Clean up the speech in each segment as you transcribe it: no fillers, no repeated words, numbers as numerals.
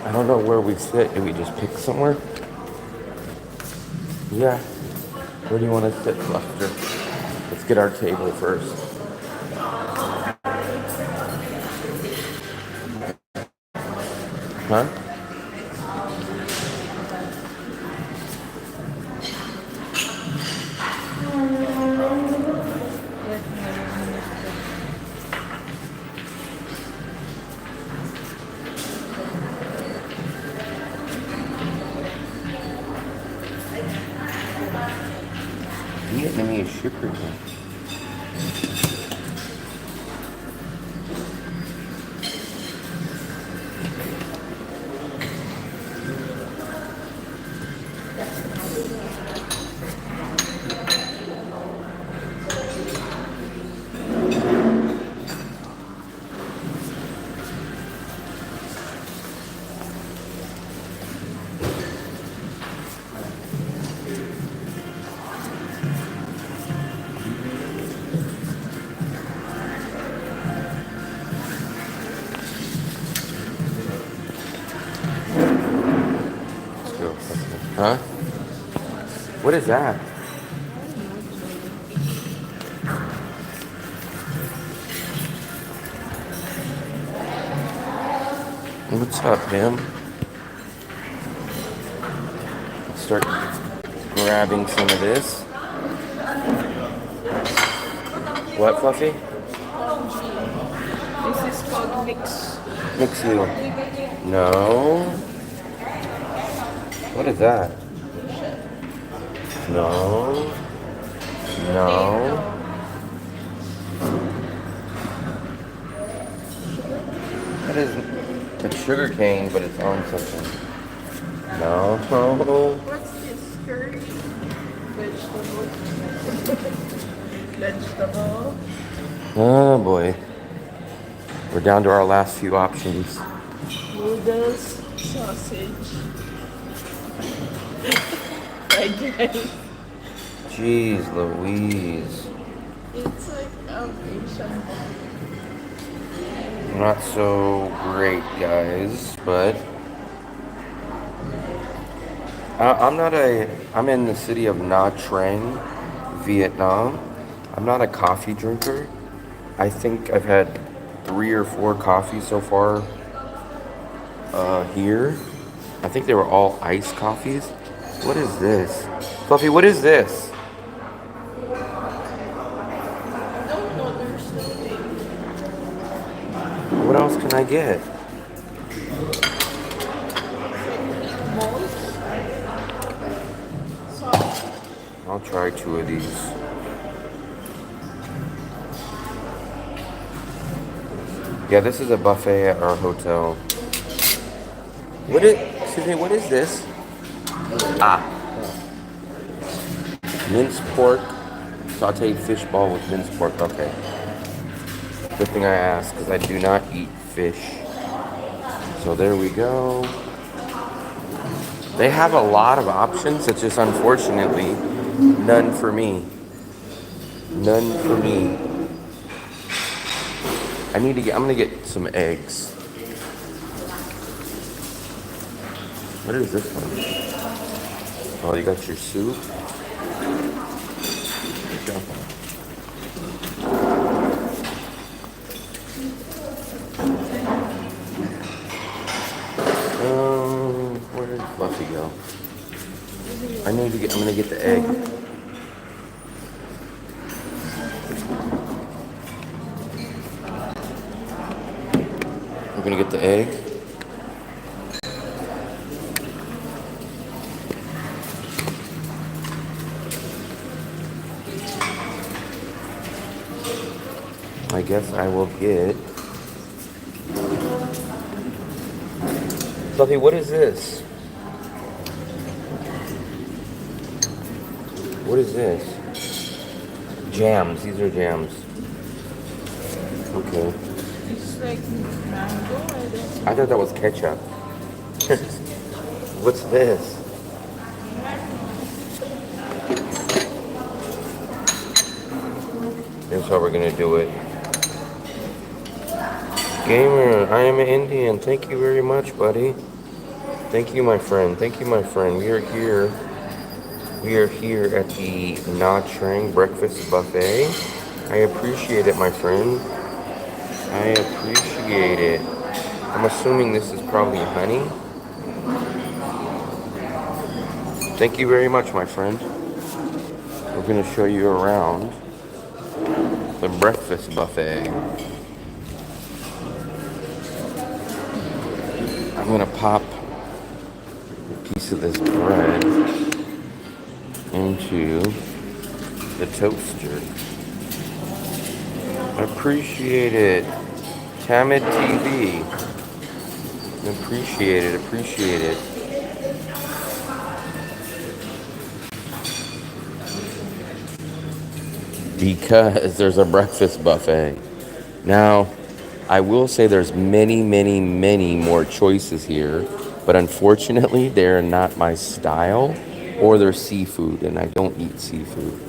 I don't know where we sit. Did we just pick somewhere? Yeah. Where do you want to sit, Lester? Let's get our table first. Huh? Vietnamese shipper. Huh? What is that? What's up, Pam? Let's start grabbing some of this. What, Fluffy? This is called mix. Mix you. No. What is that? No. No. That is it's sugar cane, but it's on something. No. What's this? Curry? Vegetable. Vegetable. Oh boy. We're down to our last few options. Noodles. Sausage. Fried rice. Jeez Louise. It's like Asian. Not so great, guys, but I'm in the city of Nha Trang, Vietnam. I'm not a coffee drinker. I think I've had 3 or 4 coffees so far here. I think they were all iced coffees. What is this? Fluffy, what is this? What else can I get? I'll try 2 of these. Yeah, this is a buffet at our hotel. Excuse me, what is this? Ah. Minced pork, sauteed fish ball with minced pork. Okay. Good thing I asked, because I do not eat fish. So there we go. They have a lot of options. It's just unfortunately none for me. None for me. I'm gonna get some eggs. What is this one? Oh, you got your soup. There you go. Where did Fluffy go? I'm gonna get the egg. I'm gonna get the egg. I guess I will get... Fluffy, what is this? What is this? Jams. These are jams. Okay. It's like mango. I thought that was ketchup. What's this? Here's how we're gonna do it. Gamer, I am an Indian. Thank you very much, buddy. Thank you, my friend. Thank you, my friend. We are here. We are here at the Trang Breakfast Buffet. I appreciate it, my friend. I appreciate it. I'm assuming this is probably honey. Thank you very much, my friend. We're going to show you around the breakfast buffet. I'm going to pop a piece of this bread into the toaster. Appreciate it. Tamid TV. Appreciate it. Appreciate it. Because there's a breakfast buffet. Now, I will say there's many, many, many more choices here, but unfortunately, they're not my style or they're seafood, and I don't eat seafood.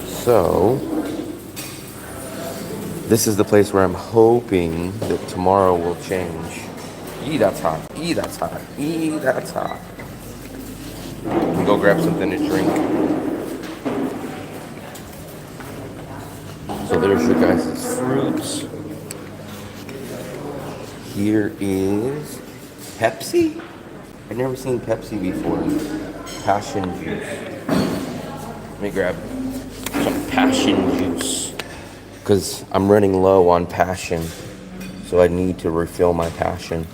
So, this is the place where I'm hoping that tomorrow will change. Eee, that's hot. Eee, that's hot. Eee, that's hot. And go grab something to drink. So there's your guys' fruits. Here is Pepsi. I've never seen Pepsi before. Passion juice. Let me grab some passion juice because I'm running low on passion, so I need to refill my passion.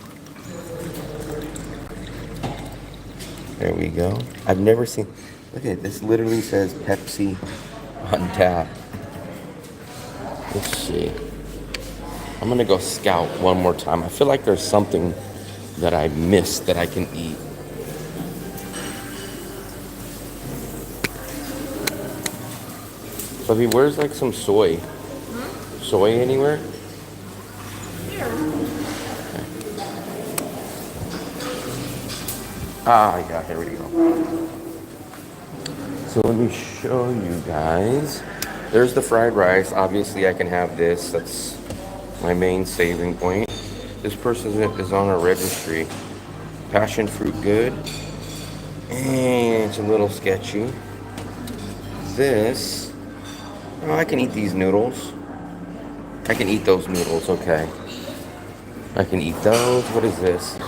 There we go. I've never seen. Look at it. This literally says Pepsi on tap. Let's see. I'm gonna go scout one more time. I feel like there's something that I missed that I can eat. Fluffy, where's like some soy? Soy anywhere? Here. Ah, yeah, here we go. So let me show you guys. There's the fried rice. Obviously, I can have this. That's my main saving point. This person is on a registry. Passion fruit good. And it's a little sketchy. This, oh, I can eat these noodles. I can eat those noodles, okay. I can eat those. What is this?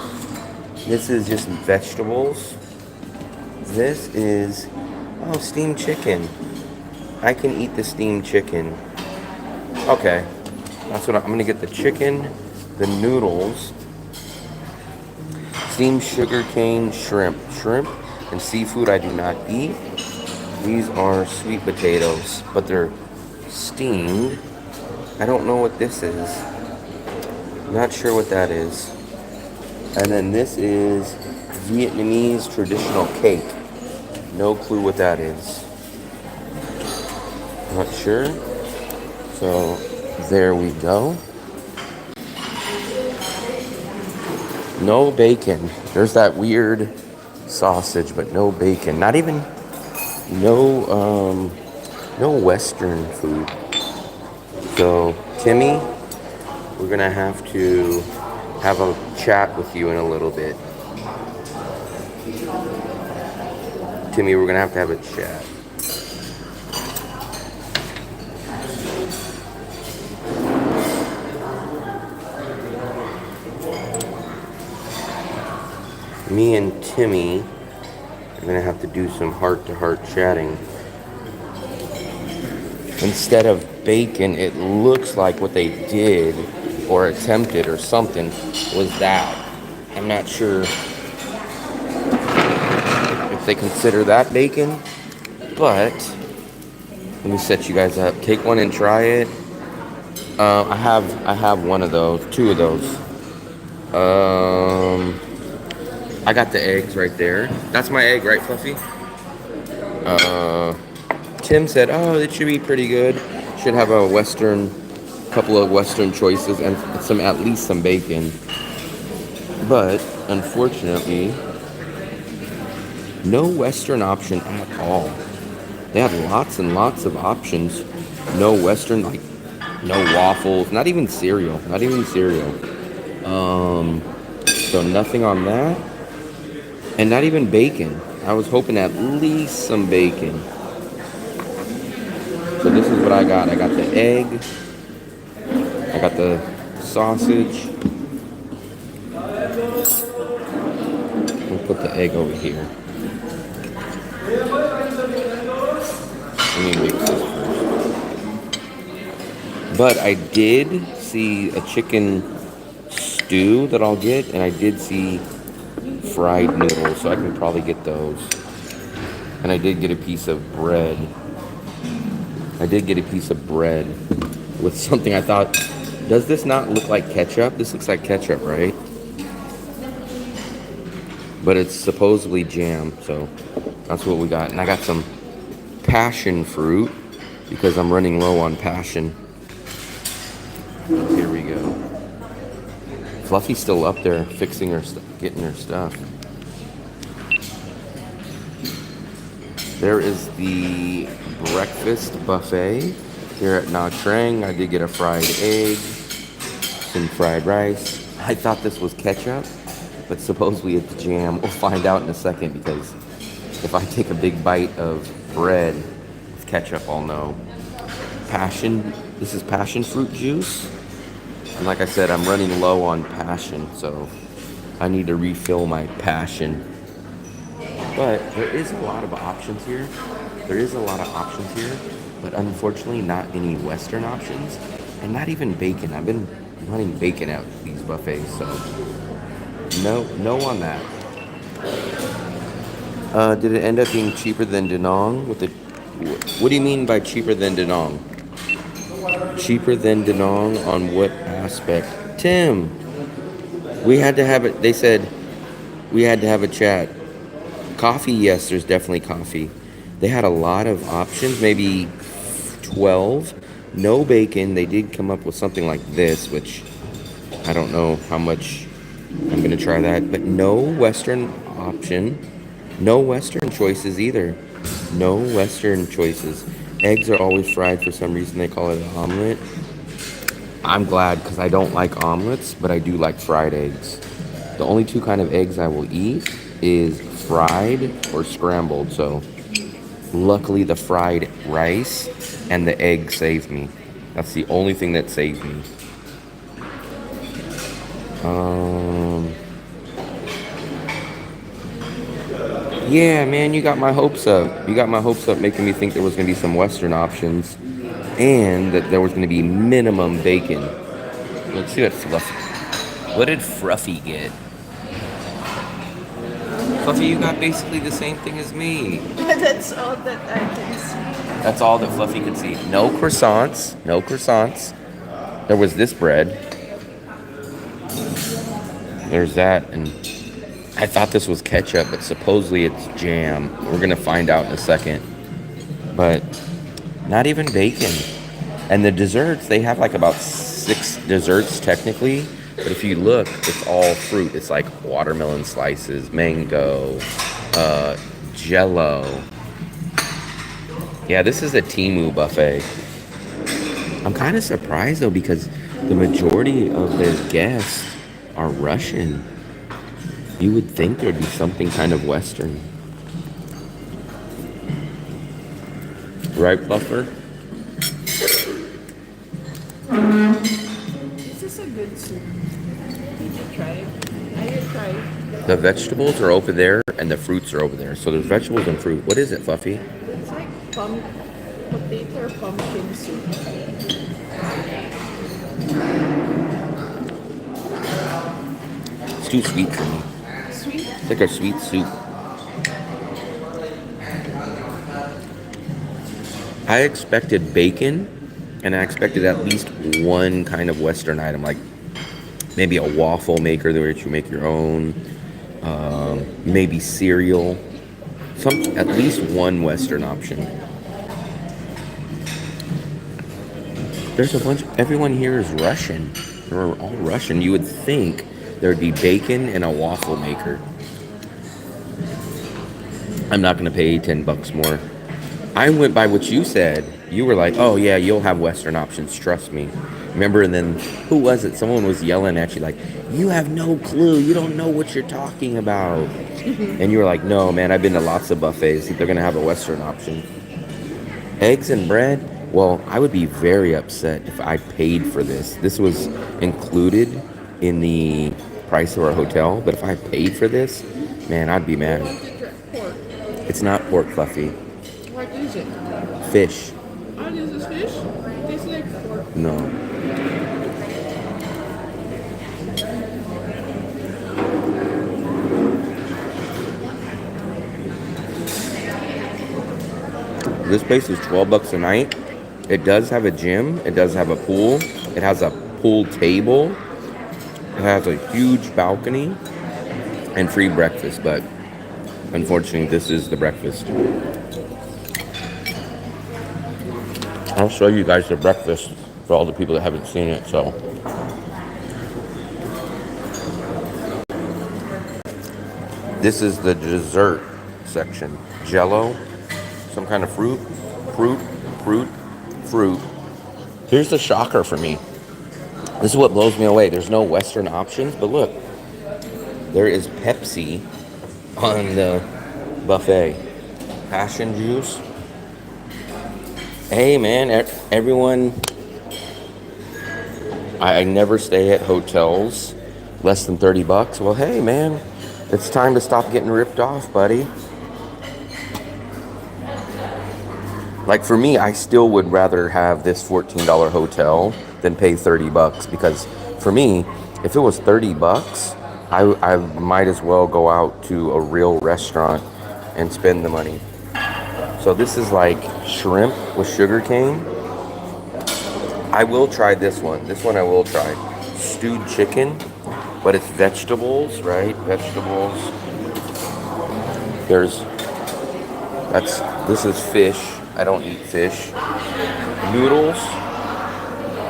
This is just vegetables. This is, oh, steamed chicken. I can eat the steamed chicken. Okay, that's what I'm gonna get. The chicken, the noodles, steamed sugarcane shrimp. Shrimp and seafood I do not eat. These are sweet potatoes, but they're steamed. I don't know what this is. Not sure what that is. And then this is Vietnamese traditional cake. No clue what that is. Not sure. So there we go. No bacon. There's that weird sausage, but no bacon. Not even no Western food. So Timmy, we're gonna have to have a chat with you in a little bit. Timmy, we're gonna have to have a chat. Me and Timmy are gonna have to do some heart-to-heart chatting. Instead of bacon, it looks like what they did or attempted or something was that. I'm not sure if they consider that bacon, but let me set you guys up. Take one and try it. I have one of those, two of those. I got the eggs right there. That's my egg, right, Fluffy? Tim said, oh, it should be pretty good. Should have a couple of Western choices and at least some bacon. But, unfortunately, no Western option at all. They had lots and lots of options. No Western, like, no waffles, not even cereal. So nothing on that. And not even bacon. I was hoping at least some bacon. So this is what I got. I got the egg. I got the sausage. We'll put the egg over here. Let me mix this first. But I did see a chicken stew that I'll get, and I did see fried noodles, so I can probably get those. And I did get a piece of bread. I did get a piece of bread with something I thought, does this not look like ketchup? This looks like ketchup, right? But it's supposedly jam, so that's what we got. And I got some passion fruit because I'm running low on passion. Here we go. Fluffy's still up there fixing her stuff, getting her stuff. There is the breakfast buffet here at Trang. I did get a fried egg, some fried rice. I thought this was ketchup, but supposedly it's jam. We'll find out in a second because if I take a big bite of bread with ketchup, I'll know. This is passion fruit juice. And like I said, I'm running low on passion, so I need to refill my passion. But there is a lot of options here. But unfortunately not any Western options. And not even bacon. I've been running bacon at these buffets, so no on that. Did it end up being cheaper than Danong? What do you mean by cheaper than Danong? Cheaper than Danong on what aspect? Tim, we had to have it. They said we had to have a chat. Coffee, yes, there's definitely coffee. They had a lot of options, maybe 12. No bacon. They did come up with something like this, which I don't know how much I'm going to try that. But no Western option. No Western choices either. No Western choices. Eggs are always fried for some reason. They call it an omelet. I'm glad because I don't like omelets, but I do like fried eggs. The only two kind of eggs I will eat is fried or scrambled. So luckily the fried rice and the egg saved me. That's the only thing that saved me. Yeah, man, you got my hopes up. You got my hopes up making me think there was going to be some Western options and that there was going to be minimum bacon. Let's see what did Fluffy get? Fluffy, you got basically the same thing as me. That's all that I can see. That's all that Fluffy could see. No croissants. No croissants. There was this bread. There's that. And I thought this was ketchup, but supposedly it's jam. We're going to find out in a second. But not even bacon. And the desserts, they have like about 6 desserts technically. But if you look, it's all fruit. It's like watermelon slices, mango, Jello. Yeah, this is a Temu buffet. I'm kind of surprised though because the majority of their guests are Russian. You would think there'd be something kind of Western. Right, Fluffer? This is a good soup. Did you try it? I tried. The vegetables are over there and the fruits are over there. So there's vegetables and fruit. What is it, Fluffy? It's like potato or pumpkin soup. It's too sweet for me. Sweet. It's like a sweet soup. I expected bacon, and I expected at least one kind of Western item, like maybe a waffle maker where you make your own, maybe cereal, at least one Western option. There's everyone here is Russian. They're all Russian. You would think there'd be bacon and a waffle maker. I'm not going to pay $10 more. I went by what you said. You were like, oh yeah, you'll have Western options, trust me. Remember, and then who was it? Someone was yelling at you like, "You have no clue. You don't know what you're talking about." And you were like, "No, man. I've been to lots of buffets. They're gonna have a Western option. Eggs and bread. Well, I would be very upset if I paid for this. This was included in the price of our hotel. But if I paid for this, man, I'd be mad. Pork. It's not pork, Fluffy. What is it? Fish. Oh, this is fish? It tastes like pork. No. This place is $12 a night. It does have a gym. It does have a pool. It has a pool table. It has a huge balcony and free breakfast, but unfortunately, this is the breakfast. I'll show you guys the breakfast for all the people that haven't seen it. So, this is the dessert section. Jello, some kind of fruit. Here's the shocker for me. This is what blows me away. There's no Western options, but look, there is Pepsi on the buffet. Passion juice. Hey man, everyone, I never stay at hotels less than $30. Well, hey man, it's time to stop getting ripped off, buddy. Like for me, I still would rather have this $14 hotel than pay $30 because for me, if it was $30, I might as well go out to a real restaurant and spend the money. So this is like shrimp with sugar cane. I will try this one. This one I will try. Stewed chicken, but it's vegetables, right? Vegetables. This is fish. I don't eat fish. Noodles.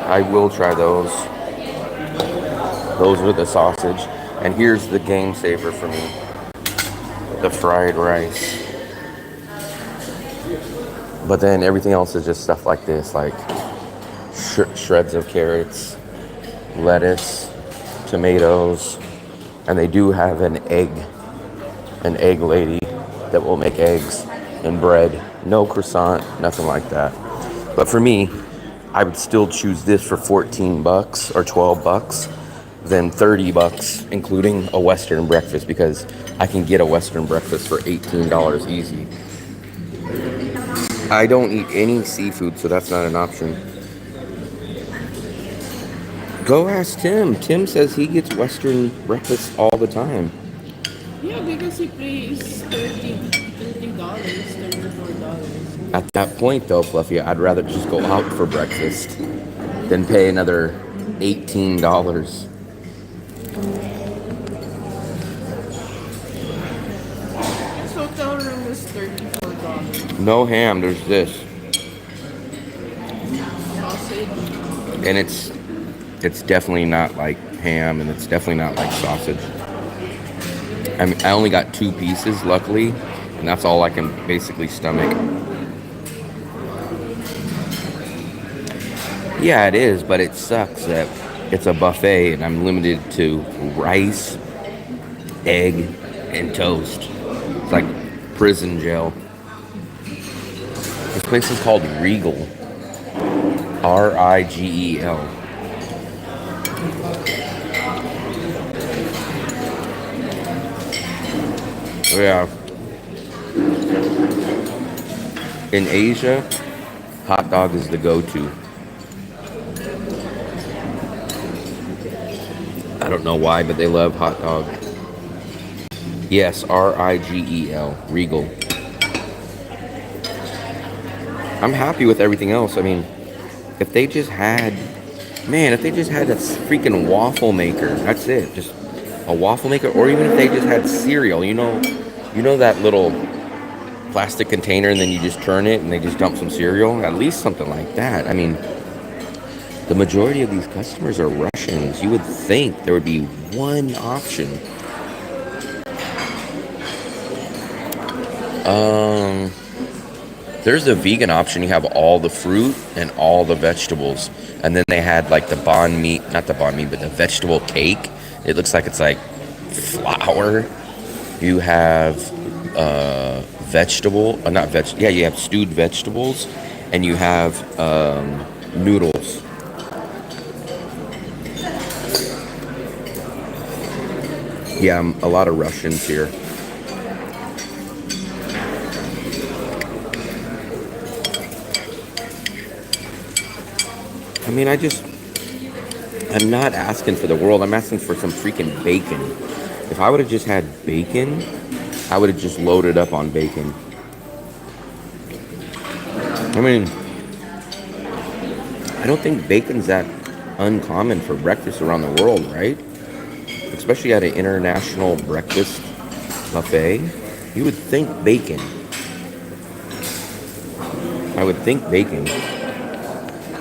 I will try those. Those are the sausage. And here's the game saver for me. The fried rice. But then everything else is just stuff like this, like shreds of carrots, lettuce, tomatoes, and they do have an egg lady that will make eggs and bread. No croissant, nothing like that. But for me, I would still choose this for $14 or $12 than $30, including a Western breakfast, because I can get a Western breakfast for $18 easy. I don't eat any seafood, so that's not an option. Go ask Tim. Tim says he gets Western breakfast all the time. Yeah, because he pays $34. At that point, though, Fluffy, I'd rather just go out for breakfast than pay another $18. This hotel room is $34. No ham, there's this. Sausage. And it's definitely not like ham, and it's definitely not like sausage. I only got 2 pieces, luckily, and that's all I can basically stomach. Yeah, it is, but it sucks that it's a buffet and I'm limited to rice, egg, and toast. It's like prison jail. This place is called Regal. Rigel. Yeah. In Asia, hot dog is the go-to. I don't know why, but they love hot dog. Yes, Rigel. Regal. I'm happy with everything else. I mean, if they just had a freaking waffle maker, that's it. Just a waffle maker, or even if they just had cereal, you know that little plastic container, and then you just turn it and they just dump some cereal. At least something like that. I mean, the majority of these customers are Russians. You would think there would be one option. There's the vegan option. You have all the fruit and all the vegetables. And then they had like the banh mi, not the banh mi, but the vegetable cake. It looks like it's like flour. You have you have stewed vegetables, and you have noodles. Yeah, a lot of Russians here. I mean, I'm not asking for the world. I'm asking for some freaking bacon. If I would have just had bacon, I would have just loaded up on bacon. I mean, I don't think bacon's that uncommon for breakfast around the world, right? Especially at an international breakfast buffet. You would think bacon. I would think bacon.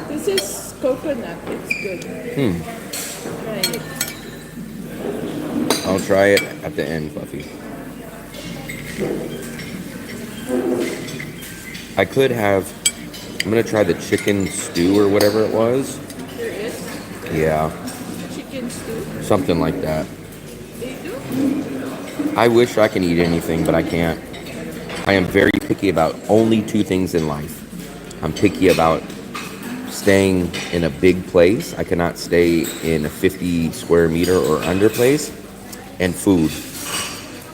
This is coconut. It's good. Try it. I'll try it at the end, Fluffy. I could have... I'm going to try the chicken stew or whatever it was. There is? Yeah. Chicken stew? Something like that. They do? I wish I can eat anything, but I can't. I am very picky about only two things in life. I'm picky about staying in a big place. I cannot stay in a 50 square meter or under place. And food.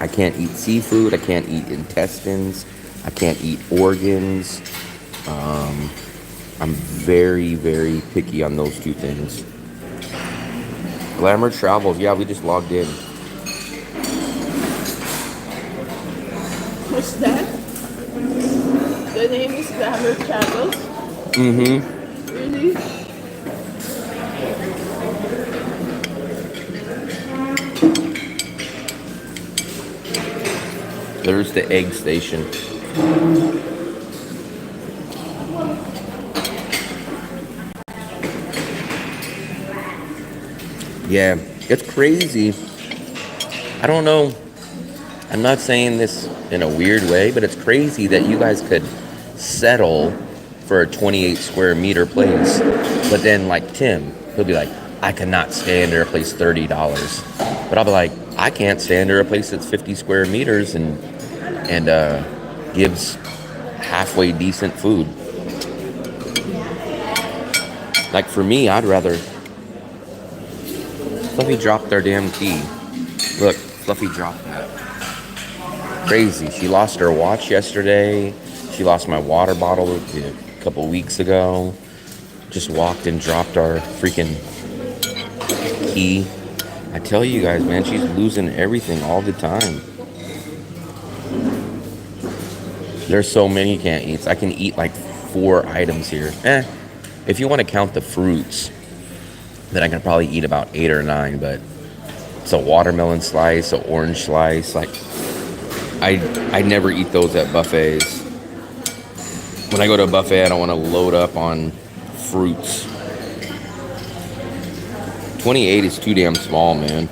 I can't eat seafood. I can't eat intestines. I can't eat organs. I'm very, very picky on those two things. Glamour Travels. Yeah, we just logged in. What's that? The name is Glamour Travels? Mm-hmm. Really? There's the egg station. Yeah, it's crazy. I don't know. I'm not saying this in a weird way, but it's crazy that you guys could settle for a 28 square meter place. But then, like Tim, he'll be like, I cannot stay under a place $30. But I'll be like, I can't stay under a place that's 50 square meters and gives halfway decent food. Like for me, I'd rather... Fluffy dropped our damn key. Look, Fluffy dropped that. Crazy. She lost her watch yesterday. She lost my water bottle a couple weeks ago. Just walked and dropped our freaking key. I tell you guys, man, she's losing everything all the time. There's so many can't eats. I can eat like 4 items here. If you want to count the fruits, then I can probably eat about 8 or 9, but it's a watermelon slice, an orange slice. Like, I never eat those at buffets. When I go to a buffet, I don't want to load up on fruits. 28 is too damn small, man.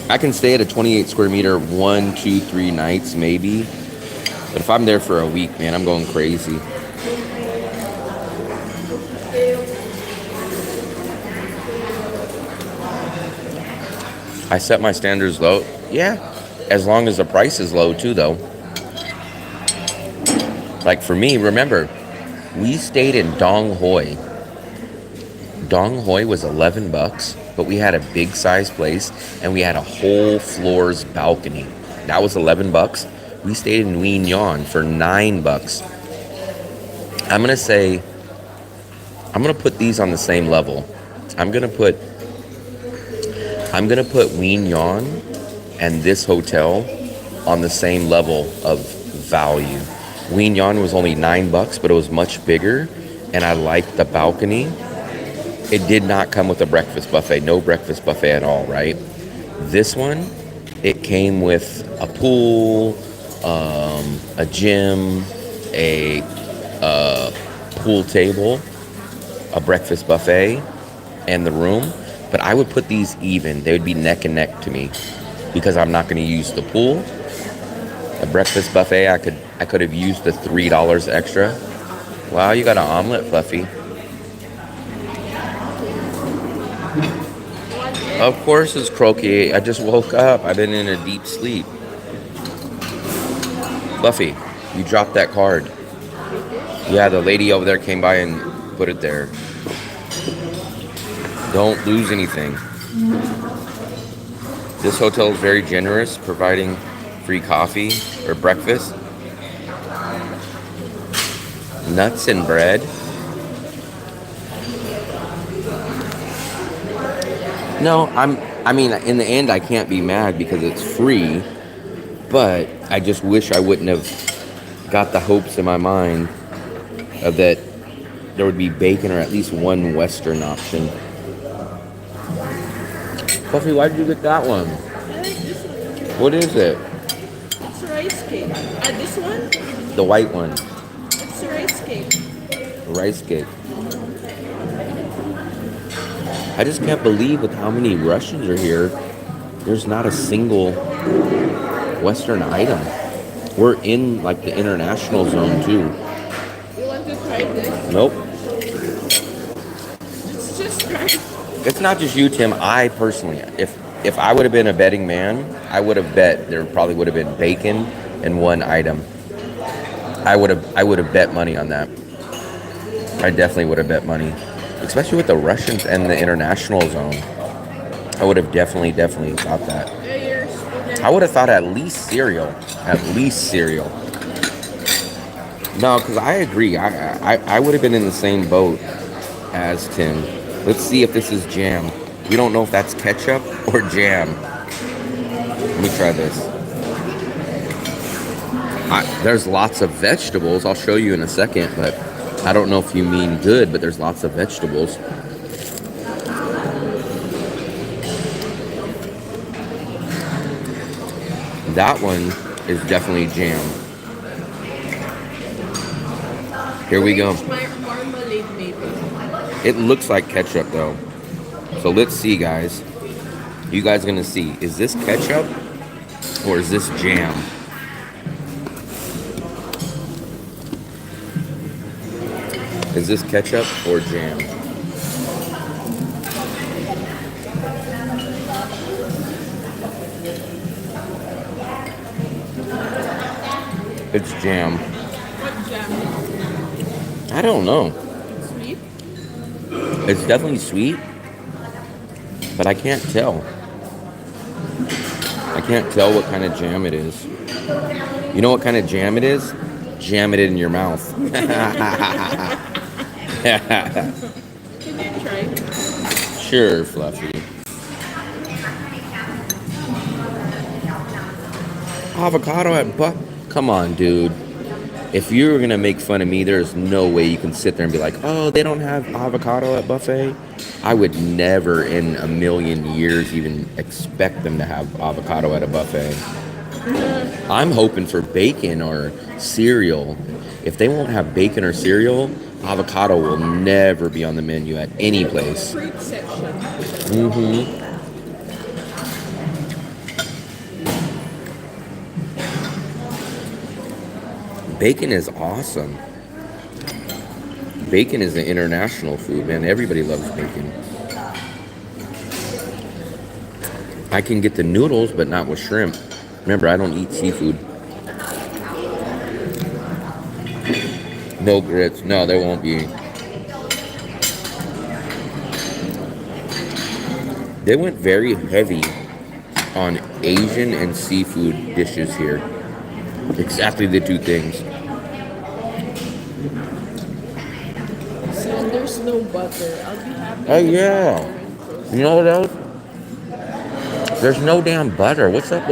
I can stay at a 28 square meter 1, 2, 3 nights, maybe. But if I'm there for a week, man, I'm going crazy. I set my standards low. Yeah, as long as the price is low too, though. Like for me, remember, we stayed in Dong Hoi. Dong Hoi was $11, but we had a big size place and we had a whole floor's balcony. That was $11. We stayed in Nguyen Yon for $9. I'm gonna put these on the same level. I'm gonna put Nguyen Yon and this hotel on the same level of value. Nguyen Yon was only $9, but it was much bigger, and I liked the balcony. It did not come with a breakfast buffet, no breakfast buffet at all, right? This one, it came with a pool, a gym, a pool table, a breakfast buffet, and the room. But I would put these even. They would be neck and neck to me because I'm not going to use the pool A breakfast buffet, I could have used the $3 extra. Wow, you got an omelet, Fluffy. Of course it's croaky. I just woke up. I've been in a deep sleep. Fluffy, you dropped that card. Yeah, the lady over there came by and put it there. Don't lose anything. This hotel is very generous, providing free coffee or breakfast. Nuts and bread. No, I mean, in the end, I can't be mad because it's free. But I just wish I wouldn't have got the hopes in my mind of that there would be bacon or at least one Western option. Fluffy, why did you get that one? I like this one. What is it? It's rice cake. This one? The white one. It's rice cake. Rice cake. I just can't believe with how many Russians are here, there's not a single Western item. We're in like the international zone too. You want to try this? Nope. It's just rice. It's not just you, Tim. I personally, if I would have been a betting man, I would have bet there probably would have been bacon and one item. I would have bet money on that. I definitely would have bet money, especially with the Russians and the international zone. I would have definitely thought that. I would have thought at least cereal. At least cereal. No, because I agree. I would have been in the same boat as Tim. Let's see if this is jam. We don't know if that's ketchup or jam. Let me try this. There's lots of vegetables. I'll show you in a second, but I don't know if you mean good, but there's lots of vegetables. That one is definitely jam. Here we go. Marmalade maybe. It looks like ketchup though. So let's see, guys. You guys are gonna see. Is this ketchup or is this jam? Is this ketchup or jam? It's jam. What jam? I don't know. Sweet? It's definitely sweet, but I can't tell. I can't tell what kind of jam it is. You know what kind of jam it is? Jam it in your mouth. Can you try? Sure, Fluffy. Avocado at Come on, dude. If you were gonna make fun of me, there's no way you can sit there and be like, "Oh, they don't have avocado at buffet." I would never in a million years even expect them to have avocado at a buffet. I'm hoping for bacon or cereal. If they won't have bacon or cereal, avocado will never be on the menu at any place. Fruit section. Mm-hmm. Bacon is awesome. Bacon is an international food, man. Everybody loves bacon. I can get the noodles, but not with shrimp. Remember, I don't eat seafood. No grits. No, there won't be. They went very heavy on Asian and seafood dishes here. Exactly the two things. So there's no butter. I'll be happy. Oh yeah. You know what else? There's no damn butter. What's up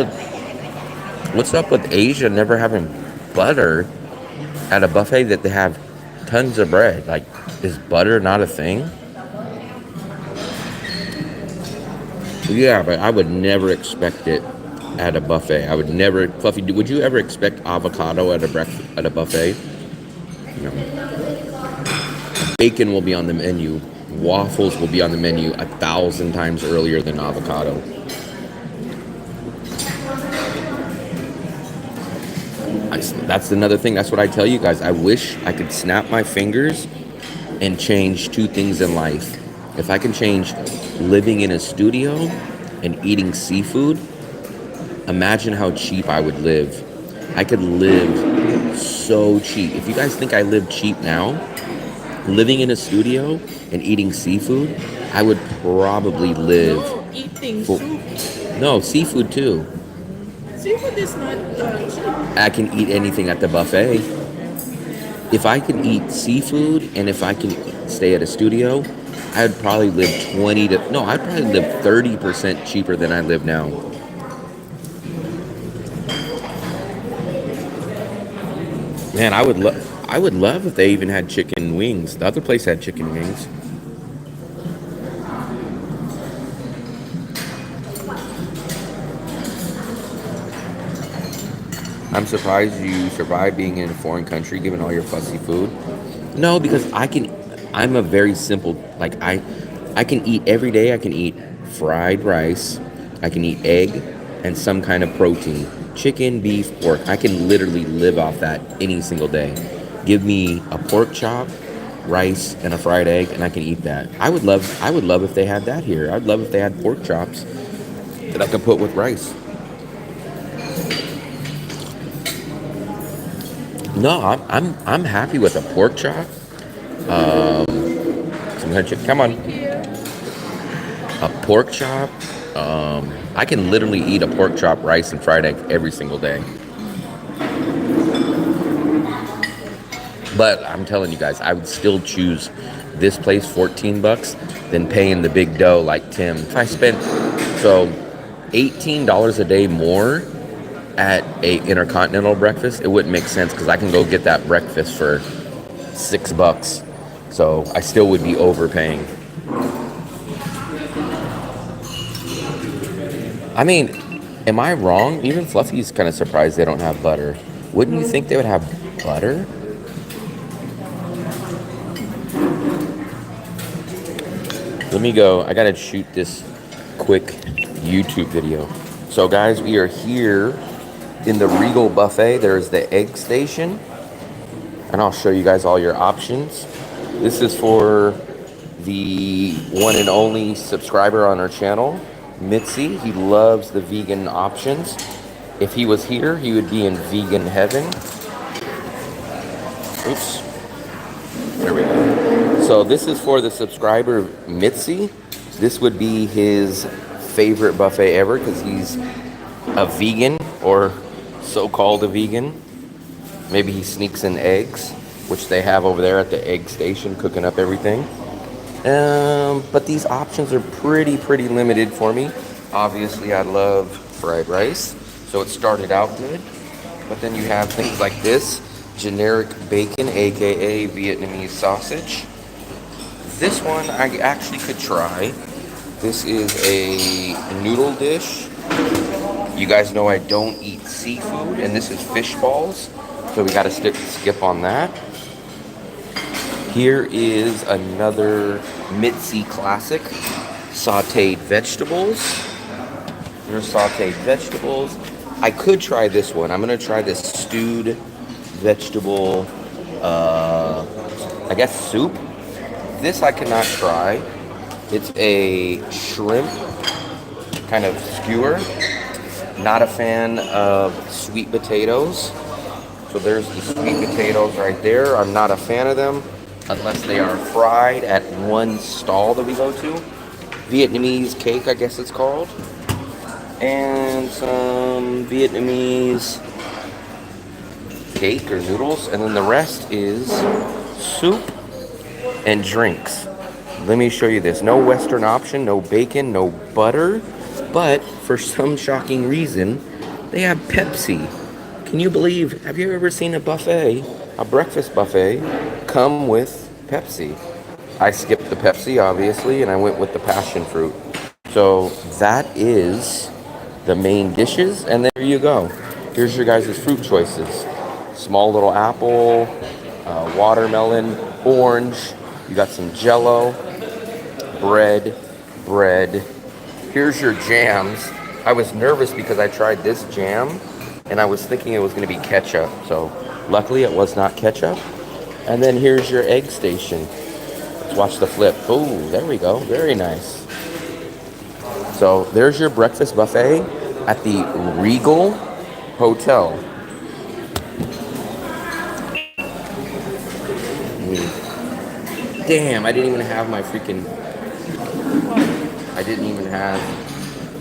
with Asia never having butter at a buffet that they have tons of bread? Like, is butter not a thing? Yeah, but I would never expect it at a buffet. I would never. Fluffy, would you ever expect avocado at a buffet? No. Bacon will be on the menu. Waffles will be on the menu 1,000 times earlier than avocado. That's another thing. That's what I tell you guys. I wish I could snap my fingers and change two things in life. If I can change living in a studio and eating seafood, imagine how cheap I would live. I could live so cheap. If you guys think I live cheap now, living in a studio and eating seafood, I would probably live. No, eating For, soup. no, seafood too. Seafood is not cheap. I can eat anything at the buffet. If I can eat seafood and if I can stay at a studio, I'd probably live I'd probably live 30% cheaper than I live now. Man, I would love if they even had chicken wings. The other place had chicken wings. I'm surprised you survived being in a foreign country given all your fussy food. No, because I'm a very simple, I can eat every day. I can eat fried rice. I can eat egg and some kind of protein. Chicken, beef, pork. I can literally live off that any single day. Give me a pork chop, rice, and a fried egg, and I can eat that. I would love if they had that here. I'd love if they had pork chops that I could put with rice. No, I'm happy with a pork chop. Some kind of chicken. Come on, a pork chop. I can literally eat a pork chop, rice, and fried egg every single day. But I'm telling you guys, I would still choose this place $14 than paying the big dough like Tim. If I spent so $18 a day more at a intercontinental breakfast, it wouldn't make sense because I can go get that breakfast for $6. So I still would be overpaying. I mean, am I wrong? Even Fluffy's kind of surprised they don't have butter. Wouldn't you think they would have butter? Let me go. I gotta shoot this quick YouTube video. So guys, we are here in the Regal buffet. There's the egg station. And I'll show you guys all your options. This is for the one and only subscriber on our channel, Mitzi. He loves the vegan options. If he was here, he would be in vegan heaven. Oops. There we go. So this is for the subscriber, Mitzi. This would be his favorite buffet ever because he's a vegan, or so-called a vegan. Maybe he sneaks in eggs, which they have over there at the egg station, cooking up everything. But these options are pretty limited for me. Obviously, I love fried rice, so it started out good. But then you have things like this, generic bacon, aka Vietnamese sausage. This one I actually could try. This is a noodle dish. You guys know I don't eat seafood, and this is fish balls, so we gotta skip on that. Here is another Mitzi classic, sauteed vegetables. Here's sauteed vegetables. I could try this one. I'm gonna try this stewed vegetable, I guess soup. This I cannot try. It's a shrimp kind of skewer. Not a fan of sweet potatoes. So there's the sweet potatoes right there. I'm not a fan of them unless they are fried at one stall that we go to. Vietnamese cake, I guess it's called. And some Vietnamese cake or noodles. And then the rest is soup and drinks. Let me show you this. No Western option, no bacon, no butter. But for some shocking reason, they have Pepsi. Can you believe, have you ever seen a buffet, a breakfast buffet, come with Pepsi? I skipped the Pepsi, obviously, and I went with the passion fruit. So that is the main dishes, and there you go. Here's your guys' fruit choices. Small little apple, watermelon, orange. You got some Jell-O, bread. Here's your jams. I was nervous because I tried this jam, and I was thinking it was going to be ketchup. So luckily it was not ketchup. And then here's your egg station. Let's watch the flip. Oh, there we go. Very nice. So there's your breakfast buffet at the Regal Hotel. Damn, I didn't even have my freaking... I didn't even have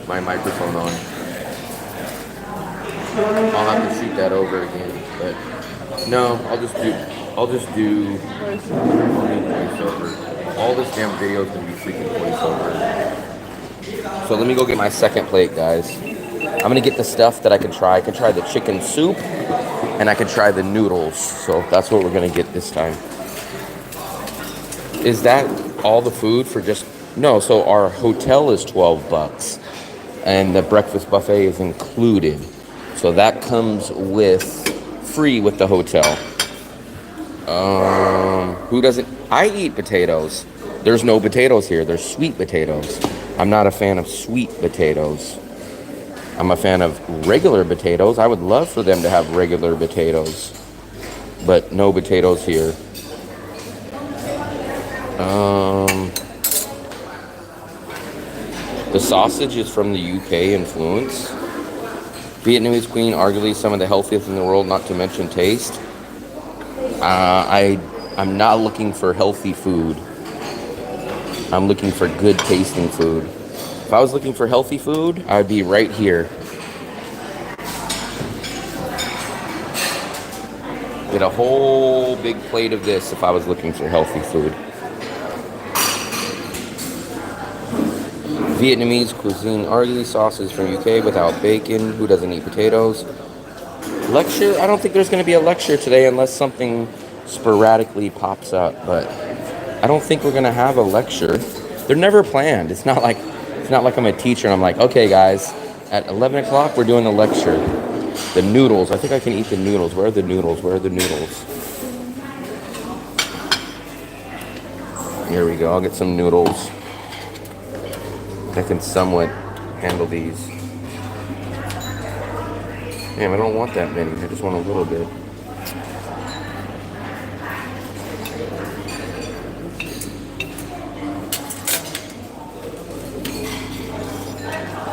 my microphone on. I'll have to shoot that over again, but no, I'll just do voiceover. All this damn video is gonna be freaking voiceover. So let me go get my second plate, guys. I'm gonna get the stuff that I can try. I can try the chicken soup, and I can try the noodles. So that's what we're gonna get this time. Is that all the food for just... No, so our hotel is $12, and the breakfast buffet is included. So that comes with free with the hotel. Who doesn't? I eat potatoes. There's no potatoes here. There's sweet potatoes. I'm not a fan of sweet potatoes. I'm a fan of regular potatoes. I would love for them to have regular potatoes, but no potatoes here. The sausage is from the UK influence. Vietnamese cuisine, arguably some of the healthiest in the world, not to mention taste. I'm not looking for healthy food. I'm looking for good tasting food. If I was looking for healthy food, I'd be right here. Get a whole big plate of this if I was looking for healthy food. Vietnamese cuisine, arguably sausage from UK without bacon. Who doesn't eat potatoes? Lecture? I don't think there's going to be a lecture today unless something sporadically pops up, but I don't think we're going to have a lecture. They're never planned. It's not like I'm a teacher and I'm like, okay guys, at 11 o'clock we're doing a lecture. The noodles. I think I can eat the noodles. Where are the noodles? Where are the noodles? Here we go. I'll get some noodles. I can somewhat handle these. Damn, I don't want that many. I just want a little bit.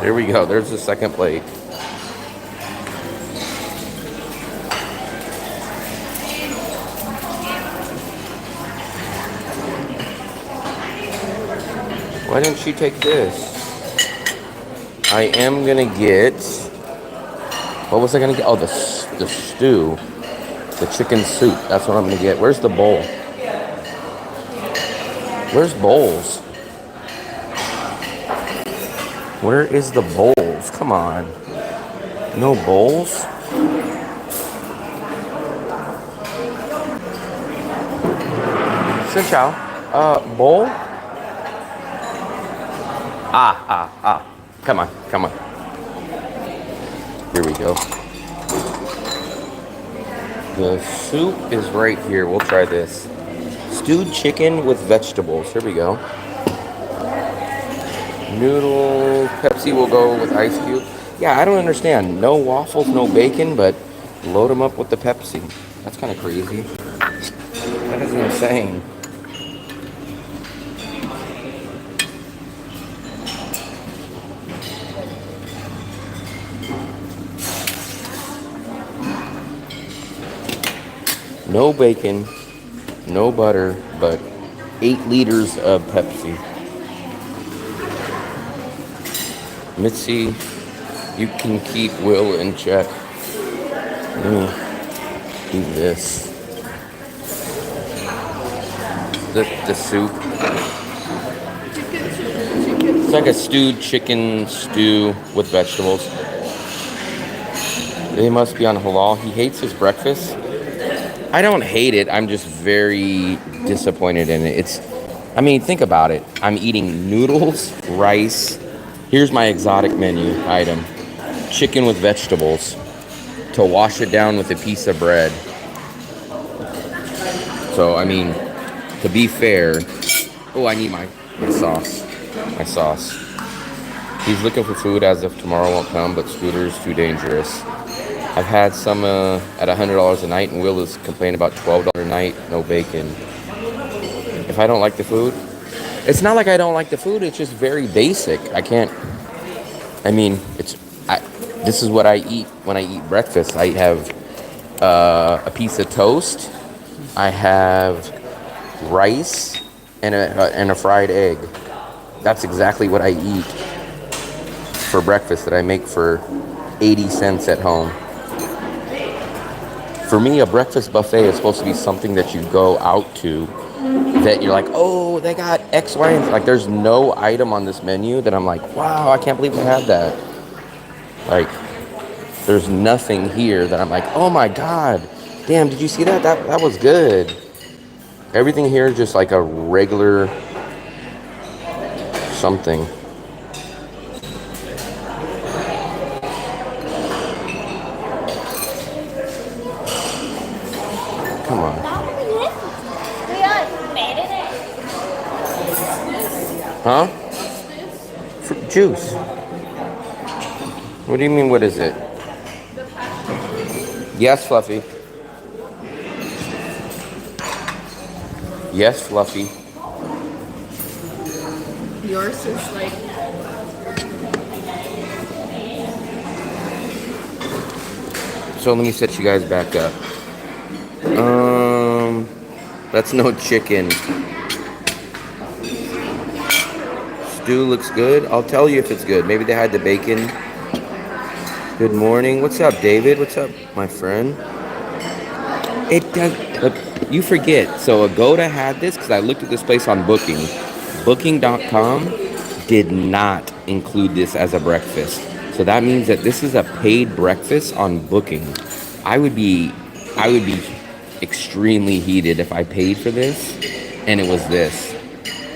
There we go. There's the second plate. Why didn't you take this? I am gonna get... What was I gonna get? Oh, the stew. The chicken soup. That's what I'm gonna get. Where's the bowl? Where's bowls? Where is the bowls? Come on. No bowls? Xin chào. Bowl? Come on. Here we go. The soup is right here. We'll try this. Stewed chicken with vegetables. Here we go. Noodles. Pepsi will go with ice cube. Yeah, I don't understand. No waffles, no bacon, but load them up with the Pepsi. That's kind of crazy. That is insane. No bacon, no butter, but 8 liters of Pepsi. Mitzi, you can keep Will in check. Let me do this. The soup. It's like a stewed chicken stew with vegetables. They must be on halal. He hates his breakfast. I don't hate it. I'm just very disappointed in it. I mean, think about it. I'm eating noodles, rice. Here's my exotic menu item. Chicken with vegetables. To wash it down with a piece of bread. So, I mean, to be fair... Oh, I need my sauce. My sauce. He's looking for food as if tomorrow won't come, but Scooter's too dangerous. I've had some at $100 a night, and Will is complaining about $12 a night, no bacon. If I don't like the food, it's not like I don't like the food. It's just very basic. I can't. I mean, this is what I eat when I eat breakfast. I have a piece of toast. I have rice and a fried egg. That's exactly what I eat for breakfast that I make for 80 cents at home. For me, a breakfast buffet is supposed to be something that you go out to, that you're like, oh, they got X, Y, and like there's no item on this menu that I'm like, wow, I can't believe they had that. Like, there's nothing here that I'm like, oh my God, damn, did you see that? That was good. Everything here is just like a regular something. Come on. Huh? Fruit juice. What do you mean, what is it? Yes, Fluffy. Yes, Fluffy. Yours is like. So let me set you guys back up. That's no chicken. Stew looks good. I'll tell you if it's good. Maybe they had the bacon. Good morning. What's up, David? What's up, my friend? It does. Look, you forget. So Agoda had this because I looked at this place on Booking. Booking.com did not include this as a breakfast. So that means that this is a paid breakfast on Booking. I would be extremely heated if I paid for this and it was this.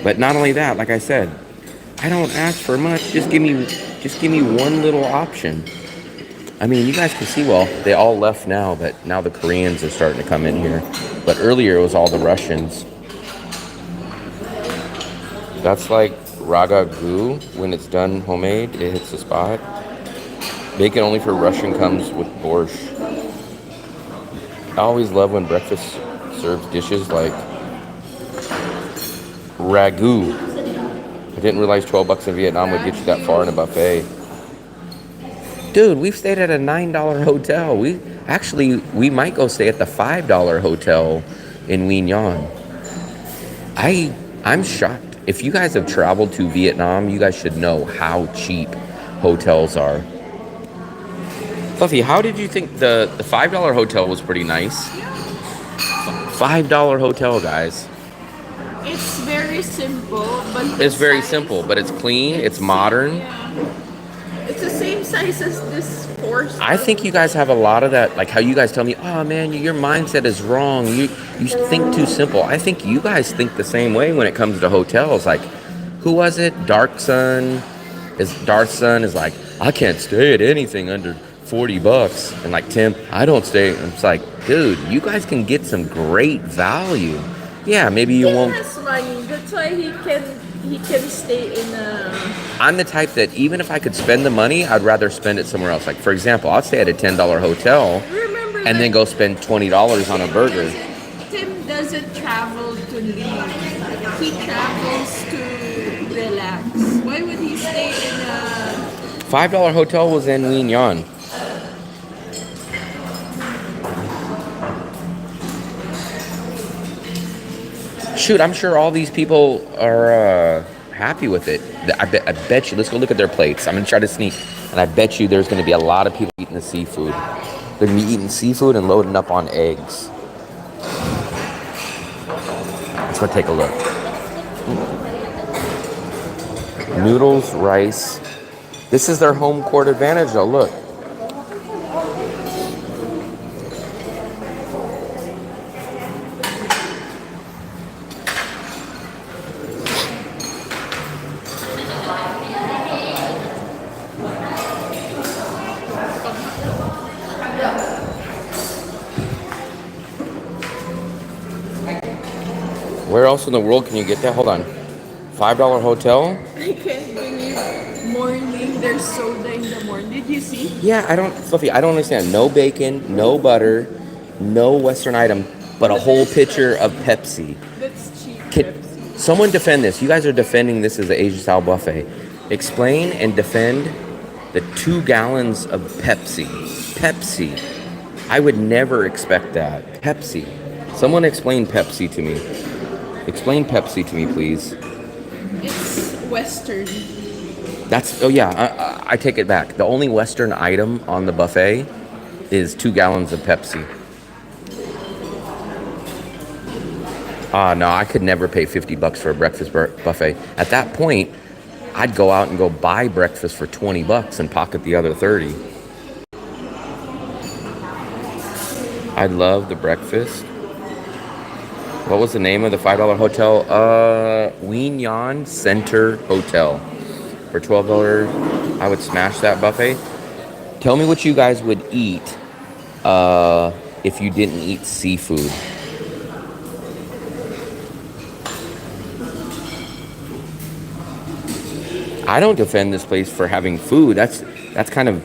But not only that, like I said, I don't ask for much. Just give me one little option. I mean, you guys can see, well, they all left now, but now the Koreans are starting to come in here. But earlier it was all the Russians. That's like raga goo. When it's done homemade, it hits the spot. Bacon only for Russian comes with borscht. I always love when breakfast serves dishes like ragu. I didn't realize $12 in Vietnam would get you that far in a buffet. Dude, we've stayed at a $9 hotel. We might go stay at the $5 hotel in Nguyen Nhân. I'm shocked. If you guys have traveled to Vietnam, you guys should know how cheap hotels are. Fluffy, how did you think the $5 hotel was pretty nice? $5 hotel, guys. It's very simple, but It's very simple, but it's clean, it's modern. Yeah. It's the same size as this 4-star. I think you guys have a lot of that, like how you guys tell me, oh man, your mindset is wrong. You think too simple. I think you guys think the same way when it comes to hotels. Like, who was it? Darth Sun is like, I can't stay at anything under $40. And like Tim, I don't stay. And it's like, dude, you guys can get some great value. Yeah, maybe you won't. He has money. That's why he can stay in a. I'm the type that even if I could spend the money, I'd rather spend it somewhere else. Like, for example, I'll stay at a $10 hotel and then go spend $20 on a burger. Tim doesn't travel to live. He travels to relax. Why would he stay in a... $5 hotel was in Nguyen Nhân. Shoot, I'm sure all these people are happy with it. I bet you. Let's go look at their plates. I'm gonna try to sneak, and I bet you there's gonna be a lot of people eating the seafood. They're gonna be eating seafood and loading up on eggs. Let's go take a look. Noodles, rice. This is their home court advantage, though. Look. Where else in the world can you get that? Hold on. $5 hotel? I can bring you morning, there's soda in the morning. Did you see? Yeah, Fluffy, I don't understand. No bacon, no butter, no Western item, but a But whole there's pitcher of Pepsi. Pepsi. That's cheap Can Pepsi. someone defend this? You guys are defending this as an Asian style buffet. Explain and defend the 2 gallons of Pepsi. Pepsi. I would never expect that. Pepsi. Someone explain Pepsi to me. Explain Pepsi to me, please. It's Western. Oh yeah, I take it back. The only Western item on the buffet is 2 gallons of Pepsi. No, I could never pay $50 for a breakfast buffet. At that point, I'd go out and go buy breakfast for $20 and pocket the other 30. I love the breakfast. What was the name of the $5 hotel? Wien Yan Center Hotel. For $12, I would smash that buffet. Tell me what you guys would eat if you didn't eat seafood. I don't defend this place for having food. That's kind of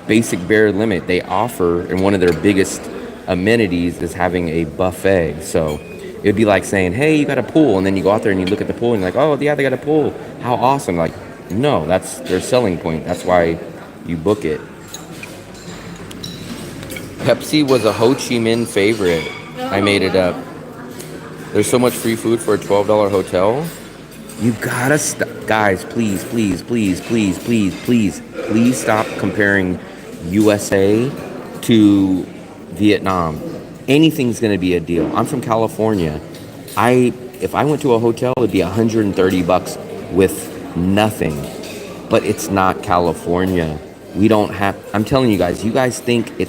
basic bare limit. They offer, and one of their biggest amenities is having a buffet. So it'd be like saying, hey, you got a pool, and then you go out there and you look at the pool and you're like, oh yeah, they got a pool. How awesome. Like, no, that's their selling point. That's why you book it. Pepsi was a Ho Chi Minh favorite. I made it up. There's so much free food for a $12 hotel. You gotta stop. Guys, please, please, please, please, please, please, please stop comparing USA to Vietnam. Anything's gonna be a deal. I'm from California. If I went to a hotel, it'd be $130 with nothing. But it's not California. We don't have. I'm telling you guys think it.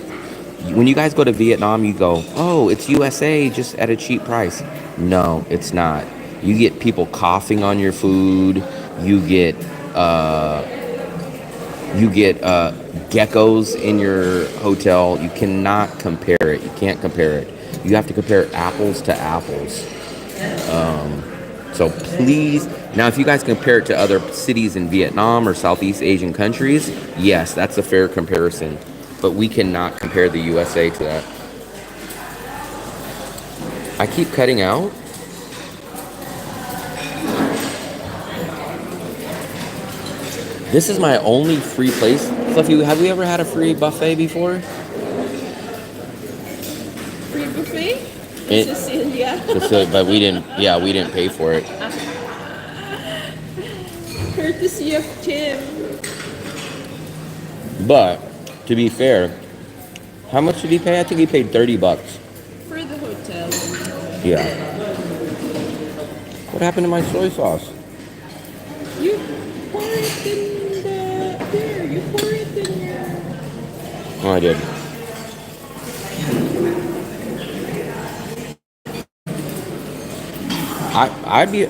When you guys go to Vietnam, you go, oh, it's USA, just at a cheap price. No, it's not. You get people coughing on your food. You get geckos in your hotel. You cannot compare it. You can't compare it. You have to compare apples to apples. So please, now if you guys compare it to other cities in Vietnam or Southeast Asian countries, yes, that's a fair comparison. But we cannot compare the USA to that. I keep cutting out. This is my only free place. Fluffy, have we ever had a free buffet before? Free buffet? In Cecilia. But we didn't pay for it. Courtesy of Tim. But to be fair, how much did he pay? I think he paid $30. For the hotel. Yeah. What happened to my soy sauce? You pour it in there. You pour it in there. Oh, I did.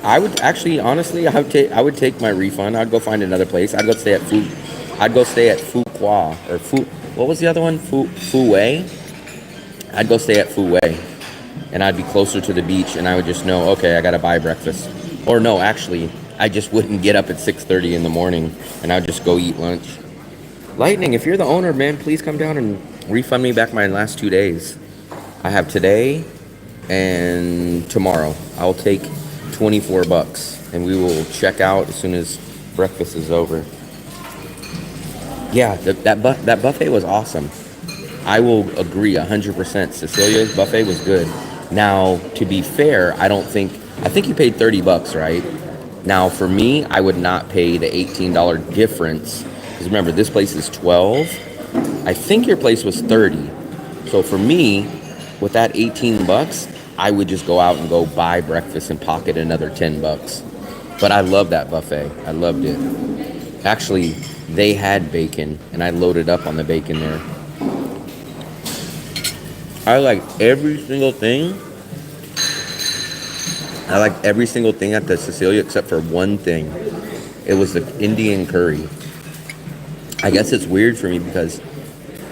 I would actually, honestly, I would take my refund. I'd go find another place. I'd go stay at Phu Qua or Phu. What was the other one? Phu Wei. I'd go stay at Phu Wei, and I'd be closer to the beach, and I would just know, okay, I gotta buy breakfast. Or no, actually, I just wouldn't get up at 6:30 in the morning, and I'd just go eat lunch. Lightning, if you're the owner, man, please come down and refund me back my last 2 days. I have today and tomorrow. I'll take $24, and we will check out as soon as breakfast is over. Yeah, that buffet was awesome. I will agree 100%. Cecilia's buffet was good. Now, to be fair, I think you paid $30, right? Now, for me, I would not pay the $18 difference. Because remember, this place is $12. I think your place was $30. So for me, with that $18, I would just go out and go buy breakfast and pocket another $10. But I love that buffet. I loved it. Actually, they had bacon, and I loaded up on the bacon there. I liked every single thing. I liked every single thing at the Cecilia except for one thing. It was the Indian curry. I guess it's weird for me because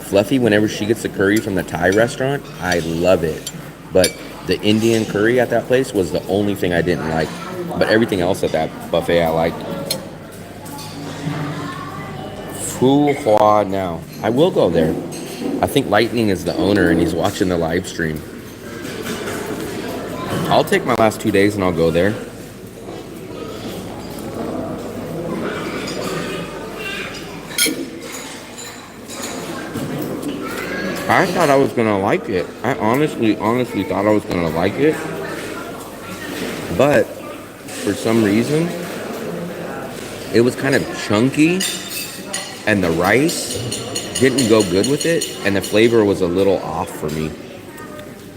Fluffy, whenever she gets the curry from the Thai restaurant, I love it. But the Indian curry at that place was the only thing I didn't like. But everything else at that buffet I liked. Fu Hua now. I will go there. I think Lightning is the owner and he's watching the live stream. I'll take my last 2 days and I'll go there. I thought I was gonna like it. I honestly thought I was gonna like it. But for some reason, it was kind of chunky and the rice didn't go good with it and the flavor was a little off for me.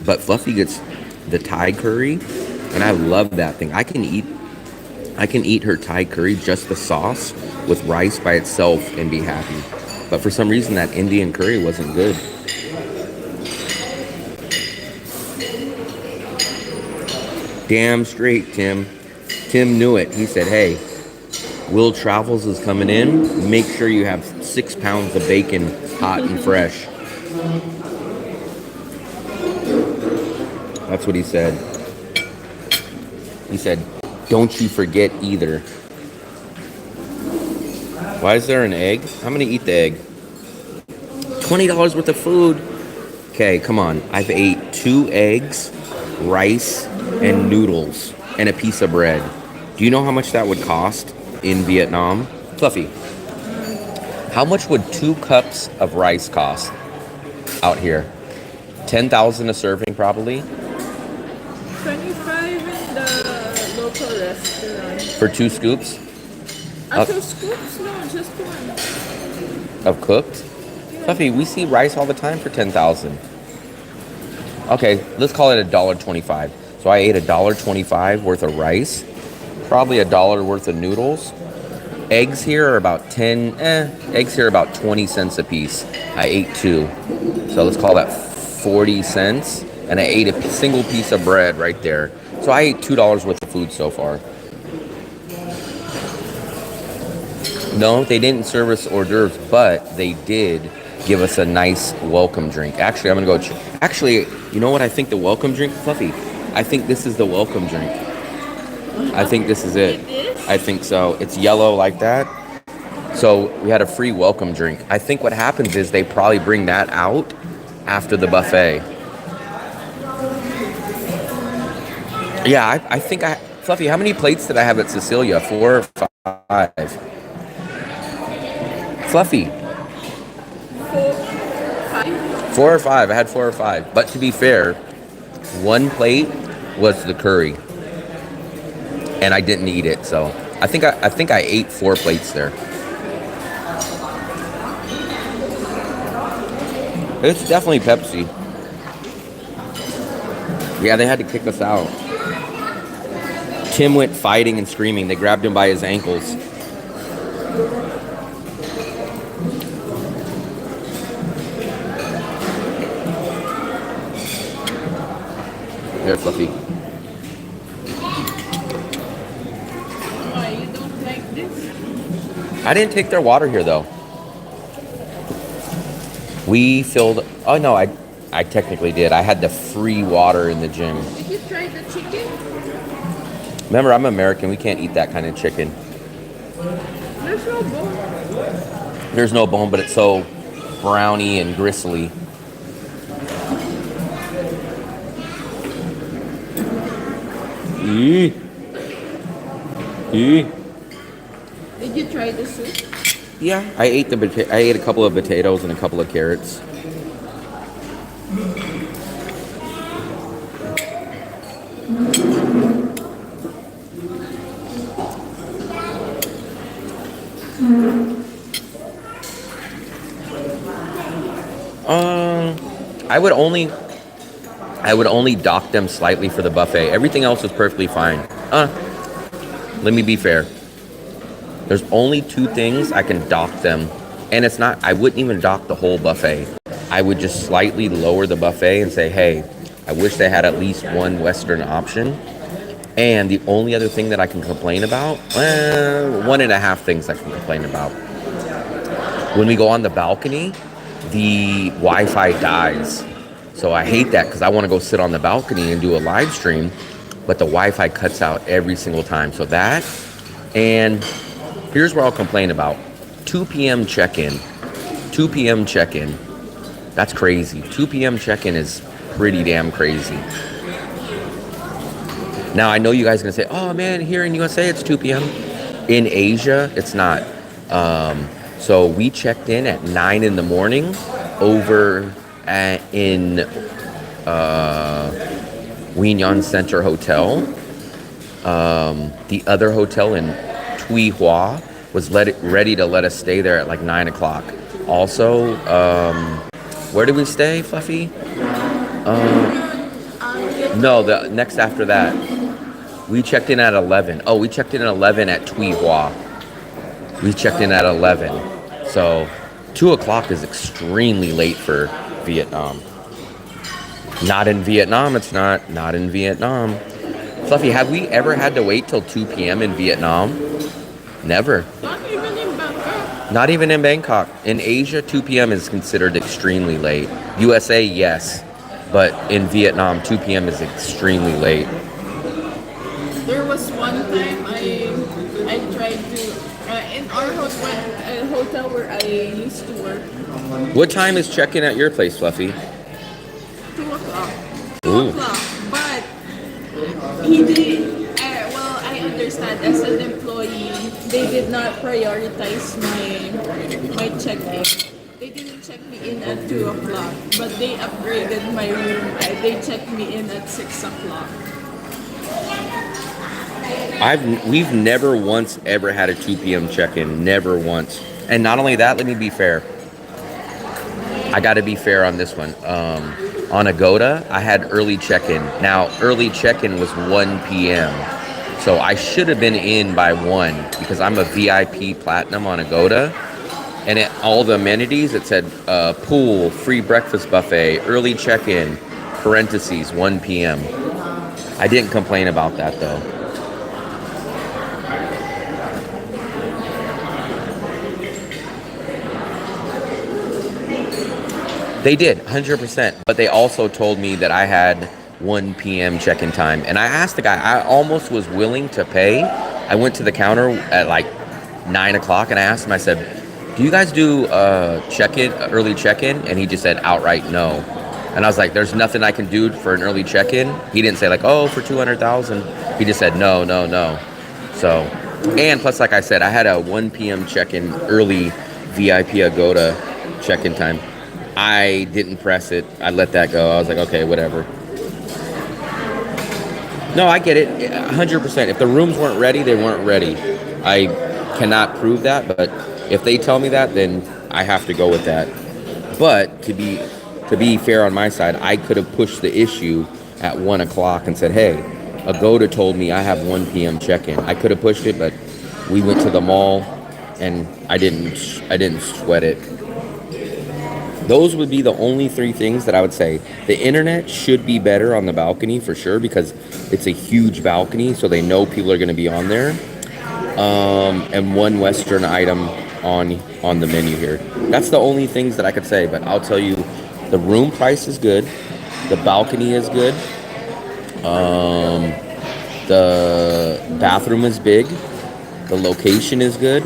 But Fluffy gets the Thai curry and I love that thing. I can eat her Thai curry, just the sauce, with rice by itself and be happy. But for some reason that Indian curry wasn't good. Damn straight, Tim. Tim knew it. He said, hey, Will Travels is coming in. Make sure you have 6 pounds of bacon, hot and fresh. That's what he said. He said, don't you forget either. Why is there an egg? I'm going to eat the egg. $20 worth of food. Okay, come on. I've ate 2 eggs, rice, and noodles, and a piece of bread. Do you know how much that would cost in Vietnam? Fluffy, how much would 2 cups of rice cost out here? 10,000 a serving, probably. 25 in the local restaurant. For 2 scoops? 2 scoops? No, just 1. Of cooked? Yeah. Fluffy, we see rice all the time for 10,000. Okay, let's call it $1.25. So I ate $1.25 worth of rice, probably $1 worth of noodles. Eggs here are about 20 cents a piece. I ate 2. So let's call that 40 cents. And I ate a single piece of bread right there. So I ate $2 worth of food so far. No, they didn't serve us hors d'oeuvres, but they did give us a nice welcome drink. Actually, I'm going to go... Actually, you know what I think the welcome drink? Fluffy, I think this is the welcome drink. I think this is it. I think so. It's yellow like that. So we had a free welcome drink. I think what happens is they probably bring that out after the buffet. Yeah, I think I... Fluffy, how many plates did I have at Cecilia? 4 or 5? Fluffy. 4 or 5. I had 4 or 5. But to be fair, 1 plate was the curry, and I didn't eat it. So I think I ate 4 plates there. It's definitely Pepsi. Yeah, they had to kick us out. Tim went fighting and screaming. They grabbed him by his ankles. There, Fluffy. Why, you don't like this? I didn't take their water here, though. We filled... Oh, no, I technically did. I had the free water in the gym. Did you try the chicken? Remember, I'm American. We can't eat that kind of chicken. There's no bone. There's no bone, but it's so browny and gristly. Did you try the soup? Yeah, I ate a couple of potatoes and a couple of carrots. I would only dock them slightly for the buffet. Everything else was perfectly fine. Let me be fair. There's only 2 things I can dock them. And it's not, I wouldn't even dock the whole buffet. I would just slightly lower the buffet and say, hey, I wish they had at least 1 Western option. And the only other thing that I can complain about, 1.5 things I can complain about. When we go on the balcony, the Wi-Fi dies. So I hate that because I want to go sit on the balcony and do a live stream, but the Wi-Fi cuts out every single time. So that, and here's where I'll complain about. 2 p.m. check-in. 2 p.m. check-in. That's crazy. 2 p.m. check-in is pretty damn crazy. Now, I know you guys are going to say, oh, man, here in USA, it's 2 p.m. In Asia, it's not. So we checked in at 9 in the morning over in Weignan Center Hotel. The other hotel in Tuy Hoa was ready to let us stay there at like 9 o'clock. Also, where did we stay, Fluffy? No, the next after that. We checked in at 11. Oh, we checked in at 11 at Tuy Hoa. We checked in at 11. So 2 o'clock is extremely late for Vietnam. Not in Vietnam, it's not. Not in Vietnam. Fluffy, have we ever had to wait till 2 p.m. in Vietnam? Never. Not even in Bangkok. Not even in Bangkok. In Asia, 2 p.m. is considered extremely late. USA, yes. But in Vietnam, 2 p.m. is extremely late. There was one time I tried to in our hotel where I used to work. What time is check-in at your place, Fluffy? 2 o'clock. 2 Ooh. o'clock. But he did. Well, I understand as an employee, they did not prioritize my check-in. They didn't check me in at 2 o'clock, but they upgraded my room. They checked me in at 6 o'clock. We've never once ever had a 2 p.m. check-in. Never once. And not only that, let me be fair. I got to be fair on this one. On Agoda, I had early check-in. Now, early check-in was 1 p.m. So I should have been in by 1 because I'm a VIP Platinum on Agoda. And all the amenities, it said pool, free breakfast buffet, early check-in, parentheses, 1 p.m. I didn't complain about that, though. They did, 100%. But they also told me that I had 1 p.m. check-in time. And I asked the guy, I almost was willing to pay. I went to the counter at like 9 o'clock and I asked him, I said, do you guys do early check-in? And he just said outright no. And I was like, there's nothing I can do for an early check-in? He didn't say like, oh, for 200,000. He just said no. So, and plus, like I said, I had a 1 p.m. check-in early VIP Agoda check-in time. I didn't press it. I let that go. I was like, okay, whatever. No, I get it. 100%. If the rooms weren't ready, they weren't ready. I cannot prove that, but if they tell me that, then I have to go with that. But to be fair on my side, I could have pushed the issue at 1 o'clock and said, hey, Agoda told me I have 1 p.m. check-in. I could have pushed it, but we went to the mall and I didn't sweat it. Those would be the only 3 things that I would say. The internet should be better on the balcony for sure because it's a huge balcony, so they know people are going to be on there. And 1 Western item on the menu here. That's the only things that I could say, but I'll tell you, the room price is good. The balcony is good. The bathroom is big. The location is good.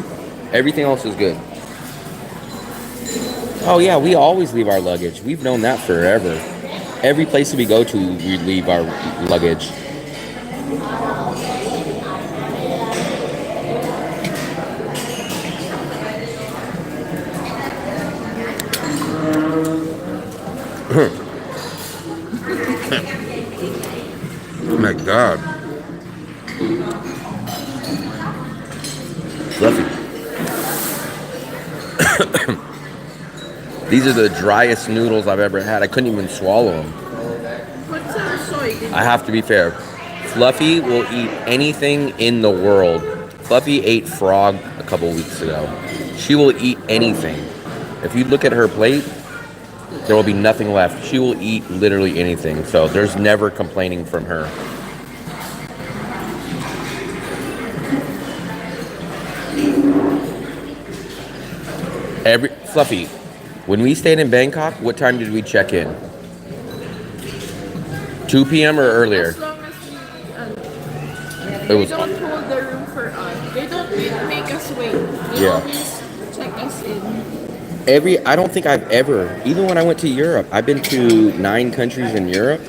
Everything else is good. Oh yeah, we always leave our luggage. We've known that forever. Every place that we go to, we leave our luggage. Oh my God. Fluffy. These are the driest noodles I've ever had. I couldn't even swallow them. What's soy? I have to be fair. Fluffy will eat anything in the world. Fluffy ate frog a couple weeks ago. She will eat anything. If you look at her plate, there will be nothing left. She will eat literally anything. So there's never complaining from her. Fluffy, when we stayed in Bangkok, what time did we check in? 2 p.m. or earlier? As long as they don't hold the room for us. They don't make us wait. They always check us I don't think I've ever, even when I went to Europe, I've been to 9 countries in Europe,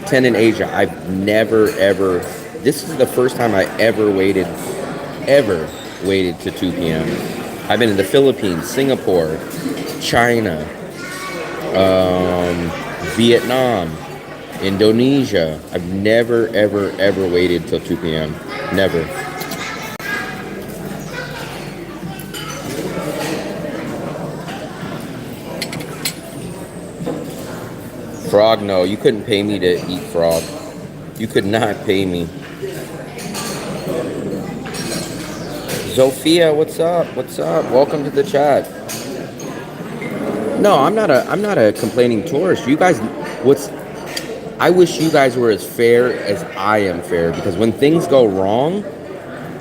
10 in Asia. I've never, ever, this is the first time I ever waited to 2 p.m. I've been in the Philippines, Singapore, China, Vietnam, Indonesia. I've never, ever, ever waited till 2 p.m. Never. Frog, no. You couldn't pay me to eat frog. You could not pay me. Sophia, what's up? What's up? Welcome to the chat. No, I'm not a complaining tourist. You guys, I wish you guys were as fair as I am fair, because when things go wrong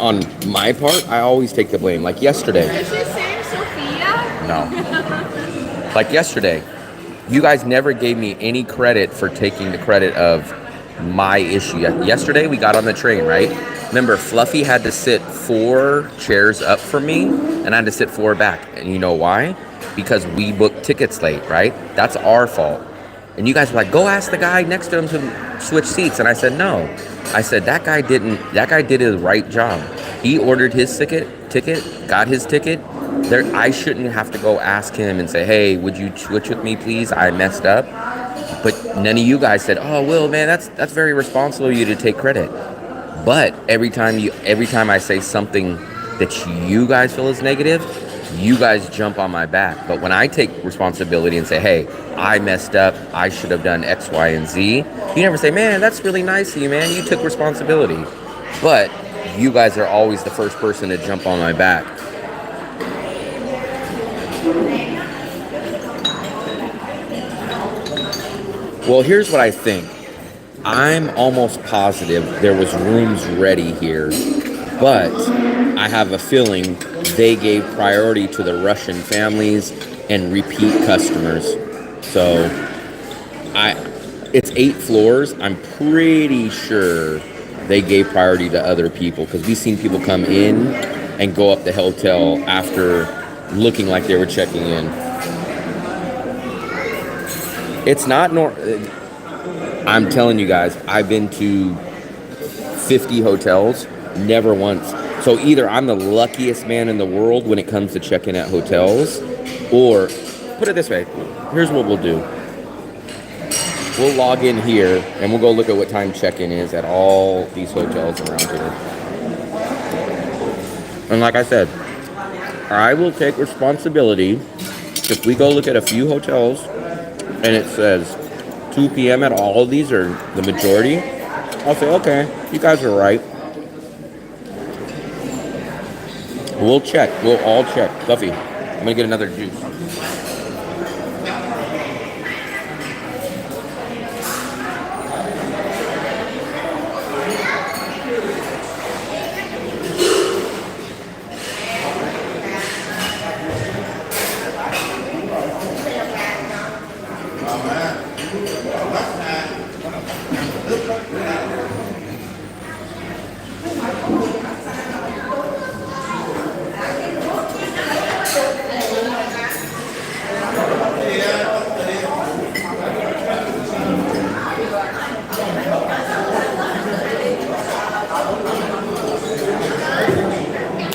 on my part, I always take the blame. Like yesterday. Is she saying Sophia? No. Like yesterday, you guys never gave me any credit for taking the credit of my issue. Yesterday, we got on the train, right? Remember, Fluffy had to sit 4 chairs up from me, and I had to sit 4 back. And you know why? Because we booked tickets late, right? That's our fault. And you guys were like, go ask the guy next to him to switch seats. And I said, no. I said, that guy did his right job. He ordered his ticket, got his ticket. I shouldn't have to go ask him and say, hey, would you switch with me, please? I messed up. But none of you guys said, oh, Will, man, that's very responsible of you to take credit. But every time I say something that you guys feel is negative, you guys jump on my back. But when I take responsibility and say, hey, I messed up, I should have done X, Y, and Z, you never say, man, that's really nice of you, man. You took responsibility. But you guys are always the first person to jump on my back. Well, here's what I think. I'm almost positive there was rooms ready here, but I have a feeling they gave priority to the Russian families and repeat customers. So it's 8 floors. I'm pretty sure they gave priority to other people, because we've seen people come in and go up the hotel after looking like they were checking in. It's not I'm telling you guys, I've been to 50 hotels, never once. So either I'm the luckiest man in the world when it comes to checking at hotels, or put it this way, here's what we'll do. We'll log in here and we'll go look at what time check-in is at all these hotels around here. And like I said, I will take responsibility if we go look at a few hotels and it says 2 p.m. at all of these, or the majority, I'll say, okay, you guys are right. We'll check. We'll all check. Fluffy, I'm going to get another juice.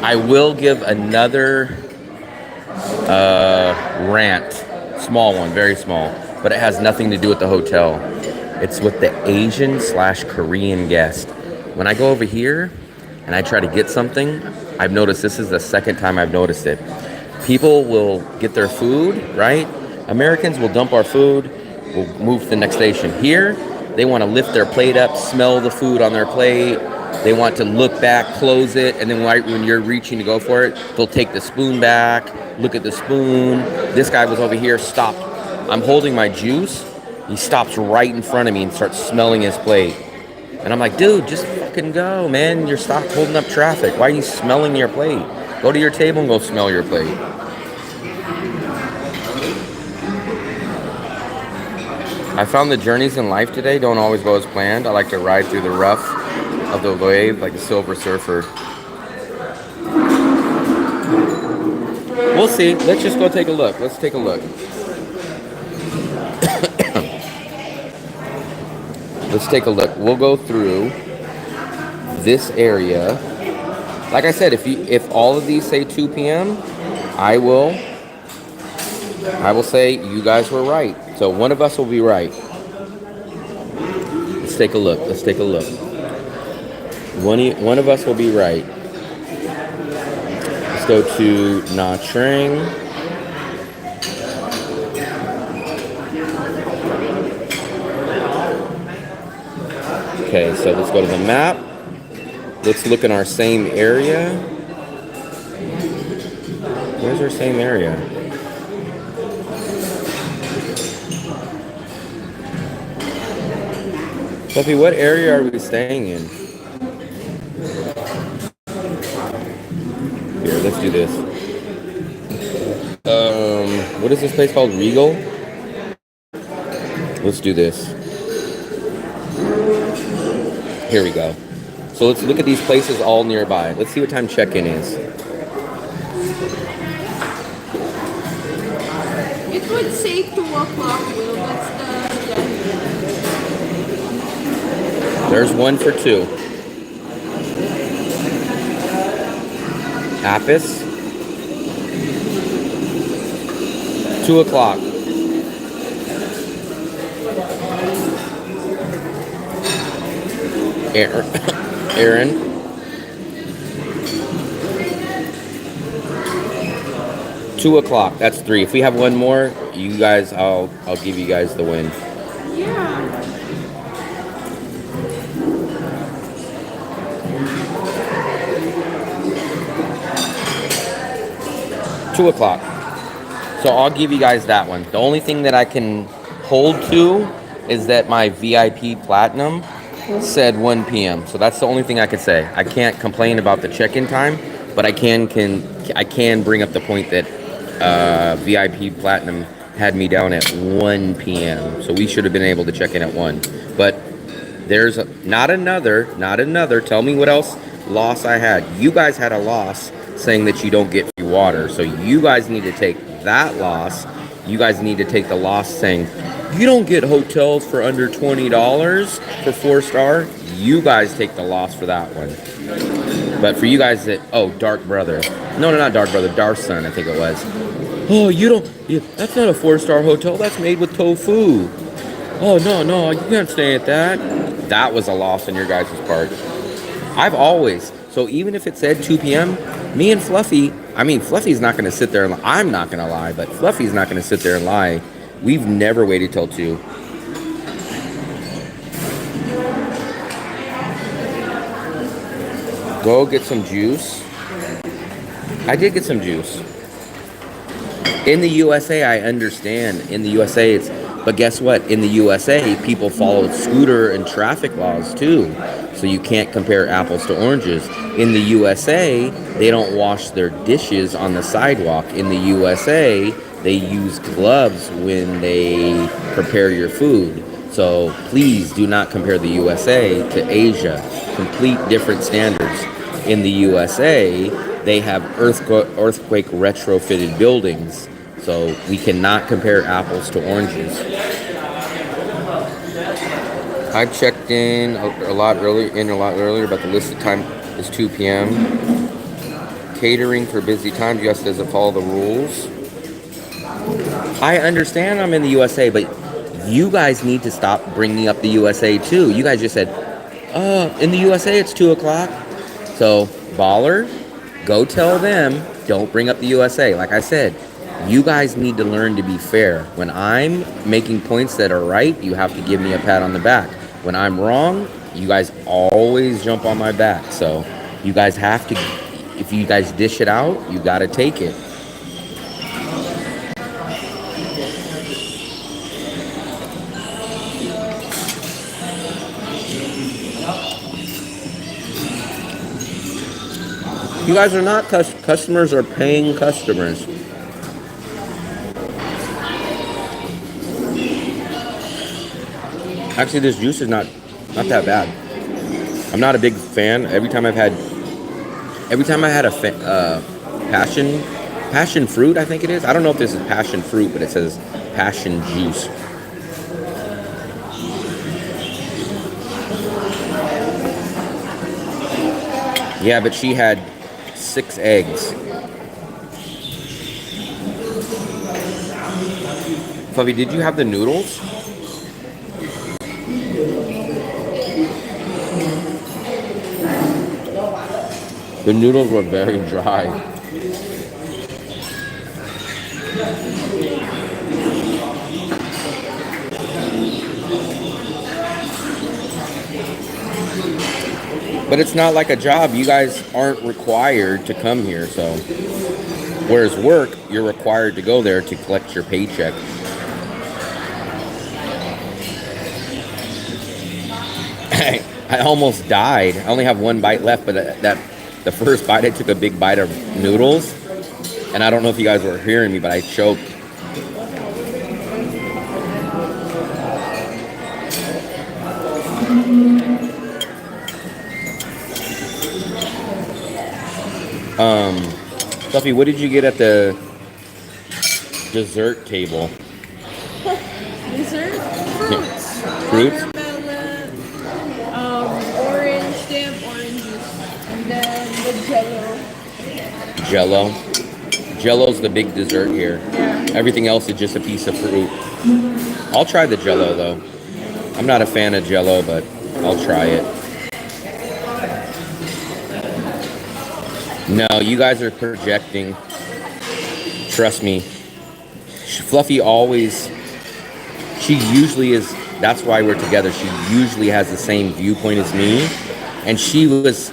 I will give another rant, small one, very small, but it has nothing to do with the hotel. It's with the Asian/Korean guest. When I go over here and I try to get something, I've noticed this is the second time I've noticed it. People will get their food, right? Americans will dump our food, we'll move to the next station. Here, they want to lift their plate up, smell the food on their plate. They want to look back, close it, and then right when you're reaching to go for it, they'll take the spoon back, look at the spoon. This guy was over here, stopped. I'm holding my juice. He stops right in front of me and starts smelling his plate. And I'm like, dude, just fucking go, man. You're stopped holding up traffic. Why are you smelling your plate? Go to your table and go smell your plate. I found the journeys in life today don't always go as planned. I like to ride through the rough of the wave like a silver surfer. We'll see. see. Let's just go take a look. Let's take a look. Let's take a look. We'll go through this area. Like I said, if all of these say 2 p.m., I will say you guys were right. So one of us will be right. Let's take a look. Let's take a look. One of us will be right. Let's go to Trang. Okay, so let's go to the map. Let's look in our same area. Where's our same area? Sophie, what area are we staying in? Here, let's do this. What is this place called? Regal? Let's do this. Here we go. So let's look at these places all nearby. Let's see what time check-in is. It would say 2 o'clock, Will. That's the... There's one for 2. Apis. 2 o'clock. Aaron. Two o'clock. That's 3. If we have one more, you guys, I'll give you guys the win. Yeah. 2 o'clock. So I'll give you guys that one. The only thing that I can hold to is that my VIP Platinum said 1 p.m. So that's the only thing I could say. I can't complain about the check-in time, but I can bring up the point that VIP Platinum had me down at 1 p.m. So we should have been able to check in at 1. But there's not another. Tell me what else loss I had. You guys had a loss saying that you don't get free water. So you guys need to take that loss. You guys need to take the loss saying you don't get hotels for under $20 for 4-star. You guys take the loss for that one. But for you guys that, Dark Brother. No, not Dark Brother, Darson, I think it was. Oh, that's not a 4-star hotel. That's made with tofu. Oh, no, you can't stay at that. That was a loss on your guys' part. So even if it said 2 p.m., me and Fluffy's not going to sit there and lie. I'm not going to lie, but Fluffy's not going to sit there and lie. We've never waited till 2. Go get some juice. I did get some juice. In the USA, I understand. In the USA, but guess what? In the USA, people follow scooter and traffic laws too. So you can't compare apples to oranges. In the USA, they don't wash their dishes on the sidewalk. In the USA, they use gloves when they prepare your food. So please do not compare the USA to Asia. Complete different standards. In the USA, they have earthquake retrofitted buildings. So we cannot compare apples to oranges. I checked in a lot earlier, but the listed time is 2 p.m. Catering for busy times, yes, does it follow the rules? I understand I'm in the USA, but you guys need to stop bringing up the USA too. You guys just said, in the USA it's 2 o'clock. So, baller, go tell them, don't bring up the USA. Like I said, you guys need to learn to be fair. When I'm making points that are right, you have to give me a pat on the back. When I'm wrong, you guys always jump on my back. So you guys have to, if you guys dish it out, you got to take it. You guys are not customers, are paying customers. Actually, this juice is not that bad. I'm not a big fan. Every time I had a passion Passion fruit, I think it is. I don't know if this is passion fruit, but it says passion juice. Yeah, but she had 6 eggs. Fluffy, did you have the noodles? The noodles were very dry. But it's not like a job. You guys aren't required to come here, so. Whereas work, you're required to go there to collect your paycheck. I almost died. I only have 1 bite left, but the first bite, I took a big bite of noodles. And I don't know if you guys were hearing me, but I choked. Fluffy, what did you get at the dessert table? Dessert? Fruits. Fruits? Watermelon, orange, they have orange juice. And then the jello. Jello. Jello's the big dessert here. Yeah. Everything else is just a piece of fruit. I'll try the jello though. I'm not a fan of jello, but I'll try it. No, you guys are projecting. Trust me. Fluffy always, she usually is, that's why we're together. She usually has the same viewpoint as me. And she was,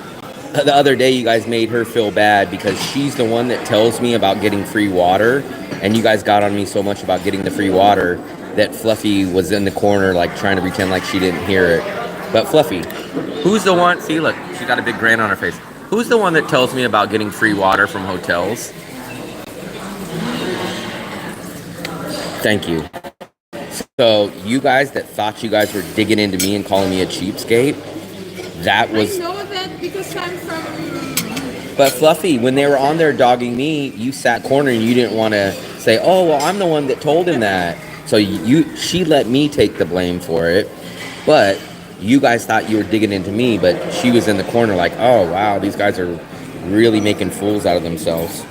the other day you guys made her feel bad because she's the one that tells me about getting free water. And you guys got on me so much about getting the free water that Fluffy was in the corner like trying to pretend like she didn't hear it. But Fluffy, who's the one, see look, she got a big grin on her face. Who's the one that tells me about getting free water from hotels? Thank you. So you guys that thought you guys were digging into me and calling me a cheapskate, that was... I know that because I'm from... But Fluffy, when they were on there dogging me, you sat corner and you didn't want to say, oh, well, I'm the one that told him that. So she let me take the blame for it. But you guys thought you were digging into me, but she was in the corner like, oh, wow, these guys are really making fools out of themselves.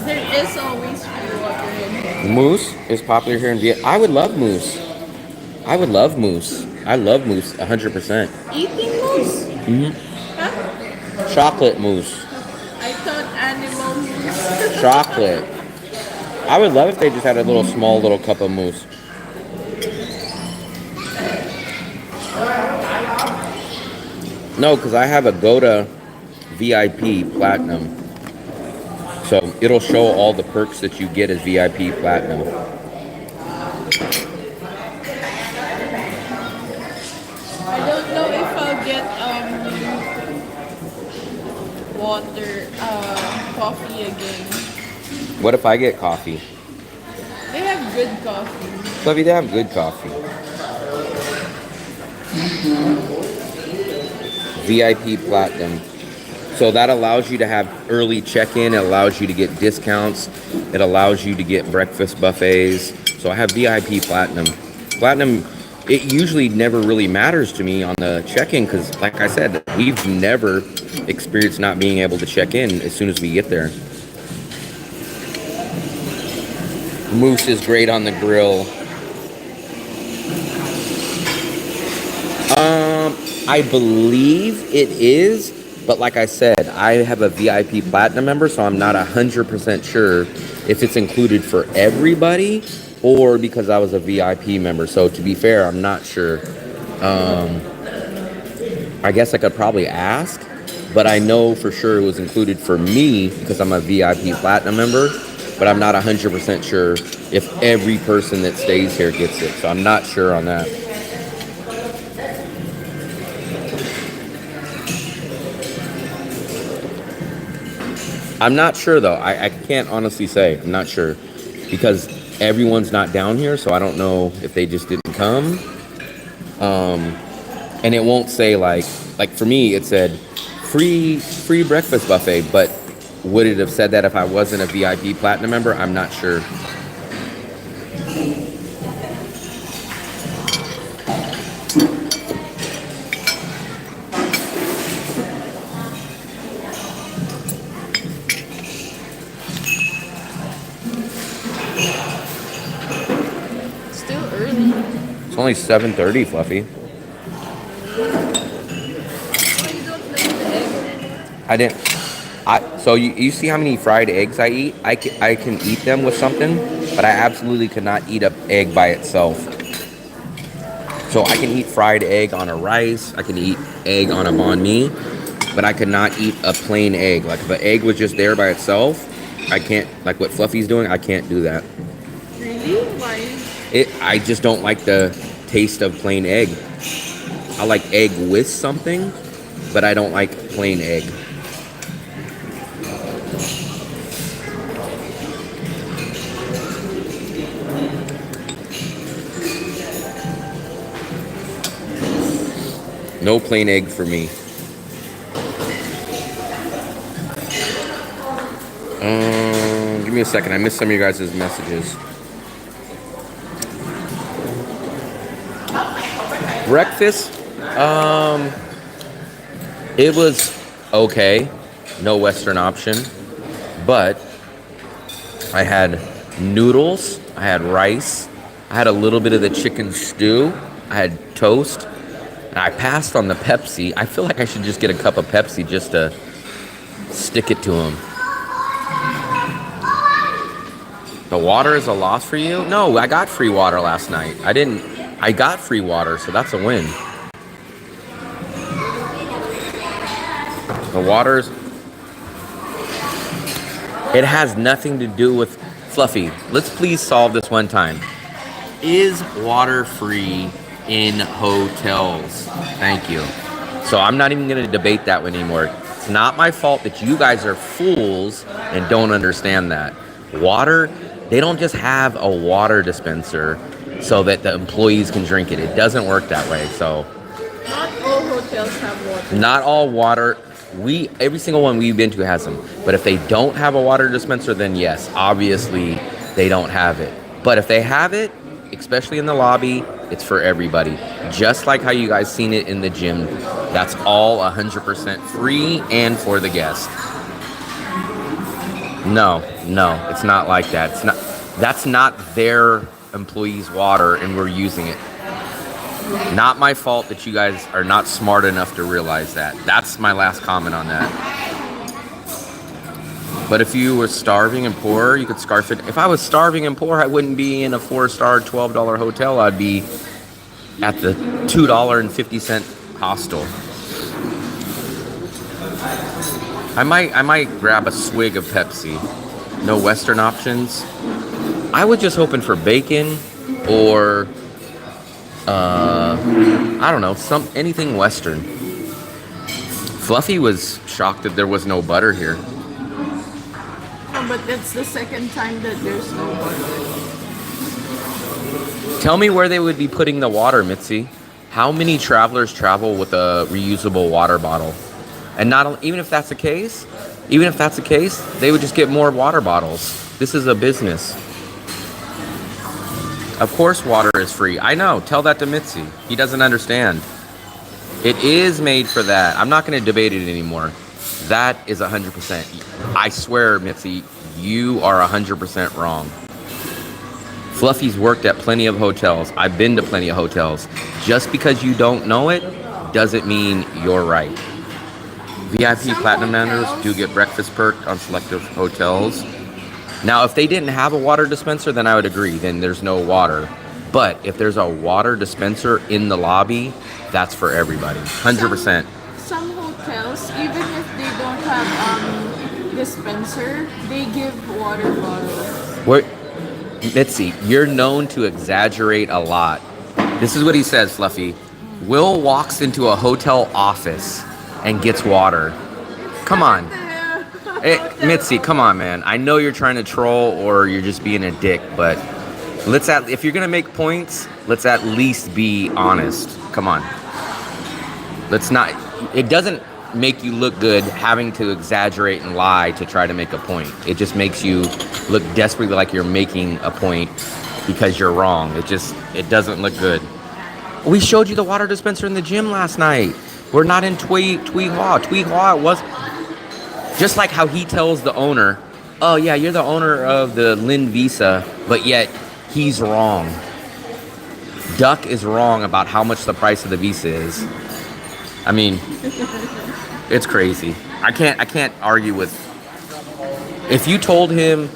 There is always free water in here. Moose is popular here in Vietnam. I would love moose. I would love moose. I love moose 100%. Eating moose? Mm-hmm. Huh? Chocolate moose. I thought animal moose. Chocolate. I would love if they just had a small little cup of moose. No, because I have a Goda VIP Platinum. So it'll show all the perks that you get as VIP Platinum. I don't know if I'll get coffee again. What if I get coffee? They have good coffee. Fluffy, they have good coffee. VIP Platinum. So that allows you to have early check-in. It allows you to get discounts. It allows you to get breakfast buffets. So I have VIP Platinum. Platinum, it usually never really matters to me on the check-in because, like I said, we've never experienced not being able to check in as soon as we get there. Moose is great on the grill. I believe it is, but like I said, I have a VIP Platinum member, so I'm not 100% sure if it's included for everybody or because I was a VIP member. So to be fair, I'm not sure. I guess I could probably ask, but I know for sure it was included for me because I'm a VIP Platinum member, but I'm not 100% sure if every person that stays here gets it. So I'm not sure on that. I'm not sure though. I can't honestly say. I'm not sure because everyone's not down here, so I don't know if they just didn't come. And it won't say like for me, it said free breakfast buffet, but would it have said that if I wasn't a VIP Platinum member? I'm not sure. Still early. It's only 7:30, Fluffy. Why you don't like the egg? I didn't. So you see how many fried eggs I eat? I can eat them with something, but I absolutely cannot eat an egg by itself. So I can eat fried egg on a rice. I can eat egg on a banh mi, but I could not eat a plain egg. Like if an egg was just there by itself, I can't. Like what Fluffy's doing, I can't do that. Really? Why? I just don't like the taste of plain egg. I like egg with something, but I don't like plain egg. No plain egg for me. Give me a second. I missed some of you guys' messages. Breakfast, it was okay. No Western option. But I had noodles. I had rice. I had a little bit of the chicken stew. I had toast. And I passed on the Pepsi. I feel like I should just get a cup of Pepsi just to stick it to him. The water is a loss for you? No, I got free water last night. I got free water, so that's a win. The water's... It has nothing to do with... Fluffy, let's please solve this one time. Is water free in hotels? Thank you. So I'm not even going to debate that one anymore. It's not my fault that you guys are fools and don't understand that. Water, they don't just have a water dispenser so that the employees can drink it. It doesn't work that way. So Not all hotels have water. not all water. Every single one we've been to has them. But if they don't have a water dispenser, then yes, obviously they don't have it. But if they have it, especially in the lobby, it's for everybody. Just like how you guys seen it in the gym. That's all 100% free and for the guest. No, it's not like that. That's not their employees' water and we're using it. Not my fault that you guys are not smart enough to realize that. That's my last comment on that. But if you were starving and poor, you could scarf it. If I was starving and poor, I wouldn't be in a 4-star $12 hotel. I'd be at the $2.50 hostel. I might grab a swig of Pepsi. No Western options. I was just hoping for bacon or I don't know, anything Western. Fluffy was shocked that there was no butter here. No, but that's the second time that there's no butter. Tell me where they would be putting the water, Mitzi. How many travelers travel with a reusable water bottle? And even if that's the case, they would just get more water bottles. This is a business. Of course water is free. I know. Tell that to Mitzi. He doesn't understand. It is made for that. I'm not going to debate it anymore. That is 100%. I swear, Mitzi, you are 100% wrong. Fluffy's worked at plenty of hotels. I've been to plenty of hotels. Just because you don't know it doesn't mean you're right. VIP Platinum members do get breakfast perk on selective hotels. Now, if they didn't have a water dispenser, then I would agree. Then there's no water. But if there's a water dispenser in the lobby, that's for everybody. 100%. Some hotels, even if they don't have dispenser, they give water bottles. Mitzi, you're known to exaggerate a lot. This is what he says, Fluffy. Will walks into a hotel office and gets water. Come on. Hey, Mitzi, come on, man. I know you're trying to troll or you're just being a dick, but if you're gonna make points, let's at least be honest. Come on. Let's not. make you look good having to exaggerate and lie to try to make a point. It just makes you look desperately like you're making a point because you're wrong. It doesn't look good. We showed you the water dispenser in the gym last night. We're not in Thuy Hoa. Thuy Hoa was just like how he tells the owner, oh yeah, you're the owner of the Lin Visa, but yet he's wrong. Duck is wrong about how much the price of the visa is. I mean, it's crazy. I can't argue with. If you told him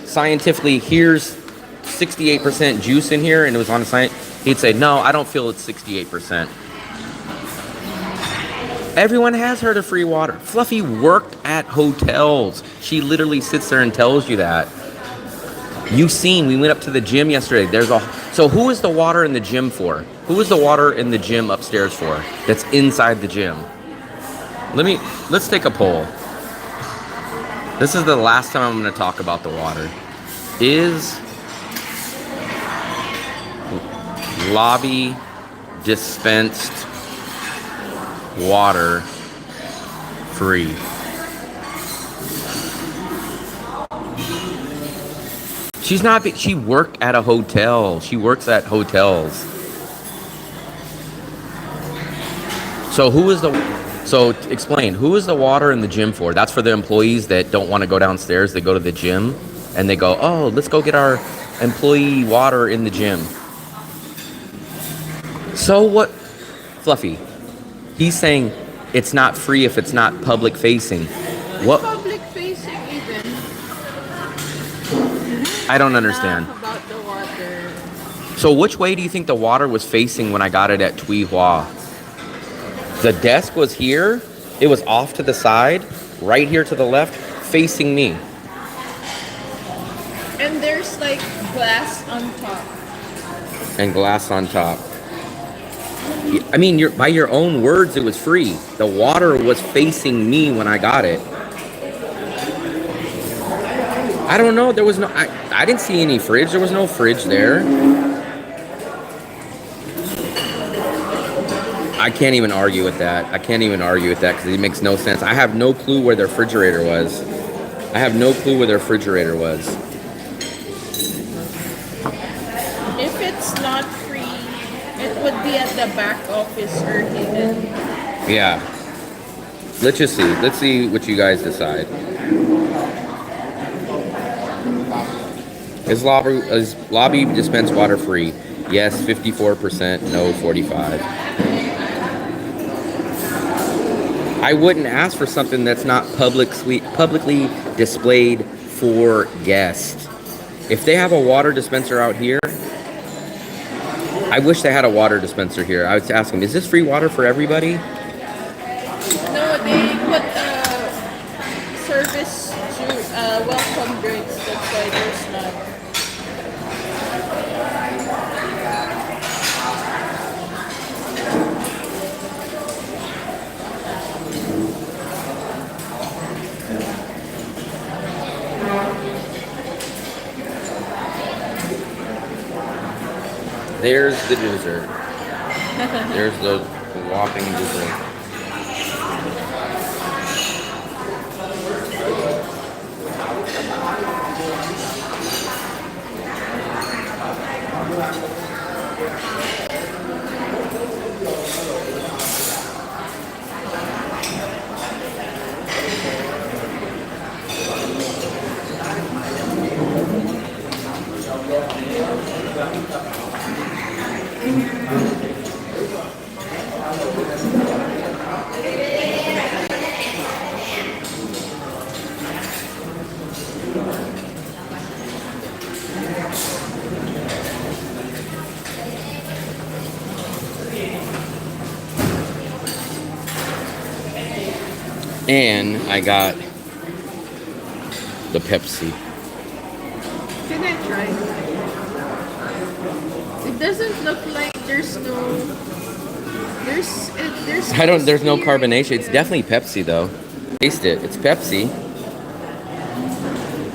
scientifically, here's 68% juice in here, and it was on a science, he'd say, no, I don't feel it's 68%. Everyone has heard of free water. Fluffy worked at hotels. She literally sits there and tells you that. You've seen, we went up to the gym yesterday. So who is the water in the gym for? Who is the water in the gym upstairs for? That's inside the gym. Let's take a poll. This is the last time I'm going to talk about the water. Is lobby dispensed water free? She worked at a hotel. She works at hotels. So explain, who is the water in the gym for? That's for the employees that don't want to go downstairs. They go to the gym and they go, oh, let's go get our employee water in the gym. So what, Fluffy? He's saying it's not free if it's not public facing. What? Public facing even. I don't understand. About the water. So which way do you think the water was facing when I got it at Thuy Hoa? The desk was here. It was off to the side, right here to the left, facing me. And there's like glass on top. And glass on top. I mean, by your own words, it was free. The water was facing me when I got it. I don't know. There was no. I didn't see any fridge. There was no fridge there. I can't even argue with that. Because it makes no sense. I have no clue where their refrigerator was. If it's not free, it would be at the back office or hidden. Yeah. Let's just see. Let's see what you guys decide. Is lobby dispense water free? Yes, 54%. No, 45%. I wouldn't ask for something that's not publicly displayed for guests. If they have a water dispenser out here, I wish they had a water dispenser here. I would ask them, is this free water for everybody? No, they put service to welcome drinks. That's why there's not. There's the dessert. There's the whopping dessert. And I got the Pepsi. Can I try? It doesn't look like there's no. There's no carbonation. It's definitely Pepsi though. Taste it. It's Pepsi.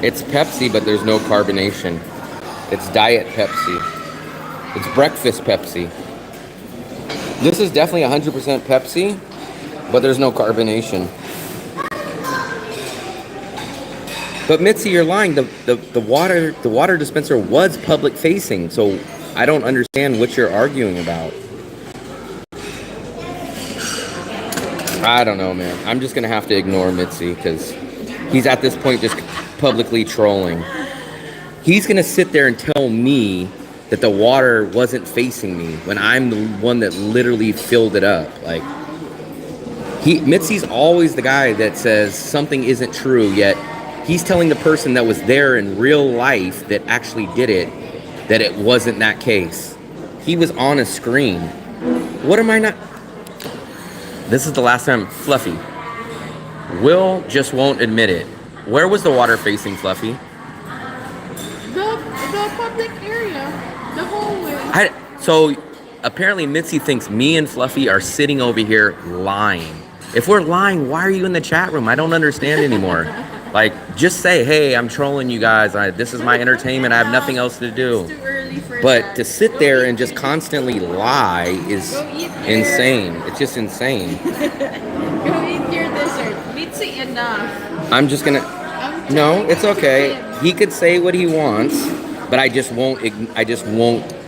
It's Pepsi, but there's no carbonation. It's Diet Pepsi. It's breakfast Pepsi. This is definitely 100% Pepsi, but there's no carbonation. But Mitzi, you're lying. The water dispenser was public facing, so I don't understand what you're arguing about. I don't know, man. I'm just gonna have to ignore Mitzi because he's at this point just publicly trolling. He's gonna sit there and tell me that the water wasn't facing me when I'm the one that literally filled it up. Like, Mitzi's always the guy that says something isn't true, yet he's telling the person that was there in real life that actually did it that it wasn't that case. He was on a screen. What am I not? This is the last time. Fluffy. Will just won't admit it. Where was the water facing, Fluffy? The public area. The hallway. So apparently Mitzi thinks me and Fluffy are sitting over here lying. If we're lying, why are you in the chat room? I don't understand anymore. Like, just say, hey, I'm trolling you guys. This is my entertainment. I have nothing else to do. It's too early for But that. to sit there and just constantly lie is insane. It's just insane. Go eat your dessert. Mitzi, enough. I'm just gonna. No, it's okay. He could say what he wants, but I just won't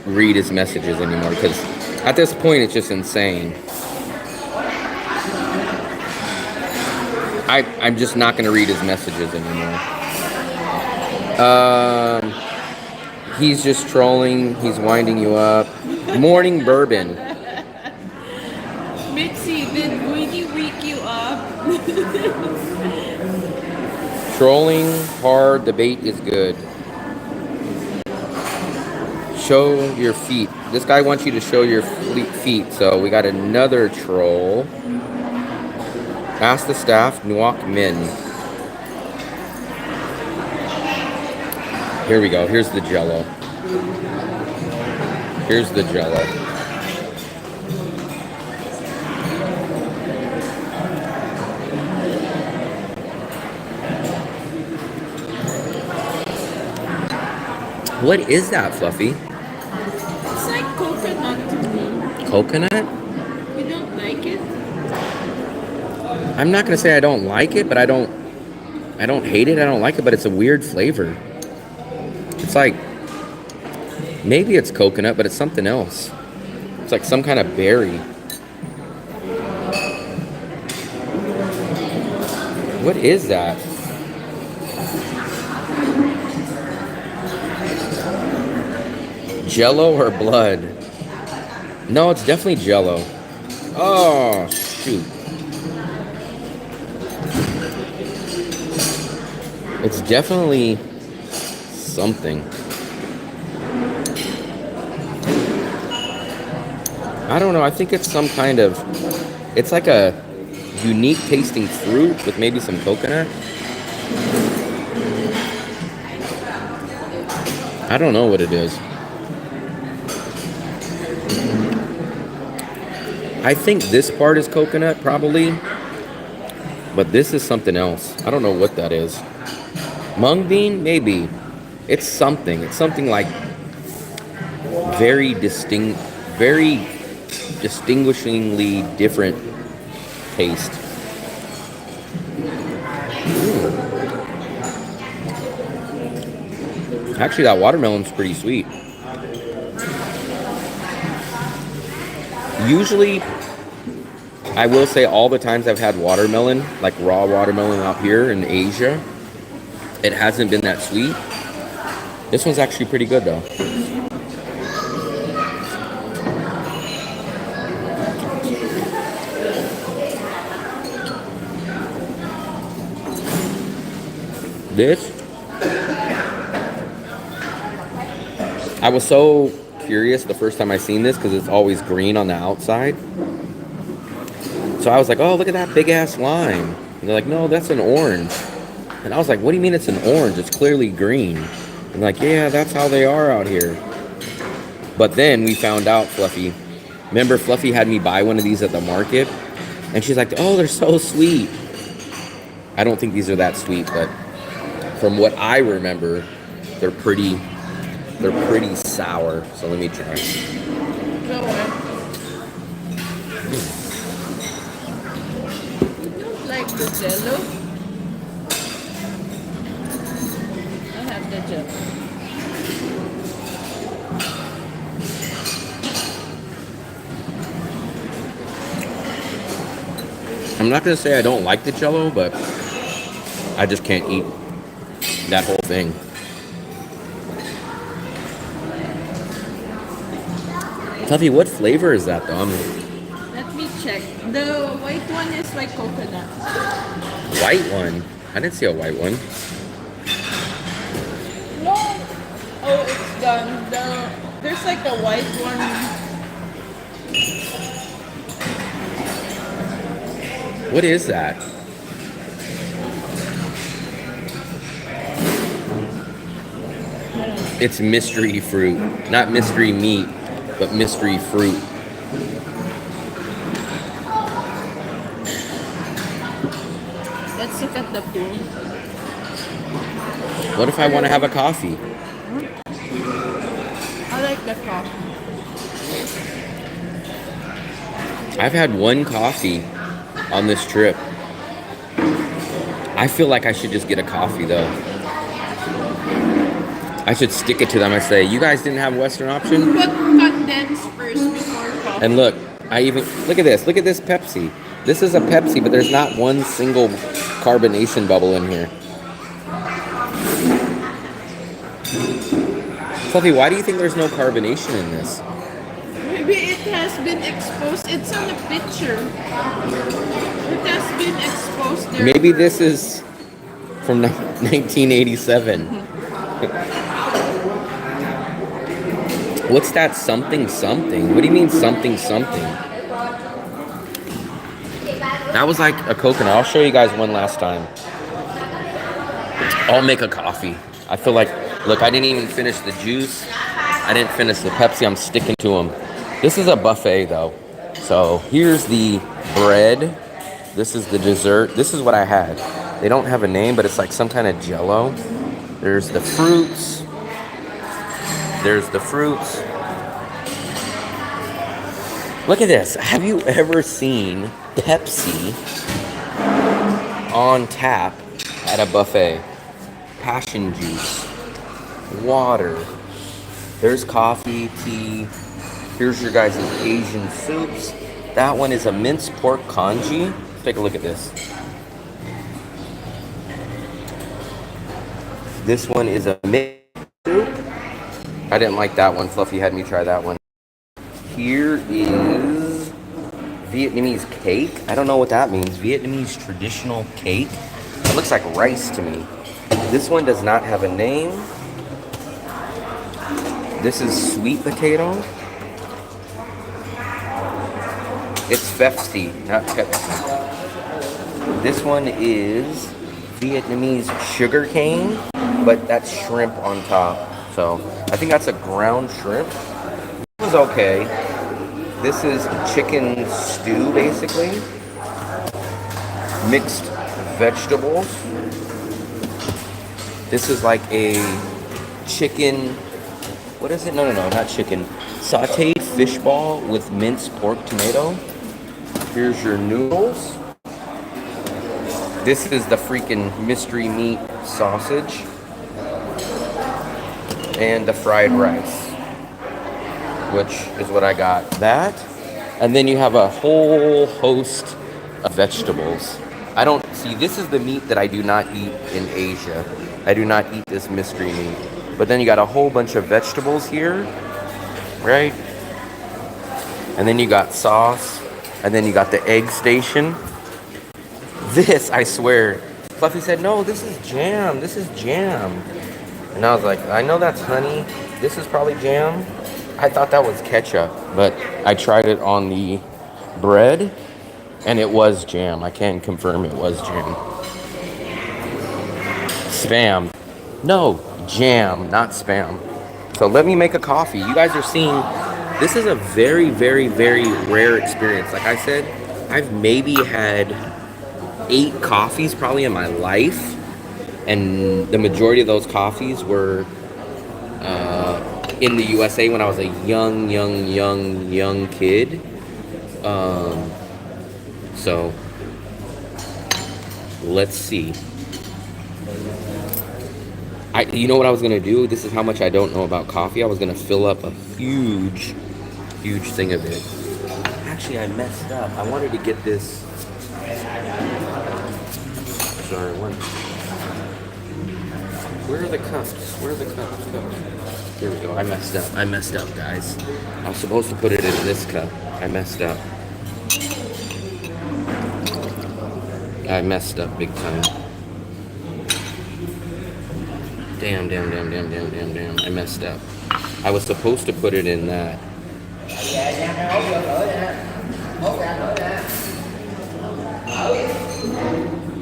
read his messages anymore because at this point it's just insane. I'm just not gonna read his messages anymore. He's just trolling. He's winding you up. Morning bourbon. Mitzi, did Winnie wake you up? Trolling hard. The bait is good. Show your feet. This guy wants you to show your feet. So we got another troll. Ask the staff, Nuok Min. Here we go. Here's the Jello. Here's the Jello. What is that, Fluffy? It's like coconut to me. Coconut? You don't like it? I'm not gonna say I don't like it, but I don't hate it. I don't like it, but it's a weird flavor. It's like, maybe it's coconut, but it's something else. It's like some kind of berry. What is that? Jello or blood? No, it's definitely Jello. Oh, shoot. It's definitely something. I don't know. I think it's some kind of... It's like a unique tasting fruit with maybe some coconut. I don't know what it is. I think this part is coconut, probably. But this is something else. I don't know what that is. Mung bean? Maybe. It's something. It's something like very distinguishingly different taste. Actually, that watermelon's pretty sweet. Usually, I will say all the times I've had watermelon, like raw watermelon out here in Asia, it hasn't been that sweet. This one's actually pretty good though. This, I was so curious the first time I seen this because it's always green on the outside. So I was like, oh, look at that big ass lime. And they're like, no, that's an orange. And I was like, what do you mean it's an orange? It's clearly green. And like, yeah, that's how they are out here. But then we found out, Fluffy. Remember, Fluffy had me buy one of these at the market? And she's like, oh, they're so sweet. I don't think these are that sweet, but from what I remember, they're pretty sour. So let me try. Go ahead. Jello. I have the Jello. I'm not gonna say I don't like the Jello, but I just can't eat that whole thing. Tuffy, what flavor is that though? Let me check. The white one is like coconut. White one? I didn't see a white one. No. Oh, it's done. There's like a white one. What is that? It's mystery fruit. Not mystery meat, but mystery fruit. Let's look at the pool. What if I want to have a coffee? I like the coffee. I've had one coffee on this trip. I feel like I should just get a coffee though. I should stick it to them and say, you guys didn't have Western option? Put condensed first before coffee. And look, look at this Pepsi. This is a Pepsi, but there's not one single carbonation bubble in here. Fluffy, why do you think there's no carbonation in this? Maybe it has been exposed. It's on the picture. It has been exposed there. Maybe this is from 1987. What's that something something? What do you mean something something? That was like a coconut. I'll show you guys one last time. I'll make a coffee. I feel like, look, I didn't even finish the juice. I didn't finish the Pepsi. I'm sticking to them. This is a buffet though. So here's the bread. This is the dessert. This is what I had. They don't have a name, but it's like some kind of jello. There's the fruits. There's the fruits. Look at this. Have you ever seen Pepsi on tap at a buffet? Passion juice, water. There's coffee, tea. Here's your guys' Asian soups. That one is a minced pork congee. Take a look at this. This one is a mixed soup. I didn't like that one. Fluffy had me try that one. Here is Vietnamese cake. I don't know what that means. Vietnamese traditional cake. It looks like rice to me. This one does not have a name. This is sweet potato. It's Fefsti, not Pepsi. This one is Vietnamese sugar cane, but that's shrimp on top. So I think that's a ground shrimp. It was okay. This is chicken stew, basically. Mixed vegetables. This is like a chicken, what is it? No, not chicken. Sauteed fish ball with minced pork tomato. Here's your noodles. This is the freaking mystery meat sausage. And the fried rice, which is what I got. That. And then you have a whole host of vegetables. I don't see, this is the meat that I do not eat in Asia. I do not eat this mystery meat. But then you got a whole bunch of vegetables here, right? And then you got sauce. And then you got the egg station. This, I swear, Fluffy said, no, this is jam. This is jam. And I was like, I know that's honey. This is probably jam. I thought that was ketchup. But I tried it on the bread. And it was jam. I can confirm it was jam. Spam. No, jam, not spam. So let me make a coffee. You guys are seeing, this is a very, very, very rare experience. Like I said, I've maybe had 8 coffees probably in my life. And the majority of those coffees were in the USA when I was a young kid. So Let's see. You know what I was gonna do? This is how much I don't know about coffee. I was gonna fill up a huge thing of it. Actually, I messed up. I wanted to get this. Sorry, one. Where are the cups? Where are the cups? Here we go. I messed up. I messed up, guys. I was supposed to put it in this cup. I messed up. I messed up big time. Damn. I messed up. I was supposed to put it in that.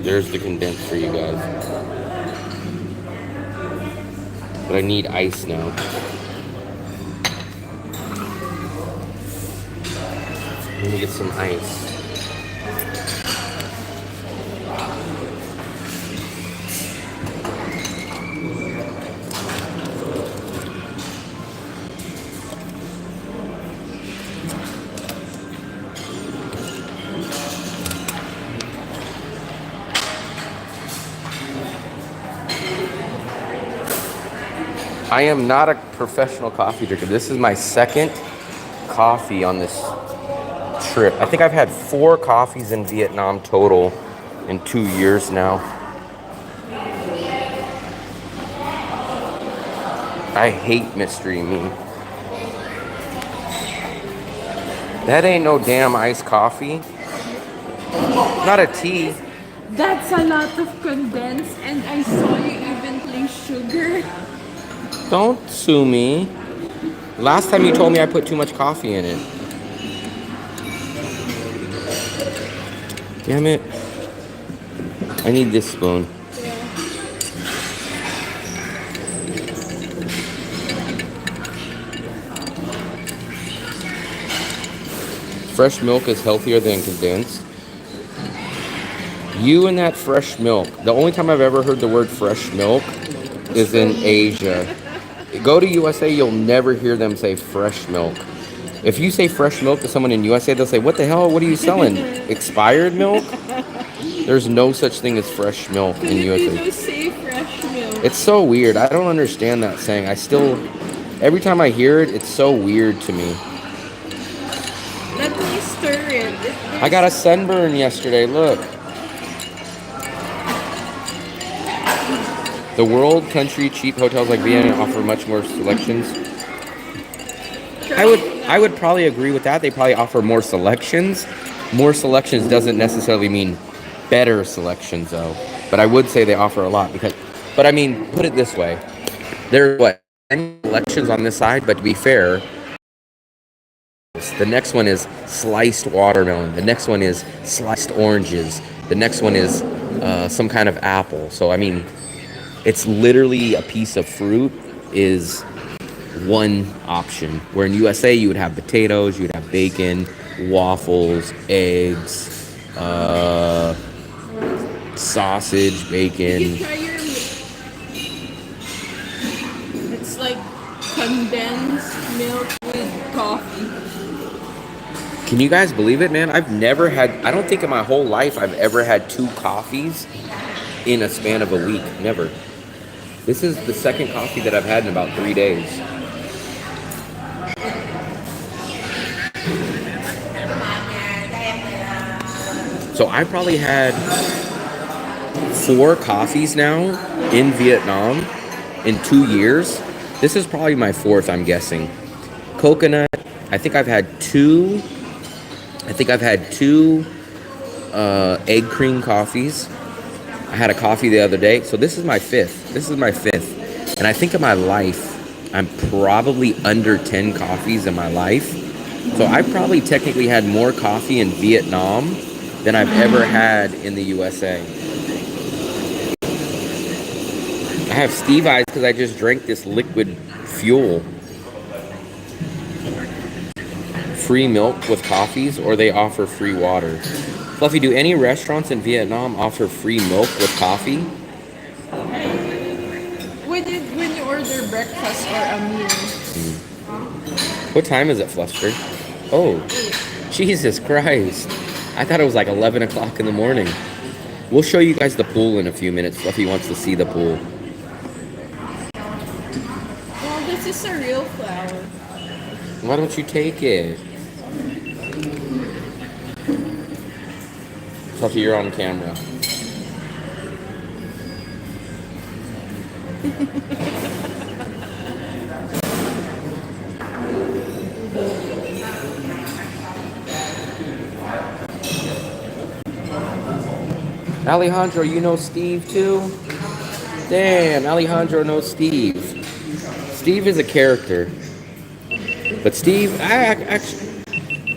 There's the condensed for you guys. But I need ice now. Let me get some ice. I am not a professional coffee drinker. This is my second coffee on this trip. I think I've had 4 coffees in Vietnam total in 2 years now. I hate mystery me. That ain't no damn iced coffee. Not a tea. That's a lot of condensed, and I saw you even place sugar. Don't sue me. Last time you told me I put too much coffee in it. Damn it. I need this spoon. Fresh milk is healthier than condensed. You and that fresh milk. The only time I've ever heard the word fresh milk is in Asia. Go to USA, you'll never hear them say fresh milk. If you say fresh milk to someone in USA, they'll say, what the hell, what are you selling? Expired milk? There's no such thing as fresh milk in USA. Filipinos say fresh milk. It's so weird. I don't understand that saying. Every time I hear it, it's so weird to me. Let me stir it. I got a sunburn yesterday, look. The world, country, cheap hotels like Vienna offer much more selections. I would probably agree with that. They probably offer more selections. More selections doesn't necessarily mean better selections, though. But I would say they offer a lot but I mean, put it this way: there's 10 selections on this side. But to be fair, the next one is sliced watermelon. The next one is sliced oranges. The next one is some kind of apple. So I mean, it's literally a piece of fruit is one option. Where in USA you would have potatoes, you would have bacon, waffles, eggs, sausage, bacon. It's like condensed milk with coffee. Can you guys believe it, man? I don't think in my whole life I've ever had 2 coffees in a span of a week. Never. This is the second coffee that I've had in about 3 days. So I probably had 4 coffees now in Vietnam in 2 years. This is probably my 4th, I'm guessing. Coconut. I think I've had two egg cream coffees. I had a coffee the other day. So this is my 5th. And I think in my life, I'm probably under 10 coffees in my life. So I probably technically had more coffee in Vietnam than I've ever had in the USA. I have Steve Eyes because I just drank this liquid fuel. Free milk with coffees, or they offer free water. Fluffy, do any restaurants in Vietnam offer free milk with coffee? When you order breakfast or a meal. What time is it, Fluster? Oh, Jesus Christ. I thought it was like 11 o'clock in the morning. We'll show you guys the pool in a few minutes. Fluffy wants to see the pool. Well, this is a real flower. Why don't you take it? Fluffy, you're on camera. Alejandro, you know Steve too? Damn, Alejandro knows Steve. Steve is a character. But Steve, actually,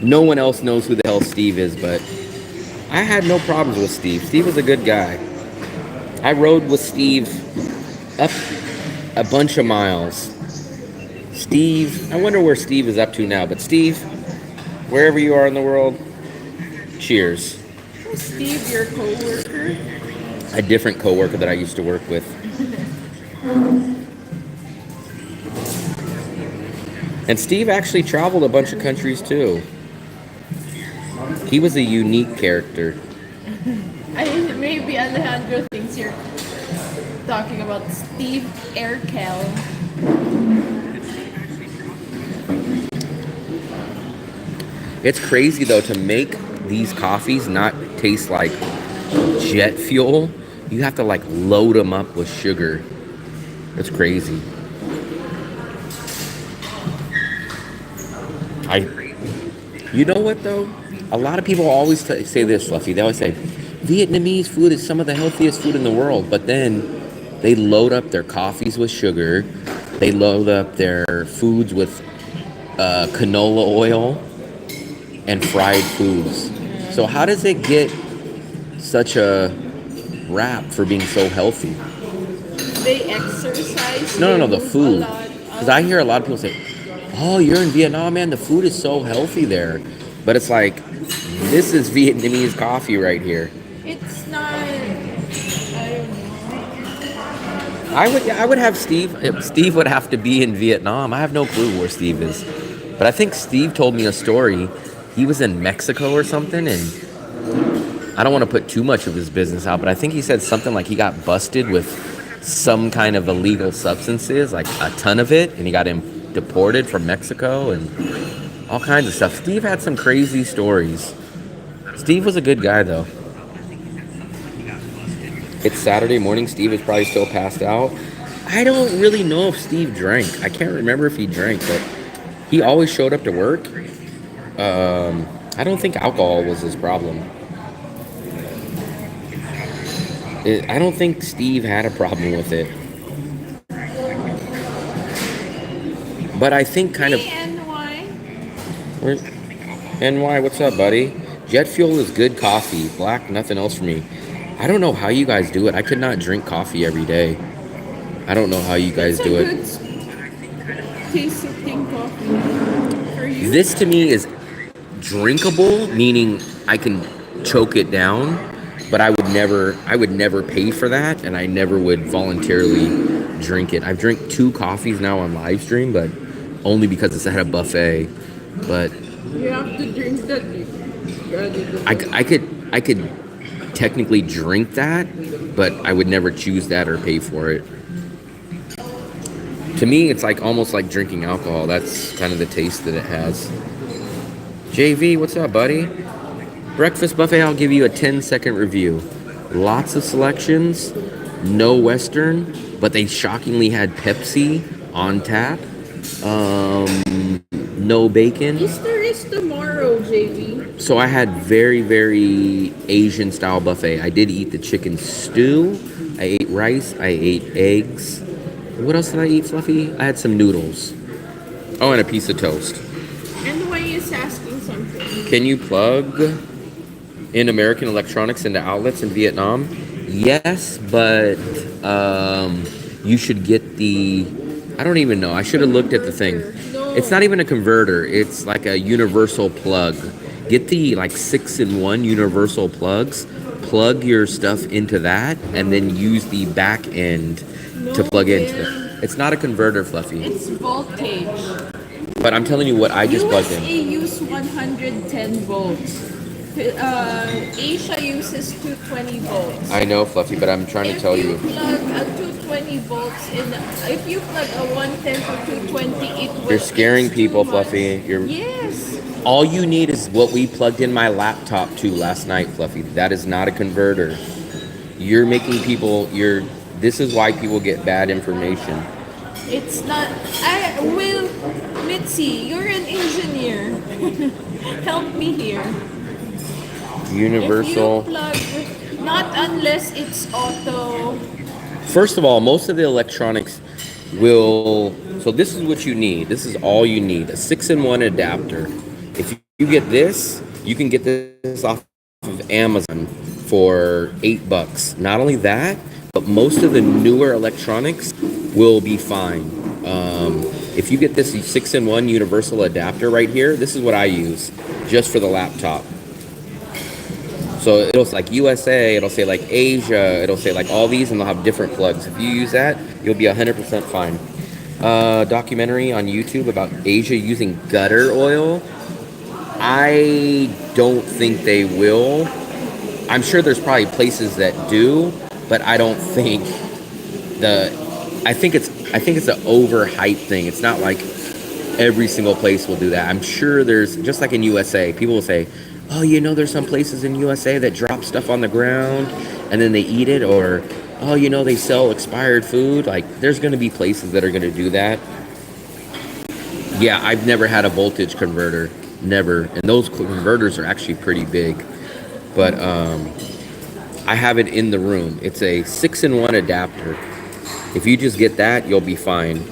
no one else knows who the hell Steve is, but I had no problems with Steve. Steve was a good guy. I rode with Steve up a bunch of miles. Steve, I wonder where Steve is up to now, but Steve, wherever you are in the world, cheers. Steve, your co-worker? A different co-worker that I used to work with. And Steve actually traveled a bunch of countries too. He was a unique character. Maybe Alejandro thinks you're talking about Steve Aircal. It's crazy though to make these coffees not taste like jet fuel. You have to like load them up with sugar. It's crazy. You know what though? A lot of people always say this, Fluffy. They always say, Vietnamese food is some of the healthiest food in the world. But then they load up their coffees with sugar. They load up their foods with canola oil and fried foods. So how does it get such a rap for being so healthy? They exercise. No, the food. Because I hear a lot of people say, oh, you're in Vietnam, man, the food is so healthy there. But it's like, this is Vietnamese coffee right here. It's not, I don't know. I would have Steve. Steve would have to be in Vietnam. I have no clue where Steve is. But I think Steve told me a story. He was in Mexico or something, and I don't want to put too much of his business out, but I think he said something like he got busted with some kind of illegal substances, like a ton of it, and he got him deported from Mexico and all kinds of stuff. Steve had some crazy stories. Steve was a good guy, though. It's Saturday morning. Steve is probably still passed out. I don't really know if Steve drank. I can't remember if he drank, but he always showed up to work. I don't think alcohol was his problem. I don't think Steve had a problem with it. But I think kind of... Where's NY, what's up, buddy? Jet fuel is good coffee. Black, nothing else for me. I don't know how you guys do it. I could not drink coffee every day. I don't know how you guys do it. Tasting coffee for you. This to me is drinkable, meaning I can choke it down, but I would never pay for that, and I never would voluntarily drink it. I've drank 2 coffees now on live stream, but only because it's at a buffet. But you have to drink that. I could technically drink that, but I would never choose that or pay for it. To me, it's like almost like drinking alcohol. That's kind of the taste that it has. JV, what's up, buddy? Breakfast buffet, I'll give you a 10-second review. Lots of selections, no Western, but they shockingly had Pepsi on tap. No bacon. Easter is tomorrow, JV. So I had very, very Asian style buffet. I did eat the chicken stew. I ate rice. I ate eggs. What else did I eat, Fluffy? I had some noodles. Oh, and a piece of toast. And why is asking something? Can you plug in American electronics into outlets in Vietnam? Yes, but you should get the... I don't even know. I should have looked at the thing. No. It's not even a converter. It's like a universal plug. Get the like 6-in-1 universal plugs. Plug your stuff into that, and then use the back end to plug into it. It's not a converter, Fluffy. It's voltage. But I'm telling you what I just plugged in. USA use 110 volts. Asia uses 220 volts. I know, Fluffy, but I'm trying to If tell you you. plug a 220 volts in, if you plug a 110 to 220, it will. You're scaring It's too people, much. Fluffy. Yes. All you need is what we plugged in my laptop to last night, Fluffy. That is not a converter. You're making people. This is why people get bad information. It's not. I will. Mitzi, you're an engineer. Help me here. If you Universal. plug, not unless it's auto. First of all, most of the electronics will. So this is what you need. This is all you need. A 6-in-1 adapter. If you get this, you can get this off of Amazon for $8. Not only that, but most of the newer electronics will be fine. If you get this 6-in-1 universal adapter right here, this is what I use just for the laptop. So it'll say like USA, it'll say like Asia, it'll say like all these, and they'll have different plugs. If you use that, you'll be 100% fine. Documentary on YouTube about Asia using gutter oil. I don't think they will. I'm sure there's probably places that do, but I don't think I think it's an overhyped thing. It's not like every single place will do that. I'm sure there's, just like in USA, people will say, oh, there's some places in USA that drop stuff on the ground and then they eat it, or oh, they sell expired food. Like, there's going to be places that are going to do that. Yeah, I've never had a voltage converter. Never. And those converters are actually pretty big. But I have it in the room. It's a 6-in-1 adapter. If you just get that, you'll be fine.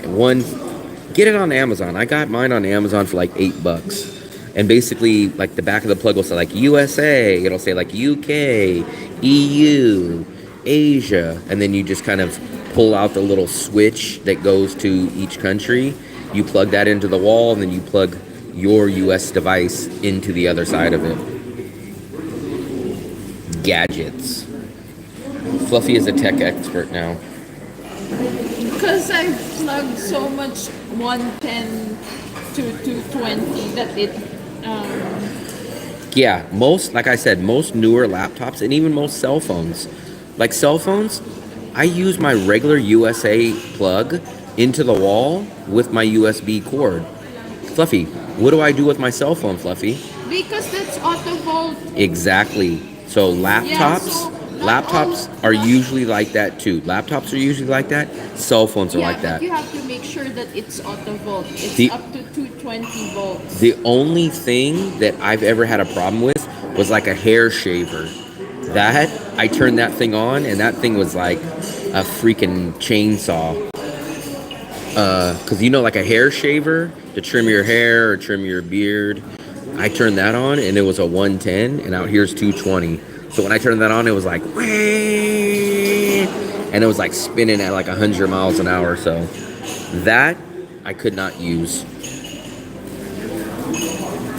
Get it on Amazon. I got mine on Amazon for like $8. And basically, like, the back of the plug will say like USA, it'll say like UK, EU, Asia, and then you just kind of pull out the little switch that goes to each country. You plug that into the wall, and then you plug your US device into the other side of it. Gadgets. Fluffy is a tech expert now. Because I plugged so much 110 to 220 that it. Yeah, like I said, most newer laptops and even most cell phones. Like cell phones, I use my regular USA plug into the wall with my USB cord. Fluffy, what do I do with my cell phone, Fluffy? Because that's auto volt. Exactly. So laptops are usually like that too. Laptops are usually like that. Cell phones are like that. But you have to make sure that it's auto volt. It's up to 220 volts. The only thing that I've ever had a problem with was like a hair shaver. That, I turned that thing on, and that thing was like a freaking chainsaw. Because like a hair shaver to trim your hair or trim your beard, I turned that on, and it was a 110, and out here's 220. So when I turned that on, it was like, and it was like spinning at like 100 miles an hour. So that I could not use.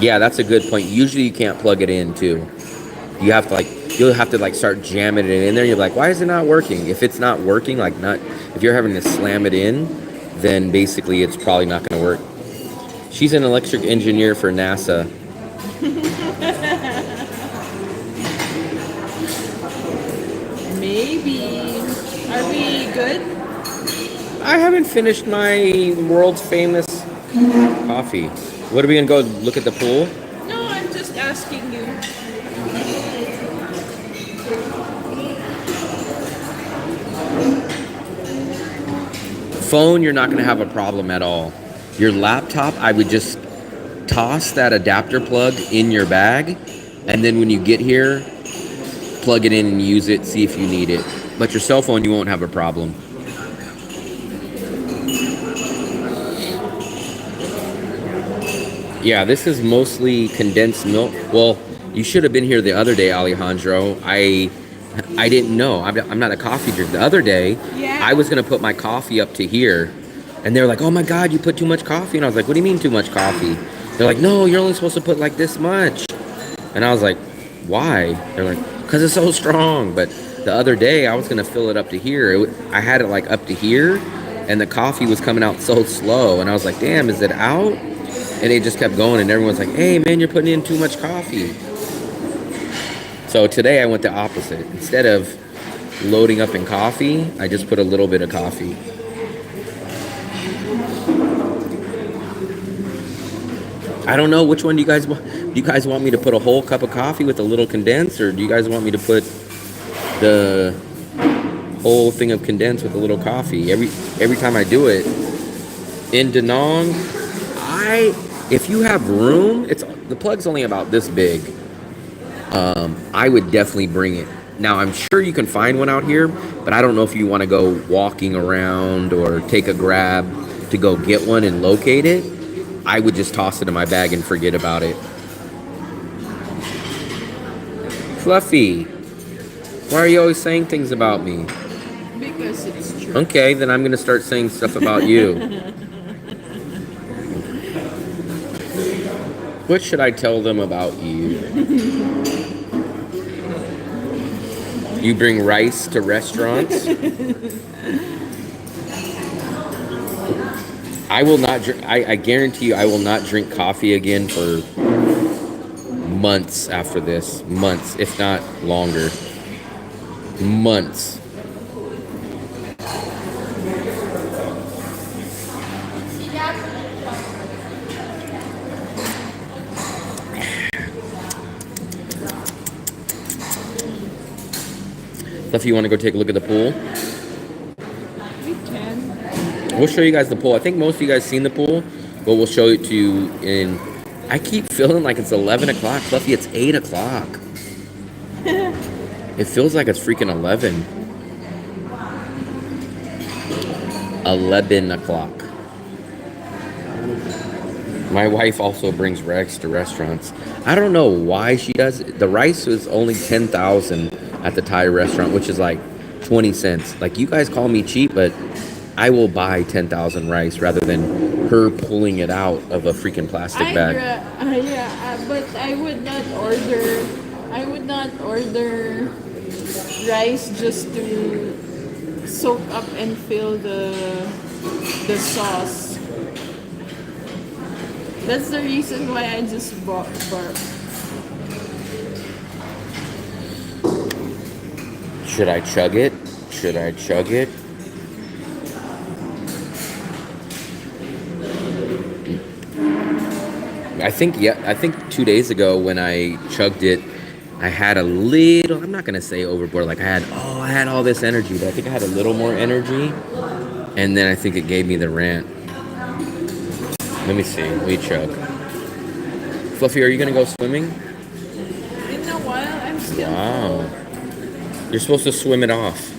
Yeah, that's a good point. Usually you can't plug it in too. You'll have to start jamming it in there. You're like, why is it not working? If it's not working, if you're having to slam it in, then basically it's probably not going to work. She's an electric engineer for NASA. Maybe. Are we good? I haven't finished my world's famous coffee. What, are we going to go look at the pool? No, I'm just asking you. Phone, you're not going to have a problem at all. Your laptop, I would just toss that adapter plug in your bag, and then when you get here, plug it in and use it, see if you need it. But your cell phone, you won't have a problem. Yeah, this is mostly condensed milk. Well, you should have been here the other day, Alejandro. I didn't know. I'm not a coffee drinker. The other day, I was going to put my coffee up to here, and they were like, oh my God, you put too much coffee. And I was like, what do you mean too much coffee? They're like, no, you're only supposed to put like this much. And I was like, why? They're like, because it's so strong. But the other day, I was going to fill it up to here. I had it like up to here, and the coffee was coming out so slow. And I was like, damn, is it out? And it just kept going, and everyone's like, hey, man, you're putting in too much coffee. So today I went the opposite. Instead of loading up in coffee, I just put a little bit of coffee. I don't know, which one do you guys want? Do you guys want me to put a whole cup of coffee with a little condensed, or do you guys want me to put the whole thing of condensed with a little coffee? Every time I do it in Danong, if you have room, the plug's only about this big. I would definitely bring it. Now I'm sure you can find one out here, but I don't know if you want to go walking around or take a grab to go get one and locate it. I would just toss it in my bag and forget about it. Fluffy, why are you always saying things about me? Because it's true. Okay, then I'm going to start saying stuff about you. What should I tell them about you? You bring rice to restaurants? I will not drink. I guarantee you I will not drink coffee again for months after this. Months, if not longer. Months. If you want to go take a look at the pool? We can. We'll show you guys the pool. I think most of you guys seen the pool, but we'll show it to you in... I keep feeling like it's 11 o'clock. Fluffy, it's 8 o'clock. It feels like it's freaking 11. 11 o'clock. My wife also brings rice to restaurants. I don't know why she does it. The rice was only 10,000 at the Thai restaurant, which is like 20 cents. Like, you guys call me cheap, but I will buy 10,000 rice rather than her pulling it out of a freaking plastic bag. But I would not order rice just to soak up and fill the sauce. That's the reason why I just bought. Should I chug it? Should I chug it? I think 2 days ago when I chugged it, I had a little, I'm not going to say overboard, like I had all this energy, but I think I had a little more energy, and then I think it gave me the rant. Let me see, let me chug. Fluffy, are you going to go swimming? In a while, I'm still Wow. You're supposed to swim it off.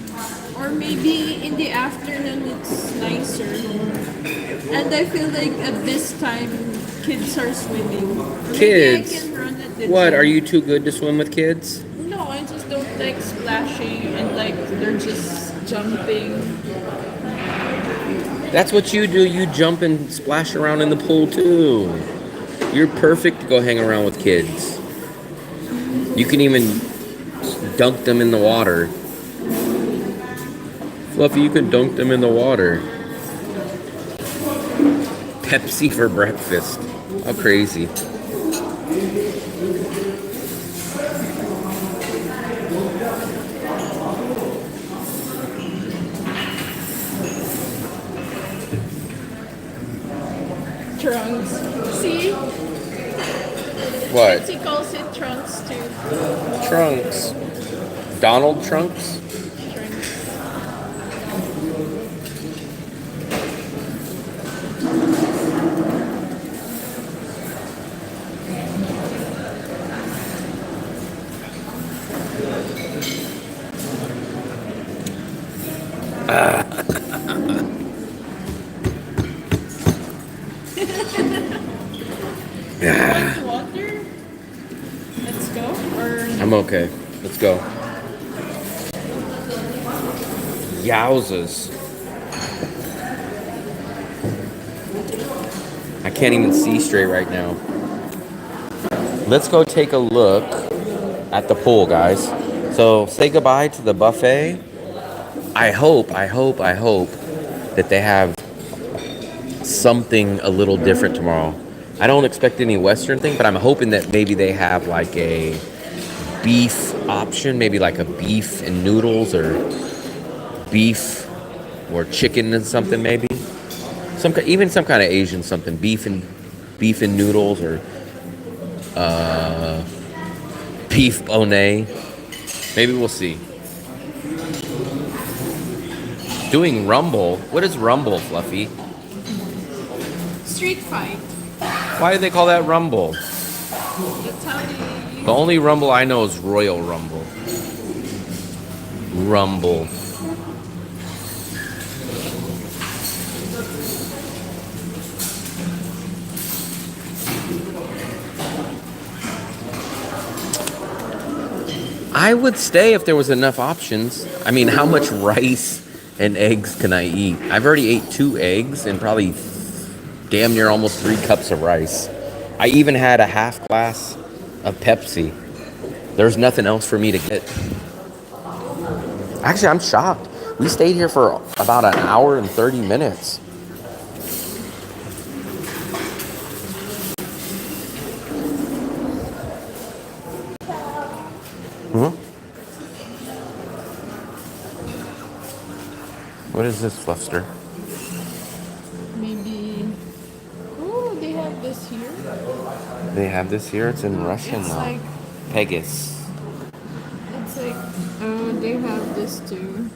Or maybe in the afternoon it's nicer. And I feel like at this time, kids are swimming. Kids? Maybe I can run at the What, gym. are you too good to swim with kids? No, I just don't like splashing and like they're just jumping. That's what you do. You jump and splash around in the pool too. You're perfect to go hang around with kids. You can even dunk them in the water. Fluffy, you can dunk them in the water. Pepsi for breakfast. How crazy. Trunks. See? What? Betsy calls it trunks too. Trunks. Donald Trunks? Trunks. Want water? Let's go. Or I'm okay. Let's go. Yowzas. I can't even see straight right now. Let's go take a look at the pool, guys. So say goodbye to the buffet. I hope that they have something a little different tomorrow. I don't expect any Western thing, but I'm hoping that maybe they have like a beef option, maybe like a beef and noodles or beef or chicken and something maybe. Even some kind of Asian something, beef and noodles or beef bonet. Maybe we'll see. Doing Rumble. What is Rumble, Fluffy? Street fight. Why do they call that Rumble? That's how they. The only Rumble I know is Royal Rumble. Rumble. I would stay if there was enough options. I mean, how much rice and eggs can I eat? I've already ate 2 eggs and probably damn near almost 3 cups of rice. I even had a half glass of Pepsi. There's nothing else for me to get. Actually, I'm shocked. We stayed here for about an hour and 30 minutes. What is this, Fluster? Maybe. Oh, they have this here. They have this here? It's in Russian It's though. like. Pegasus. It's like. Oh, they have this too.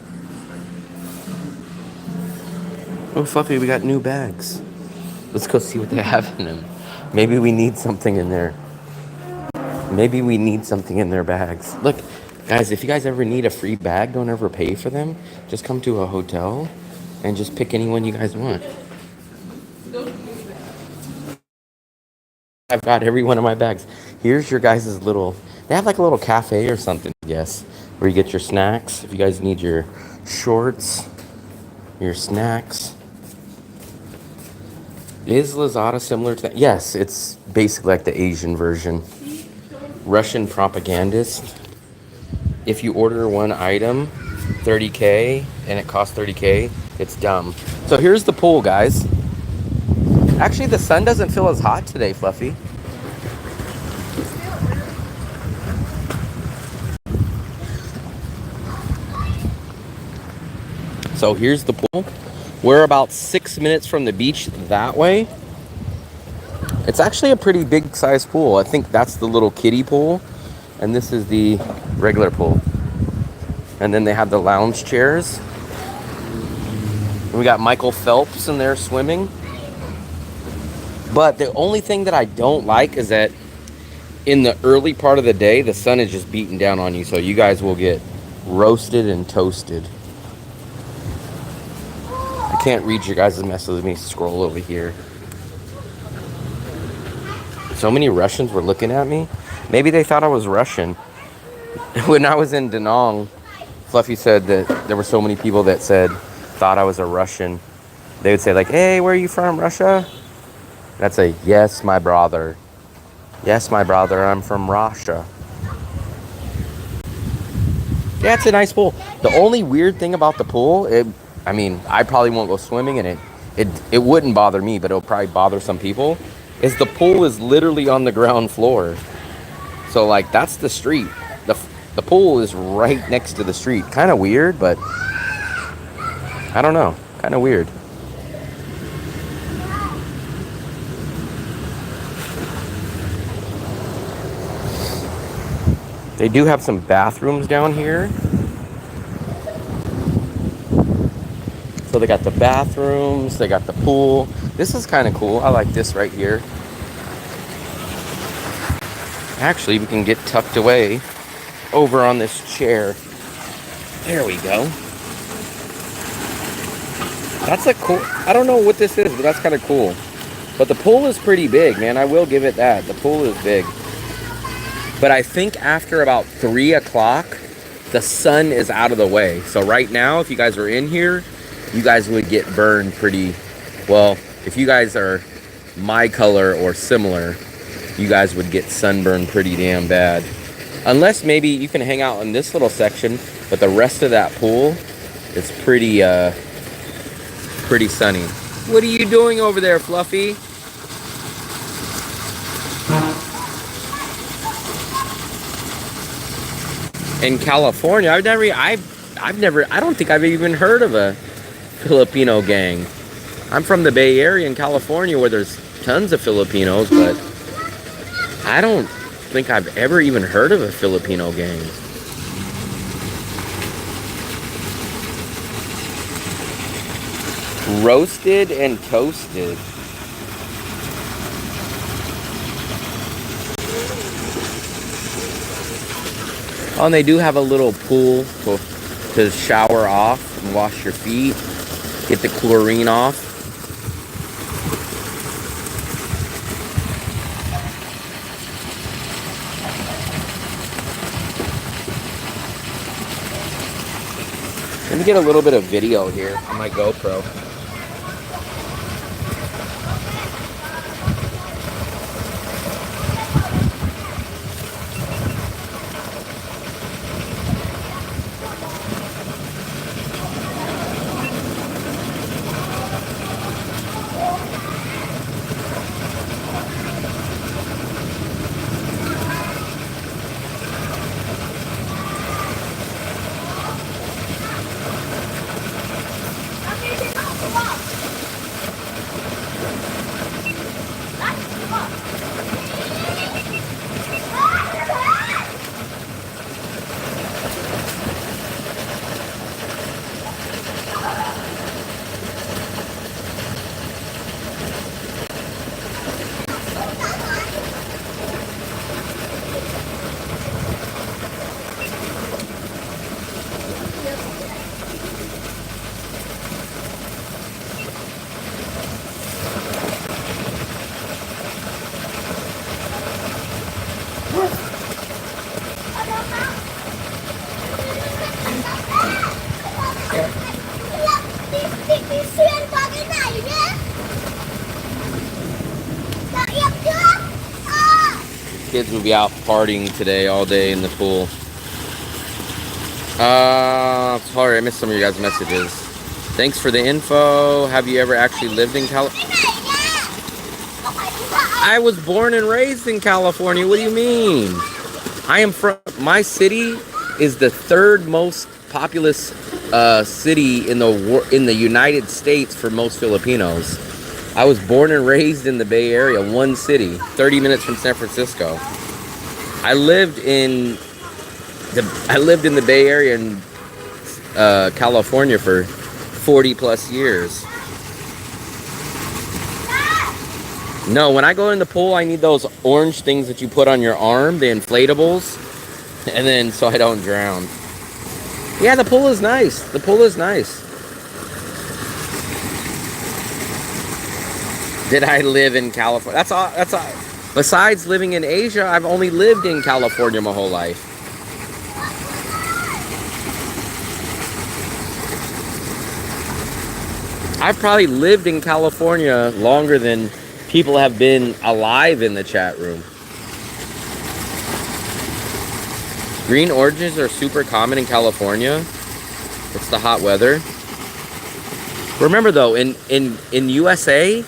Oh, Fluffy, we got new bags. Let's go see what they have in them. Maybe we need something in there. Maybe we need something in their bags. Look, guys, if you guys ever need a free bag, don't ever pay for them. Just come to a hotel and just pick any one you guys want. I've got every one of my bags. Here's your guys' little... They have like a little cafe or something, I guess, where you get your snacks. If you guys need your shorts, your snacks. Is Lazada similar to that? Yes, it's basically like the Asian version. Russian propagandist. If you order one item, 30K, and it costs 30K, it's dumb. So here's the pool, guys. Actually, the sun doesn't feel as hot today, Fluffy. So here's the pool. We're about 6 minutes from the beach that way. It's actually a pretty big size pool. I think that's the little kiddie pool, and this is the regular pool. And then they have the lounge chairs. And we got Michael Phelps in there swimming. But the only thing that I don't like is that in the early part of the day, the sun is just beating down on you, so you guys will get roasted and toasted. I can't read your guys' message. Let me scroll over here. So many Russians were looking at me. Maybe they thought I was Russian. When I was in Da Nang, Fluffy said that there were so many people that thought I was a Russian. They would say like, hey, where are you from, Russia? And I'd say, yes, my brother. Yes, my brother, I'm from Russia. Yeah, it's a nice pool. The only weird thing about the pool, I mean, I probably won't go swimming in it. It wouldn't bother me, but it'll probably bother some people, is the pool is literally on the ground floor. So, like, that's the street. The pool is right next to the street. Kind of weird, but I don't know. Kind of weird. They do have some bathrooms down here. So they got the bathrooms, they got the pool. This is kind of cool. I like this right here. Actually, we can get tucked away over on this chair. There we go. That's a cool, I don't know what this is, but that's kind of cool. But the pool is pretty big, man. I will give it that. The pool is big. But I think after about 3 o'clock, the sun is out of the way. So right now, if you guys are in here, you guys would get burned pretty well. If you guys are my color or similar, you guys would get sunburned pretty damn bad. Unless maybe you can hang out in this little section, but the rest of that pool is pretty sunny. What are you doing over there, Fluffy? In California, I don't think I've even heard of a Filipino gang. I'm from the Bay Area in California where there's tons of Filipinos, but I don't think I've ever even heard of a Filipino gang. Roasted and toasted. Oh, and they do have a little pool to shower off and wash your feet, get the chlorine off. Let me get a little bit of video here on my GoPro. Kids will be out partying today all day in the pool. Sorry, I missed some of your guys' messages. Thanks for the info. Have you ever actually lived in California? I was born and raised in California. What do you mean? I am from, my city is the third most populous city in the United States for most Filipinos. I was born and raised in the Bay Area, one city, 30 minutes from San Francisco. I lived in the Bay Area in California for 40 plus years. No, when I go in the pool, I need those orange things that you put on your arm, the inflatables, and then so I don't drown. Yeah, the pool is nice. The pool is nice. Did I live in California? That's all. Besides living in Asia, I've only lived in California my whole life. I've probably lived in California longer than people have been alive in the chat room. Green oranges are super common in California. It's the hot weather. Remember though, in USA,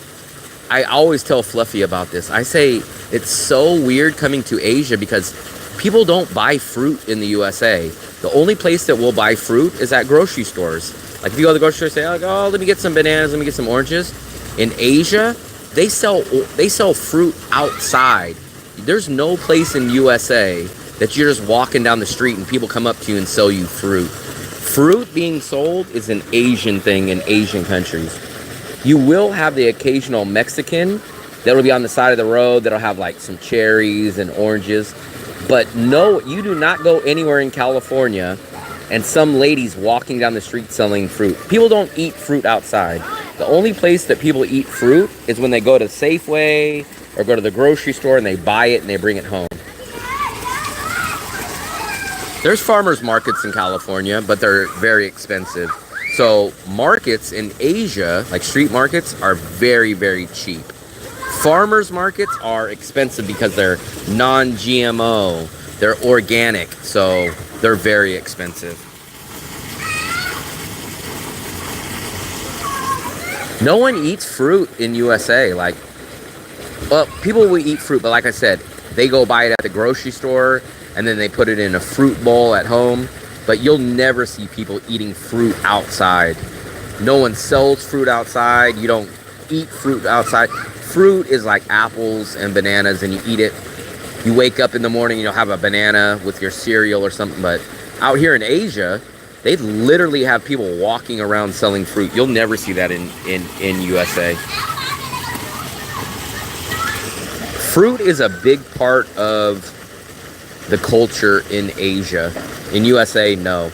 I always tell Fluffy about this. I say it's so weird coming to Asia because people don't buy fruit in the USA. The only place that will buy fruit is at grocery stores. Like if you go to the grocery store, say, like, oh, let me get some bananas, let me get some oranges. In Asia, they sell fruit outside. There's no place in USA that you're just walking down the street and people come up to you and sell you fruit. Fruit being sold is an Asian thing in Asian countries. You will have the occasional Mexican that'll be on the side of the road that'll have like some cherries and oranges. But no, you do not go anywhere in California and some ladies walking down the street selling fruit. People don't eat fruit outside. The only place that people eat fruit is when they go to Safeway or go to the grocery store and they buy it and they bring it home. There's farmers markets in California, but they're very expensive. So markets in Asia, like street markets, are very, very cheap. Farmers markets are expensive because they're non-GMO, they're organic, so they're very expensive. No one eats fruit in USA. Well, people will eat fruit, but like I said, they go buy it at the grocery store and then they put it in a fruit bowl at home. But you'll never see people eating fruit outside. No one sells fruit outside. You don't eat fruit outside. Fruit is like apples and bananas, and you eat it. You wake up in the morning, you'll have a banana with your cereal or something. But out here in Asia, they literally have people walking around selling fruit. You'll never see that in USA. Fruit is a big part of the culture in Asia. In USA, no.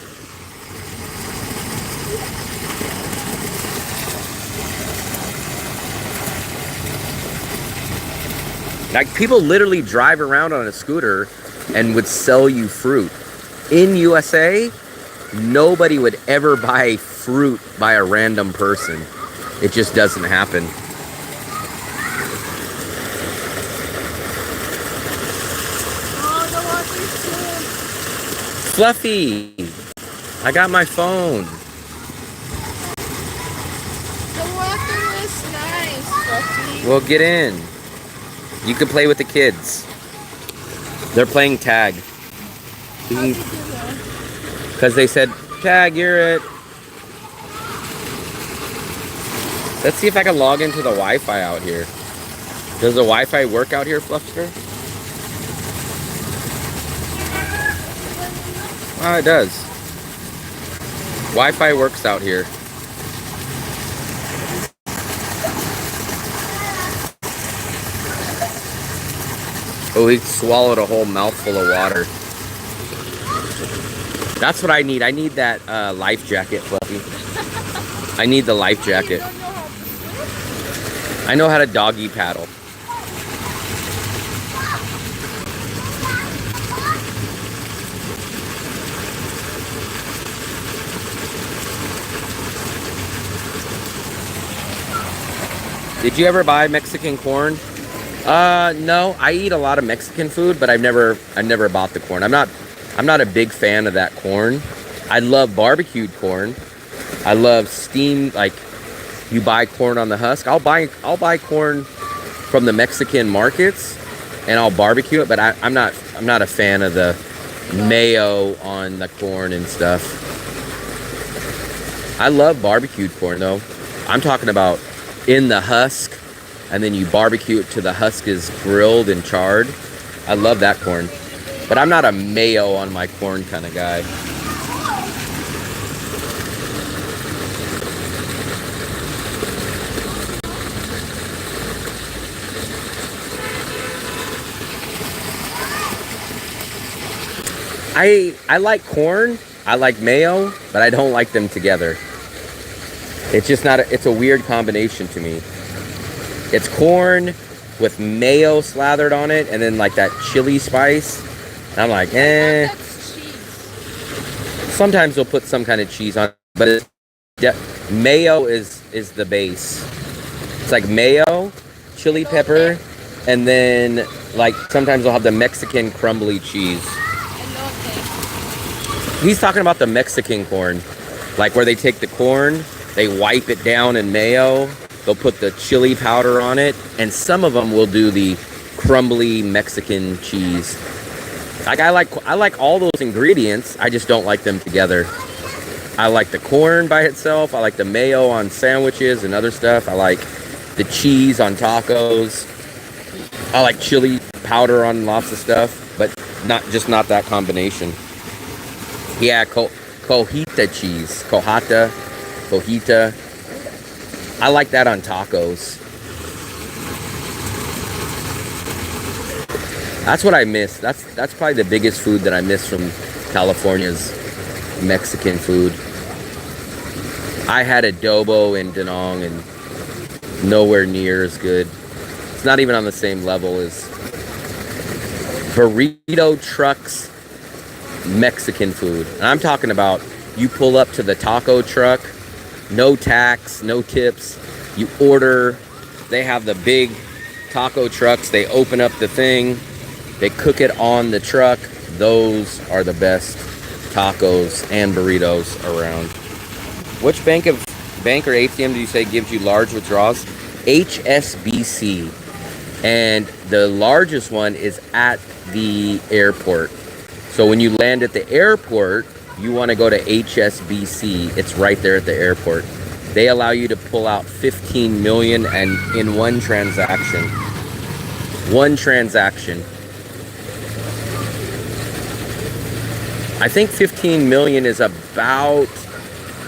Like, people literally drive around on a scooter and would sell you fruit. In USA, nobody would ever buy fruit by a random person. It just doesn't happen. Oh, the water's good. Fluffy, I got my phone. The water was nice, Fluffy. Well, get in. You can play with the kids. They're playing tag. How did you know? Because they said, tag, you're it. Let's see if I can log into the Wi-Fi out here. Does the Wi-Fi work out here, Fluffster? Oh, it does. Wi-Fi works out here. Oh, he swallowed a whole mouthful of water. That's what I need. I need that life jacket, Fluffy. I need the life jacket. I know how to doggy paddle. Did you ever buy Mexican corn? No, I eat a lot of Mexican food, but I've never bought the corn. I'm not a big fan of that corn. I love barbecued corn. I love steamed, like, you buy corn on the husk. I'll buy corn from the Mexican markets and I'll barbecue it, but I'm not a fan of the mayo on the corn and stuff. I love barbecued corn though. I'm talking about in the husk, and then you barbecue it till the husk is grilled and charred. I love that corn. But I'm not a mayo on my corn kind of guy. I like corn, I like mayo, but I don't like them together. It's just not, it's a weird combination to me. It's corn with mayo slathered on it, and then like that chili spice. And I'm like, eh. That's cheese. Sometimes they'll put some kind of cheese on it, but mayo is the base. It's like mayo, chili pepper, and then like sometimes they'll have the Mexican crumbly cheese. He's talking about the Mexican corn, like where they take the corn, they wipe it down in mayo, they'll put the chili powder on it, and some of them will do the crumbly Mexican cheese. Like I like all those ingredients, I just don't like them together. I like the corn by itself, I like the mayo on sandwiches and other stuff, I like the cheese on tacos, I like chili powder on lots of stuff, but not that combination. Yeah, cojita cheese, cojita. I like that on tacos. That's what I miss. That's probably the biggest food that I miss from California's Mexican food. I had adobo in Da Nang and nowhere near as good. It's not even on the same level as burrito trucks Mexican food. And I'm talking about you pull up to the taco truck, no tax, no tips. You order, they have the big taco trucks, they open up the thing, they cook it on the truck. Those are the best tacos and burritos around. Which bank or ATM do you say gives you large withdrawals? HSBC. And the largest one is at the airport. So when you land at the airport, you want to go to HSBC. It's right there at the airport. They allow you to pull out 15 million and in one transaction. One transaction. I think 15 million is about,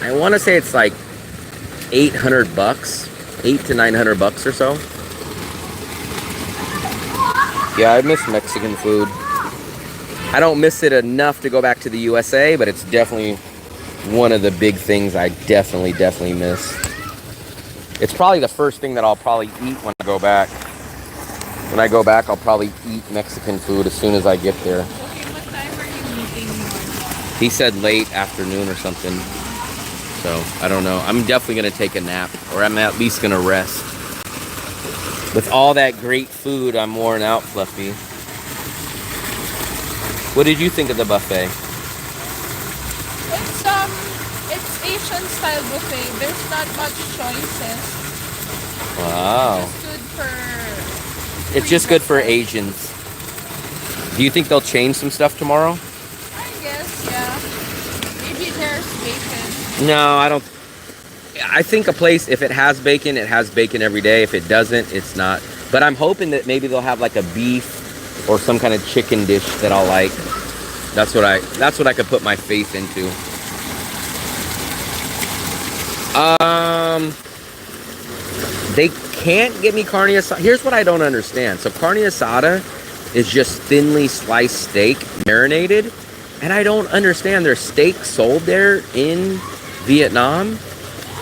I want to say it's like 800 bucks, 8 to 900 bucks or so. Yeah, I miss Mexican food. I don't miss it enough to go back to the USA, but it's definitely one of the big things I definitely miss. It's probably the first thing that I'll probably eat when I go back. When I go back, I'll probably eat Mexican food as soon as I get there. Okay, what time are you meeting? He said late afternoon or something. So, I don't know. I'm definitely going to take a nap, or I'm at least going to rest. With all that great food, I'm worn out, Fluffy. What did you think of the buffet? It's Asian style buffet. There's not much choices. Wow. It's just good for Asians. Do you think they'll change some stuff tomorrow? I guess, yeah. Maybe there's bacon. No, I don't. I think a place, if it has bacon every day. If it doesn't, it's not. But I'm hoping that maybe they'll have like a beef or some kind of chicken dish that I'll like. That's what I could put my faith into. They can't get me carne asada. Here's what I don't understand. So carne asada is just thinly sliced steak, marinated. And I don't understand. There's steak sold there in Vietnam.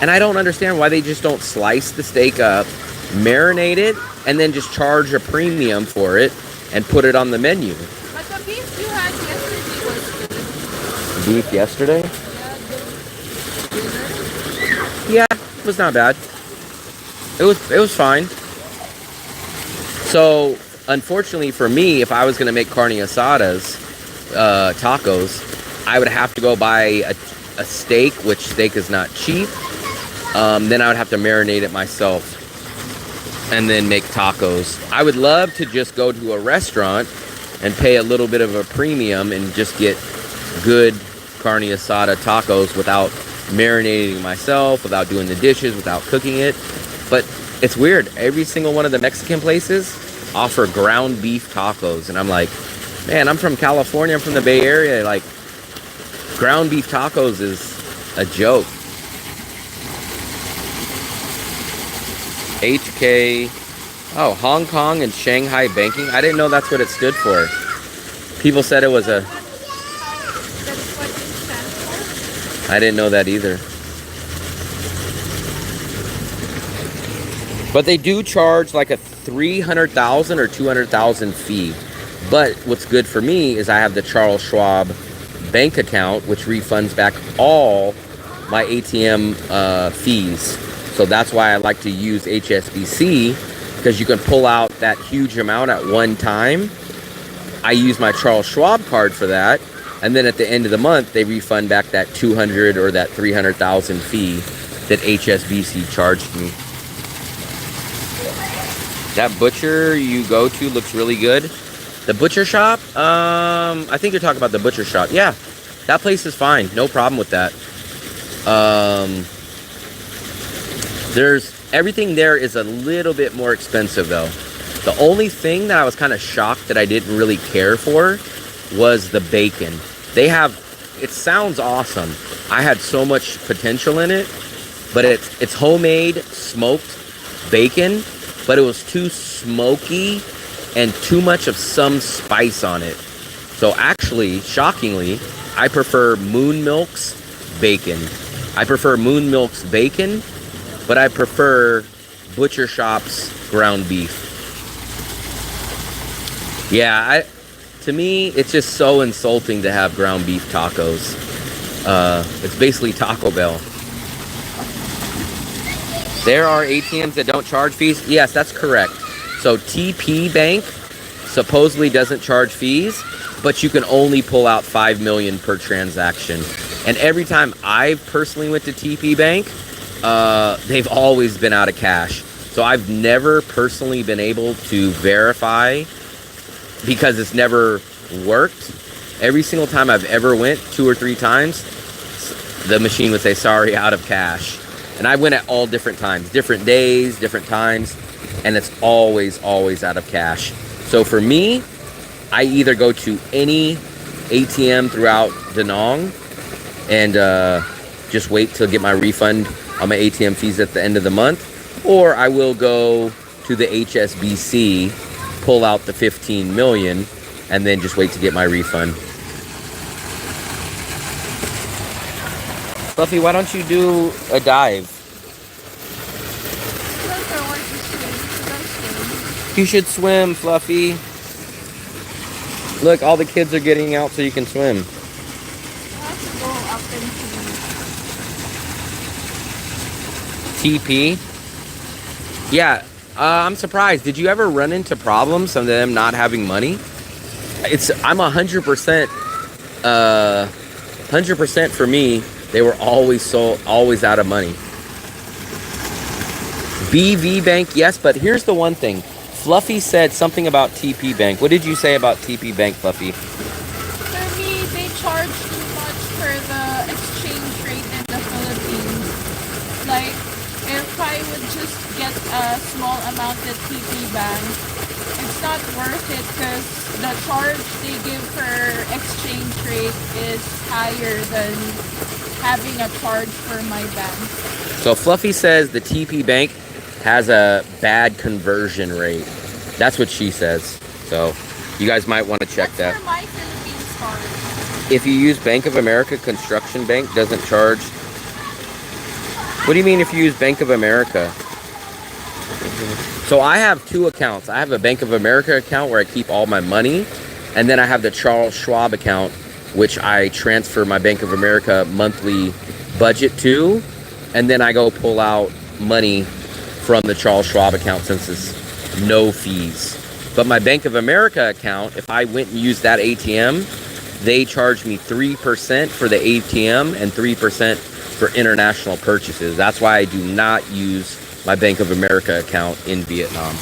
And I don't understand why they just don't slice the steak up, marinate it, and then just charge a premium for it and put it on the menu. But the beef you had yesterday was good. Beef yesterday? Yeah, Yeah, it was not bad. It was fine. So, unfortunately for me, if I was going to make carne asadas, tacos, I would have to go buy a steak, which steak is not cheap. Then I would have to marinate it myself and then make tacos. I would love to just go to a restaurant and pay a little bit of a premium and just get good carne asada tacos without marinating myself, without doing the dishes, without cooking it. But it's weird. Every single one of the Mexican places offer ground beef tacos. And I'm like, man, I'm from California. I'm from the Bay Area. Like, ground beef tacos is a joke. HK, oh, Hong Kong and Shanghai banking. I didn't know that's what it stood for. People said it was a... that's what it stands for. I didn't know that either. But they do charge like a 300,000 or 200,000 fee. But what's good for me is I have the Charles Schwab bank account, which refunds back all my ATM fees. So that's why I like to use HSBC, because you can pull out that huge amount at one time. I use my Charles Schwab card for that. And then at the end of the month, they refund back that 200 or that 300,000 fee that HSBC charged me. That butcher you go to looks really good. The butcher shop? I think you're talking about the butcher shop. Yeah, that place is fine. No problem with that. Everything there is a little bit more expensive though. The only thing that I was kind of shocked that I didn't really care for was the bacon. It sounds awesome. I had so much potential in it, but it's homemade smoked bacon, but it was too smoky and too much of some spice on it. So actually, shockingly, I prefer Moon Milk's bacon. But I prefer Butcher Shop's ground beef. Yeah, to me, it's just so insulting to have ground beef tacos. It's basically Taco Bell. There are ATMs that don't charge fees. Yes, that's correct. So TP Bank supposedly doesn't charge fees, but you can only pull out 5 million per transaction. And every time I've personally went to TP Bank, they've always been out of cash. So I've never personally been able to verify, because it's never worked, Every single time I've ever went, 2 or 3 times, the machine would say, sorry, out of cash. And I went at all different times, different days, different times, and it's always, always out of cash. So for me, I either go to any ATM throughout Da Nang and just wait till get my refund on my ATM fees at the end of the month, or I will go to the HSBC, pull out the 15 million, and then just wait to get my refund. Fluffy, why don't you do a dive? You should swim, Fluffy. Look, all the kids are getting out so you can swim. I have to go up and TP? Yeah, I'm surprised. Did you ever run into problems of them not having money? I'm 100%, 100% for me. They were always out of money. BV Bank, yes, but here's the one thing. Fluffy said something about TP Bank. What did you say about TP Bank, Fluffy? For me, they charge too much for the exchange rate in the Philippines. Like, if I would just get a small amount at TP Bank, it's not worth it because the charge they give for exchange rate is higher than having a charge for my bank. So Fluffy says the TP Bank has a bad conversion rate. That's what she says. So you guys might want to check that. For my Philippines card. If you use Bank of America, Construction Bank doesn't charge. What do you mean if you use Bank of America? So I have 2 accounts. I have a Bank of America account where I keep all my money, and then I have the Charles Schwab account, which I transfer my Bank of America monthly budget to, and then I go pull out money from the Charles Schwab account since it's no fees. But my Bank of America account, if I went and used that ATM, they charge me 3% for the ATM and 3% for international purchases. That's why I do not use my Bank of America account in Vietnam.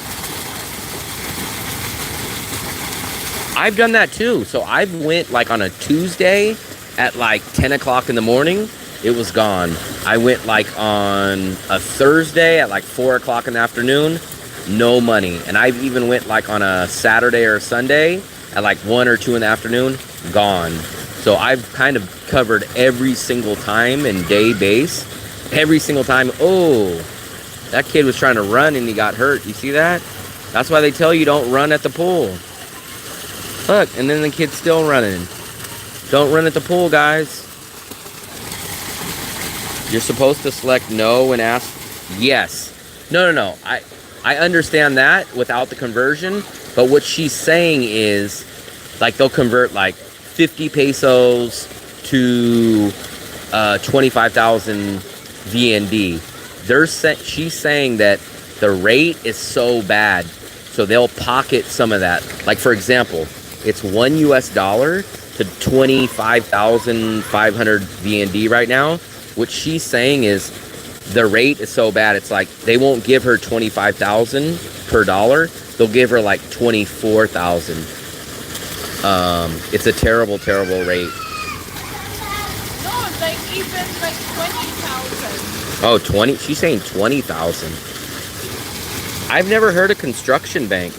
I've done that too. So I went like on a Tuesday at like 10 o'clock in the morning. It was gone. I went like on a Thursday at like 4 o'clock in the afternoon. No money. And I've even went like on a Saturday or a Sunday at like 1 or 2 in the afternoon. Gone. So I've kind of covered every single time in day base. Every single time. Oh, that kid was trying to run and he got hurt. You see that? That's why they tell you don't run at the pool. Look, and then the kid's still running. Don't run at the pool, guys. You're supposed to select no and ask yes. No. I understand that without the conversion, but what she's saying is, like, they'll convert like 50 pesos to 25,000 VND. She's saying that the rate is so bad, so they'll pocket some of that. Like, for example, it's $1 to 25,500 VND right now. What she's saying is the rate is so bad. It's like they won't give her 25,000 per dollar. They'll give her like 24,000. It's a terrible, terrible rate. No, like even like 20,000. Oh, 20? She's saying 20,000. I've never heard of Construction Bank.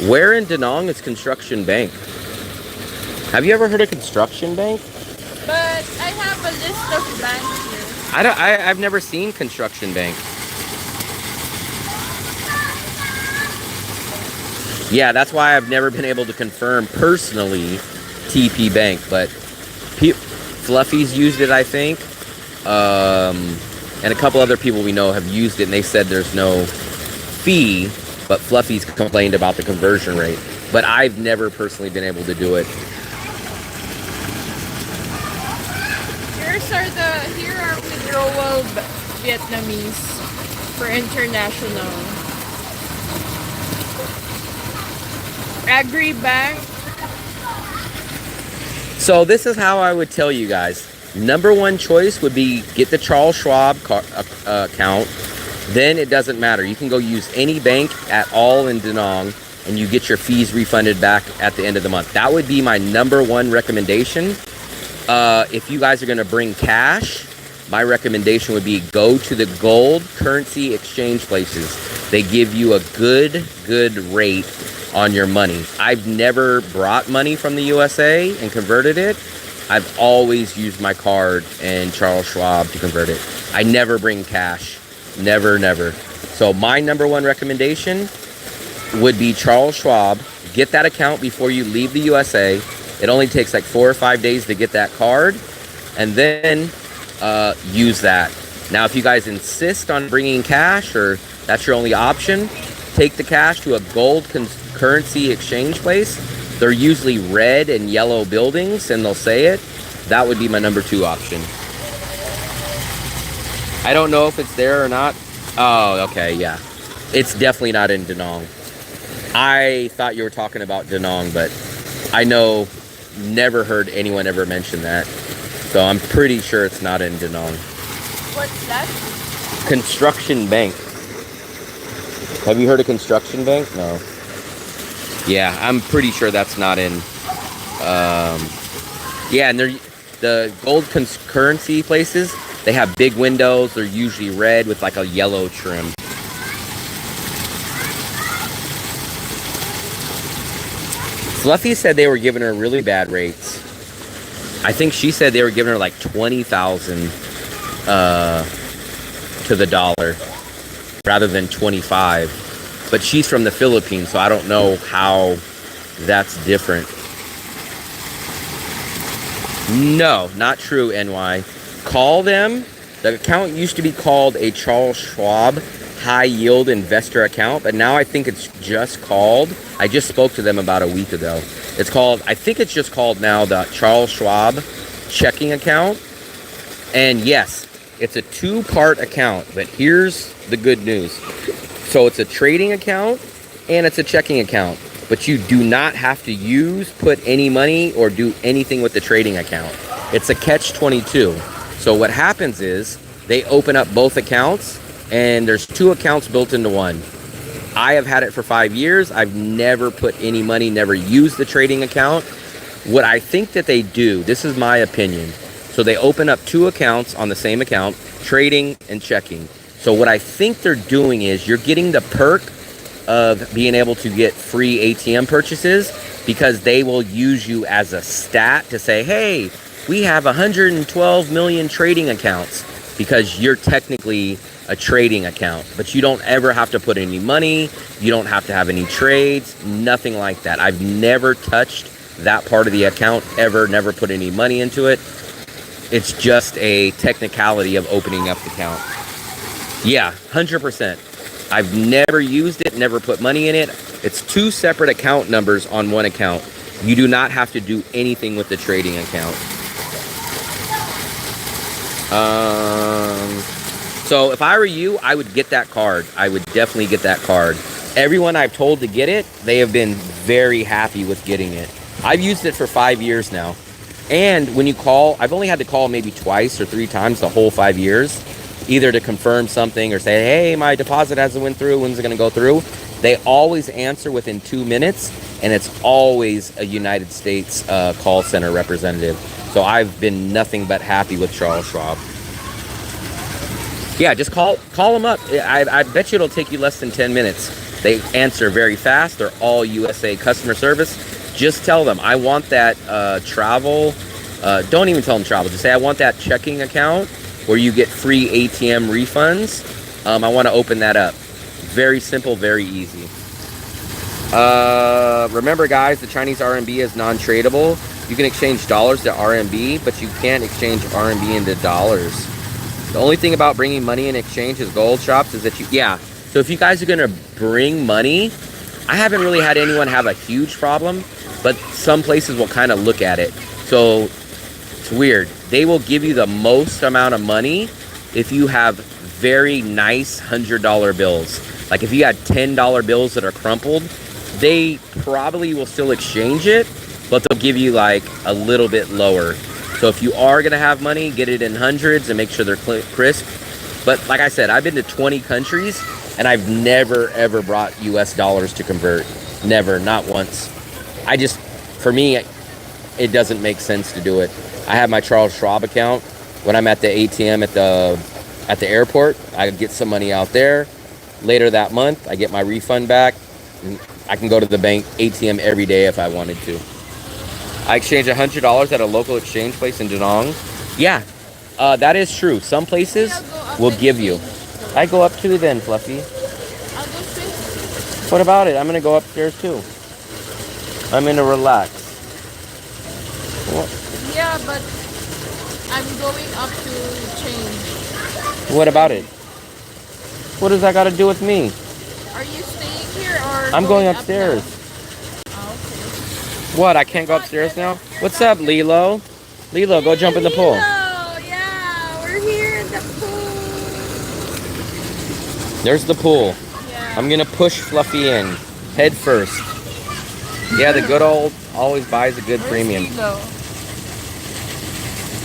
Where in Da Nang is Construction Bank? Have you ever heard of Construction Bank? But I have a list of banks here. I've never seen Construction Bank. Yeah, that's why I've never been able to confirm personally TP Bank, but Fluffy's used it, I think. And a couple other people we know have used it, and they said there's no fee, but Fluffy's complained about the conversion rate. But I've never personally been able to do it. Here are withdrawal Vietnamese for international. Agri Bank. So this is how I would tell you guys. Number one choice would be get the Charles Schwab account. Then it doesn't matter. You can go use any bank at all in Da Nang. and you get your fees refunded back at the end of the month. That would be my number one recommendation. If you guys are going to bring cash, my recommendation would be go to the gold currency exchange places. They give you a good rate on your money. I've never brought money from the USA and converted it. I've always used my card and Charles Schwab to convert it. I never bring cash. Never. So my number one recommendation would be Charles Schwab. Get that account before you leave the USA. It only takes like 4 or 5 days to get that card, and then use that. Now, if you guys insist on bringing cash, or that's your only option, take the cash to a gold currency exchange place. They're usually red and yellow buildings, and they'll say it. That would be my number 2 option. I don't know if it's there or not. Oh, okay, yeah. It's definitely not in Da Nang. I thought you were talking about Da Nang, but I know, never heard anyone ever mention that. So I'm pretty sure it's not in Da Nang. What's that? Construction Bank. Have you heard of Construction Bank? No. Yeah, I'm pretty sure that's not in. Yeah, and the gold currency places, they have big windows. They're usually red with like a yellow trim. Fluffy said they were giving her really bad rates. I think she said they were giving her like 20,000 to the dollar rather than 25. But she's from the Philippines, so I don't know how that's different. No, not true, NY. Call them. The account used to be called a Charles Schwab high yield investor account, but now I think it's just called, I just spoke to them about a week ago. It's called, I think it's just called now the Charles Schwab checking account. And yes, it's a 2-part account, but here's the good news. So it's a trading account and it's a checking account, but you do not have to put any money or do anything with the trading account. It's a catch-22. So what happens is they open up both accounts, and there's 2 accounts built into one. I have had it for 5 years. I've never put any money, never used the trading account. What I think that they do, this is my opinion. So they open up 2 accounts on the same account, trading and checking. So what I think they're doing is you're getting the perk of being able to get free ATM purchases, because they will use you as a stat to say, hey, we have 112 million trading accounts, because you're technically a trading account, but you don't ever have to put any money. You don't have to have any trades, nothing like that. I've never touched that part of the account ever, never put any money into it. It's just a technicality of opening up the account. Yeah, 100%. I've never used it, never put money in it. It's 2 separate account numbers on one account. You do not have to do anything with the trading account. So if I were you, I would get that card. I would definitely get that card. Everyone I've told to get it, they have been very happy with getting it. I've used it for 5 years now. And when you call, I've only had to call maybe twice or 3 times the whole 5 years, either to confirm something or say, hey, my deposit hasn't went through, when's it going to go through? They always answer within 2 minutes, and it's always a United States call center representative. So I've been nothing but happy with Charles Schwab. Yeah, just call them up. I bet you it'll take you less than 10 minutes. They answer very fast. They're all USA customer service. Just tell them, I want that travel. Don't even tell them travel. Just say, I want that checking account where you get free ATM refunds. I want to open that up. Very simple, very easy. Remember, guys, the Chinese RMB is non-tradable. You can exchange dollars to RMB, but you can't exchange RMB into dollars. The only thing about bringing money in exchange as gold shops is that so if you guys are going to bring money, I haven't really had anyone have a huge problem, but some places will kind of look at it. So it's weird. They will give you the most amount of money if you have very nice $100 bills. Like if you had $10 bills that are crumpled, they probably will still exchange it, but they'll give you like a little bit lower. So if you are going to have money, get it in hundreds and make sure they're crisp. But like I said, I've been to 20 countries and I've never, ever brought US dollars to convert. Never, not once. For me, it doesn't make sense to do it. I have my Charles Schwab account. When I'm at the ATM at the airport, I get some money out there. Later that month, I get my refund back. And I can go to the bank ATM every day if I wanted to. I exchanged $100 at a local exchange place in Danong. Yeah, that is true. Some places will give you. I go up too then, Fluffy. I'll go sit. What about it? I'm going to go upstairs too. I'm going to relax. What? Yeah, but I'm going up to change. What about it? What does that got to do with me? Are you staying here or I'm going up upstairs. now? Oh, okay. What? I can't go upstairs now? What's up, Lilo? Lilo, go jump in the pool. Yeah, we're here in the pool. There's the pool. Yeah. I'm going to push Fluffy in. Head first. Yeah, the good old always buys a good premium. Lilo?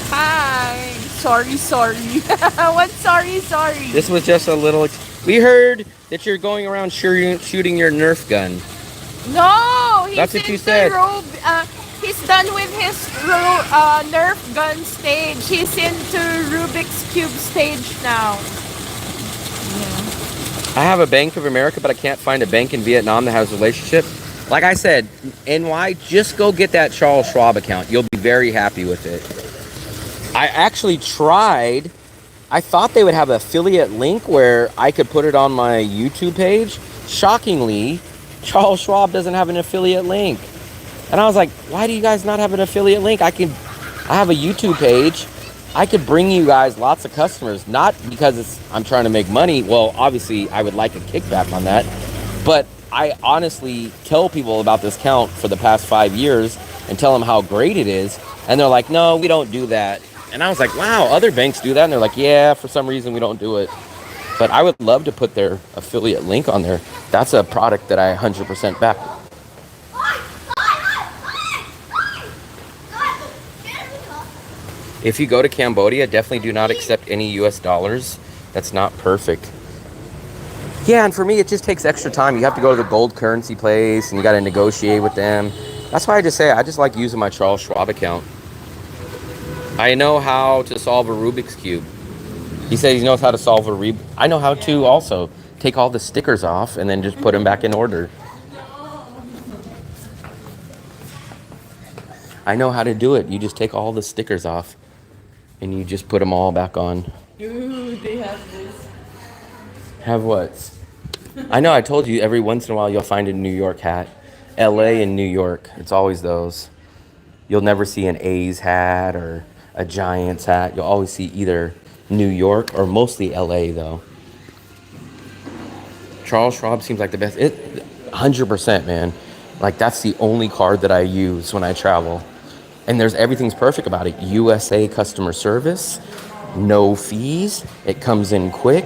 Hi. Sorry. What sorry? This was just a little... We heard that you're going around shooting your Nerf gun. No, he's That's what in you said. He's done with his Nerf gun stage. He's into Rubik's Cube stage now. Yeah. I have a Bank of America, but I can't find a bank in Vietnam that has a relationship. Like I said, NY, just go get that Charles Schwab account. You'll be very happy with it. I actually tried. I thought they would have an affiliate link where I could put it on my YouTube page. Shockingly, Charles Schwab doesn't have an affiliate link. And I was like, why do you guys not have an affiliate link? I have a YouTube page. I could bring you guys lots of customers, not because I'm trying to make money. Well, obviously, I would like a kickback on that. But I honestly tell people about this account for the past 5 years and tell them how great it is. And they're like, no, we don't do that. And I was like, wow, other banks do that. And they're like, yeah, for some reason we don't do it. But I would love to put their affiliate link on there. That's a product that I 100% back. If you go to Cambodia, definitely do not accept any US dollars. That's not perfect. Yeah, and for me, it just takes extra time. You have to go to the gold currency place, and you got to negotiate with them. That's why I just say I just like using my Charles Schwab account. I know how to solve a Rubik's Cube. He said he knows how to solve a Rubik's. I know how to also take all the stickers off and then just put them back in order. I know how to do it. You just take all the stickers off and you just put them all back on. Ooh, they have this. Have what? I know, I told you every once in a while you'll find a New York hat. LA and New York, it's always those. You'll never see an A's hat or a Giants hat. You'll always see either New York or mostly LA though. Charles Schwab seems like the best. 100%, man. Like that's the only card that I use when I travel. And everything's perfect about it. USA customer service, no fees. It comes in quick.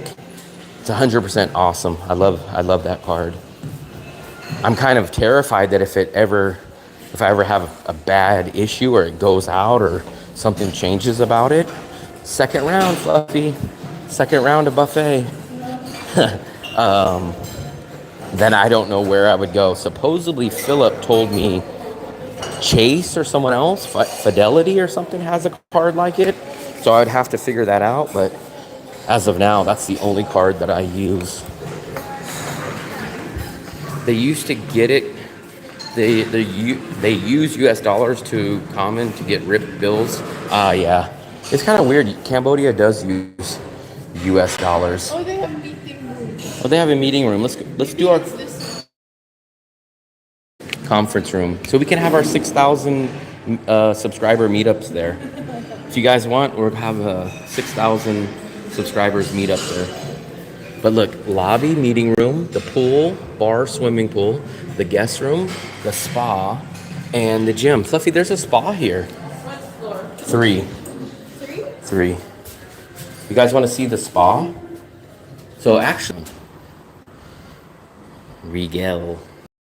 It's 100% awesome. I love that card. I'm kind of terrified that if I ever have a bad issue or it goes out or something changes about it, second round, Fluffy. Second round of buffet. Then I don't know where I would go. Supposedly Philip told me Chase or someone else, Fidelity or something has a card like it. So I'd have to figure that out, but as of now, that's the only card that I use. They used to get it. They use US dollars to common to get ripped bills. Yeah. It's kind of weird. Cambodia does use US dollars. Oh, they have meeting room. Oh, they have a meeting room. Let's do our conference room so we can have our 6,000 subscriber meetups there. If you guys want, we'll have a 6,000 subscribers meetup there. But look, lobby, meeting room, the pool, bar, swimming pool, the guest room, the spa, and the gym. Fluffy, there's a spa here. What floor? 3. 3. You guys want to see the spa? So actually, Regal.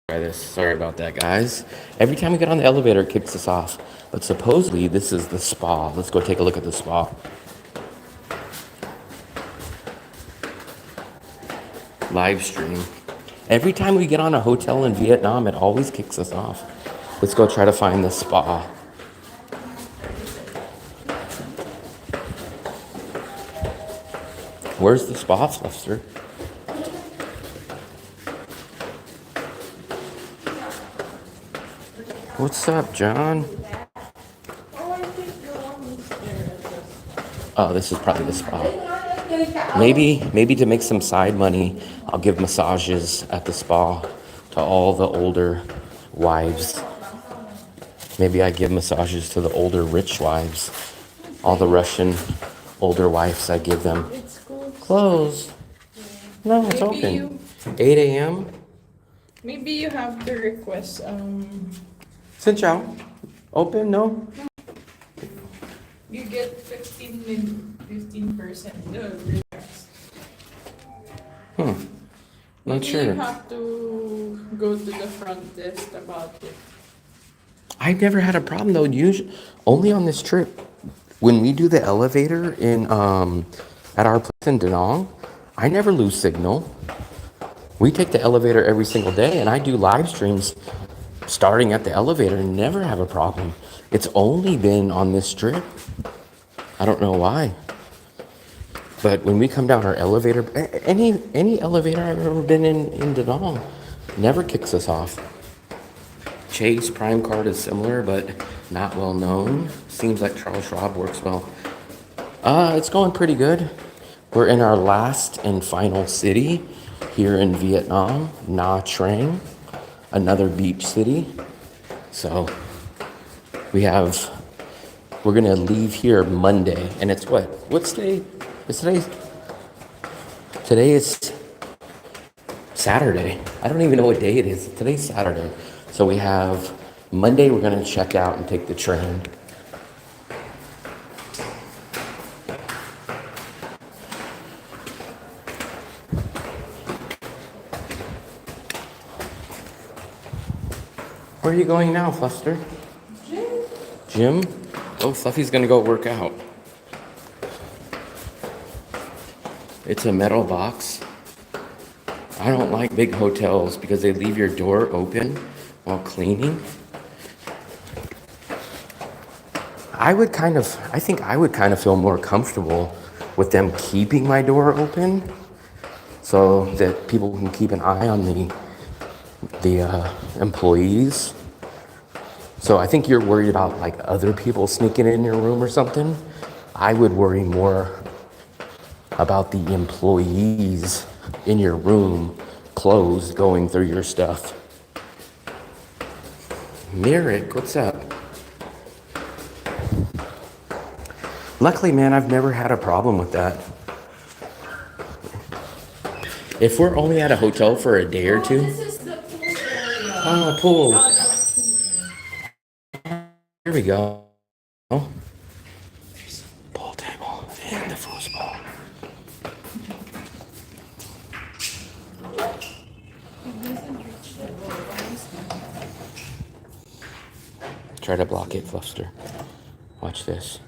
Try this. Sorry about that, guys. Every time we get on the elevator, it kicks us off. But supposedly, this is the spa. Let's go take a look at the spa. Live stream. Every time we get on a hotel in Vietnam, it always kicks us off. Let's go try to find the spa. Where's the spa, Fluster? What's up, John? Oh, this is probably the spa. Maybe to make some side money, I'll give massages at the spa to all the older wives. Maybe I give massages to the older rich wives. All the Russian older wives, I give them. It's Closed. No, it's Maybe open. 8 a.m. Maybe you have to request Xin chào. Open? No? you get 15% relax. Not Maybe sure. you have to go to the front desk about it. I've never had a problem though. Usually, only on this trip, when we do the elevator in at our place in Da Nang, I never lose signal. We take the elevator every single day, and I do live streams starting at the elevator and never have a problem. It's only been on this trip. I don't know why. But when we come down our elevator, any elevator I've ever been in Da Nang never kicks us off. Chase Prime card is similar, but not well known. Seems like Charles Schwab works well. It's going pretty good. We're in our last and final city here in Vietnam, Nha Trang, another beach city. So we're gonna leave here Monday, and it's what? What's today? Today is Saturday. I don't even know what day it is. Today's Saturday. So we have Monday, we're gonna check out and take the train. Where are you going now, Fluster? Gym? Oh, Fluffy's gonna go work out. It's a metal box. I don't like big hotels because they leave your door open while cleaning. I think I would kind of feel more comfortable with them keeping my door open so that people can keep an eye on the employees. So I think you're worried about like other people sneaking in your room or something. I would worry more about the employees in your room, clothes going through your stuff. Merrick, what's up? Luckily, man, I've never had a problem with that. If we're only at a hotel for a day or two. This is the pool area. Oh, pool. Here we go. Pool table and the foosball. Try to block it, Fluster. Watch this.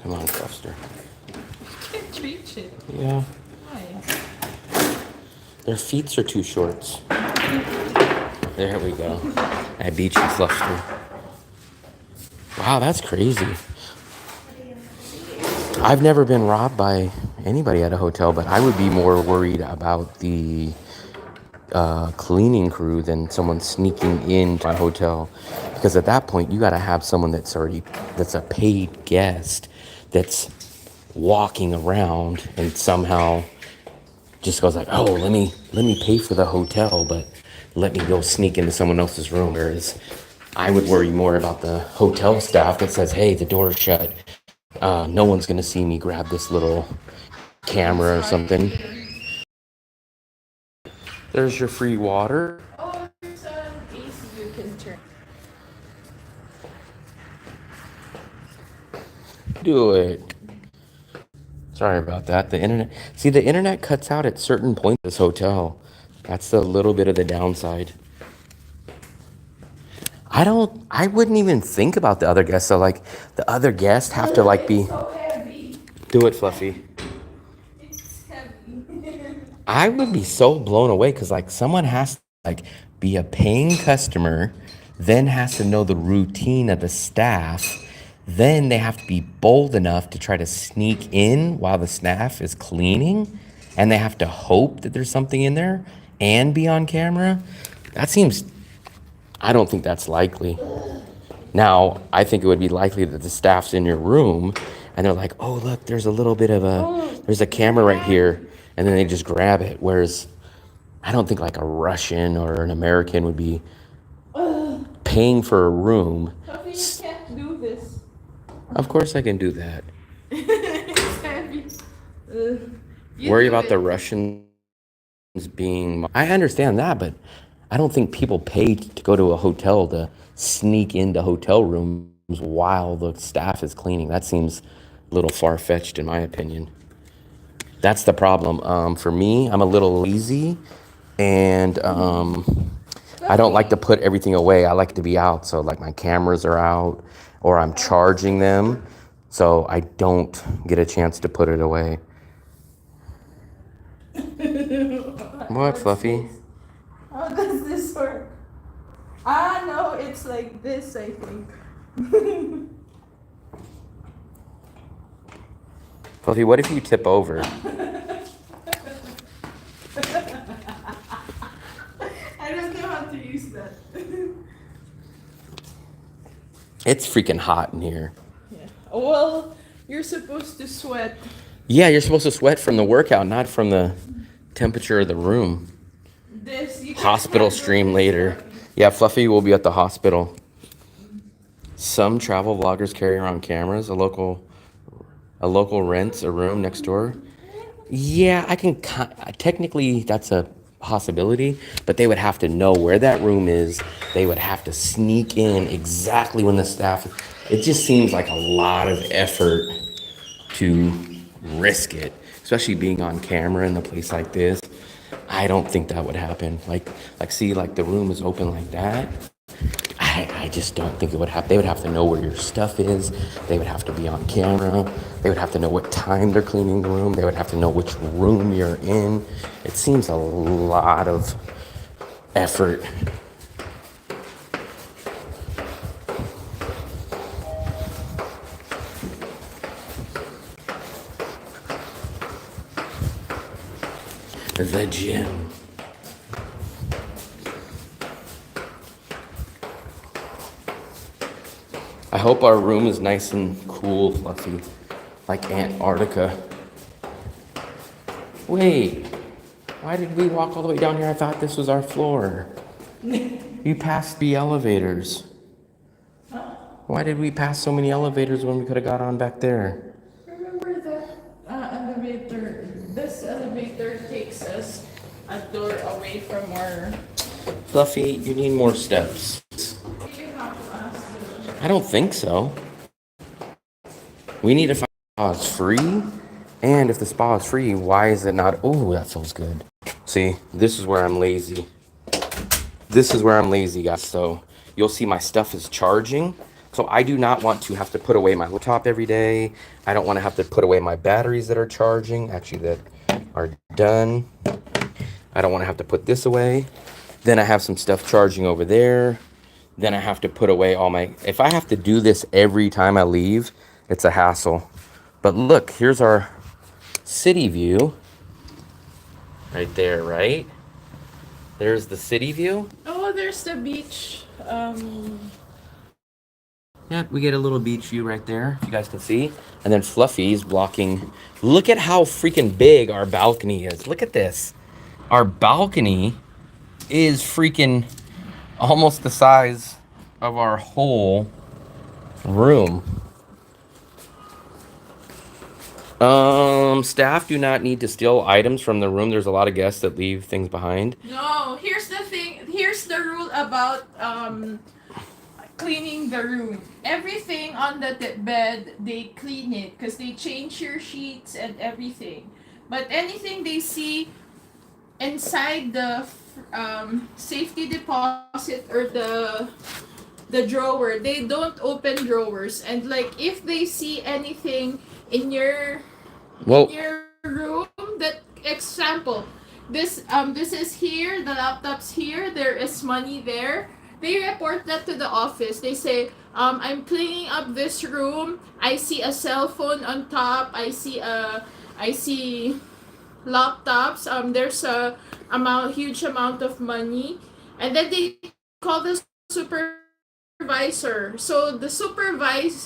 Come on, Fluster. Can't reach it. Yeah. Why? Their feet are too short. There we go. I beat you, Fluster. Wow, that's crazy. I've never been robbed by anybody at a hotel, but I would be more worried about the cleaning crew than someone sneaking into my hotel. Because at that point, you got to have someone that's a paid guest that's walking around and somehow just goes like, oh, let me pay for the hotel, but let me go sneak into someone else's room. Whereas I would worry more about the hotel staff that says, hey, the door's shut. No one's going to see me grab this little camera or something. There's your free water. Oh, there's an AC you can turn. Do it. Sorry about that. The internet cuts out at certain points of this hotel. That's a little bit of the downside. I wouldn't even think about the other guests. So like the other guests have to like be, It's so heavy. do it, Fluffy. It's heavy. I would be so blown away because like someone has to like be a paying customer, then has to know the routine of the staff, then they have to be bold enough to try to sneak in while the staff is cleaning, and they have to hope that there's something in there and be on camera. That seems, I don't think that's likely. Now, I think it would be likely that the staff's in your room and they're like, oh, look, there's a little bit of there's a camera right here. And then they just grab it. Whereas I don't think like a Russian or an American would be paying for a room. Puffy, you can't do this. Of course I can do that. It's heavy. You Worry do about it. the Russians being, I understand that, but I don't think people pay to go to a hotel to sneak into hotel rooms while the staff is cleaning. That seems a little far-fetched in my opinion. That's the problem. For me, I'm a little lazy, and I don't like to put everything away. I like to be out. So like my cameras are out or I'm charging them. So I don't get a chance to put it away. What, Fluffy? How does this work? Ah, no, it's like this, I think. Fluffy, what if you tip over? I don't know how to use that. It's freaking hot in here. Yeah. Well, you're supposed to sweat. Yeah, you're supposed to sweat from the workout, not from the temperature of the room. This you Hospital can't stream handle later. this. Yeah, Fluffy will be at the hospital. Some travel vloggers carry around cameras. A local rents a room next door. Yeah, I can technically that's a possibility, but they would have to know where that room is. They would have to sneak in exactly when the staff. It just seems like a lot of effort to risk it, especially being on camera in a place like this. I don't think that would happen. Like see, like the room is open like that. I just don't think it would happen. They would have to know where your stuff is. They would have to be on camera. They would have to know what time they're cleaning the room. They would have to know which room you're in. It seems a lot of effort. The gym. I hope our room is nice and cool, Fluffy, like Antarctica. Wait, why did we walk all the way down here? I thought this was our floor. You passed the elevators. Why did we pass so many elevators when we could have got on back there? Remember that elevator? This elevator takes us a door away from our. Fluffy, you need more steps. You have to ask them. I don't think so. We need to find a spa is free. And if the spa is free, why is it not? Oh, that feels good. See, this is where I'm lazy. This is where I'm lazy, guys. So you'll see my stuff is charging. So I do not want to have to put away my laptop every day. I don't want to have to put away my batteries that are charging, actually that are done. I don't want to have to put this away. Then I have some stuff charging over there. Then I have to put away all my, if I have to do this every time I leave, it's a hassle. But look, here's our city view. Right there, right? There's the city view. Oh, there's the beach. Yeah, we get a little beach view right there, if you guys can see. And then Fluffy's blocking. Look at how freaking big our balcony is. Look at this. Our balcony is freaking almost the size of our whole room. Staff do not need to steal items from the room. There's a lot of guests that leave things behind. No, here's the thing. Here's the rule about cleaning the room. Everything on the bed, they clean it because they change your sheets and everything. But anything they see inside the safety deposit or the the drawer. They don't open drawers, and like if they see anything in your Well, room, that example, this is here, the laptop's here, there is money there. They report that to the office. They say, I'm cleaning up this room. I see a cell phone on top. I see laptops. There's a huge amount of money, and then they call the supervisor. So the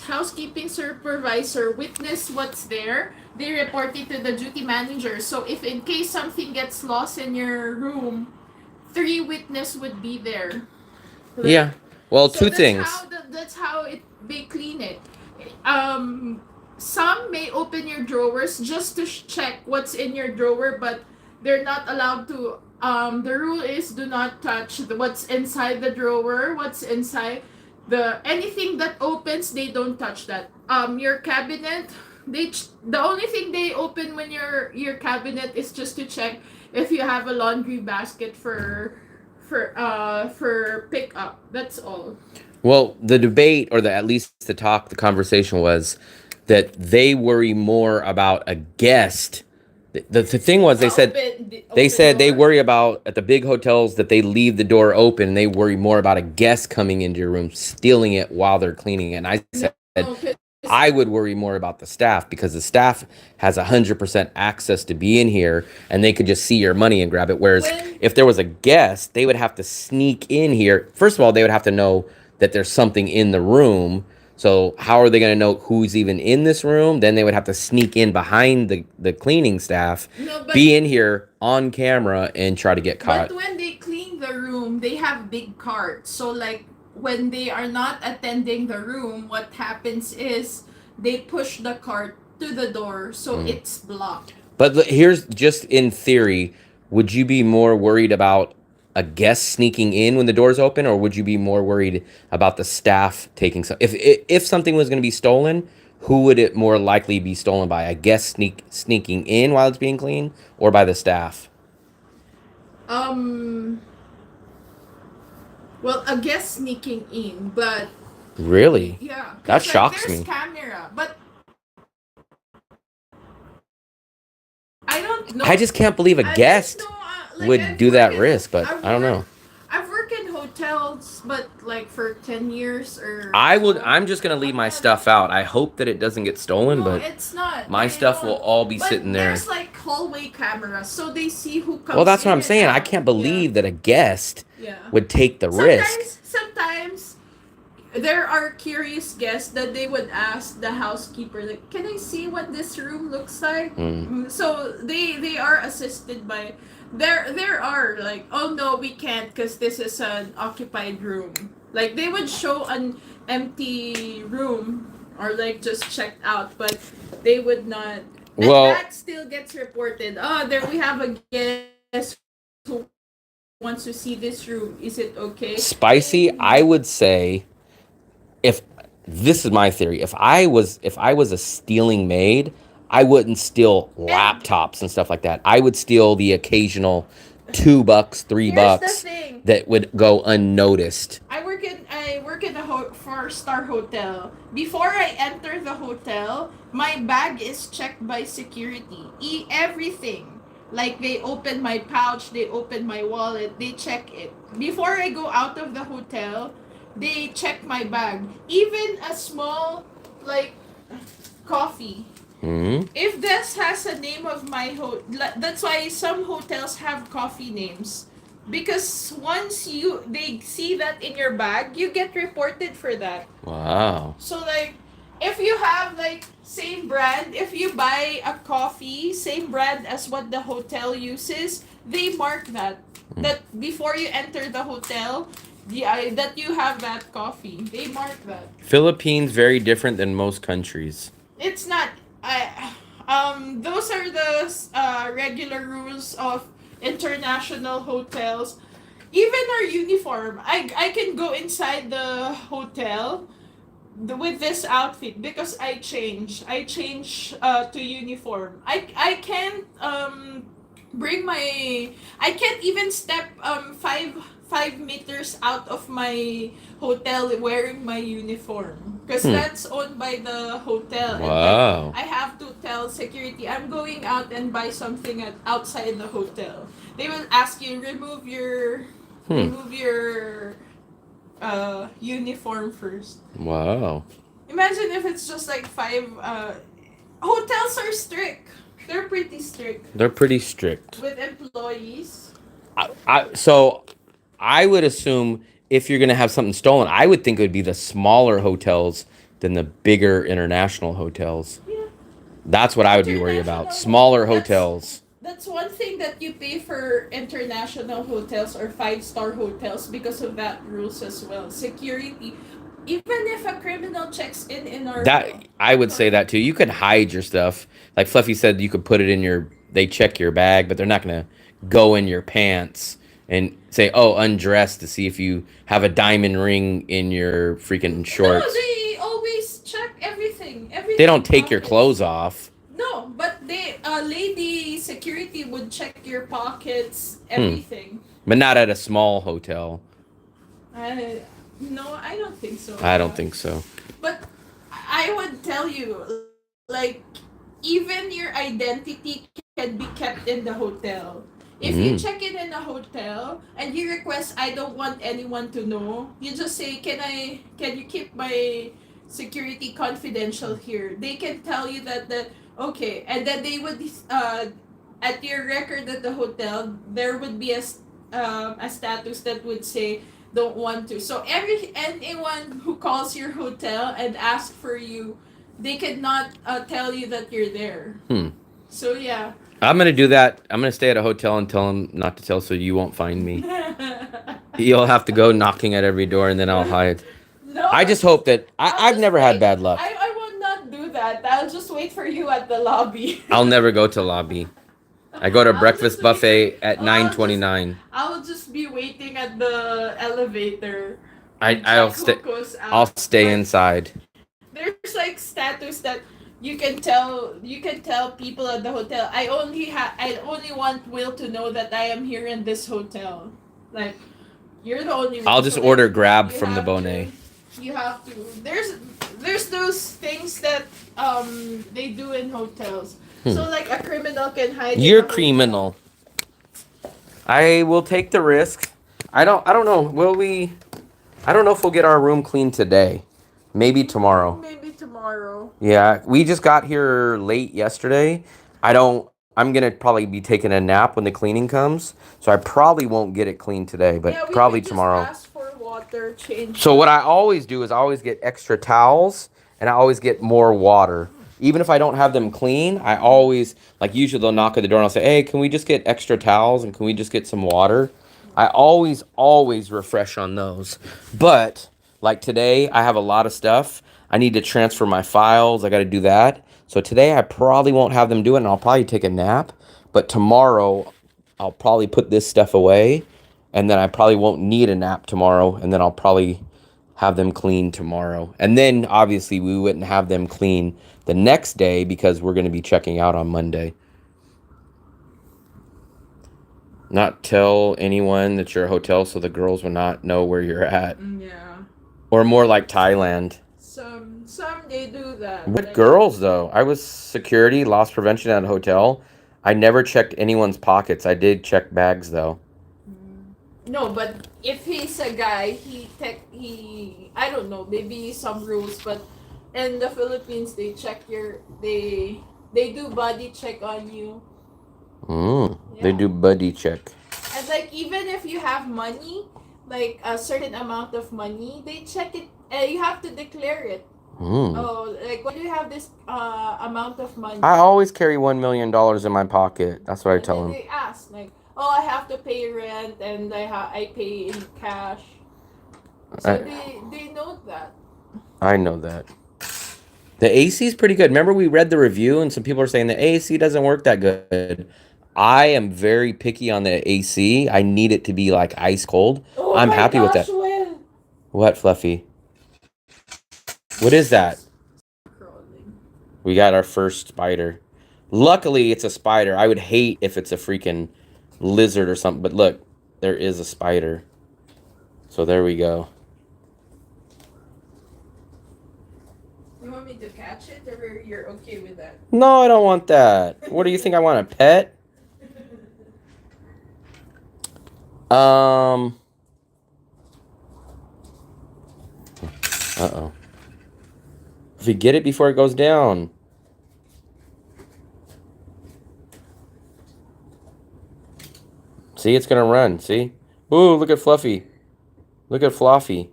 housekeeping supervisor witness what's there. They report it to the duty manager. So if in case something gets lost in your room, three witness would be there. Right. yeah. So Well, two things. that's how they clean it. Some may open your drawers just to check what's in your drawer, but they're not allowed to. The rule is do not touch what's inside the drawer, what's inside the anything that opens. They don't touch that. Your cabinet. The only thing they open when your cabinet is just to check if you have a laundry basket for pickup. That's all. Well, the debate, or at least the conversation was that they worry more about a guest. The thing was, they said they worry about at the big hotels that they leave the door open. And they worry more about a guest coming into your room, stealing it while they're cleaning it. And I said, No, 'cause I would worry more about the staff because the staff has 100% access to be in here and they could just see your money and grab it. Whereas when if there was a guest, they would have to sneak in here. First of all, they would have to know that there's something in the room. So how are they going to know who's even in this room? Then they would have to sneak in behind the cleaning staff, no, be in here on camera and try to get caught. but when they clean the room, they have big carts. So like when they are not attending the room, what happens is they push the cart to the door, so it's blocked. But here's just in theory, would you be more worried about a guest sneaking in when the door's open, or would you be more worried about the staff taking some? If something was going to be stolen, who would it more likely be stolen by? A guest sneaking in while it's being cleaned, or by the staff? Um, well, a guest sneaking in, but Really? yeah, That cause like shocks there's me. camera, but I don't know. I just can't believe a I just guest know, like would do that risk, but I've I don't know. worked, I've worked in hotels, but like for 10 years or so. I'm just gonna leave I'm my not. stuff out. I hope that it doesn't get stolen, No, but it's not. my They stuff will don't. all be sitting But there. there's like hallway cameras, so they see who Well, comes that's what in I'm and saying. I out. can't Yeah, believe that a guest yeah. would take the risk. Sometimes there are curious guests that they would ask the housekeeper, like, "Can I see what this room looks like?" So they are assisted by. There are like, "Oh no, we can't because this is an occupied room." Like they would show an empty room or like just checked out, but they would not. And Well, that still gets reported. Oh, there we have a guest who wants to see this room. Is it okay? spicy, I would say, if this is my theory, if I was a stealing maid, I wouldn't steal And laptops and stuff like that. I would steal the occasional $2, three here's the bucks thing. that would go unnoticed. I work in a 4-star hotel. Before I enter the hotel, my bag is checked by security. Everything. Like they open my pouch, they open my wallet, they check it. Before I go out of the hotel, they check my bag. Even a small like coffee. Hmm. If this has a name of that's why some hotels have coffee names. Because once they see that in your bag, you get reported for that. Wow. So like if you have like same brand, if you buy a coffee, same brand as what the hotel uses, they mark that before you enter the hotel, that you have that coffee. They mark that. Philippines very different than most countries. It's not. I those are the regular rules of international hotels. Even our uniform, I can go inside the hotel with this outfit because I change to uniform. I can't bring my I can't even step 5 meters out of my hotel wearing my uniform because Hmm. that's owned by the hotel. And like Wow. I have to tell security I'm going out and buy something outside the hotel. They will ask you Hmm. remove your uniform first. Wow. Imagine if it's just like five. Hotels are strict. They're pretty strict They're pretty strict. with employees. So I would assume if you're going to have something stolen, I would think it would be the smaller hotels than the bigger international hotels. Yeah. That's what I would be worried about. Smaller hotels. That's one thing that you pay for international hotels or 5-star hotels because of that rules as well. Security. Even if a criminal checks in our That I would say that too. You could hide your stuff. Like Fluffy said, you could put it in your. They check your bag, but they're not gonna go in your pants and say, "Oh, undress" to see if you have a diamond ring in your freaking shorts. No, they always check everything. Everything. They don't take your pockets. clothes off. No, but lady security would check your pockets, everything. But not at a small hotel. No, I don't think so. I don't think so. But I would tell you, like, even your identity can be kept in the hotel. If you check in a hotel and you request, I don't want anyone to know, you just say, can you keep my security confidential here? They can tell you that okay, and then they would at your record at the hotel, there would be a status that would say don't want to. So anyone who calls your hotel and asks for you, they cannot tell you that you're there. So yeah. I'm gonna do that. I'm gonna stay at a hotel and tell them not to tell, so you won't find me. You'll have to go knocking at every door, and then I'll hide. No, I just hope that I've just never had wait. bad luck. I will not do that. I'll just wait for you at the lobby. I'll never go to lobby. I go to I'll breakfast just buffet wait. at Oh, 9:29. I'll just be waiting at the elevator. I'll stay. I'll stay inside. There's like status that you can tell people at the hotel. I only want Will to know that I am here in this hotel. Like you're the only one. I'll just So, order like, Grab you from the have Bonet. You have to. There's those things that they do in hotels. So like a criminal can hide. You're in a hotel. criminal. I will take the risk. I don't know. Will we? I don't know if we'll get our room cleaned today. Maybe tomorrow. Maybe tomorrow. Yeah, we just got here late yesterday. I'm gonna probably be taking a nap when the cleaning comes, so I probably won't get it cleaned today, but Yeah, we probably could just tomorrow. ask for water change. So what I always do is I always get extra towels and I always get more water. Even if I don't have them clean, I always, like usually they'll knock at the door and I'll say, "Hey, can we just get extra towels and can we just get some water?" I always refresh on those. But like today, I have a lot of stuff. I need to transfer my files. I got to do that. So today I probably won't have them do it and I'll probably take a nap. But tomorrow I'll probably put this stuff away and then I probably won't need a nap tomorrow and then I'll probably have them clean tomorrow. And then obviously we wouldn't have them clean the next day because we're going to be checking out on Monday. Not tell anyone that you're a hotel so the girls will not know where you're at. Yeah. Or more like Thailand. Some they do that. What Like, girls though? I was security, loss prevention at a hotel. I never checked anyone's pockets. I did check bags though. No, but if he's a guy, I don't know, maybe some rules, but in the Philippines they do body check on you. They do buddy check. And like even if you have money, like a certain amount of money, they check it. You have to declare it. Oh, like why do you have this amount of money? I always carry $1 million in my pocket. That's what I tell them. They ask like, oh, I have to pay rent and I pay in cash. So they know that. I know that. The AC is pretty good. Remember we read the review and some people are saying the AC doesn't work that good. I am very picky on the AC. I need it to be like ice cold. Oh I'm my happy with that. Will. What, Fluffy? What is that? We got our first spider. Luckily, it's a spider. I would hate if it's a freaking lizard or something. But look, there is a spider. So there we go. You want me to catch it, or you're okay with that? No, I don't want that. What do you think? I want a pet? Uh-oh. If you get it before it goes down. See, it's gonna run. See? Ooh, look at Fluffy. Look at Fluffy.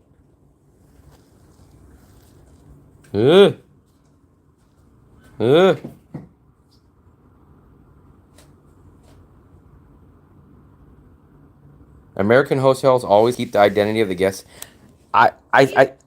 Ugh. Ugh. American hotels always keep the identity of the guests. I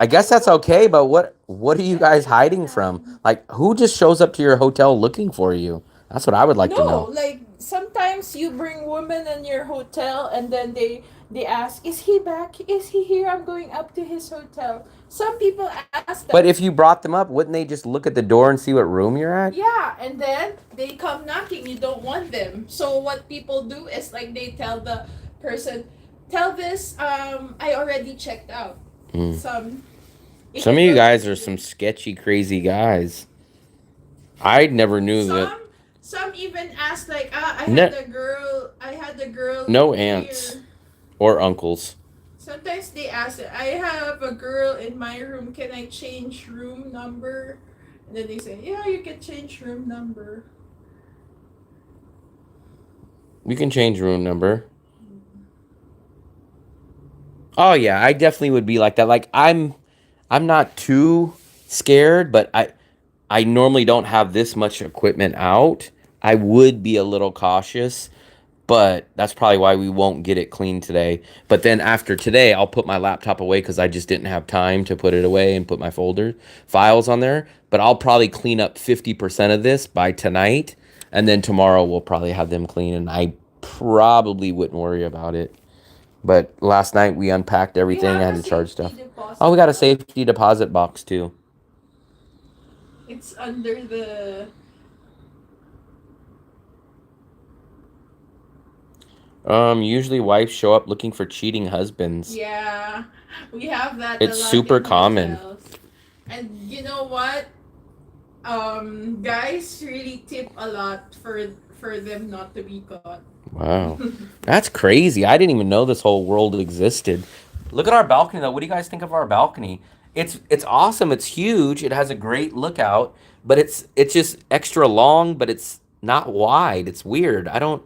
guess that's okay, but what are you guys hiding from? Like, who just shows up to your hotel looking for you? That's what I would like to No, know. like sometimes you bring women in your hotel and then they ask, "Is he back? Is he here? I'm going up to his hotel." Some people ask that. But if you brought them up, wouldn't they just look at the door and see what room you're at? Yeah, and then they come knocking. You don't want them. So what people do is like they tell the person, "Tell this, I already checked out." Some of you guys are some sketchy, crazy guys. I never knew that. Some even ask like, I had a girl. No aunts or uncles. Sometimes they ask, I have a girl in my room. Can I change room number? And then they say, yeah, you can change room number. You can change room number. Oh yeah, I definitely would be like that. Like I'm not too scared, but I normally don't have this much equipment out. I would be a little cautious, but that's probably why we won't get it cleaned today. But then after today, I'll put my laptop away because I just didn't have time to put it away and put my files on there. But I'll probably clean up 50% of this by tonight, and then tomorrow we'll probably have them clean, and I probably wouldn't worry about it. But last night we unpacked everything. I had to charge stuff. Oh, we got a safety deposit box too. It's under the... Usually wives show up looking for cheating husbands. Yeah, we have that. It's super common. And you know what? Guys really tip a lot for them not to be caught. Wow. That's crazy. I didn't even know this whole world existed. Look at our balcony though. What do you guys think of our balcony? It's awesome. It's huge. It has a great lookout, but it's just extra long, but it's not wide. It's weird. I don't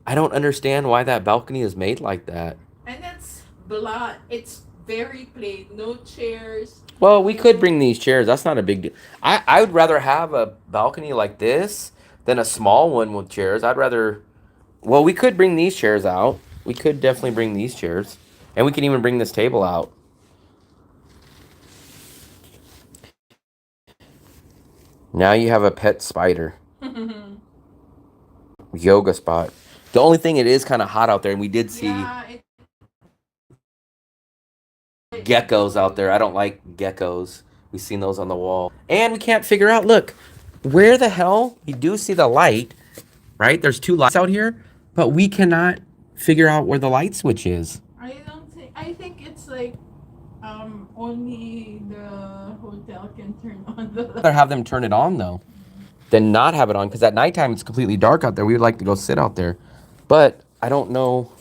understand why that balcony is made like that. And it's blah. It's very plain. No chairs. Well, we could bring these chairs. That's not a big deal. I would rather have a balcony like this than a small one with chairs. I'd rather... Well, we could bring these chairs out. We could definitely bring these chairs. And we can even bring this table out. Now you have a pet spider. Yoga spot. The only thing, it is kind of hot out there, and we did see geckos out there. I don't like geckos. We've seen those on the wall. And we can't figure out, look, where the hell? You do see the light, right? There's 2 lights out here, but we cannot figure out where the light switch is. I think it's like only the hotel can turn on the light. I'd rather have them turn it on though than not have it on, because at nighttime it's completely dark out there. We would like to go sit out there, but I don't know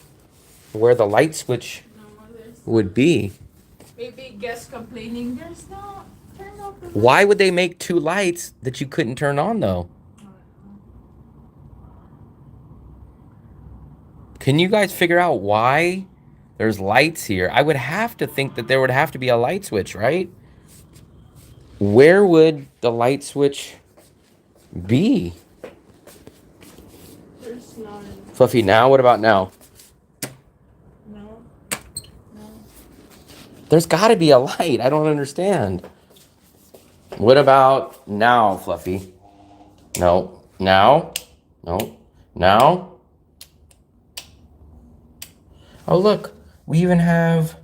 where the light switch would be. Maybe guests complaining there's no turn off the light. Why would they make 2 lights that you couldn't turn on though? Can you guys figure out why there's lights here? I would have to think that there would have to be a light switch, right? Where would the light switch be? There's none. Fluffy, now? What about now? No. There's got to be a light. I don't understand. What about now, Fluffy? No. Now? No. Now? Oh, look. We even have...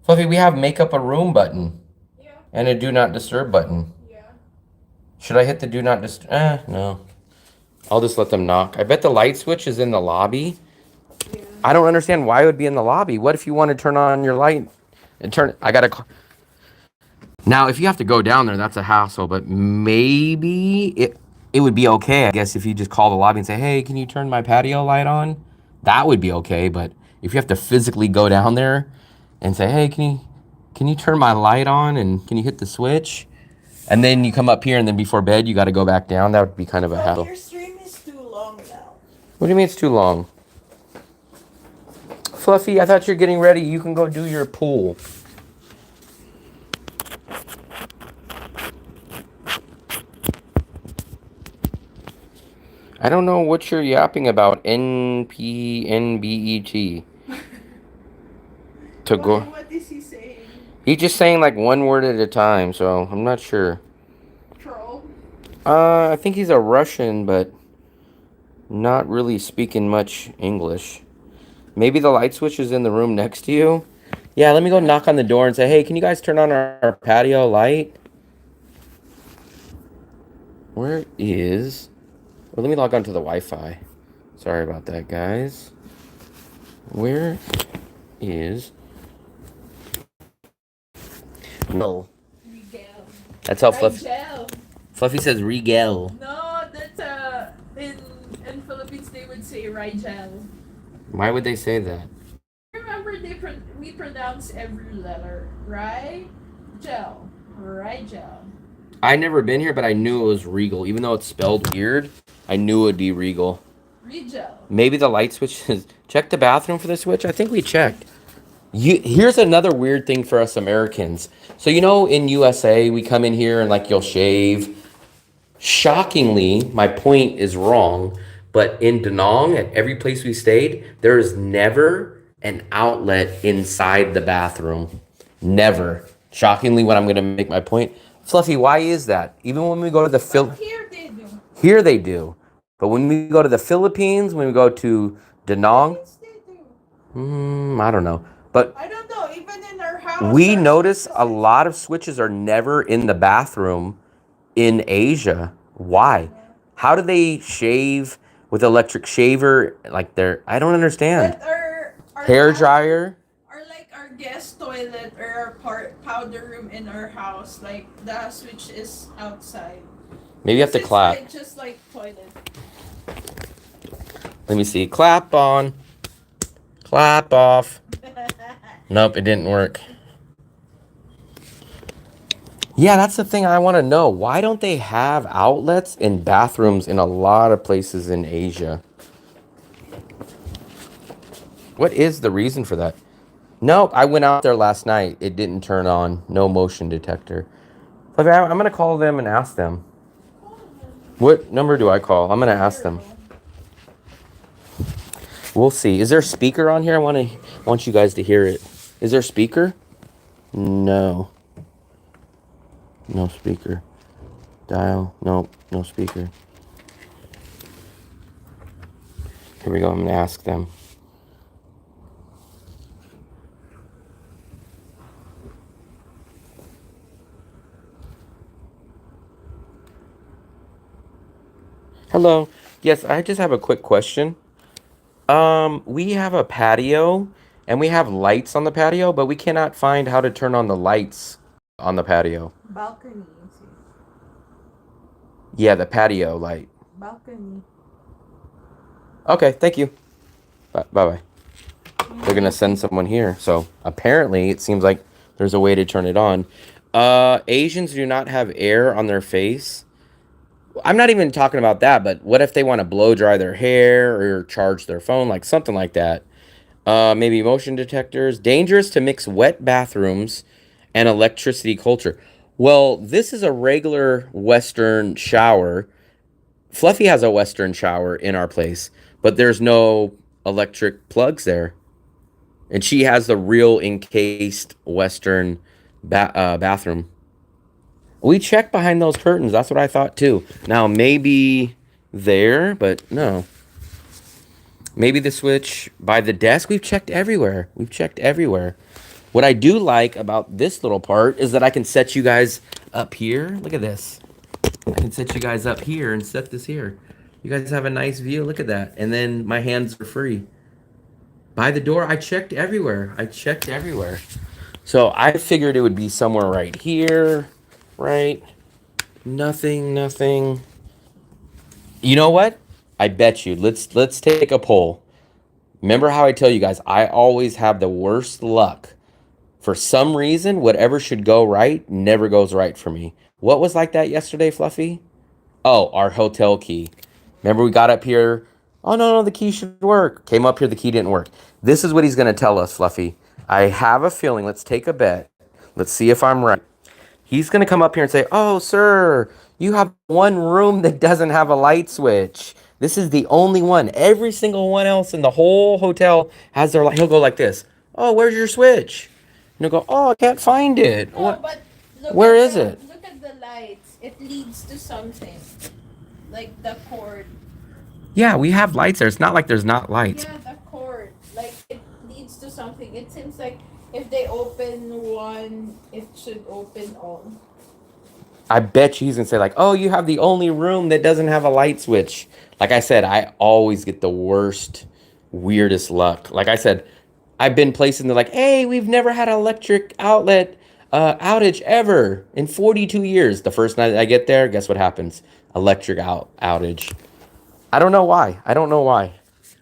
Fluffy, we have make up a room button. Yeah. And a do not disturb button. Yeah. Should I hit the do not disturb? No. I'll just let them knock. I bet the light switch is in the lobby. Yeah. I don't understand why it would be in the lobby. What if you want to turn on your light and turn it? I got to. Now, if you have to go down there, that's a hassle, but maybe it would be okay, I guess, if you just call the lobby and say, hey, can you turn my patio light on? That would be okay, but if you have to physically go down there and say, hey, can you turn my light on and can you hit the switch? And then you come up here and then before bed, you got to go back down. That would be kind of a hassle. Your stream is too long now. What do you mean it's too long? Fluffy, I thought you're getting ready. You can go do your pool. I don't know what you're yapping about. NPNBET. To go. What is he saying? He's just saying like one word at a time, so I'm not sure. Troll? I think he's a Russian, but not really speaking much English. Maybe the light switch is in the room next to you. Yeah, let me go knock on the door and say, hey, can you guys turn on our patio light? Where is... Well, let me log on to the Wi-Fi. Sorry about that, guys. Where is... No. Rigel. That's how Fluffy... Rigel. Fluffy says Rigel. No, that's in Philippines they would say Rigel. Why would they say that? Remember we pronounce every letter, right? Gel. Rigel. I never been here, but I knew it was Regal. Even though it's spelled weird, I knew it would be Regal. Rigel. Maybe the light switch is... Check the bathroom for the switch. I think we checked. Here's another weird thing for us Americans. So, you know, in USA, we come in here and like you'll shave. Shockingly, my point is wrong, but in Da Nang, at every place we stayed, there is never an outlet inside the bathroom. Never. Shockingly, when I'm going to make my point. Fluffy, why is that? Even when we go to the Here they do. Here they do. But when we go to the Philippines, when we go to Da Nang, I don't know. But I don't know, even in our house. we notice a lot of switches are never in the bathroom in Asia. Why? How do they shave with electric shaver? Like I don't understand. Our Hair dryer. Or like our guest toilet or our powder room in our house, like the switch is outside. Maybe you have to clap. Like, just like toilet. Let me see. Clap on. Clap off. Nope, it didn't work. Yeah, that's the thing I want to know. Why don't they have outlets in bathrooms in a lot of places in Asia? What is the reason for that? Nope, I went out there last night. It didn't turn on. No motion detector. I'm going to call them and ask them. What number do I call? I'm going to ask them. We'll see. Is there a speaker on here? I want you guys to hear it. Is there a speaker? No. No speaker. Dial. Nope. No speaker. Here we go. I'm going to ask them. Hello. Yes, I just have a quick question. We have a patio and we have lights on the patio, but we cannot find how to turn on the lights on the patio. Balcony. Yeah, the patio light. Balcony. Okay, thank you. Bye-bye. They're going to send someone here. So apparently it seems like there's a way to turn it on. Asians do not have air on their face. I'm not even talking about that, but what if they want to blow dry their hair or charge their phone, like something like that? Maybe motion detectors. Dangerous to mix wet bathrooms and electricity culture. Well, this is a regular Western shower. Fluffy has a Western shower in our place, but there's no electric plugs there. And she has the real encased Western bathroom. We checked behind those curtains. That's what I thought too. Now, maybe there, but no. Maybe the switch by the desk. We've checked everywhere. We've checked everywhere. What I do like about this little part is that I can set you guys up here. Look at this. I can set you guys up here and set this here. You guys have a nice view. Look at that. And then my hands are free. By the door, I checked everywhere. So I figured it would be somewhere right here, right? Nothing. You know what? I bet you. Let's take a poll. Remember how I tell you guys, I always have the worst luck. For some reason, whatever should go right never goes right for me. What was like that yesterday, Fluffy? Oh, our hotel key. Remember we got up here. Oh, no, the key should work. Came up here, the key didn't work. This is what he's going to tell us, Fluffy. I have a feeling. Let's take a bet. Let's see if I'm right. He's going to come up here and say, oh, sir, you have one room that doesn't have a light switch. This is the only one. Every single one else in the whole hotel has their light. He'll go like this. Oh, where's your switch? And he'll go, oh, I can't find it. No, but Where is it? Look at the lights. It leads to something. Like the cord. Yeah, we have lights there. It's not like there's not lights. Yeah, the cord. Like it leads to something. It seems like if they open one, it should open all. I bet you he's gonna say like, oh, you have the only room that doesn't have a light switch. Like I said, I always get the worst, weirdest luck. Like I said, I've been places and they're like, hey, we've never had an electric outlet outage ever in 42 years. The first night I get there, guess what happens? Electric outage. I don't know why.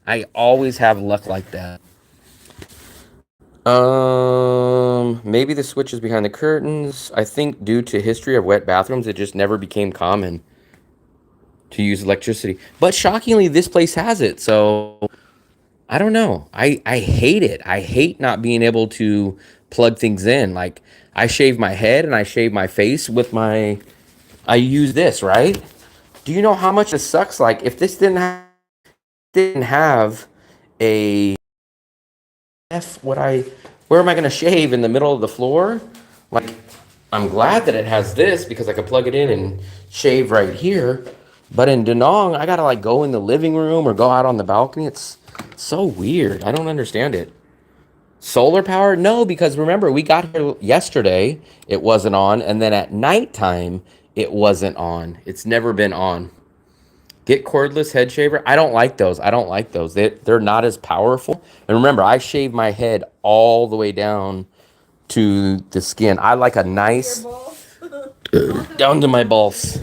I always have luck like that. Maybe the switch is behind the curtains. I think due to history of wet bathrooms, it just never became common to use electricity. But shockingly, this place has it. So I don't know. I hate it. I hate not being able to plug things in. Like I shave my head and I shave my face with I use this, right? Do you know how much it sucks? Like if this didn't have a where am I going to shave in the middle of the floor? Like, I'm glad that it has this because I can plug it in and shave right here. But in Danong, I got to like go in the living room or go out on the balcony. It's so weird. I don't understand it. Solar power? No, because remember, we got here yesterday. It wasn't on. And then at nighttime, it wasn't on. It's never been on. Get cordless head shaver. I don't like those. They're not as powerful. And remember, I shave my head all the way down to the skin. I like a nice down to my balls.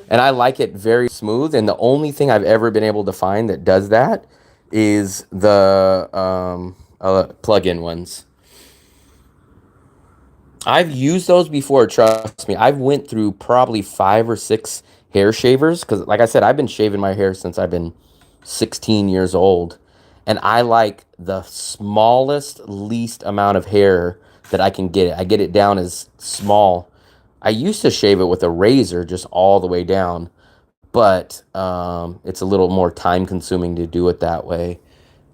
And I like it very smooth. And the only thing I've ever been able to find that does that is the plug-in ones. I've used those before, trust me. I've went through probably 5 or 6 hair shavers because like I said, I've been shaving my hair since I've been 16 years old. And I like the smallest, least amount of hair that I can get it. I get it down as small. I used to shave it with a razor just all the way down, but it's a little more time consuming to do it that way.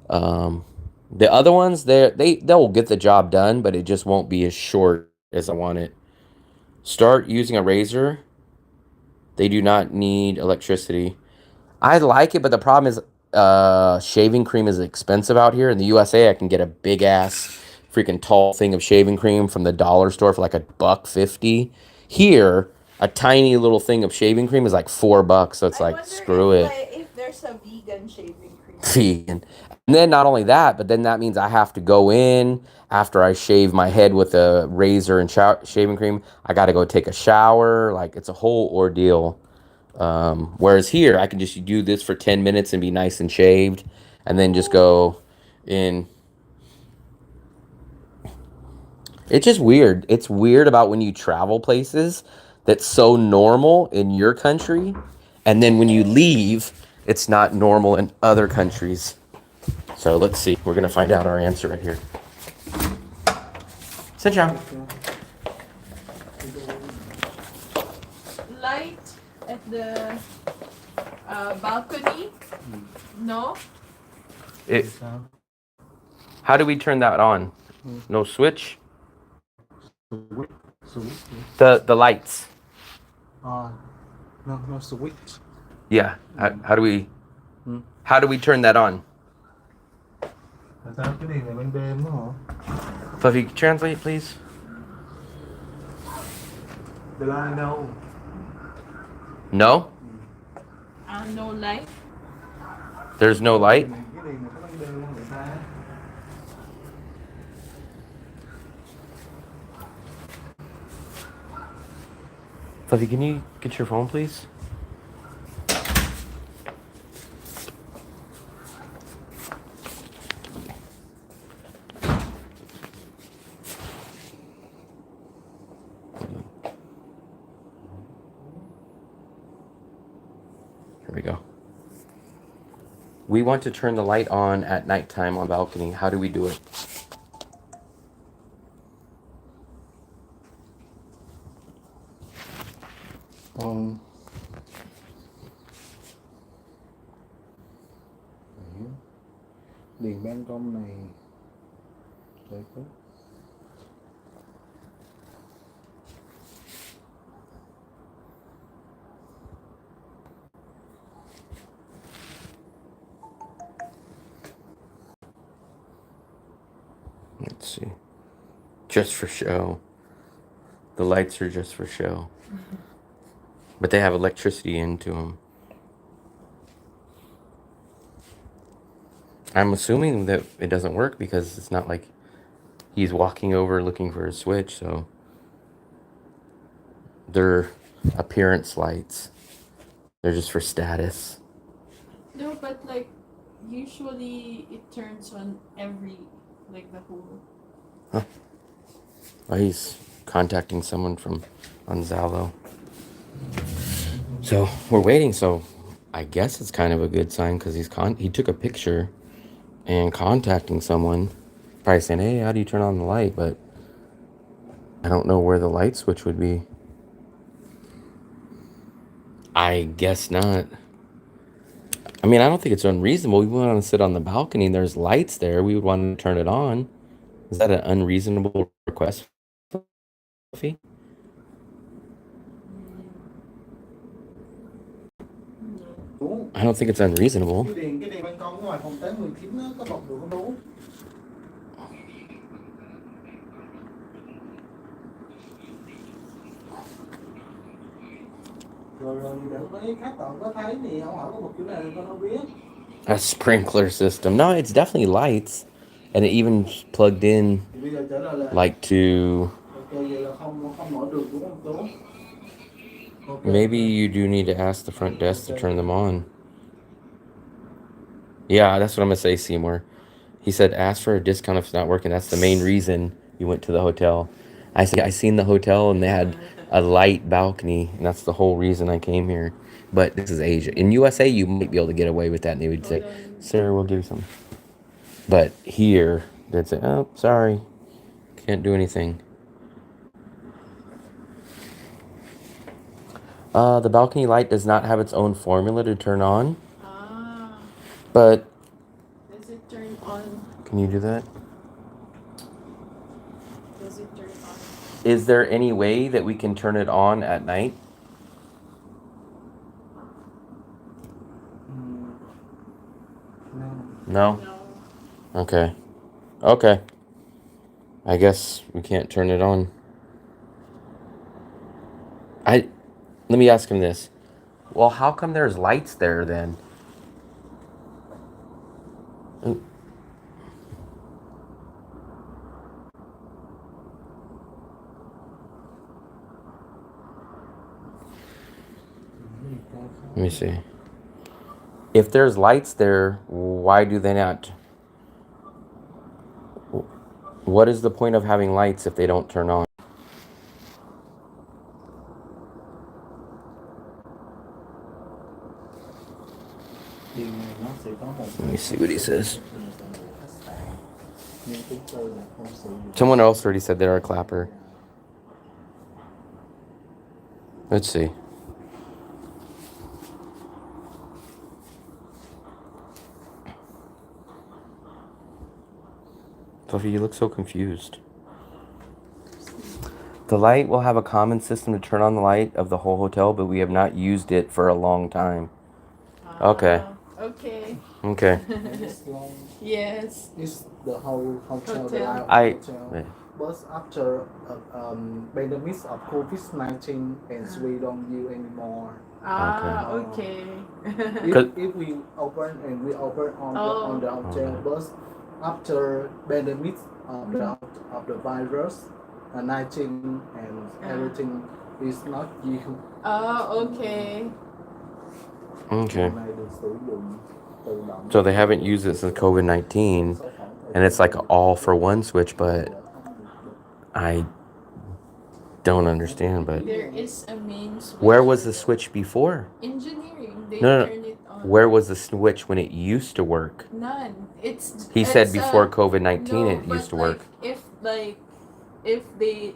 The other ones, they'll get the job done, but it just won't be as short as I want it. Start using a razor. They do not need electricity. I like it, but the problem is shaving cream is expensive out here. In the USA, I can get a big ass freaking tall thing of shaving cream from the dollar store for like $1.50. Here, a tiny little thing of shaving cream is like $4, so it's like screw it. If there's a vegan shaving cream. Vegan. And then not only that, but then that means I have to go in after I shave my head with a razor and shaving cream. I got to go take a shower. Like it's a whole ordeal. Whereas here, I can just do this for 10 minutes and be nice and shaved, and then just go in. It's just weird. It's weird about when you travel places that's so normal in your country, and then when you leave, it's not normal in other countries. So let's see. We're going to find out our answer right here. Sit down. Light at the balcony? No? How do we turn that on? No switch? The lights. No switch. Yeah. How do we turn that on? Sao cái đèn này ban đêm đó hả? Fluffy, translate please. The line no. No? No light? There's no light? Cái đèn này có ban đêm không người ta? Fluffy, can you get your phone, please? Here we go. We want to turn the light on at nighttime on the balcony. How do we do it? Điền ban công này đây có Let's see. Just for show. The lights are just for show. But they have electricity into them. I'm assuming that it doesn't work because it's not like he's walking over looking for a switch, so they're appearance lights. They're just for status. No, but like usually it turns on every like the whole. Huh. Oh, he's contacting someone from on Zalo. So we're waiting. So I guess it's kind of a good sign because he took a picture and contacting someone, probably saying, "Hey, how do you turn on the light?" But I don't know where the light switch would be. I guess not. I mean, I don't think it's unreasonable. We want to sit on the balcony and there's lights there. We would want to turn it on. Is that an unreasonable request, Fluffy? I don't think it's unreasonable. cái đèn ban công ngoài phòng 819 nó có bật được không Tú? Rồi để mấy khách tận có thấy thì không hỏi có bật chỗ này con không biết. A sprinkler system. No, it's definitely lights. And it even plugged in like to... Maybe you do need to ask the front desk to turn them on. Yeah, that's what I'm going to say, Seymour. He said, ask for a discount if it's not working. That's the main reason you went to the hotel. I seen the hotel and they had a light balcony, and that's the whole reason I came here. But this is Asia. In USA, you might be able to get away with that, and they would say, sir, we'll give you some. But here, they'd say, oh, sorry, can't do anything. The balcony light does not have its own formula to turn on. But... Does it turn on? Can you do that? Does it turn on? Is there any way that we can turn it on at night? No? No. Okay. Okay. I guess we can't turn it on. Let me ask him this. Well, how come there's lights there then? Let me see. If there's lights there, why do they not? What is the point of having lights if they don't turn on? Let me see what he says. Someone else already said they're a clapper. Let's see. Fluffy, you look so confused. The light will have a common system to turn on the light of the whole hotel, but we have not used it for a long time. Okay. Okay. Okay. Yes. It's the whole hotel. The Hotel. hotel. But after pandemic of COVID-19, and we don't use anymore. Okay. If we open and we open on the hotel, but after pandemic of the virus, 19 and everything It's not you. Okay. Okay. Này được sử dụng tự động. So they haven't used it since COVID-19, and it's like an all for one switch, but I don't understand. But There is a main switch. where was the switch before? Engineering. They No, no. turn it on. Where was the switch when it used to work? None. He said It's before COVID-19 no, it used to but work. if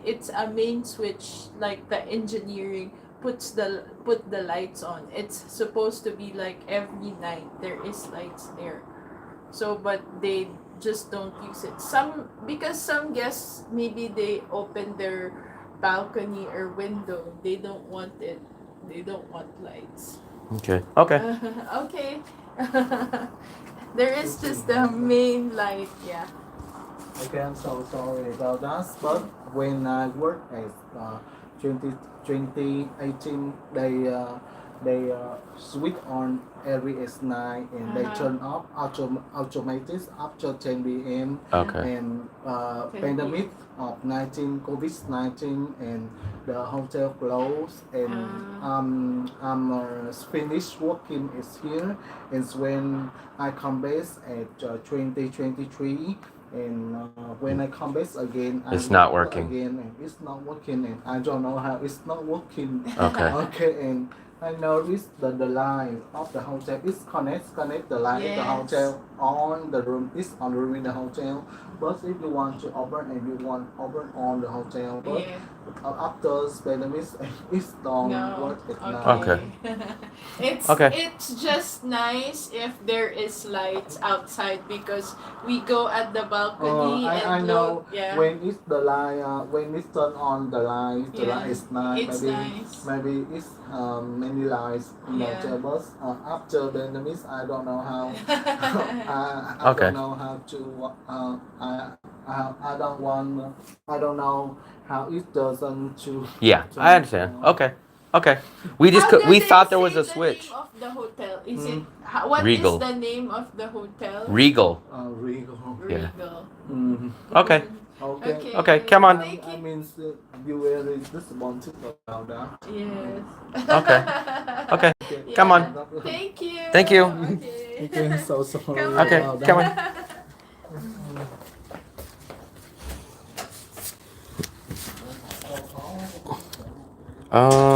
it's a main switch, like the engineering put the lights on. It's supposed to be like every night there is lights there. So but they just don't use it. Because some guests maybe they open their balcony or window. They don't want it. They don't want lights. Okay. Okay. Okay. There is just the main light, yeah. Okay, I'm so sorry about that. But when I worked at 2018, they switch on every S9 and they turn off automatic after 10 p.m. Okay. And 10 pandemic of COVID-19 and the hotel closed and I'm finished working is here. And when I come back at 2023 and when I come back again, It's I not work working. again and it's not working and I don't know how it's not working. Okay. Okay, and I noticed that the line of the hotel is connect the line of the Yes. hotel on the room is on the room in the hotel. But if you want to open and you want open on the hotel, but Yeah. After pandemic it's don't No. work at now. Okay. Okay. It's just nice if there is lights outside because we go at the balcony and I know look. Yeah. when it's the light when it's turn on the light Yeah, is nice. it's nice. Maybe it's many lights in the Yeah. hotel, but after pandemic I don't know how. I Okay. don't know how to. I don't want. I don't know how it doesn't to. Yeah, I understand. Okay. Okay. We just How do we they thought there was say a switch. The name of the hotel is it? What Regal. is the name of the hotel? Regal. Regal. Yeah. Regal. Okay. Okay. Okay, come on. Thank I you. mean, you very disappointed about that. Yes. Okay. Okay. Yeah. Come on. Thank you. Thank you. Okay. Okay, so sorry Come Okay, about that. come on.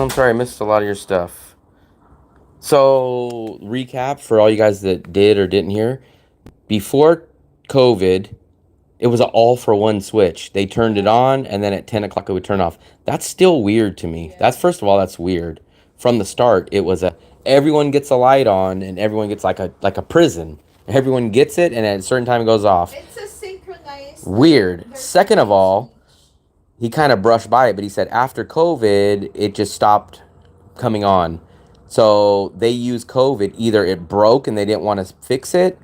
Sorry, I missed a lot of your stuff. So, recap for all you guys that did or didn't hear. Before COVID, it was an all for one switch. They turned it on, and then at 10 o'clock it would turn off. That's still weird to me. That's, first of all, that's weird. From the start, it was everyone gets a light on, and everyone gets like a prison. Everyone gets it, and at a certain time it goes off. It's a synchronized. Weird. Second of all, he kind of brushed by it, but he said after COVID, it just stopped coming on. So they used COVID. Either it broke and they didn't want to fix it,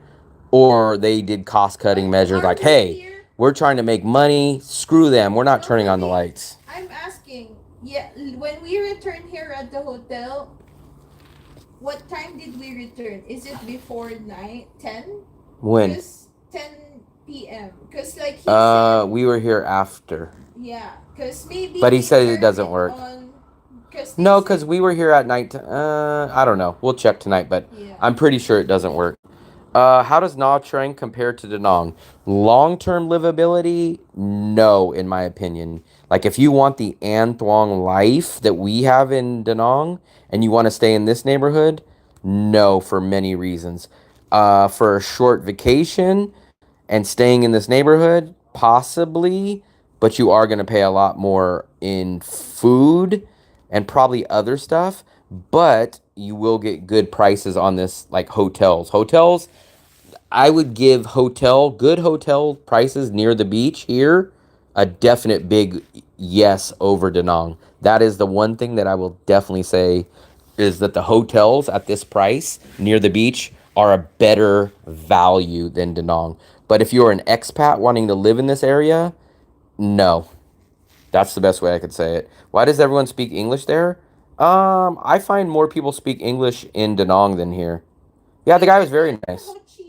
or they did cost-cutting measures like, hey, we're trying to make money. Screw them. We're not turning on the lights. I'm asking, yeah, when we return here at the hotel, what time did we return? Is it before 10? When? Because 10 p.m. Because like he said, We were here after. yeah, because maybe. But he they said it turned doesn't work. No, because we were here at night. I don't know. We'll check tonight, but Yeah. I'm pretty sure it doesn't work. How does Nha Trang compare to Da Nang? Long-term livability? No, in my opinion. Like, if you want the An Thuong life that we have in Da Nang and you want to stay in this neighborhood, no, for many reasons. For a short vacation and staying in this neighborhood, possibly, but you are going to pay a lot more in food and probably other stuff, but you will get good prices on this, like hotels. Hotels, I would give good hotel prices near the beach here a definite big yes over Da Nang. That is the one thing that I will definitely say is that the hotels at this price near the beach are a better value than Da Nang. But if you're an expat wanting to live in this area, no. That's the best way I could say it. Why does everyone speak English there? I find more people speak English in Da Nang than here. Yeah, the guy was very nice. Ho Chi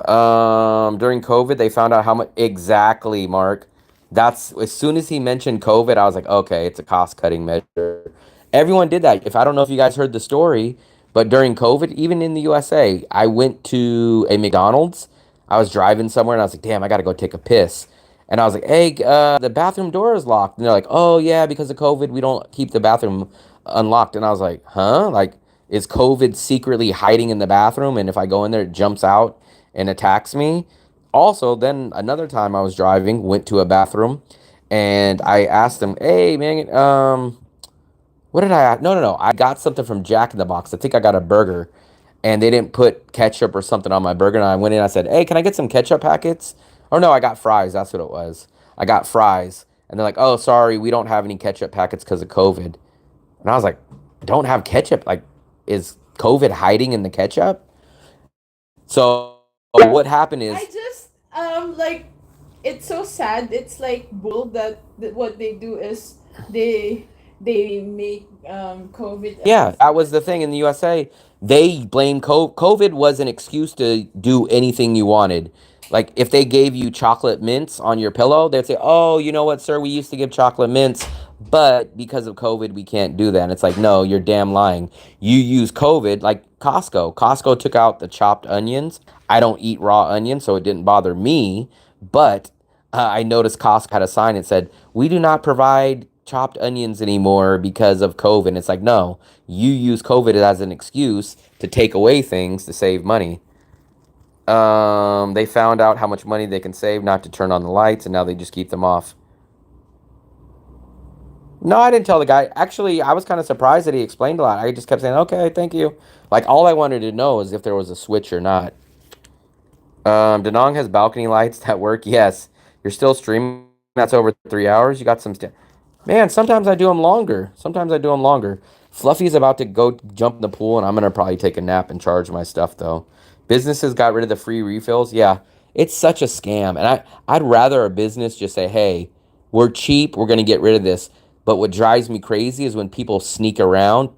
Minh. During COVID, they found out how much exactly, Mark. That's as soon as he mentioned COVID, I was like, okay, it's a cost cutting measure. Everyone did that. If I don't know if you guys heard the story, but during COVID, even in the USA, I went to a McDonald's. I was driving somewhere and I was like, damn, I got to go take a piss. And I was like, hey, the bathroom door is locked. And they're like, oh, yeah, because of COVID, we don't keep the bathroom unlocked. And I was like, huh? Like, is COVID secretly hiding in the bathroom? And if I go in there, it jumps out and attacks me? Also, then another time I was driving, went to a bathroom, and I asked them, "Hey, man, what did I ask? No, no, no. I got something from Jack in the Box. I think I got a burger, and they didn't put ketchup or something on my burger. And I went in. I said, "Hey, can I get some ketchup packets?" Or no, I got fries. That's what it was. I got fries, and they're like, "Oh, sorry, we don't have any ketchup packets because of COVID." And I was like, "Don't have ketchup? Like, is COVID hiding in the ketchup?" So what happened I is, just like it's so sad. It's like that what they do is they make COVID as yeah, that was the thing in the USA. They blame COVID was an excuse to do anything you wanted. Like if they gave you chocolate mints on your pillow, they'd say, "Oh, you know what, sir? We used to give chocolate mints, but because of COVID, we can't do that." And it's like, "No, you're damn lying. You use COVID like Costco. Costco took out the chopped onions. I don't eat raw onions, so it didn't bother me, but I noticed Costco had a sign that said, "We do not provide chopped onions anymore because of COVID." And it's like, no, you use COVID as an excuse to take away things to save money. They found out how much money they can save not to turn on the lights, and now they just keep them off. No, I didn't tell the guy. Actually, I was kind of surprised that he explained a lot. I just kept saying, okay, thank you. Like, all I wanted to know is if there was a switch or not. Danong has balcony lights that work. Yes. You're still streaming. That's over 3 hours. You got some. Man, sometimes I do them longer. Sometimes I do them longer. Fluffy's about to go jump in the pool, and I'm gonna probably take a nap and charge my stuff though. Businesses got rid of the free refills. Yeah, it's such a scam, and I'd rather a business just say, "Hey, we're cheap. We're gonna get rid of this." But what drives me crazy is when people sneak around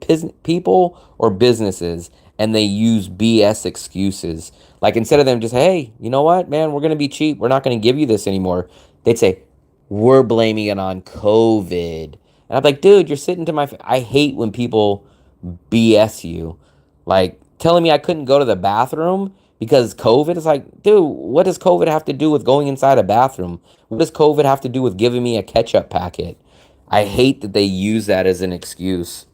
people or businesses and they use BS excuses. Like instead of them just, "Hey, you know what, man? We're gonna be cheap. We're not gonna give you this anymore." They'd say, we're blaming it on COVID. And I'm like, dude, you're sitting to my. I hate when people BS you. Like telling me I couldn't go to the bathroom because COVID is like, dude, what does COVID have to do with going inside a bathroom? What does COVID have to do with giving me a ketchup packet? I hate that they use that as an excuse.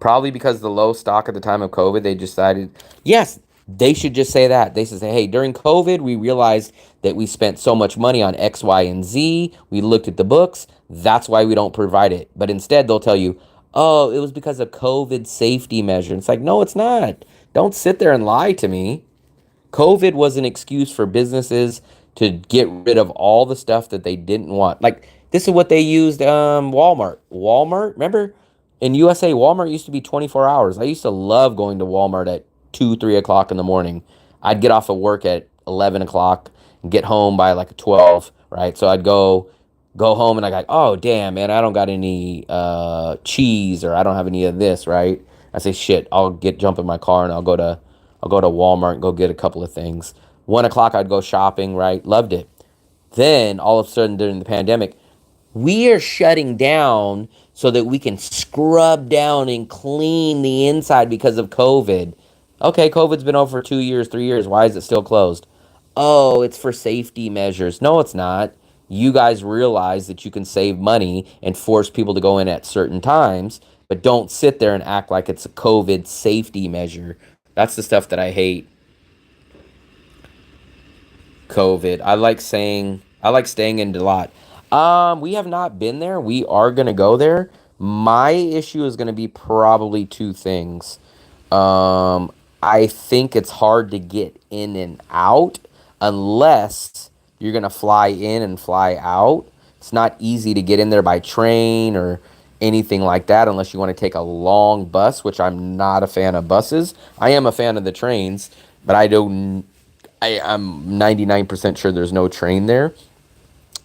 Probably because the low stock at the time of COVID, they decided, yes, they should just say that. They should say, hey, during COVID, we realized that we spent so much money on X, Y, and Z. We looked at the books. That's why we don't provide it. But instead, they'll tell you, oh, it was because of COVID safety measure. It's like, no, it's not. Don't sit there and lie to me. COVID was an excuse for businesses to get rid of all the stuff that they didn't want. Like this is what they used Walmart. Walmart, remember? In USA, Walmart used to be 24 hours. I used to love going to Walmart at 2, 3 o'clock in the morning. I'd get off of work at 11 o'clock and get home by like 12, right? So I'd go home and I got, oh damn man, I don't got any cheese or I don't have any of this, right? I say shit, I'll jump in my car and I'll go to Walmart and go get a couple of things. 1 o'clock I'd go shopping, right? Loved it. Then all of a sudden during the pandemic, we are shutting down so that we can scrub down and clean the inside because of COVID. Okay, COVID's been over for 2 years, 3 years. Why is it still closed? Oh, it's for safety measures. No, it's not. You guys realize that you can save money and force people to go in at certain times, but don't sit there and act like it's a COVID safety measure. That's the stuff that I hate. COVID. I like staying in a lot. We have not been there. We are gonna go there. My issue is gonna be probably two things. I think it's hard to get in and out unless you're gonna fly in and fly out. It's not easy to get in there by train or anything like that unless you want to take a long bus, which I'm not a fan of buses. I am a fan of the trains, but I'm 99% sure there's no train there.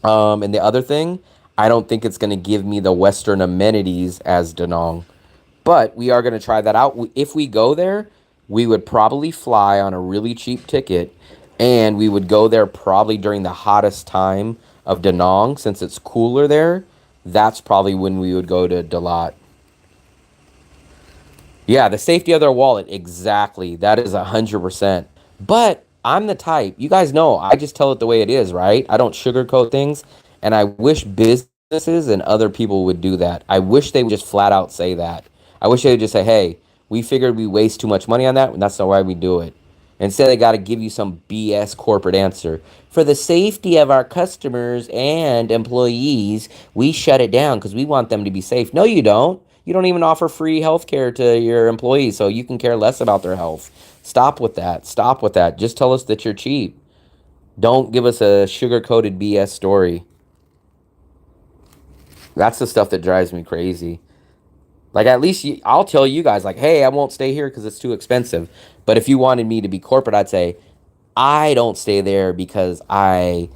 And the other thing, I don't think it's going to give me the Western amenities as Danong. But we are going to try that out. If we go there, we would probably fly on a really cheap ticket, and we would go there probably during the hottest time of Da Nang, since it's cooler there, that's probably when we would go to Dalat. Yeah, the safety of their wallet. Exactly. That is 100%. But I'm the type, you guys know, I just tell it the way it is, right? I don't sugarcoat things. And I wish businesses and other people would do that. I wish they would just flat out say that. I wish they would just say, hey, we figured we waste too much money on that, and that's not why we do it. Instead, they got to give you some BS corporate answer. For the safety of our customers and employees, we shut it down because we want them to be safe. No, you don't. You don't even offer free health care to your employees, so you can care less about their health. Stop with that. Stop with that. Just tell us that you're cheap. Don't give us a sugar-coated BS story. That's the stuff that drives me crazy. Like, at least I'll tell you guys, like, hey, I won't stay here because it's too expensive. But if you wanted me to be corporate, I'd say, I don't stay there because I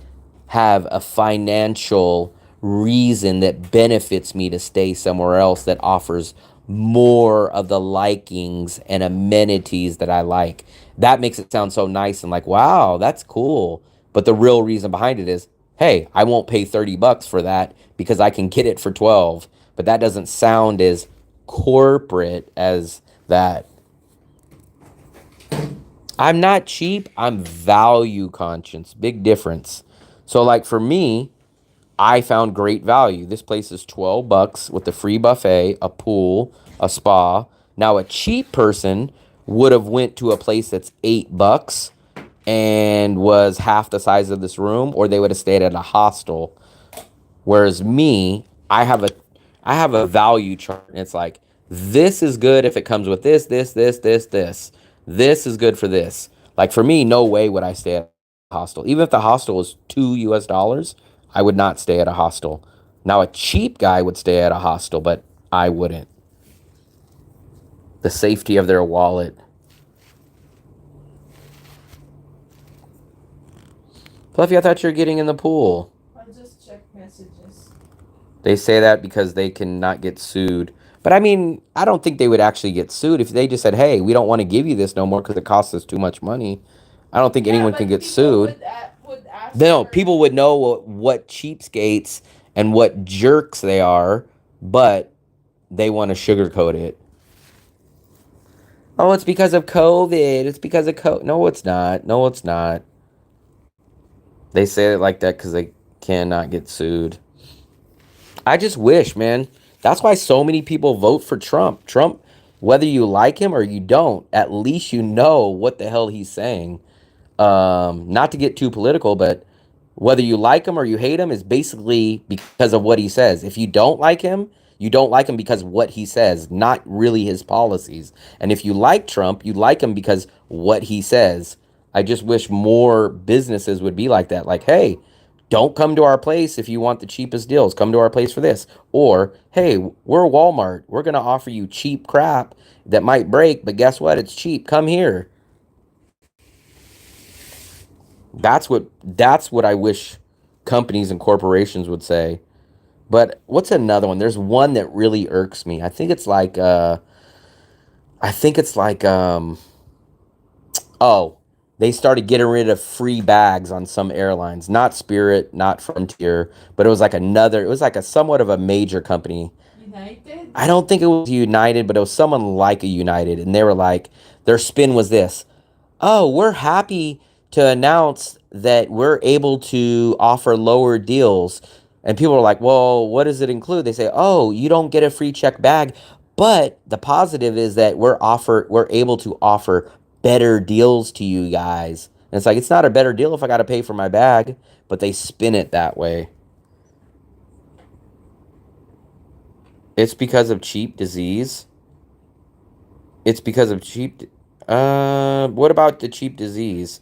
have a financial reason that benefits me to stay somewhere else that offers more of the likings and amenities that I like. That makes it sound so nice and like, wow, that's cool. But the real reason behind it is, hey, I won't pay $30 for that because I can get it for 12. But that doesn't sound as corporate as that. I'm not cheap, I'm value conscious. Big difference. So like for me, I found great value. This place is $12 with a free buffet, a pool, a spa. Now a cheap person would have went to a place that's $8 and was half the size of this room, or they would have stayed at a hostel. Whereas me, I have a value chart, and it's like, this is good if it comes with this, this, this, this, this. This is good for this. Like for me, no way would I stay at a hostel. Even if the hostel was $2, I would not stay at a hostel. Now a cheap guy would stay at a hostel, but I wouldn't. The safety of their wallet. Fluffy, I thought you were getting in the pool. I just checked messages. They say that because they cannot get sued. But I mean, I don't think they would actually get sued if they just said, hey, we don't want to give you this no more because it costs us too much money. I don't think anyone can get sued. Would ask No, for- people would know what cheapskates and what jerks they are, but they want to sugarcoat it. Oh, it's because of COVID. It's because of COVID. No, it's not. No, it's not. They say it like that because they cannot get sued. I just wish, man. That's why so many people vote for Trump. Trump, whether you like him or you don't, at least you know what the hell he's saying. Not to get too political, but whether you like him or you hate him is basically because of what he says. If you don't like him, you don't like him because of what he says, not really his policies. And if you like Trump, you like him because what he says. I just wish more businesses would be like that. Like, hey, don't come to our place if you want the cheapest deals. Come to our place for this. Or, hey, we're Walmart. We're going to offer you cheap crap that might break, but guess what? It's cheap. Come here. That's what I wish companies and corporations would say. But what's another one? There's one that really irks me. Oh, they started getting rid of free bags on some airlines. Not Spirit, not Frontier, but it was like a somewhat of a major company. United? I don't think it was United, but it was someone like a United. And they were like, their spin was this. Oh, we're happy to announce that we're able to offer lower deals. And people are like, well, what does it include? They say, oh, you don't get a free check bag. But the positive is that we're able to offer better deals to you guys. And it's like, it's not a better deal if I got to pay for my bag, but they spin it that way. It's because of cheap disease. It's because of cheap. What about the cheap disease?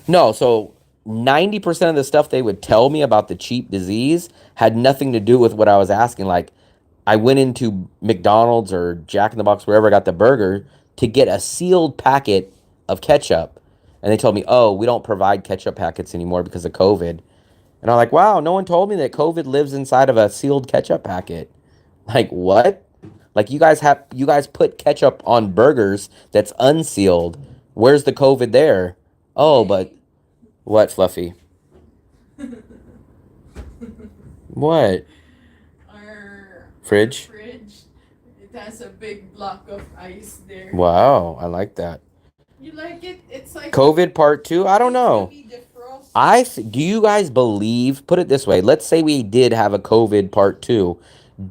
No, so 90% of the stuff they would tell me about the cheap disease had nothing to do with what I was asking. Like, I went into McDonald's or Jack in the Box, wherever I got the burger, to get a sealed packet of ketchup. And they told me, oh, we don't provide ketchup packets anymore because of COVID. And I'm like, wow, no one told me that COVID lives inside of a sealed ketchup packet. Like, what? Like, you guys put ketchup on burgers that's unsealed. Where's the COVID there? Oh, but what, Fluffy? What? Our Fridge? fridge. It has a big block of ice there. Wow, I like that. You like it? It's like COVID part two? I don't it's to know. be defrosted. Do you guys believe, put it this way, let's say we did have a COVID part two.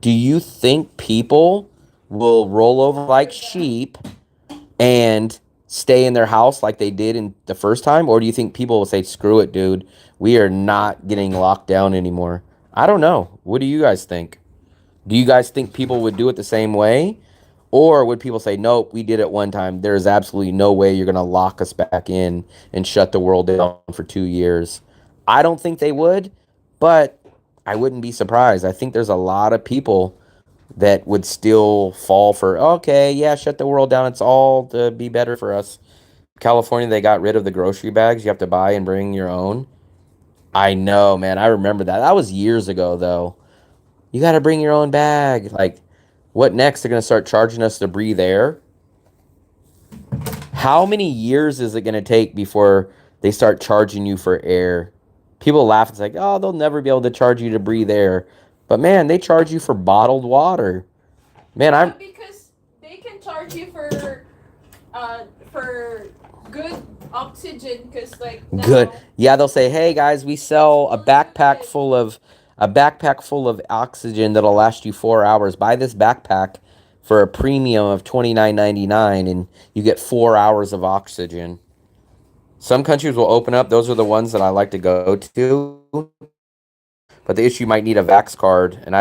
Do you think people will roll over like sheep and stay in their house like they did in the first time? Or do you think people will say, screw it, dude, we are not getting locked down anymore? I don't know. What do you guys think? Do you guys think people would do it the same way? Or would people say, nope, we did it one time. There's absolutely no way you're going to lock us back in and shut the world down for 2 years? I don't think they would, but I wouldn't be surprised. I think there's a lot of people that would still fall for, okay, yeah, shut the world down. It's all to be better for us. California, they got rid of the grocery bags. You have to buy and bring your own. I know, man. I remember that. That was years ago, though. You got to bring your own bag. Like, what next? They're going to start charging us to breathe air? How many years is it going to take before they start charging you for air? People laugh. It's like, oh, they'll never be able to charge you to breathe air. But man, they charge you for bottled water. Man, Yeah, I'm because they can charge you for good oxygen. Cause like good. now Yeah, they'll say, "Hey guys, we sell it's unlimited. a backpack full of oxygen that'll last you 4 hours. Buy this backpack for a premium of $29.99 and you get 4 hours of oxygen." Some countries will open up. Those are the ones that I like to go to. But the issue, might need a Vax card, and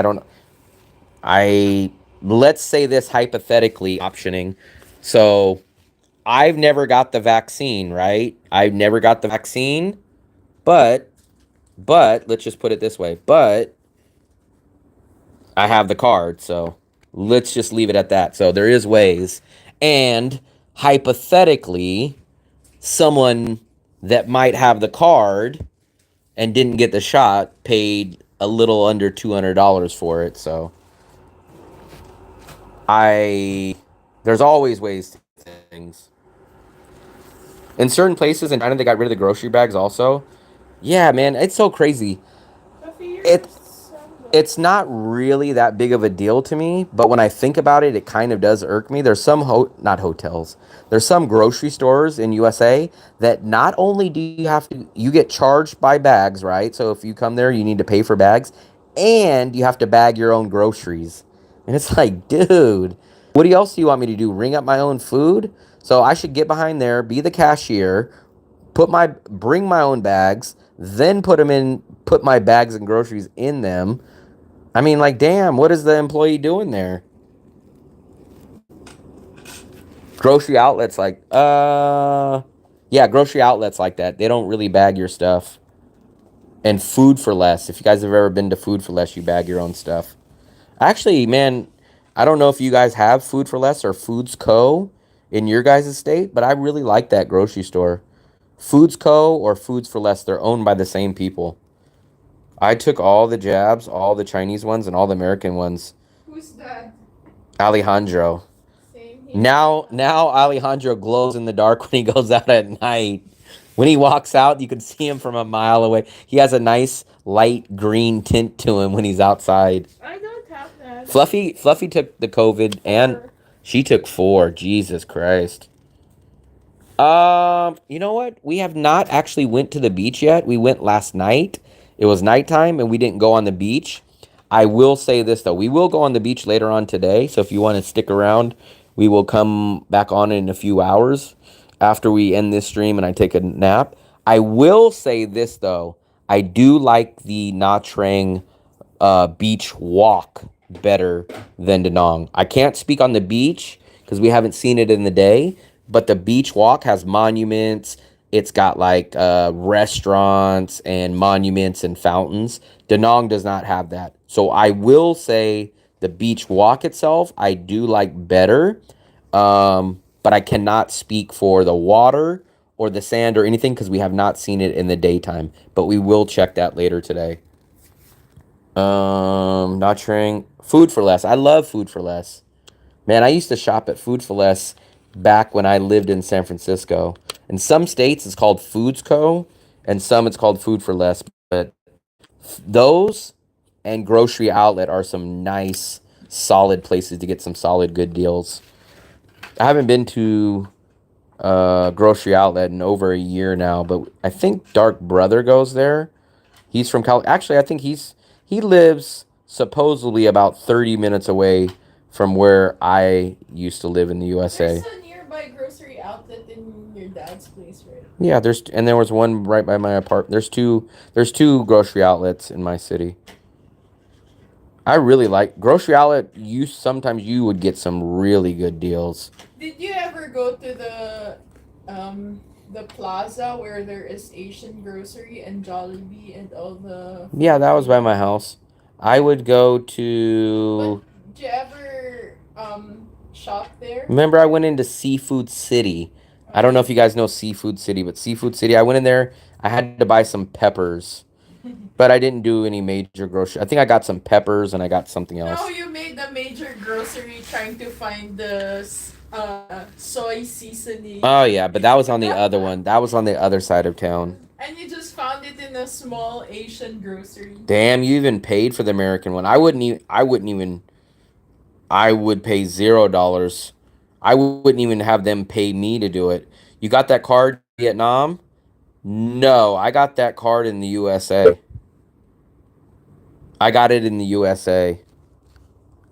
I let's say this hypothetically optioning. So, I've never got the vaccine, right? I've never got the vaccine, but let's just put it this way. But I have the card, so let's just leave it at that. So there is ways. And hypothetically, someone that might have the card and didn't get the shot paid a little under $200 for it. So I there's always ways to do things. In certain places in China, they got rid of the grocery bags also. Yeah, man, it's so crazy. It it's not really that big of a deal to me, but when I think about it, it kind of does irk me. There's some not hotels. There's some grocery stores in USA that not only do you get charged by bags, right? So if you come there, you need to pay for bags, and you have to bag your own groceries. And it's like, dude, what else do you want me to do? Ring up my own food? So I should get behind there, be the cashier, bring my own bags, then put my bags and groceries in them. I mean, like, damn, what is the employee doing there? Grocery outlets yeah, grocery outlets like that. They don't really bag your stuff. And Food for Less. If you guys have ever been to Food for Less, you bag your own stuff. Actually, man, I don't know if you guys have Food for Less or Foods Co. in your guys' state, but I really like that grocery store. Foods Co. or Foods for Less, they're owned by the same people. I took all the jabs, all the Chinese ones, and all the American ones. Who's that? Alejandro. Same here. Now Alejandro glows in the dark when he goes out at night. When he walks out, you can see him from a mile away. He has a nice light green tint to him when he's outside. I don't have that. Fluffy took the COVID and Or she took 4. Jesus Christ. You know what? We have not actually went to the beach yet. We went last night. It was nighttime and we didn't go on the beach. I will say this though. We will go on the beach later on today. So if you want to stick around, we will come back on in a few hours after we end this stream and I take a nap. I will say this though. I do like the Nha Trang beach walk better than Da Nang. I can't speak on the beach because we haven't seen it in the day, but the beach walk has monuments. It's got like restaurants and monuments and fountains. Da Nang does not have that. So I will say the beach walk itself, I do like better. But I cannot speak for the water or the sand or anything because we have not seen it in the daytime. But we will check that later today. Not trying. Food for Less. I love Food for Less. Man, I used to shop at Food for Less back when I lived in San Francisco. In some states, it's called Foods Co. And some it's called Food for Less. But those and Grocery Outlet are some nice, solid places to get some solid, good deals. I haven't been to Grocery Outlet in over a year now, but I think Dark Brother goes there. He's from Cal. Actually, I think he lives supposedly about 30 minutes away from where I used to live in the USA. There's a nearby grocery outlet in your dad's place, right? Yeah, there was one right by my apartment. There's two grocery outlets in my city. I really like grocery outlet. Sometimes you would get some really good deals. Did you ever go to the plaza where there is Asian grocery and Jollibee and all the Yeah, that was by my Filipino? house. I would go But to. did you ever shop there? Remember, I went into Seafood City. I don't know if you guys know Seafood City, but Seafood City, I went in there. I had to buy some peppers, but I didn't do any major grocery. I think I got some peppers and I got something No, else. you made a major grocery trying to find the soy seasoning. Oh yeah, but that was on the other one. That was on the other side of town. And you just found it in a small Asian grocery. Damn, you even paid for the American one. I wouldn't even. I wouldn't even. I would pay $0. I wouldn't even have them pay me to do it. You got that card in Vietnam? No, I got that card in the USA. I got it in the USA.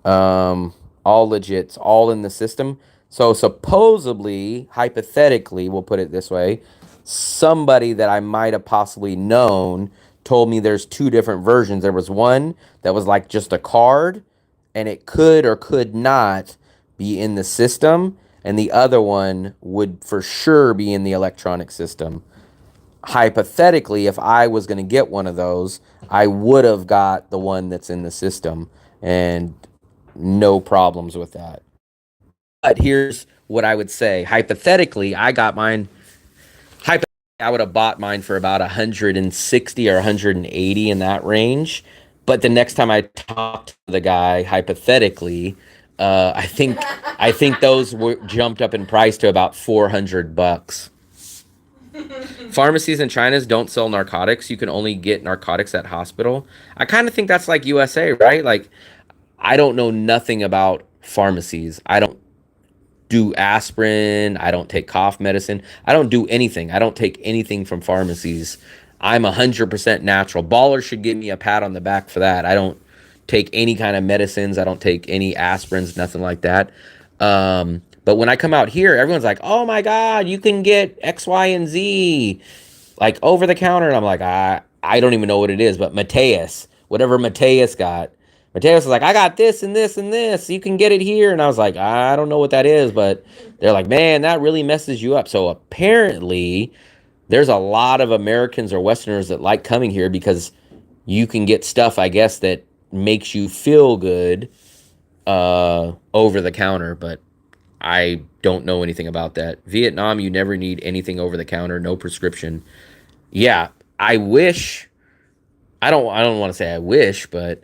All legit, it's all in the system. So supposedly, hypothetically, we'll put it this way, somebody that I might have possibly known told me there's two different versions. There was one that was like just a card, and it could or could not be in the system, and the other one would for sure be in the electronic system. Hypothetically, if I was going to get one of those, I would have got the one that's in the system, and no problems with that. But here's what I would say. Hypothetically, I got mine. Hypothetically, I would have bought mine for about 160 or 180 in that range. But the next time I talked to the guy, hypothetically, I think those were jumped up in price to about $400. Pharmacies in China don't sell narcotics. You can only get narcotics at hospital. I kind of think that's like USA, right? Like I don't know nothing about pharmacies. I don't do aspirin. I don't take cough medicine. I don't do anything. I don't take anything from pharmacies. I'm 100% natural. Ballers should give me a pat on the back for that. I don't take any kind of medicines. I don't take any aspirins, nothing like that. But when I come out here, everyone's like, "Oh my God, you can get X, Y, and Z like over the counter." And I'm like, I don't even know what it is, but Mateus, whatever Mateus got. Mateus was like, "I got this and this and this. You can get it here." And I was like, "I don't know what that is," but they're like, "Man, that really messes you up." So apparently there's a lot of Americans or Westerners that like coming here because you can get stuff, I guess, that makes you feel good over the counter, but I don't know anything about that. Vietnam, you never need anything over the counter, no prescription. Yeah, I wish. I don't want to say I wish, but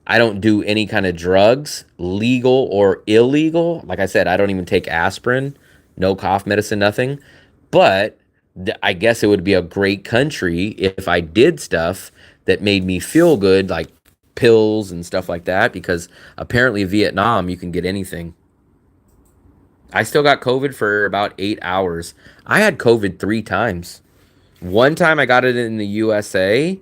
I don't do any kind of drugs, legal or illegal. Like I said, I don't even take aspirin, no cough medicine, nothing. But I guess it would be a great country if I did stuff that made me feel good, like pills and stuff like that, because apparently Vietnam, you can get anything. I still got COVID for about 8 hours. I had COVID 3 times. One time I got it in the USA,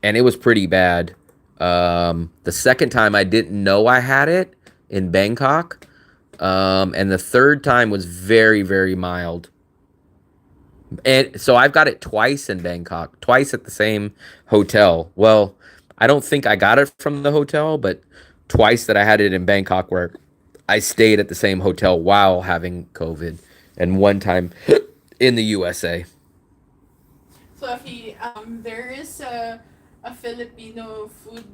and it was pretty bad. The second time I didn't know I had it in Bangkok. And the third time was very, very mild. And so I've got it twice in Bangkok, twice at the same hotel. Well, I don't think I got it from the hotel, but twice that I had it in Bangkok where I stayed at the same hotel while having COVID, and one time in the USA. So if there is a Filipino food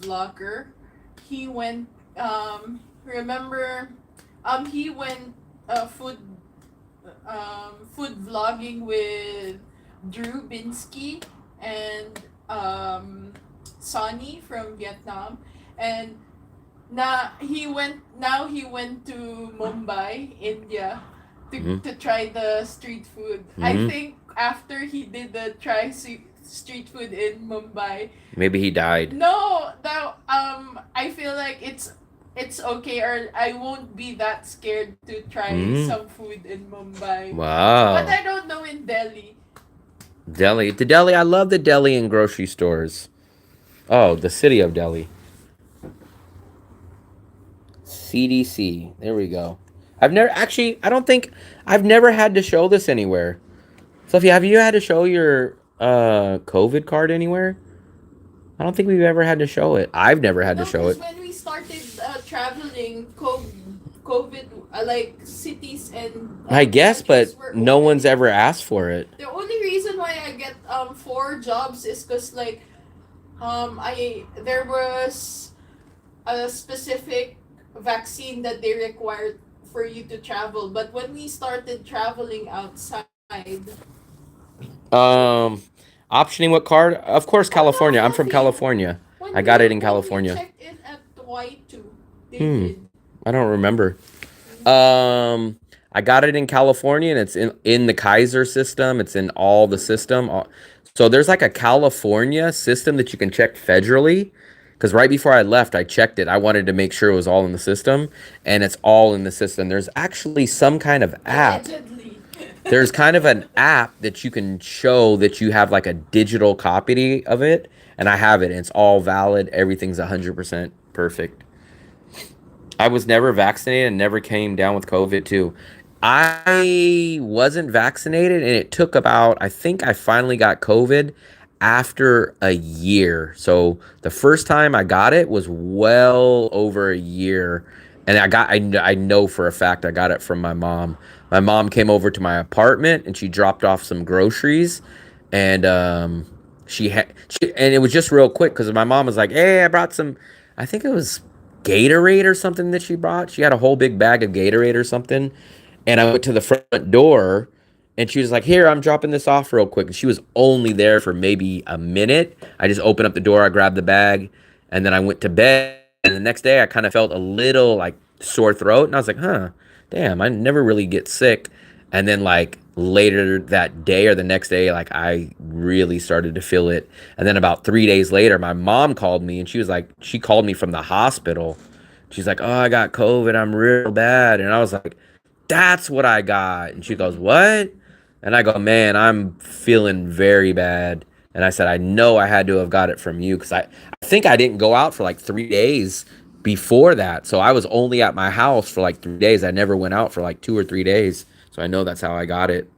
vlogger. He went remember he went food vlogging with Drew Binsky and Sonny from Vietnam, and now he went to Mumbai, India, to try the street food. I Mhm. think after he did the street food in Mumbai. Maybe he died. No, that I feel like it's okay, or I won't be that scared to try some food in Mumbai. But Wow. I don't know in Delhi. Delhi. The Delhi. I love the Delhi and grocery stores. Oh, the city of Delhi. CDC. There we go. I've never actually. I don't think I've never had to show this anywhere. Sophia, have you had to show your COVID card anywhere? I don't think we've ever had to show it. I've never had to No, show because it. when we started traveling, COVID, like cities and I guess, but countries were no one's opening. ever asked for it. The only reason why I get 4 jobs is because like I there was a specific vaccine that they required for you to travel, but when we started traveling outside, Um, Optioning what card? Of course, oh no, California. I'm from Fluffy, California. I got it in when we California. checked in at Y2, they Hmm. did. I don't remember. I got it in California, and it's in the Kaiser system. It's in all the system. So there's like a California system that you can check federally. Because right before I left, I checked it. I wanted to make sure it was all in the system, and it's all in the system. There's actually some kind of app. Allegedly. There's kind of an app that you can show that you have like a digital copy of it, and I have it. And it's all valid. Everything's 100% perfect. I was never vaccinated and never came down with COVID too. I wasn't vaccinated, and it took about, I think I finally got COVID after a year. So the first time I got it was well over a year. And I know for a fact I got it from my mom. My mom came over to my apartment and she dropped off some groceries, and and it was just real quick because my mom was like, "Hey, I brought some, I think it was Gatorade or something that she brought. She had a whole big bag of Gatorade or something." And I went to the front door and she was like, "Here, I'm dropping this off real quick." And she was only there for maybe a minute. I just opened up the door, I grabbed the bag, and then I went to bed. And the next day I kind of felt a little like sore throat. And I was like, huh, damn, I never really get sick. And then like later that day or the next day, like I really started to feel it. And then about 3 days later, my mom called me and she was like, she called me from the hospital. She's like, "Oh, I got COVID. I'm real bad." And I was like, "That's what I got." And she goes, "What?" And I go, "Man, I'm feeling very bad." And I said, "I know I had to have got it from you because I think I didn't go out for like 3 days before that. So I was only at my house for like 3 days. I never went out for like 2 or 3 days. So I know that's how I got it.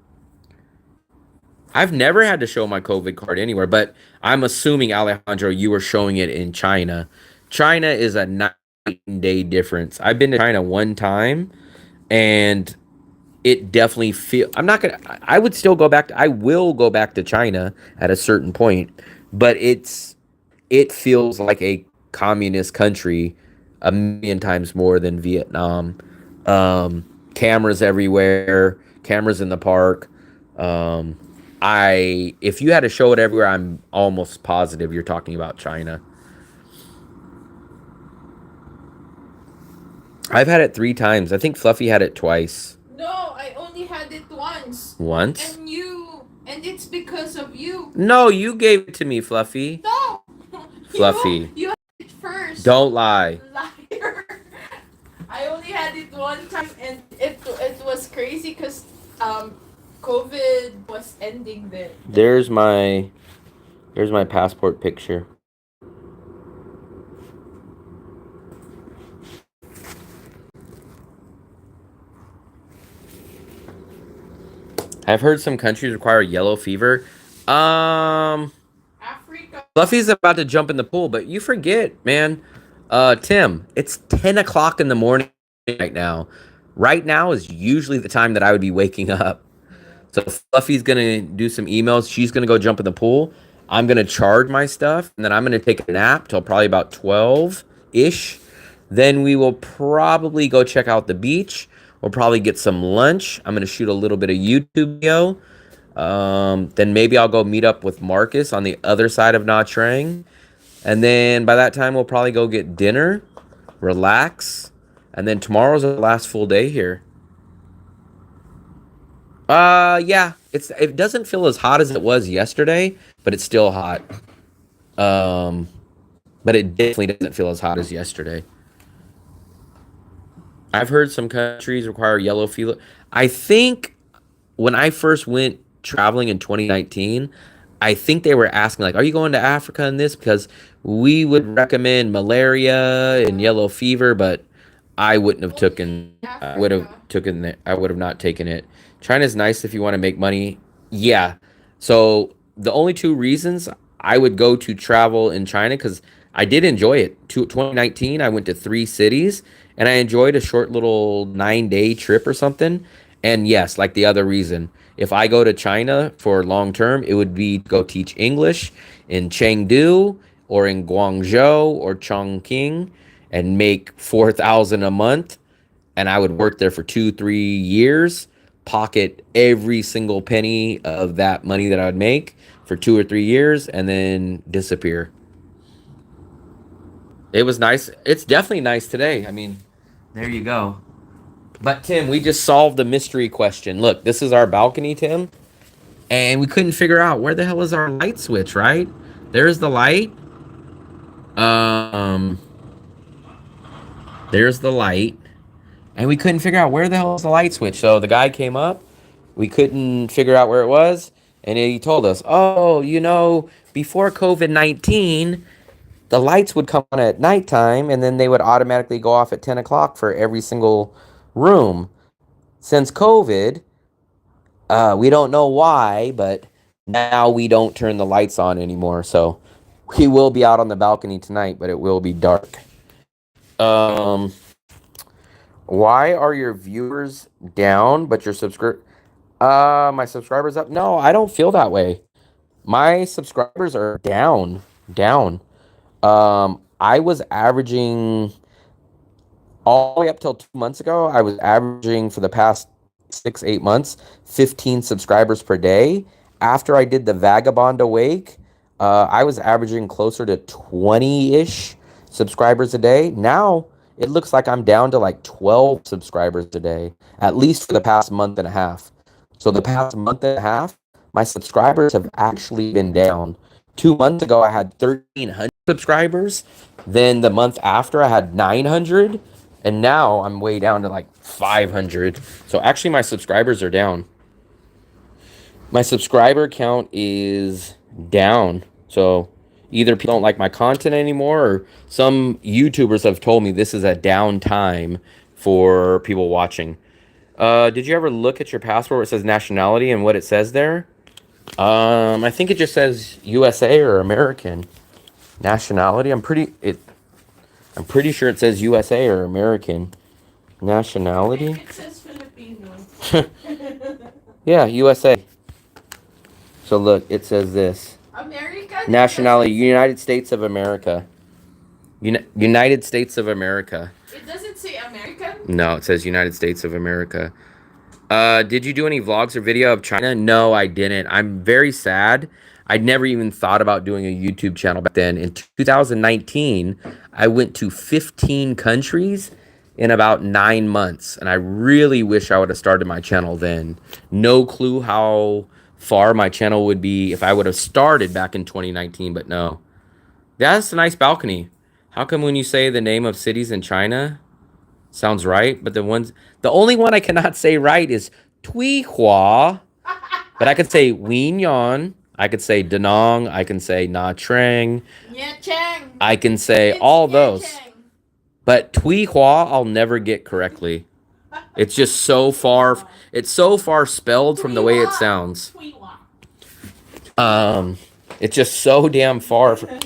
I've never had to show my COVID card anywhere, but I'm assuming, Alejandro, you were showing it in China. China is a night and day difference. I've been to China one time, and it definitely feel I'm not gonna I would still go back to, I will go back to China at a certain point, but it feels like a communist country a million times more than Vietnam. Cameras everywhere, cameras in the park. I If you had to show it everywhere, I'm almost positive you're talking about China. I've had it 3 times. I think Fluffy had it twice. No, I only had it once. Once? And it's because of you. No, you gave it to me, Fluffy. No! Fluffy. You had it first. Don't lie. Liar. I only had it one time, and it was crazy because COVID was ending then. There's my passport picture. I've heard some countries require yellow fever. Africa. Fluffy's about to jump in the pool, but you forget, man. Tim, it's 10 o'clock in the morning right now. Right now is usually the time that I would be waking up. So Fluffy's gonna do some emails. She's gonna go jump in the pool. I'm gonna charge my stuff, and then I'm gonna take a nap till probably about 12-ish. Then we will probably go check out the beach. We'll probably get some lunch. I'm gonna shoot a little bit of YouTube video. Then maybe I'll go meet up with Marcus on the other side of Nha Trang. And then by that time, we'll probably go get dinner, relax. And then tomorrow's the last full day here. Yeah, it doesn't feel as hot as it was yesterday, but it's still hot. Um, but it definitely doesn't feel as hot as yesterday. I've heard some countries require yellow fever. I think when I first went traveling in 2019, I think they were asking like, "Are you going to Africa in this?" Because we would recommend malaria and yellow fever, but I wouldn't have taken. Only I would have Africa. taken it. I would have not taken it. China's nice if you want to make money. Yeah. So the only two reasons I would go to travel in China because I did enjoy it. 2019, I went to 3 cities and I enjoyed a short little 9 day trip or something. And yes, like the other reason, if I go to China for long term, it would be to go teach English in Chengdu or in Guangzhou or Chongqing and make 4,000 a month. And I would work there for 2, 3 years, pocket every single penny of that money that I would make for 2 or 3 years, and then disappear. It was nice. It's definitely nice today. I mean, there you go. But Tim, we just solved the mystery question. Look, this is our balcony, Tim, and we couldn't figure out where the hell is our light switch, right? There's the light. Um, there's the light. And we couldn't figure out where the hell is the light switch. So the guy came up. We couldn't figure out where it was. And he told us, oh, before COVID-19, the lights would come on at nighttime and then they would automatically go off at 10 o'clock for every single room. Since COVID, we don't know why, but now we don't turn the lights on anymore. So we will be out on the balcony tonight, but it will be dark. Um, why are your viewers down, but your my subscribers up? No, I don't feel that way. My subscribers are down. I was averaging all the way up till 2 months ago. I was averaging for the past 6, 8 months, 15 subscribers per day. After I did the Vagabond Awake, I was averaging closer to 20-ish subscribers a day. Now it looks like I'm down to like 12 subscribers a day, at least for the past month and a half. So the past month and a half, my subscribers have actually been down. 2 months ago, I had 1,300 subscribers. Then the month after, I had 900. And now I'm way down to like 500. So actually, my subscribers are down. My subscriber count is down. So either people don't like my content anymore, or some YouTubers have told me this is a down time for people watching. Did you ever look at your passport where it says nationality and what it says there? I think it just says USA or American nationality. I'm pretty sure it says USA or American nationality. It says Filipino. Yeah, USA. So look, it says this. American? Nationality, United States of America. United States of America. It doesn't say American? No, it says United States of America. Did you do any vlogs or video of China? No, I didn't. I'm very sad. I'd never even thought about doing a YouTube channel back then. In 2019, I went to 15 countries in about 9 months, and I really wish I would have started my channel then. No clue how far my channel would be if I would have started back in 2019, but no. That's a nice balcony. How come when you say the name of cities in China, sounds right, but the only one I cannot say right is Tuihua. But I could say Wenyang, I could say Danong, I can say Na Trang, Yeah, Chang. I can say It's all yeah, those. Chang. But Tuihua I'll never get correctly. It's just so far spelled from the way it sounds. It's just so damn far from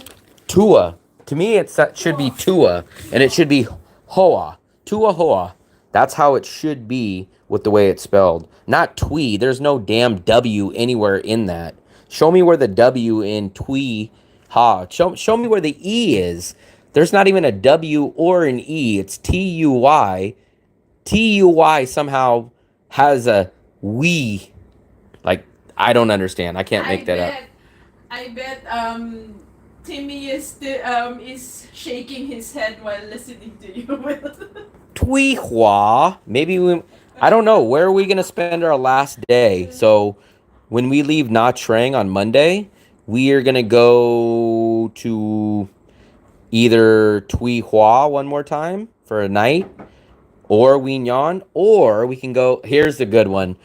Tua. To me should be Tua, and it should be Hoa. Tua Hoa. That's how it should be with the way it's spelled. Not Twee. There's no damn W anywhere in that. Show me where the W in Twee Ha. Show me where the E is. There's not even a W or an E. It's T-U-Y. T-U-Y somehow has a we. Like, I don't understand. I can't make that up. I bet Timmy is shaking his head while listening to you. Tuihua. I don't know. Where are we going to spend our last day? So when we leave Nha Trang on Monday, we are going to go to either Tuy Hoa one more time for a night, or Wien Yan, or we can go. Here's the good one.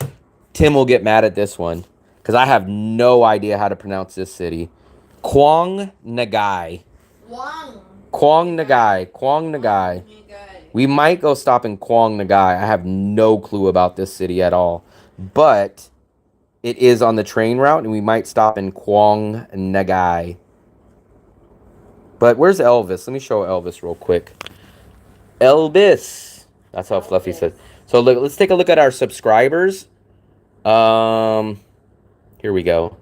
Tim will get mad at this one because I have no idea how to pronounce this city. Quang Nagai. Quang Nagai. Quang Nagai. We might go stop in Quang Nagai. I have no clue about this city at all. But it is on the train route, and we might stop in Quang Nagai. But where's Elvis? Let me show Elvis real quick. Elvis. That's how Fluffy says. So look, let's take a look at our subscribers. Here we go.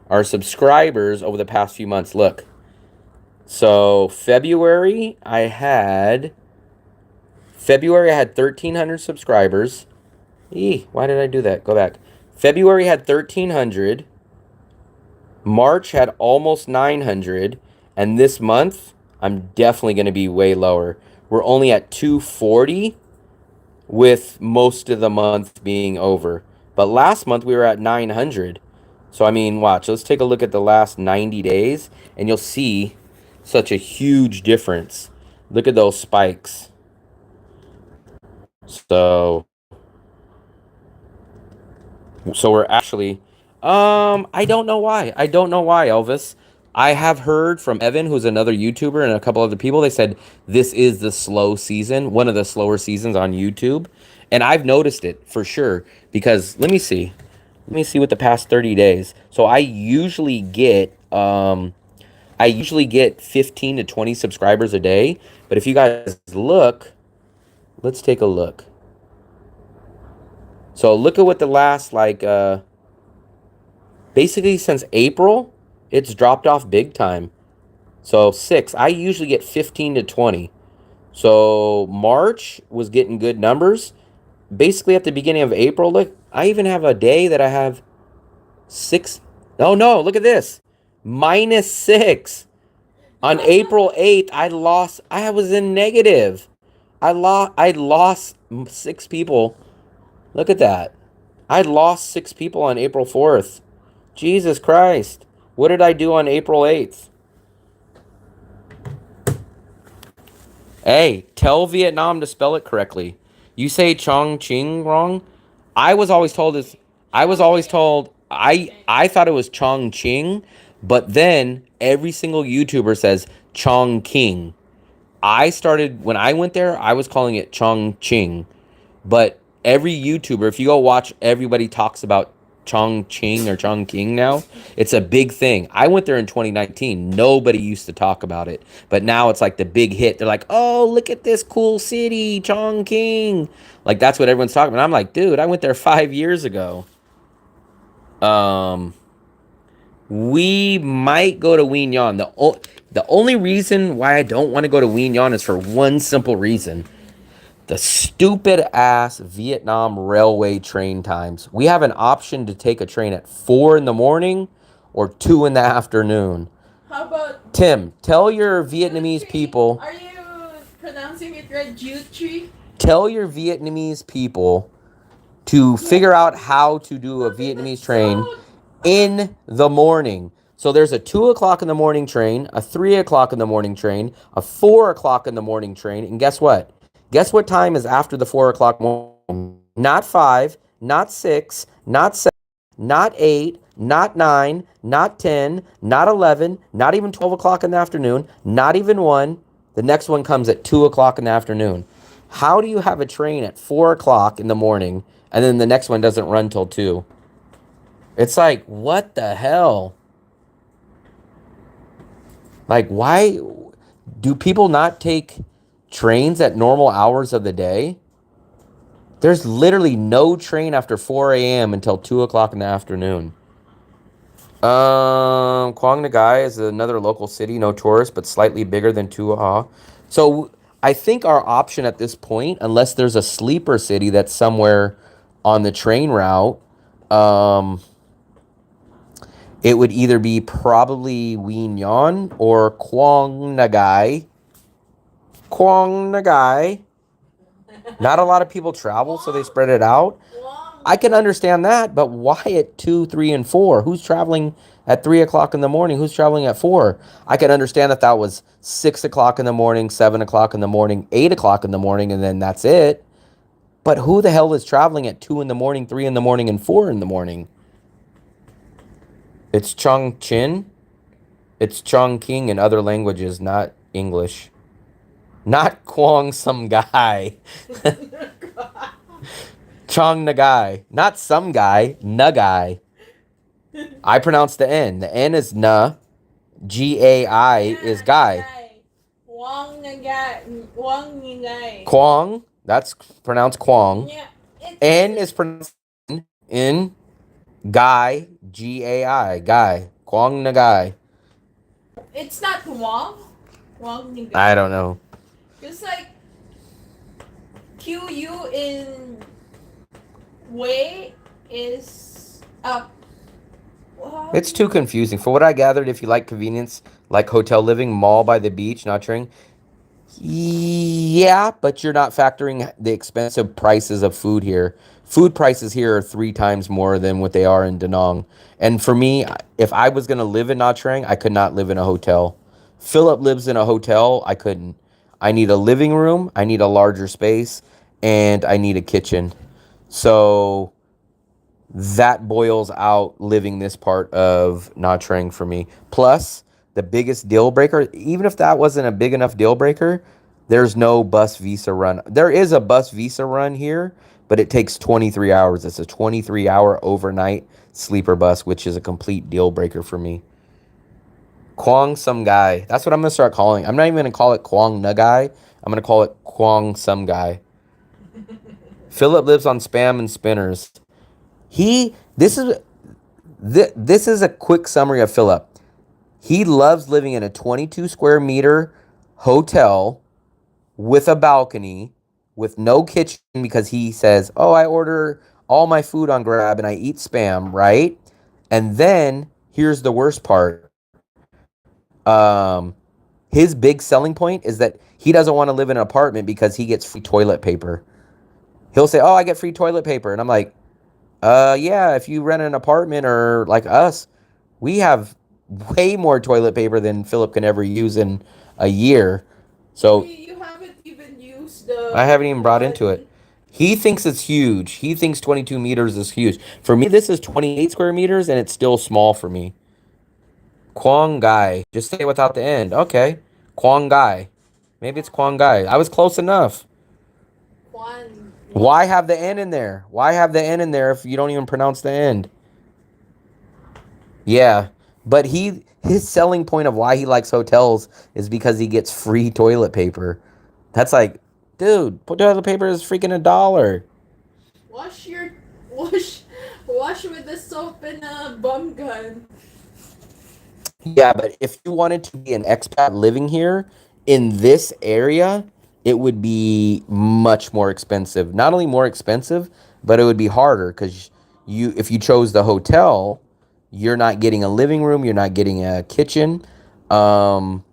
Our subscribers over the past few months. Look. So February I had 1,300 subscribers. Why did I do that? Go back. February had 1,300. March had almost 900. And this month, I'm definitely going to be way lower. We're only at 240 with most of the month being over. But last month, we were at 900. So, I mean, watch. Let's take a look at the last 90 days, and you'll see such a huge difference. Look at those spikes. So we're actually, I don't know why. I don't know why, Elvis. I have heard from Evan, who's another YouTuber, and a couple other people. They said this is the slow season, one of the slower seasons on YouTube. And I've noticed it for sure because let me see. Let me see what the past 30 days. So I usually get 15 to 20 subscribers a day. But if you guys look, let's take a look. So look at what the last, basically since April, it's dropped off big time. So 6, I usually get 15 to 20. So March was getting good numbers. Basically at the beginning of April, look, I even have a day that I have 6. Oh no, look at this. -6. On April 8th, I was in negative. I lost 6 people. Look at that. I lost 6 people on April 4th. Jesus Christ. What did I do on April 8th? Hey, tell Vietnam to spell it correctly. You say Chong Ching wrong? I was always told I thought it was Chong Ching, but then every single YouTuber says Chong King. When I went there, I was calling it Chong Ching. But every YouTuber, if you go watch, everybody talks about Chong Ching or Chong King now. It's a big thing. I went there in 2019. Nobody used to talk about it. But now it's like the big hit. They're like, oh, look at this cool city, Chong King. Like, that's what everyone's talking about. I'm like, dude, I went there 5 years ago. We might go to Wien Yan. The only reason why I don't want to go to Wien Yan is for one simple reason. The stupid ass Vietnam railway train times. We have an option to take a train at 4 in the morning or 2 in the afternoon. How about Tim, tell your Vietnamese people. Are you pronouncing it right? Jutri? Tell your Vietnamese people to figure out how to do a Vietnamese train in the morning. So there's a 2 o'clock in the morning train, a 3 o'clock in the morning train, a 4 o'clock in the morning train, and guess what? Guess what time is after the 4 o'clock morning? Not 5, not 6, not 7, not 8, not 9, not 10, not 11, not even 12 o'clock in the afternoon, not even 1. The next one comes at 2 o'clock in the afternoon. How do you have a train at 4 o'clock in the morning and then the next one doesn't run till 2? It's like, what the hell? Like, why do people not take trains at normal hours of the day? There's literally no train after 4 a.m. until 2 o'clock in the afternoon. Quang Ngai is another local city, no tourists, but slightly bigger than Tu Ha. So I think our option at this point, unless there's a sleeper city that's somewhere on the train route, it would either be probably Wien Yan or Quang Ngai. Quang Ngai. Not a lot of people travel, so they spread it out. I can understand that, but why at 2, 3, and 4? Who's traveling at 3 o'clock in the morning? Who's traveling at 4? I can understand that that was 6 o'clock in the morning, 7 o'clock in the morning, 8 o'clock in the morning, and then that's it. But who the hell is traveling at 2 in the morning, 3 in the morning, and 4 in the morning? It's Chong Chin. It's Chong King in other languages, not English. Not Kwong some guy. Chong Nagai. Not some guy, Nagai. I pronounce the N. The N is Na. Gai is guy. Wang Nagai. Wang Nagai. Kwong. That's pronounced Kwong. Yeah, N is pronounced in Guy. Gai. Guy. Kwong Nagai. it's not Wang. Wang Nagai. I don't know. It's like QU in way is up. Wow. It's too confusing. For what I gathered, if you like convenience, like hotel living, mall by the beach, not Trang. Yeah, but you're not factoring the expensive prices of food here. Food prices here are 3 times more than what they are in Da Nang. And for me, if I was going to live in Nha Trang, I could not live in a hotel. Philip lives in a hotel. I couldn't. I need a living room. I need a larger space. And I need a kitchen. So that boils out living this part of Nha Trang for me. Plus, the biggest deal breaker, even if that wasn't a big enough deal breaker, there's no bus visa run. There is a bus visa run here, but it takes 23 hours. It's a 23-hour overnight sleeper bus, which is a complete deal breaker for me. Kwong some guy. That's what I'm going to start calling. I'm not even going to call it Kwong Nagai. I'm going to call it Kwong some guy. Philip lives on Spam and Spinners. This is a quick summary of Philip. He loves living in a 22 square meter hotel with a balcony with no kitchen because he says, "Oh, I order all my food on Grab and I eat Spam," right? And then here's the worst part. His big selling point is that he doesn't want to live in an apartment because he gets free toilet paper. He'll say, "Oh, I get free toilet paper." And I'm like, yeah, if you rent an apartment or like us, we have way more toilet paper than Philip can ever use in a year. So You haven't even used the. I haven't even brought into it. He thinks it's huge. He thinks 22 meters is huge. For me, this is 28 square meters and it's still small for me. Kwong Gai. Just say it without the end. Okay. Kwong Gai. Maybe it's Kwong Gai. I was close enough. One. Why have the N in there? Why have the N in there if you don't even pronounce the end? Yeah, but his selling point of why he likes hotels is because he gets free toilet paper. That's like, dude, toilet paper is freaking $1. Wash with the soap and a bum gun. Yeah, but if you wanted to be an expat living here in this area, it would be much more expensive. Not only more expensive, but it would be harder because if you chose the hotel, you're not getting a living room, you're not getting a kitchen. And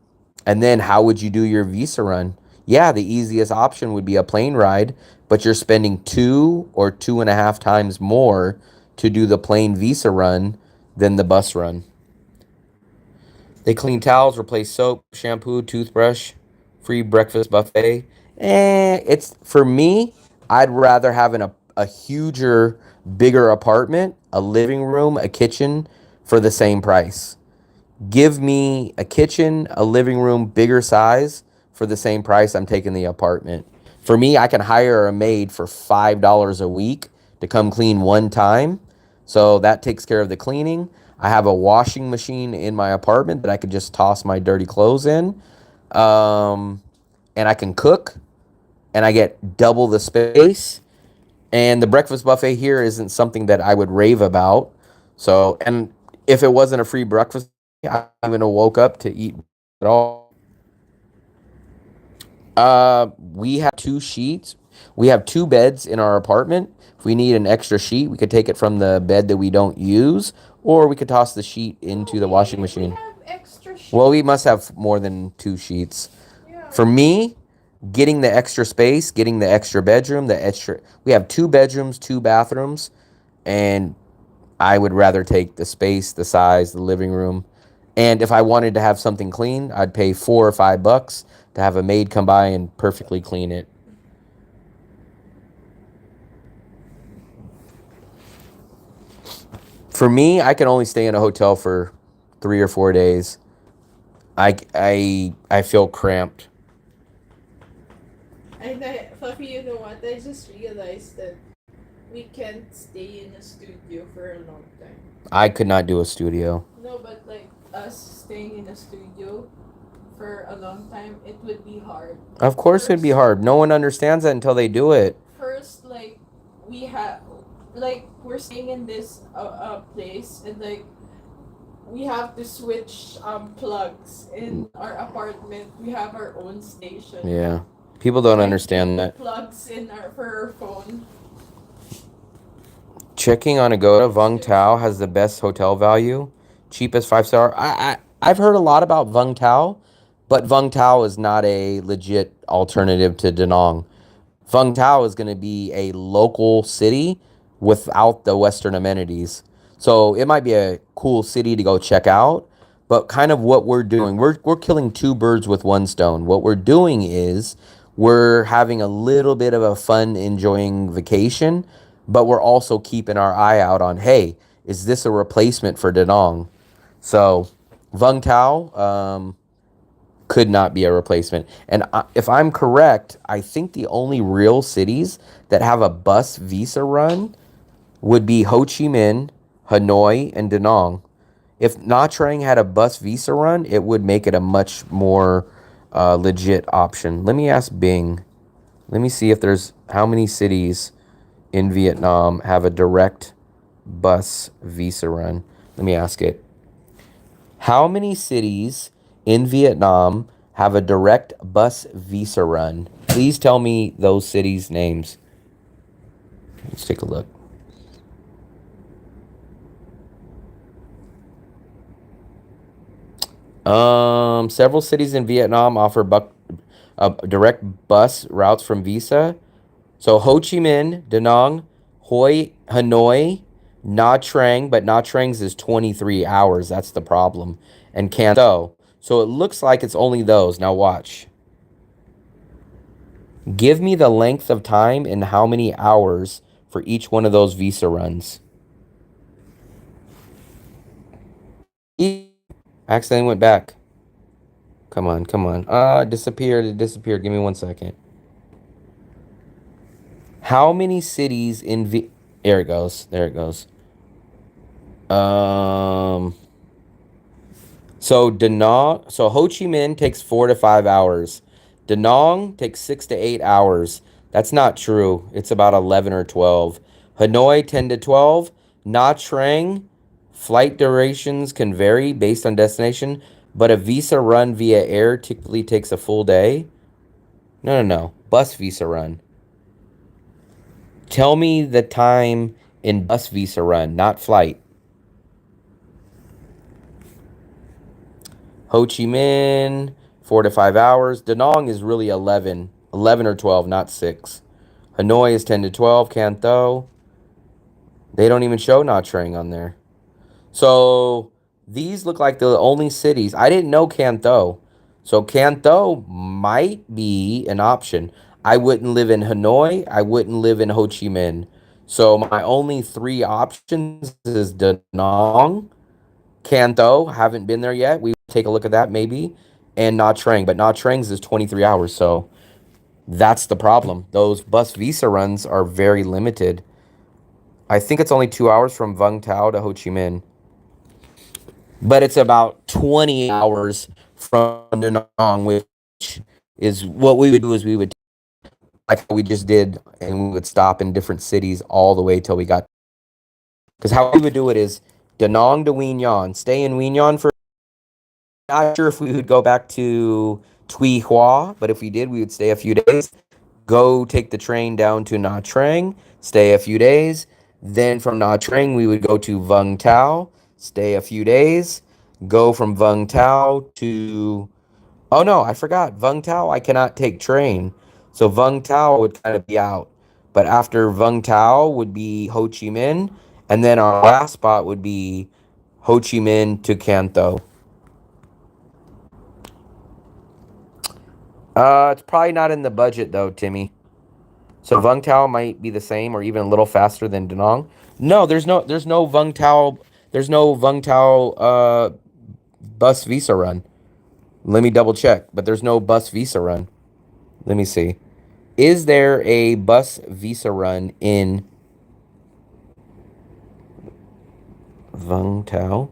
then how would you do your visa run? Yeah, the easiest option would be a plane ride, but you're spending 2 or 2.5 times more to do the plane visa run than the bus run. They clean towels, replace soap, shampoo, toothbrush, free breakfast buffet. It's for me, I'd rather have a huger, bigger apartment, a living room, a kitchen for the same price. Give me a kitchen, a living room, bigger size for the same price. I'm taking the apartment. For me, I can hire a maid for $5 a week to come clean one time. So that takes care of the cleaning. I have a washing machine in my apartment that I could just toss my dirty clothes in. And I can cook. And I get double the space. And the breakfast buffet here isn't something that I would rave about. So, and if it wasn't a free breakfast, I wouldn't have woke up to eat at all. We have 2 sheets. We have 2 beds in our apartment. If we need an extra sheet, we could take it from the bed that we don't use, or we could toss the sheet into the washing machine. We have extra sheets. Well, we must have more than 2 sheets. Yeah. For me, getting the extra space, getting the extra bedroom, the extra. We have 2 bedrooms, 2 bathrooms, and I would rather take the space, the size, the living room. And if I wanted to have something clean, I'd pay $4 or $5 to have a maid come by and perfectly clean it. For me, I can only stay in a hotel for 3 or 4 days. I feel cramped. And Fluffy, you know what? I just realized that we can't stay in a studio for a long time. I could not do a studio. No, but like us staying in a studio for a long time, it would be hard. Of course, it'd be First, hard. No one understands that until they do it. first, like we have, like we're staying in this place, and like we have to switch plugs in our apartment. We have our own station. Yeah. People don't Like, understand that. plugs in our for our phone. Checking on Agoda, Vung Tau has the best hotel value, cheapest 5 star. I've heard a lot about Vung Tau, but Vung Tau is not a legit alternative to Da Nang. Vung Tau is going to be a local city without the Western amenities. So it might be a cool city to go check out, but kind of what we're doing, we're killing 2 birds with 1 stone. What we're doing is we're having a little bit of a fun, enjoying vacation, but we're also keeping our eye out on, hey, is this a replacement for Da Nang? So Vung Tau, could not be a replacement. And if I'm correct, I think the only real cities that have a bus visa run would be Ho Chi Minh, Hanoi, and Da Nang. If Nha Trang had a bus visa run, it would make it a much more legit option. Let me ask Bing. Let me see if there's how many cities in Vietnam have a direct bus visa run. Let me ask it. How many cities in Vietnam have a direct bus visa run? Please tell me those cities' names. Let's take a look. Several cities in Vietnam offer direct bus routes from Visa. So Ho Chi Minh, Da Nang, Hanoi, Nha Trang, but Nha Trang's is 23 hours. That's the problem. And Can Tho. So it looks like it's only those. Now watch. Give me the length of time and how many hours for each one of those visa runs. Accidentally went back. Come on, come on. It disappeared. It disappeared. Give me 1 second. How many cities in There it goes. There it goes. So Da Nang, so Ho Chi Minh takes 4 to 5 hours. Da Nang takes 6 to 8 hours. That's not true. It's about 11 or 12. Hanoi 10 to 12. Nha Trang, flight durations can vary based on destination, but a visa run via air typically takes a full day. No. Bus visa run. Tell me the time in bus visa run, not flight. Ho Chi Minh, 4 to 5 hours. Da Nang is really 11 or 12, not 6. Hanoi is 10 to 12. Can Tho. They don't even show Nha Trang on there. So these look like the only cities. I didn't know Can Tho. So Can Tho might be an option. I wouldn't live in Hanoi. I wouldn't live in Ho Chi Minh. So my only 3 options is Da Nang, Can Tho. Haven't been there yet. We take a look at that maybe. And Nha Trang. But Nha Trang's is 23 hours. So that's the problem. Those bus visa runs are very limited. I think it's only 2 hours from Vung Tau to Ho Chi Minh. But it's about 20 hours from Da Nang, which is what we would do is we would, like we just did, and we would stop in different cities all the way till we got. Because how we would do it is Da Nang to Wien Yan, stay in Wien Yan for. Not sure if we would go back to Tuy Hoa, but if we did, we would stay a few days. Go take the train down to Nha Trang, stay a few days. Then from Nha Trang, we would go to Vung Tau, stay a few days. Go from Vung Tau to Oh no, I forgot. Vung Tau, I cannot take train. So Vung Tau would kind of be out. But after Vung Tau would be Ho Chi Minh. And then our last spot would be Ho Chi Minh to Canto. It's probably not in the budget though, Timmy. So Vung Tau might be the same or even a little faster than Da Nang. No, there's no Vung Tau bus visa run. Let me double check, but there's no bus visa run. Let me see. Is there a bus visa run in Vung Tau?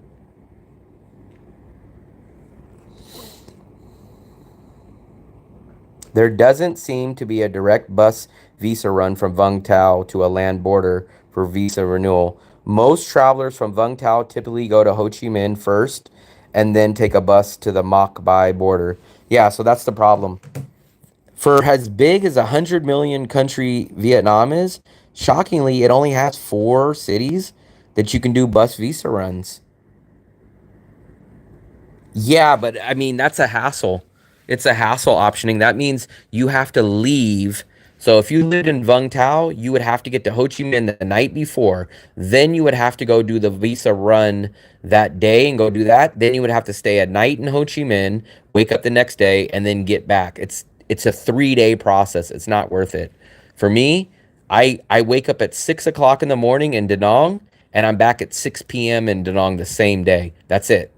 There doesn't seem to be a direct bus visa run from Vung Tau to a land border for visa renewal. Most travelers from Vung Tau typically go to Ho Chi Minh first and then take a bus to the Moc Bai border. Yeah, so that's the problem. For as big as 100 million country Vietnam is, shockingly, it only has 4 cities that you can do bus visa runs. Yeah, but I mean, that's a hassle. It's a hassle optioning. That means you have to leave. So if you lived in Vung Tau, you would have to get to Ho Chi Minh the night before. Then you would have to go do the visa run that day and go do that. Then you would have to stay a night in Ho Chi Minh, wake up the next day, and then get back. It's a 3 day process. It's not worth it. For me, I wake up at 6 o'clock in the morning in Da Nang, and I'm back at 6 p.m. in Da Nang the same day. That's it.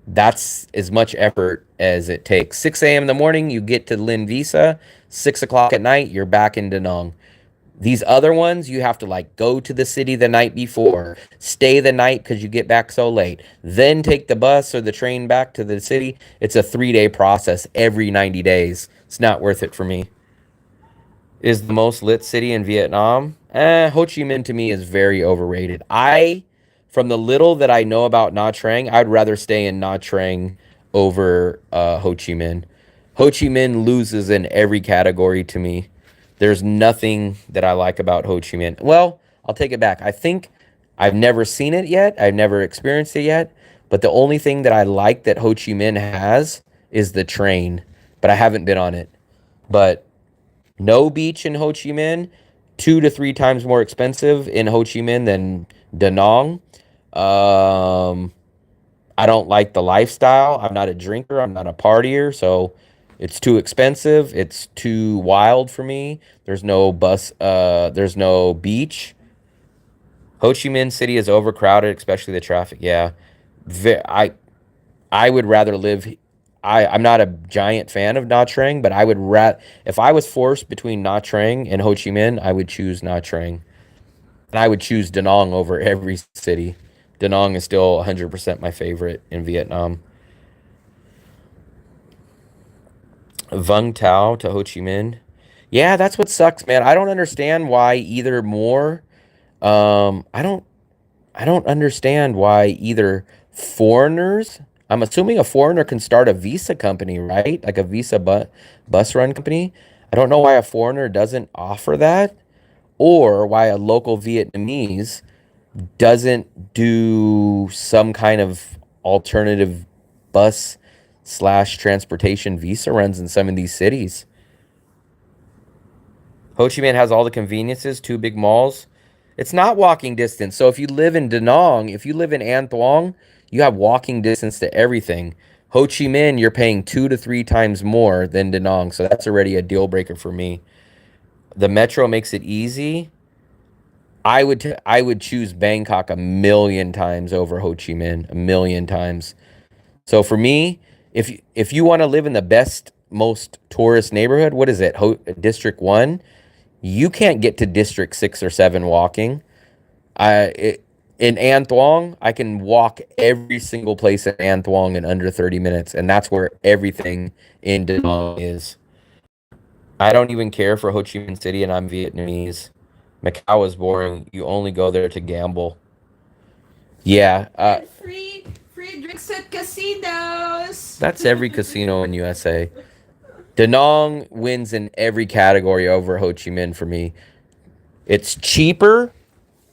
That's as much effort as it takes. 6 a.m. in the morning, you get to Lin Visa. 6 o'clock at night, you're back in Da Nang. These other ones, you have to like go to the city the night before, stay the night because you get back so late, then take the bus or the train back to the city. It's a 3 day process every 90 days. It's not worth it for me. Is the most lit city in Vietnam? Ho Chi Minh to me is very overrated. From the little that I know about Nha Trang, I'd rather stay in Nha Trang over Ho Chi Minh. Ho Chi Minh loses in every category to me. There's nothing that I like about Ho Chi Minh. Well, I'll take it back. I think I've never seen it yet. I've never experienced it yet. But the only thing that I like that Ho Chi Minh has is the train. But I haven't been on it. But no beach in Ho Chi Minh, 2 to 3 times more expensive in Ho Chi Minh than Da Nang. Um, I don't like the lifestyle. I'm not a drinker. I'm not a partier, so it's too expensive. It's too wild for me. There's no bus. There's no beach. Ho Chi Minh City is overcrowded, especially the traffic. Yeah, I would rather live. I'm not a giant fan of Nha Trang, but if I was forced between Nha Trang and Ho Chi Minh, I would choose Nha Trang. And I would choose Da Nang over every city. Da Nang is still 100% my favorite in Vietnam. Vung Tau to Ho Chi Minh. Yeah, that's what sucks, man. I don't understand why either more. Um, I don't I don't understand why either foreigners, I'm assuming a foreigner can start a visa company, right? Like a bus run company. I don't know why a foreigner doesn't offer that or why a local Vietnamese doesn't do some kind of alternative bus slash transportation visa runs in some of these cities. Ho Chi Minh has all the conveniences, 2 big malls. It's not walking distance. So if you live in Da Nang, if you live in An Thuong, you have walking distance to everything. Ho Chi Minh, you're paying 2 to 3 times more than Da Nang. So that's already a deal breaker for me. The metro makes it easy. I would choose Bangkok a million times over Ho Chi Minh, a million times. So for me, if you want to live in the best, most tourist neighborhood, what is it? District 1? You can't get to District 6 or 7 walking. In An Thuong, I can walk every single place in An Thuong in under 30 minutes, and that's where everything in Da Nang is. I don't even care for Ho Chi Minh City, and I'm Vietnamese. Macau is boring. You only go there to gamble. Yeah, And free drinks at casinos. that's every casino in USA. Da Nang wins in every category over Ho Chi Minh for me. It's cheaper.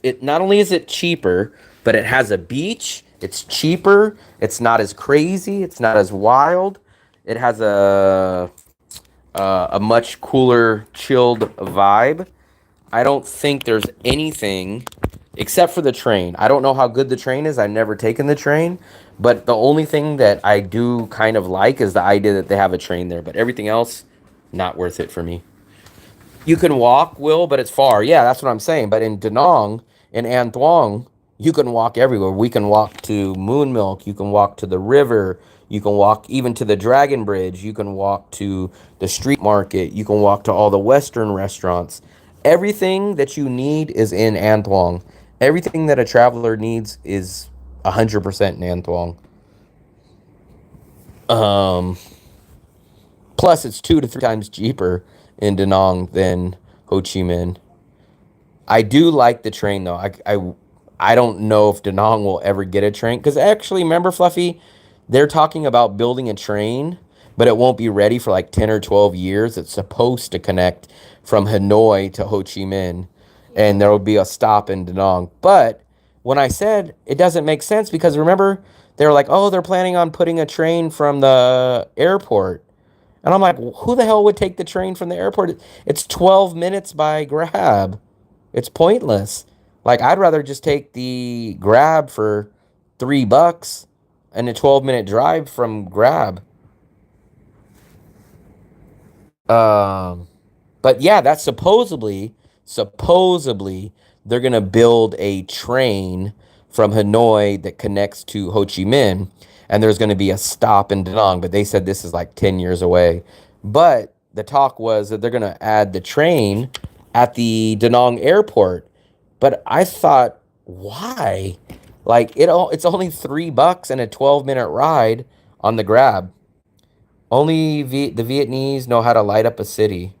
It not only is it cheaper, but it has a beach. It's cheaper. It's not as crazy. It's not as wild. It has a much cooler, chilled vibe. I don't think there's anything except for the train. I don't know how good the train is. I've never taken the train, but the only thing that I do kind of like is the idea that they have a train there. But everything else, not worth it for me. You can walk, Will, but it's far. Yeah, that's what I'm saying. But in Danong, in An Thuong, you can walk everywhere. We can walk to Moon Milk. You can walk to the river. You can walk even to the Dragon Bridge. You can walk to the street market. You can walk to all the Western restaurants. Everything that you need is in An Thuong. Everything that a traveler needs is 100% in An Thuong. Um, Plus, it's 2 to 3 times cheaper in Da Nang than Ho Chi Minh. I do like the train though. I don't know if Da Nang will ever get a train because actually, remember, Fluffy, they're talking about building a train, but it won't be ready for like 10 or 12 years. It's supposed to connect from Hanoi to Ho Chi Minh, and there will be a stop in Da Nang. But when I said it doesn't make sense because remember they were like, oh, they're planning on putting a train from the airport. And I'm like, who the hell would take the train from the airport? It's 12 minutes by Grab. It's pointless. Like, I'd rather just take the Grab for $3 and a 12-minute drive from Grab. Um, but yeah, that's supposedly, they're going to build a train from Hanoi that connects to Ho Chi Minh. And there's going to be a stop in Da Nang, but they said this is like 10 years away. But the talk was that they're going to add the train at the Da Nang airport. But I thought, why? Like it's only $3 and a 12-minute ride on the Grab. Only the Vietnamese know how to light up a city.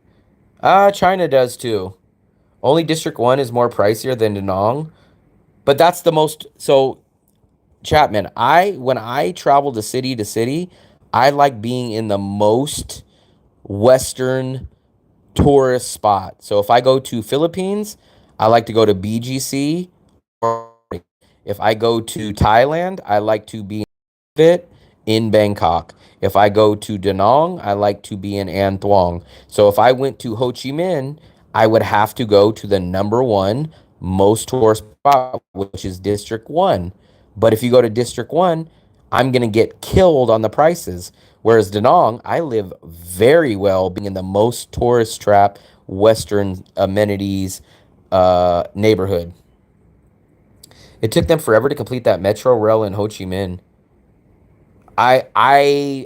China does too. Only District 1 is more pricier than Da Nang, but that's the most so Chapman, I when I travel to city, I like being in the most western tourist spot. So if I go to Philippines, I like to go to BGC. Or if I go to Thailand, I like to be it in Bangkok. If I go to Da Nang, I like to be in An Thuong. So if I went to Ho Chi Minh, I would have to go to the number one most tourist spot, which is District 1. But if you go to District 1, I'm going to get killed on the prices. Whereas Da Nang, I live very well being in the most tourist trap Western amenities neighborhood. It took them forever to complete that metro rail in Ho Chi Minh. I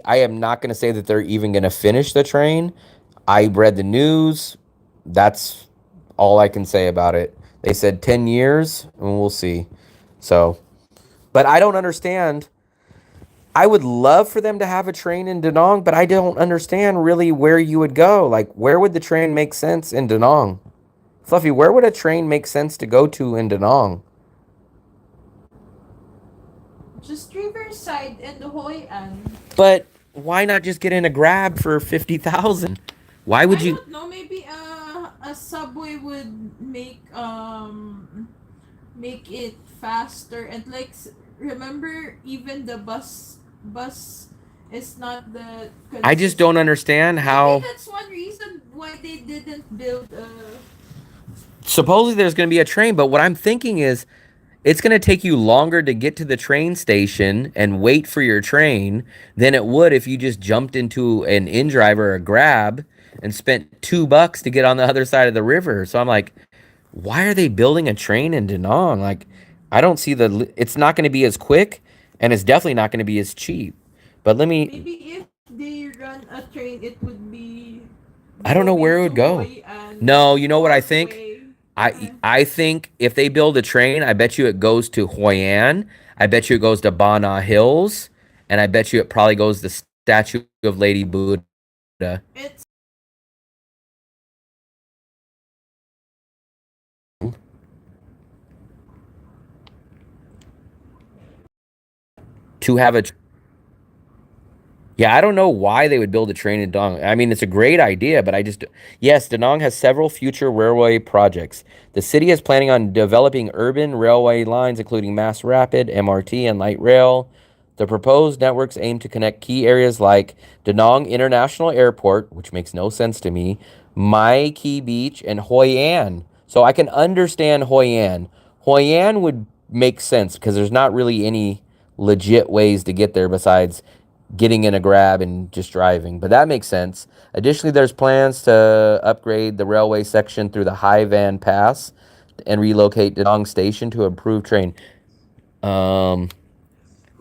am not going to say that they're even going to finish the train. I read the news. That's all I can say about it. They said 10 years and we'll see. So, but I don't understand. I would love for them to have a train in Da Nang, but I don't understand really where you would go. Like, where would the train make sense in Da Nang? Fluffy, where would a train make sense to go to in Da Nang? Just Riverside and Hoi An. But why not just get in a Grab for 50,000? Why would I you? don't know. Maybe a subway would make it faster and like remember even the bus is not the I just don't consistent. understand Maybe how. that's one reason why they didn't build Supposedly there's going to be a train, but what I'm thinking is it's going to take you longer to get to the train station and wait for your train than it would if you just jumped into an InDrive or a Grab and spent $2 to get on the other side of the river. So I'm like, why are they building a train in Da Nang? Like, I don't see the. It's not going to be as quick, and it's definitely not going to be as cheap. But let me. maybe if they run a train it would be I don't know going where it would to go. Hoi An No, you know what I think? Parkway. I think if they build a train, I bet you it goes to Hoi An. I bet you it goes to Bana Hills, and I bet you it probably goes to the Statue of Lady Buddha It's to have a. Yeah, I don't know why they would build a train in Dong. I mean, it's a great idea, but I just yes, Da Nang has several future railway projects. The city is planning on developing urban railway lines, including mass rapid, MRT, and light rail. The proposed networks aim to connect key areas like Da Nang International Airport, which makes no sense to me, Mai Key Beach, and Hoi An. So I can understand Hoi An. Hoi An would make sense because there's not really any legit ways to get there besides getting in a grab and just driving. But that makes sense. Additionally, there's plans to upgrade the railway section through the Hai Van Pass and relocate Da Nang Station to improve train. Um,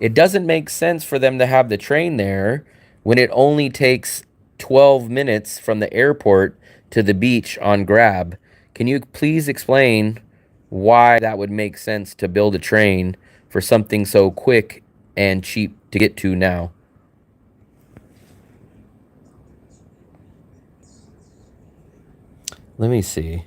it doesn't make sense for them to have the train there when it only takes 12 minutes from the airport to the beach on Grab. Can you please explain why that would make sense to build a train for something so quick and cheap to get to now? Let me see.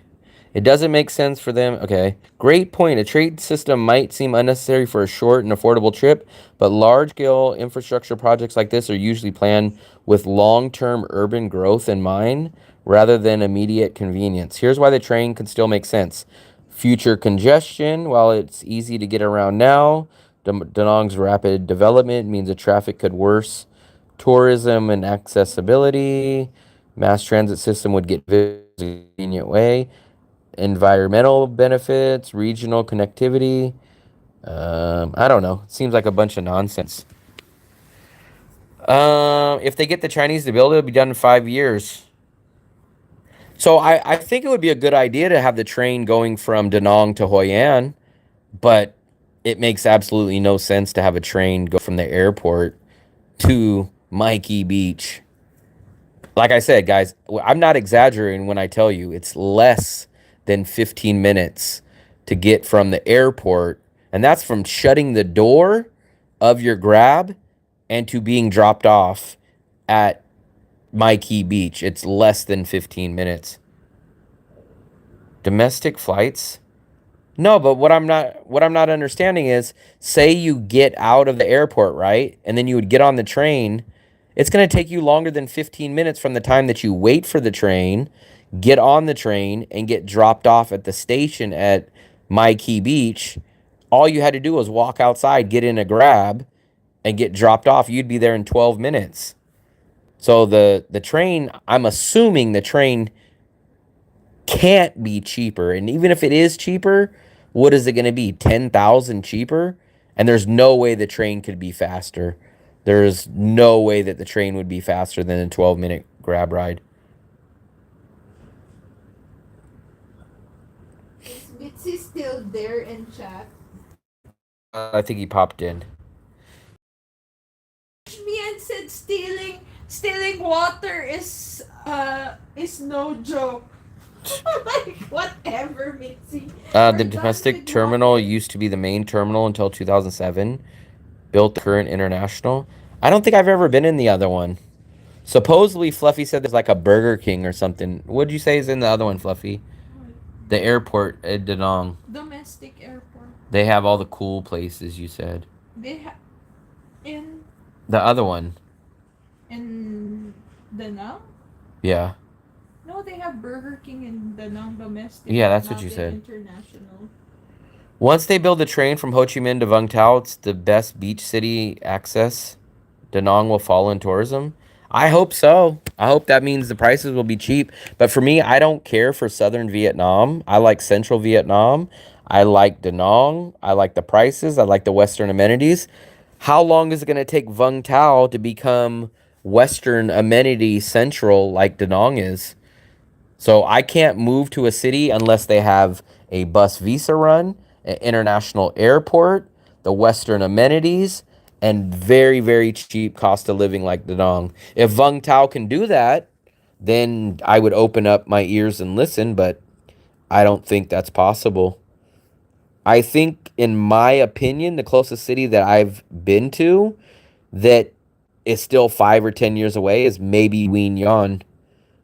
It doesn't make sense for them. Okay. Great point. A trade system might seem unnecessary for a short and affordable trip, but large scale infrastructure projects like this are usually planned with long term urban growth in mind rather than immediate convenience. Here's why the train can still make sense. Future congestion, while it's easy to get around now, Da Nang's rapid development means the traffic could worse. Tourism and accessibility, mass transit system would get very convenient way, environmental benefits, regional connectivity. I don't know. It seems like a bunch of nonsense. If they get the Chinese to build it, it'll be done in 5 years. So I think it would be a good idea to have the train going from Da Nang to Hoi An, but it makes absolutely no sense to have a train go from the airport to Mikey Beach. Like I said, guys, I'm not exaggerating when I tell you it's less than 15 minutes to get from the airport. And that's from shutting the door of your grab and to being dropped off at Mikey Beach. It's less than 15 minutes. Domestic flights? No, but what I'm not understanding is, say you get out of the airport, right? And then you would get on the train. It's going to take you longer than 15 minutes from the time that you wait for the train, get on the train, and get dropped off at the station at My Key Beach. All you had to do was walk outside, get in a grab, and get dropped off. You'd be there in 12 minutes. So the train, I'm assuming the train can't be cheaper. And even if it is cheaper, what is it going to be? 10,000 cheaper? And there's no way the train could be faster. There's no way that the train would be faster than a 12-minute grab ride. Is Bitsy still there in chat? I think he popped in. Mian said stealing water is no joke. Like whatever, Mitzi. The domestic terminal used to be the main terminal until 2007. Built the current international. I don't think I've ever been in the other one. Supposedly, Fluffy said there's like a Burger King or something. What did you say is in the other one, Fluffy? The airport at Da Nang. Domestic airport. They have all the cool places, you said. They have in The other one. in Da Nang? Yeah. No, they have Burger King in Da Nang domestic. Yeah, that's what not you in said. International. Once they build the train from Ho Chi Minh to Vung Tau, it's the best beach city access. Da Nang will follow in tourism. I hope so. I hope that means the prices will be cheap. But for me, I don't care for southern Vietnam. I like central Vietnam. I like Da Nang. I like the prices. I like the western amenities. How long is it going to take Vung Tau to become western amenity central like Da Nang is? So I can't move to a city unless they have a bus visa run, an international airport, the western amenities, and very, very cheap cost of living like Da Nang. If Vung Tau can do that, then I would open up my ears and listen, but I don't think that's possible. I think, in my opinion, the closest city that I've been to that is still 5 or 10 years away is maybe Wien Yon.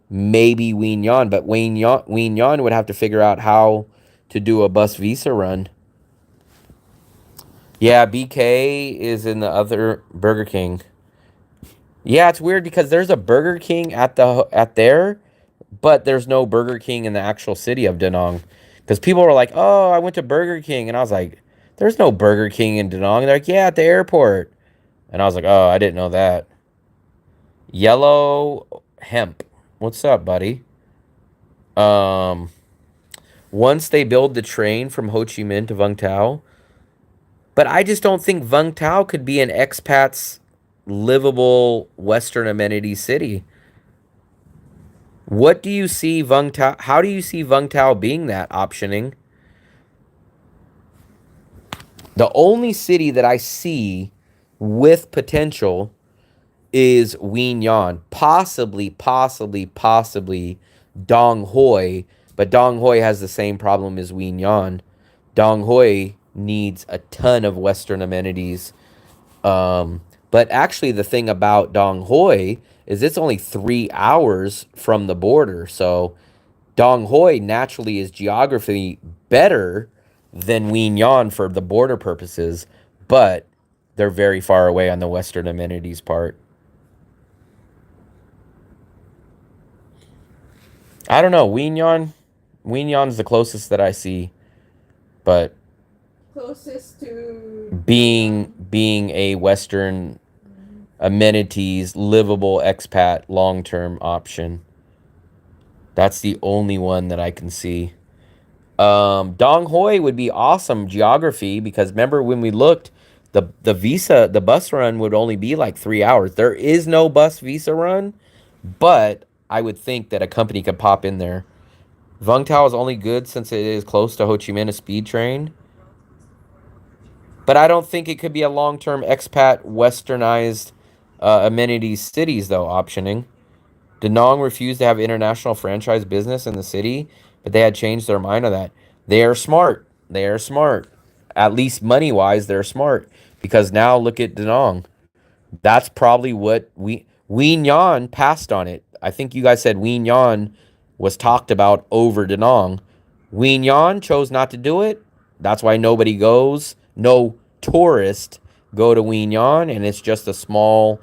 Maybe Wien Yon, but Wien Yon would have to figure out how to do a bus visa run. Yeah, BK is in the other Burger King. Yeah, it's weird because there's a Burger King at there, but there's no Burger King in the actual city of Da Nang. Because people were like, "Oh, I went to Burger King," and I was like, "There's no Burger King in Da Nang." They're like, "Yeah, at the airport." And I was like, oh, I didn't know that. Yellow hemp. What's up, buddy? Um, Once they build the train from Ho Chi Minh to Vung Tau, but I just don't think Vung Tau could be an expat's livable Western amenity city. What do you see Vung Tau? How do you see Vung Tau being that optioning? The only city that I see with potential is Wien Yan. Possibly Dong Hoi. But Dong Hoi has the same problem as Wien Yan. Dong Hoi needs a ton of Western amenities. But actually, the thing about Dong Hoi is it's only 3 hours from the border. So Dong Hoi naturally is geography better than Wien Yan for the border purposes, but they're very far away on the Western amenities part. I don't know. Wien Yan's the closest that I see, but Closest to being a Western amenities livable expat long term option. That's the only one that I can see. Dong Hoi would be awesome geography because remember when we looked, the bus run would only be like 3 hours. There is no bus visa run, but I would think that a company could pop in there. Vung Tau is only good since it is close to Ho Chi Minh, a speed train. But I don't think it could be a long-term expat westernized amenities cities, though, optioning. Da Nang refused to have international franchise business in the city, but they had changed their mind on that. They are smart. They are smart. At least money-wise, they're smart. Because now look at Da Nang. That's probably what Wien Yan passed on it. I think you guys said Wien Yan was talked about over Da Nang. Wien Yan chose not to do it. That's why nobody goes. No tourist go to Wien Yan, and it's just a small,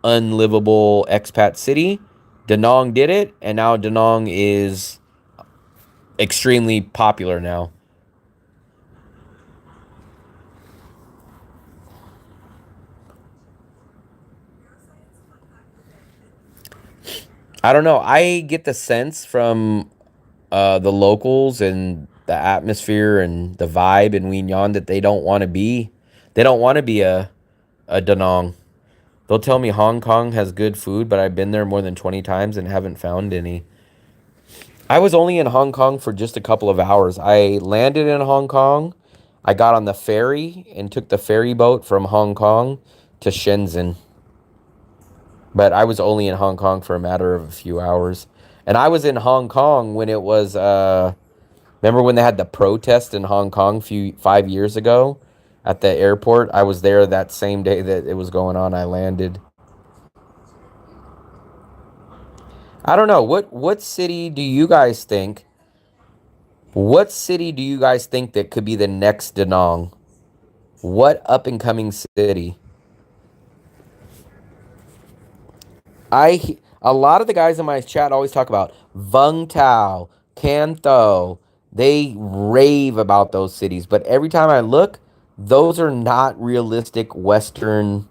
unlivable expat city. Da Nang did it, and now Da Nang is extremely popular now. I don't know. I get the sense from the locals and the atmosphere and the vibe in Wien Yan that they don't want to be a Da Nang. They'll tell me Hong Kong has good food, but I've been there more than 20 times and haven't found any. I was only in Hong Kong for just a couple of hours. I landed in Hong Kong. I got on the ferry and took the ferry boat from Hong Kong to Shenzhen. But I was only in Hong Kong for a matter of a few hours. And I was in Hong Kong when it was remember when they had the protest in Hong Kong 5 years ago at the airport? I was there that same day that it was going on. I landed. I don't know. What city do you guys think? What city do you guys think that could be the next Da Nang? What up and coming city? A lot of the guys in my chat always talk about Vung Tau, Can Tho. They rave about those cities, but every time I look, those are not realistic Western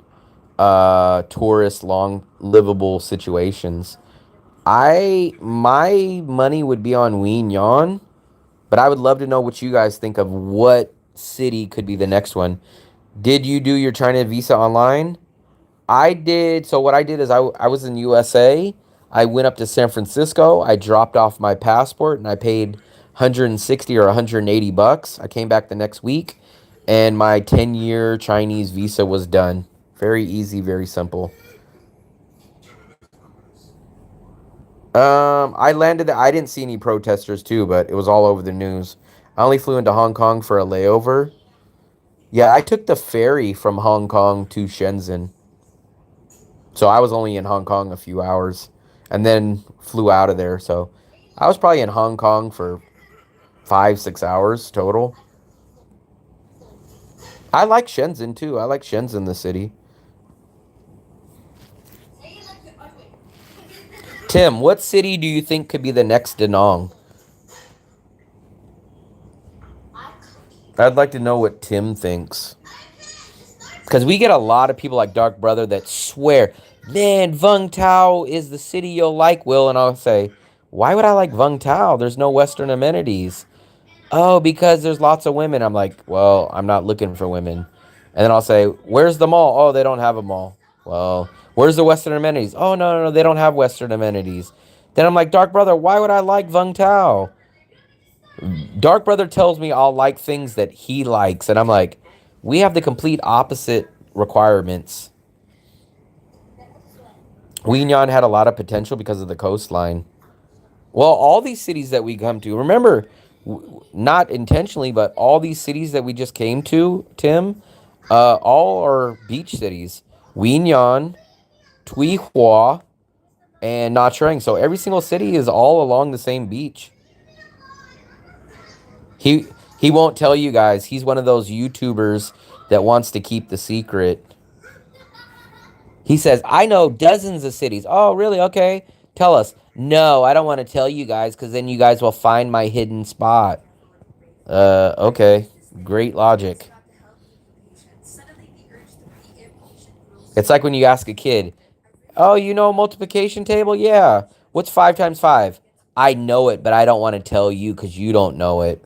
tourist long livable situations. My money would be on Wien Yan, but I would love to know what you guys think of what city could be the next one. Did you do your China visa online? I did. So what I did is I was in USA. I went up to San Francisco. I dropped off my passport and I paid 160 or 180 bucks. I came back the next week and my 10-year Chinese visa was done. Very easy, very simple. I landed. I didn't see any protesters too, but it was all over the news. I only flew into Hong Kong for a layover. Yeah, I took the ferry from Hong Kong to Shenzhen. So I was only in Hong Kong a few hours and then flew out of there. So I was probably in Hong Kong for 5, 6 hours total. I like Shenzhen too. I like Shenzhen, the city. Tim, what city do you think could be the next Da Nang? I'd like to know what Tim thinks. Because we get a lot of people like Dark Brother that swear, man, Vung Tau is the city you'll like, Will. And I'll say, why would I like Vung Tau? There's no Western amenities. Oh, because there's lots of women. I'm like, well, I'm not looking for women. And then I'll say, where's the mall? Oh, they don't have a mall. Well, where's the Western amenities? Oh, no, they don't have Western amenities. Then I'm like, Dark Brother, why would I like Vung Tau? Dark Brother tells me I'll like things that he likes. And I'm like, we have the complete opposite requirements. Weenan had a lot of potential because of the coastline. Well, all these cities that we come to, remember, not intentionally, but all these cities that we just came to, Tim, all are beach cities. Weenan, Tui Hua, and Nha Trang. So every single city is all along the same beach. He he won't tell you guys. He's one of those YouTubers that wants to keep the secret. He says, I know dozens of cities. Oh, really? Okay. Tell us. No, I don't want to tell you guys because then you guys will find my hidden spot. Okay. Great logic. It's like when you ask a kid, oh, you know a multiplication table? Yeah. What's 5 times 5? I know it, but I don't want to tell you because you don't know it.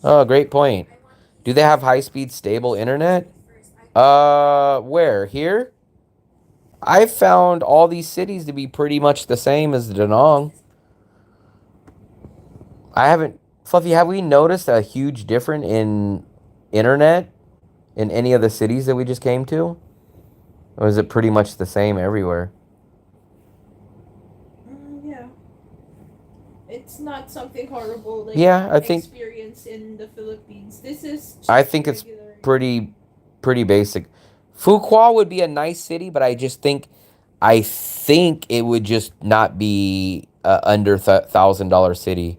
Oh, great point. Do they have high-speed stable internet? Where? Here? I've found all these cities to be pretty much the same as Da Nang. I haven't... Fluffy, have we noticed a huge difference in internet in any of the cities that we just came to? Or is it pretty much the same everywhere? Yeah. It's not something horrible like Yeah, I think... experience in the Philippines. This is just I think it's regular. pretty basic. Fuqua would be a nice city, but I think it would just not be a under $1,000 city.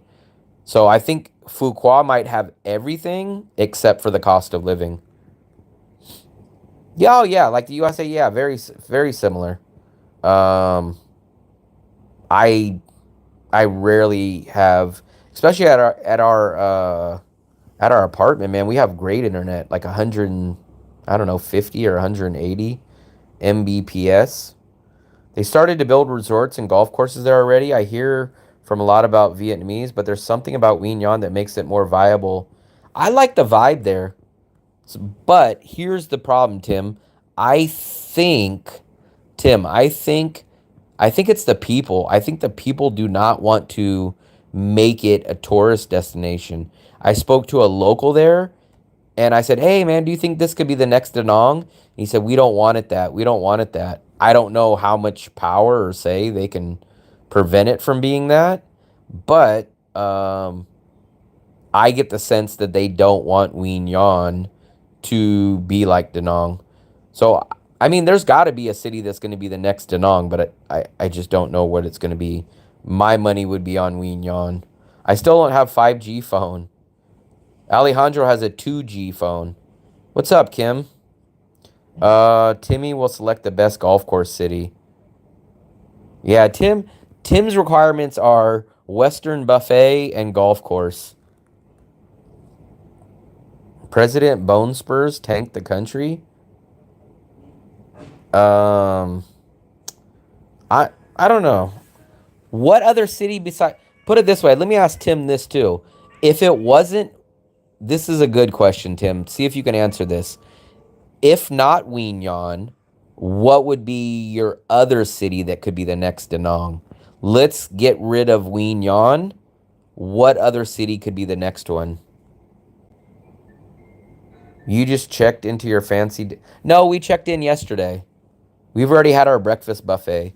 So I think Fuqua might have everything except for the cost of living. Yeah, oh yeah, like the USA, yeah, very similar. Um, I I rarely have, especially at our apartment, man. We have great internet, like 100, I don't know, 50 or 180 Mbps. They started to build resorts and golf courses there already. I hear from a lot about Vietnamese, but there's something about Wien Yan that makes it more viable. I like the vibe there. But here's the problem, Tim. I think, Tim, I think it's the people. I think the people do not want to make it a tourist destination. I spoke to a local there and I said, "Hey man, do you think this could be the next Da Nang?" He said, "We don't want it that. We don't want it that." I don't know how much power or say they can prevent it from being that, but I get the sense that they don't want Wien Yan to be like Da Nang. So, I mean, there's got to be a city that's going to be the next Da Nang, but I just don't know what it's going to be. My money would be on Wien Yan. I still don't have 5G phone. Alejandro has a 2G phone. What's up, Kim? Timmy will select the best golf course city. Yeah, Tim's requirements are Western buffet and golf course. President Bone Spurs tanked the country. Um, I don't know. What other city besides... Put it this way. Let me ask Tim this too. If it wasn't... This is a good question, Tim. See if you can answer this. If not Wien Yan, what would be your other city that could be the next Da Nang? Let's get rid of Wien Yan. What other city could be the next one? You just checked into your fancy... No, we checked in yesterday. We've already had our breakfast buffet.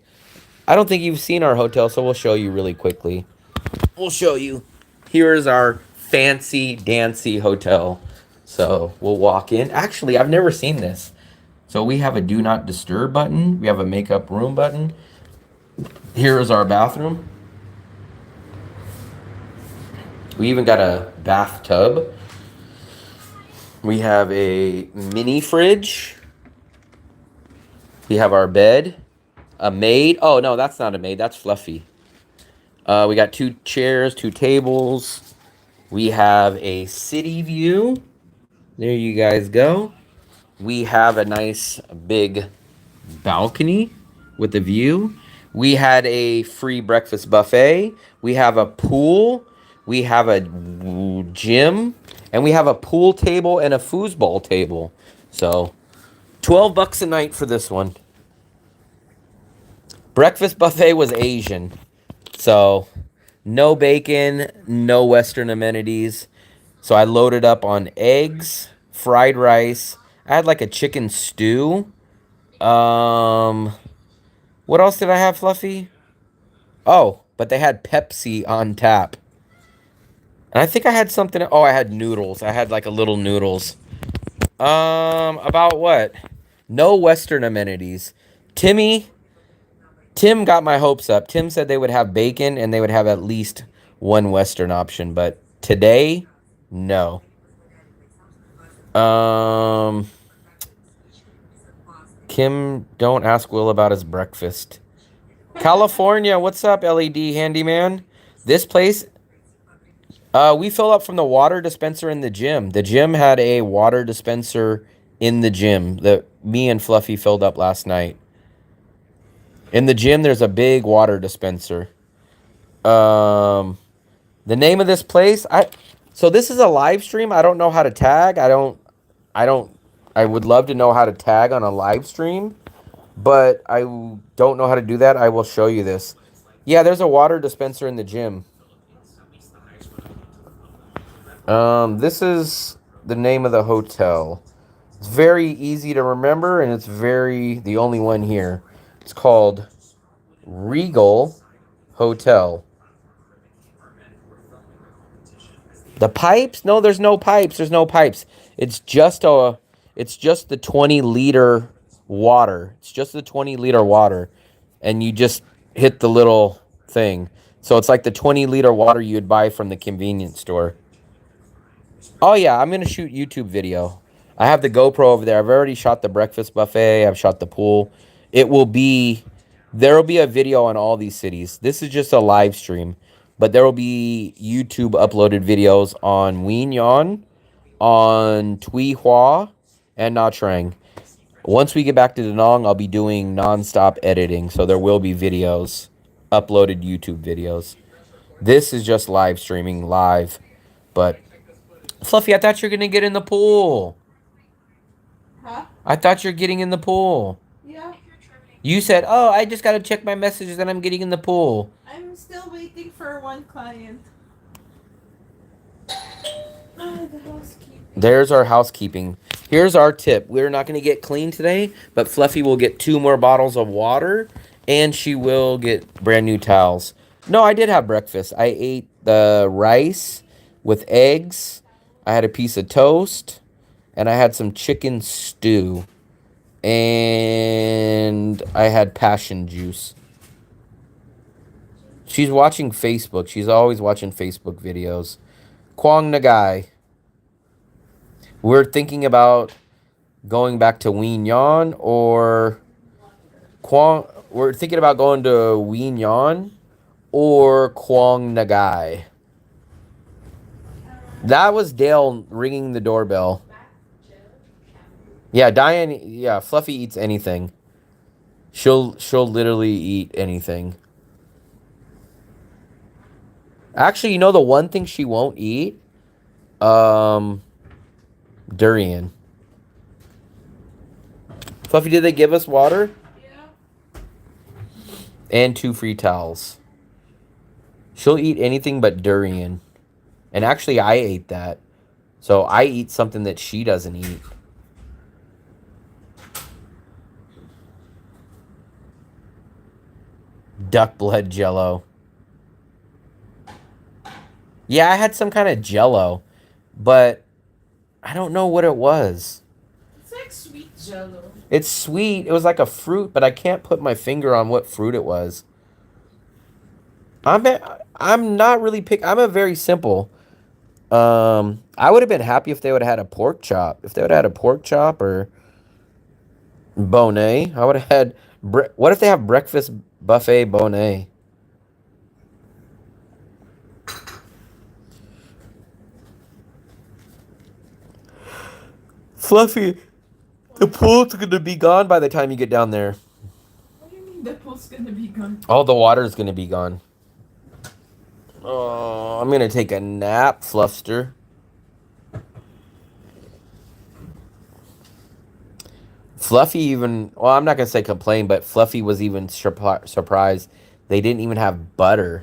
I don't think you've seen our hotel, so we'll show you really quickly. We'll show you. Here is our fancy dancy hotel. So we'll walk in. Actually, I've never seen this. So we have a do not disturb button. We have a makeup room button. Here is our bathroom. We even got a bathtub. We have a mini fridge. We have our bed. A maid. Oh, no, that's not a maid. That's Fluffy. We got 2 chairs, 2 tables. We have a city view. There you guys go. We have a nice big balcony with a view. We had a free breakfast buffet. We have a pool. We have a gym. And we have a pool table and a foosball table. So, $12 a night for this one. Breakfast buffet was Asian. So, no bacon, no Western amenities. So I loaded up on eggs, fried rice. I had like a chicken stew. Um, what else did I have, Fluffy? Oh, but they had Pepsi on tap. And I think I had something. Oh, I had noodles. I had like a little noodles. About what? No Western amenities. Tim got my hopes up. Tim said they would have bacon and they would have at least one Western option, but today, no. Um, Kim, don't ask Will about his breakfast. California, what's up, LED handyman? This place, we fill up from the water dispenser in the gym. The gym had a water dispenser in the gym that me and Fluffy filled up last night. In the gym, there's a big water dispenser. The name of this place, so this is a live stream. I don't know how to tag. I would love to know how to tag on a live stream, but I don't know how to do that. I will show you this. Yeah, there's a water dispenser in the gym. This is the name of the hotel. It's very easy to remember, and it's the only one here. It's called Regal Hotel. The pipes? No, there's no pipes. There's no pipes. It's just the 20-liter water. It's just the 20-liter water. And you just hit the little thing. So it's like the 20-liter water you'd buy from the convenience store. Oh yeah, I'm going to shoot YouTube video. I have the GoPro over there. I've already shot the breakfast buffet. I've shot the pool. There will be a video on all these cities. This is just a live stream. But there will be YouTube uploaded videos on Wien Yon, on Tuy Hoa, and Nha Trang. Once we get back to Da Nang, I'll be doing non-stop editing. So there will be videos, uploaded YouTube videos. This is just live streaming, live. But, Fluffy, I thought you were going to get in the pool. Huh? I thought you're getting in the pool. Yeah. You said, oh, I just got to check my messages and I'm getting in the pool. I'm still waiting for one client. The housekeeping. There's our housekeeping. Here's our tip. We're not going to get clean today, but Fluffy will get 2 more bottles of water, and she will get brand new towels. No, I did have breakfast. I ate the rice with eggs. I had a piece of toast, and I had some chicken stew. And I had passion juice. She's watching Facebook. She's always watching Facebook videos. Kwang Nagai. We're thinking about going back to Wien Yon or we're thinking about going to Wien Yon or Kwang Nagai. That was Dale ringing the doorbell. Yeah, Diane, yeah, Fluffy eats anything. She'll literally eat anything. Actually, you know the one thing she won't eat? Durian. Fluffy, did they give us water? Yeah. And 2 free towels. She'll eat anything but durian. And actually, I ate that. So I eat something that she doesn't eat. Duck blood jello. Yeah, I had some kind of jello, but I don't know what it was. It's like sweet jello. It's sweet. It was like a fruit, but I can't put my finger on what fruit it was. I'm not really I'm a very simple. I would have been happy if they would have had a pork chop. If they would have had a pork chop or bonnet, I would have had. What if they have breakfast buffet bonnet? The pool's gonna be gone by the time you get down there. What do you mean the pool's gonna be gone? All the water's gonna be gone. Oh, I'm gonna take a nap, Fluffster. Fluffy even, well, I'm not gonna say complain, but Fluffy was even surprised they didn't even have butter.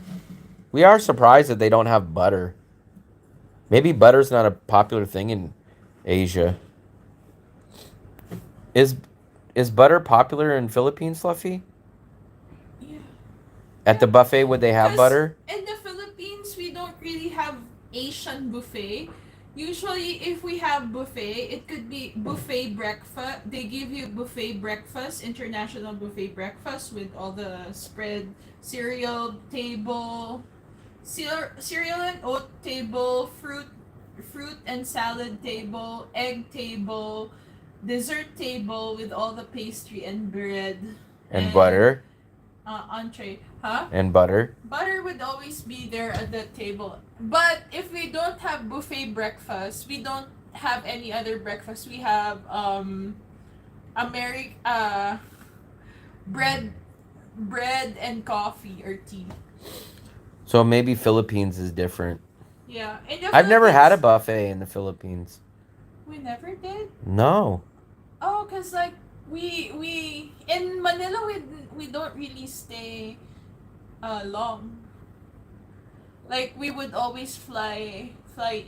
We are surprised that they don't have butter. Maybe butter's not a popular thing in Asia. Is butter popular in Philippines, Fluffy? Yeah. At the buffet, would they have 'Cause butter? in the Philippines, we don't really have Asian buffet. Usually, if we have buffet, it could be buffet breakfast. They give you buffet breakfast, international buffet breakfast with all the spread, cereal table, cereal and oat table, fruit and salad table, egg table, dessert table with all the pastry and bread And butter? entree. Huh? And butter? Butter would always be there at the table. But if we don't have buffet breakfast, we don't have any other breakfast. We have bread and coffee or tea. So maybe Philippines is different. Yeah. In the I've never had a Philippines- buffet in the Philippines. We never did. No. Oh, cause like we in Manila we don't really stay long. Like we would always fly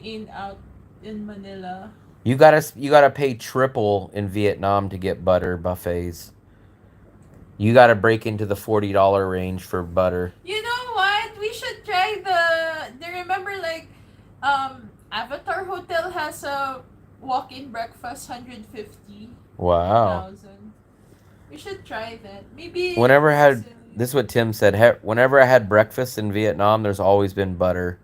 in out in Manila. You gotta pay triple in Vietnam to get butter buffets. You gotta break into the $40 range for butter. You know what? We should try the remember like Avatar Hotel has a walk-in breakfast 150,000. Wow. We should try that. Maybe Whenever I had, this is what Tim said. Whenever I had breakfast in Vietnam, there's always been butter.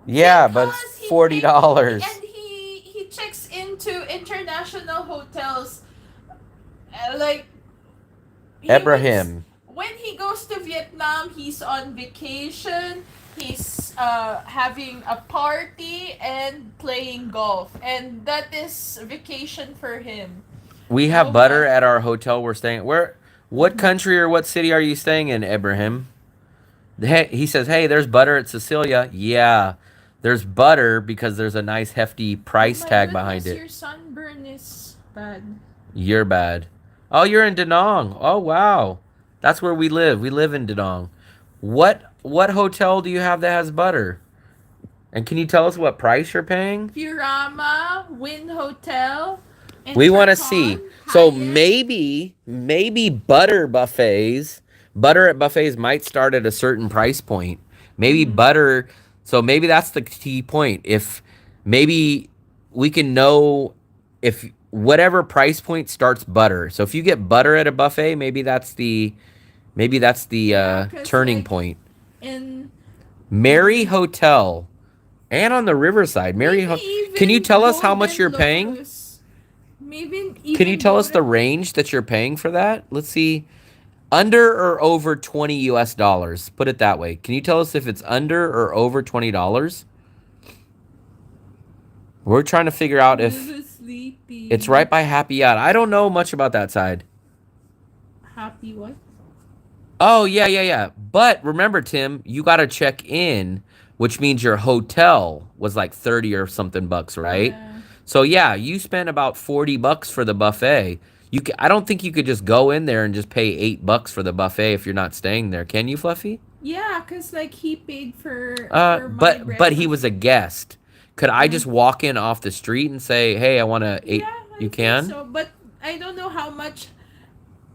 Yeah, but Because it's $40. And he checks into international hotels like he Ibrahim. when he goes to Vietnam, he's on vacation. He's having a party and playing golf, and that is vacation for him. We have Oh butter my- at our hotel we're staying. What country or what city are you staying in, Ibrahim? He says, "Hey, there's butter at Sicilia." Yeah, there's butter because there's a nice hefty price Oh my tag behind goodness, it. Your sunburn is bad. You're bad. Oh, you're in Da Nang. Oh, wow. That's where we live. We live in Da Nang. What hotel do you have that has butter? And can you tell us what price you're paying? Furama, Wynn Hotel. We want to Intercon, see. So Hyatt. maybe butter at buffets might start at a certain price point. Maybe butter, so maybe that's the key point. If maybe we can know if whatever price point starts butter. So if you get butter at a buffet, maybe that's the Yeah, 'cause, turning like, point. In Mary Hotel and on the riverside. Can you tell us how much you're paying? Maybe Can you tell us the range that you're paying for that? Let's see. Under or over 20 US dollars. Put it that way. Can you tell us if it's under or over $20? We're trying to figure out if sleepy. it's right by Happy Yacht. I don't know much about that side. Happy what? Oh, yeah. But remember, Tim, you got to check in, which means your hotel was like 30 or something bucks, right? Yeah. So yeah, you spent about $40 for the buffet. I don't think you could just go in there and just pay $8 for the buffet if you're not staying there. Can you, Fluffy? Yeah, cause like he paid for But he was a guest. Could I just walk in off the street and say, "Hey, I want to eat"? Yeah, You think can? So, but I don't know how much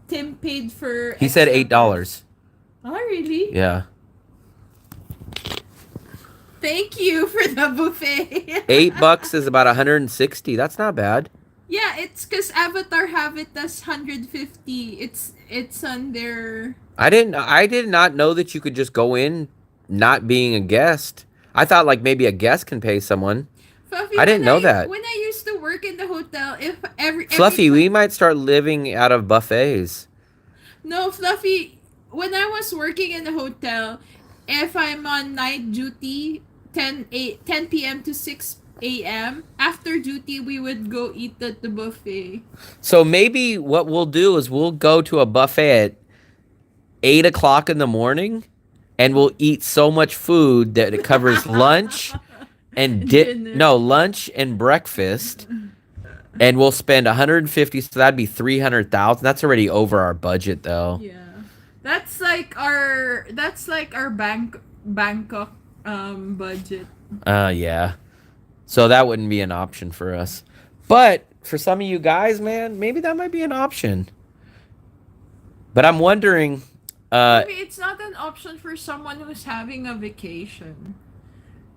Tim paid for. He said extra $8. Oh, really? Yeah. Thank you for the buffet. $8 is about 160. That's not bad. Yeah, it's because Avatar have it as 150. It's on their. I did not know that you could just go in not being a guest. I thought like maybe a guest can pay someone. Fluffy, I didn't know that. When I used to work in the hotel, if Fluffy, we might start living out of buffets. No, Fluffy, when I was working in the hotel, if I'm on night duty, 10 p.m. to 6 a.m. After duty, we would go eat at the buffet. So maybe what we'll do is we'll go to a buffet at 8 o'clock in the morning, and we'll eat so much food that it covers lunch and Dinner. lunch and breakfast, and we'll spend 150. So that'd be 300,000. That's already over our budget, though. Yeah. That's like our Bangkok budget. Yeah. So that wouldn't be an option for us. But for some of you guys, man, maybe that might be an option. But I'm wondering, Maybe it's not an option for someone who's having a vacation.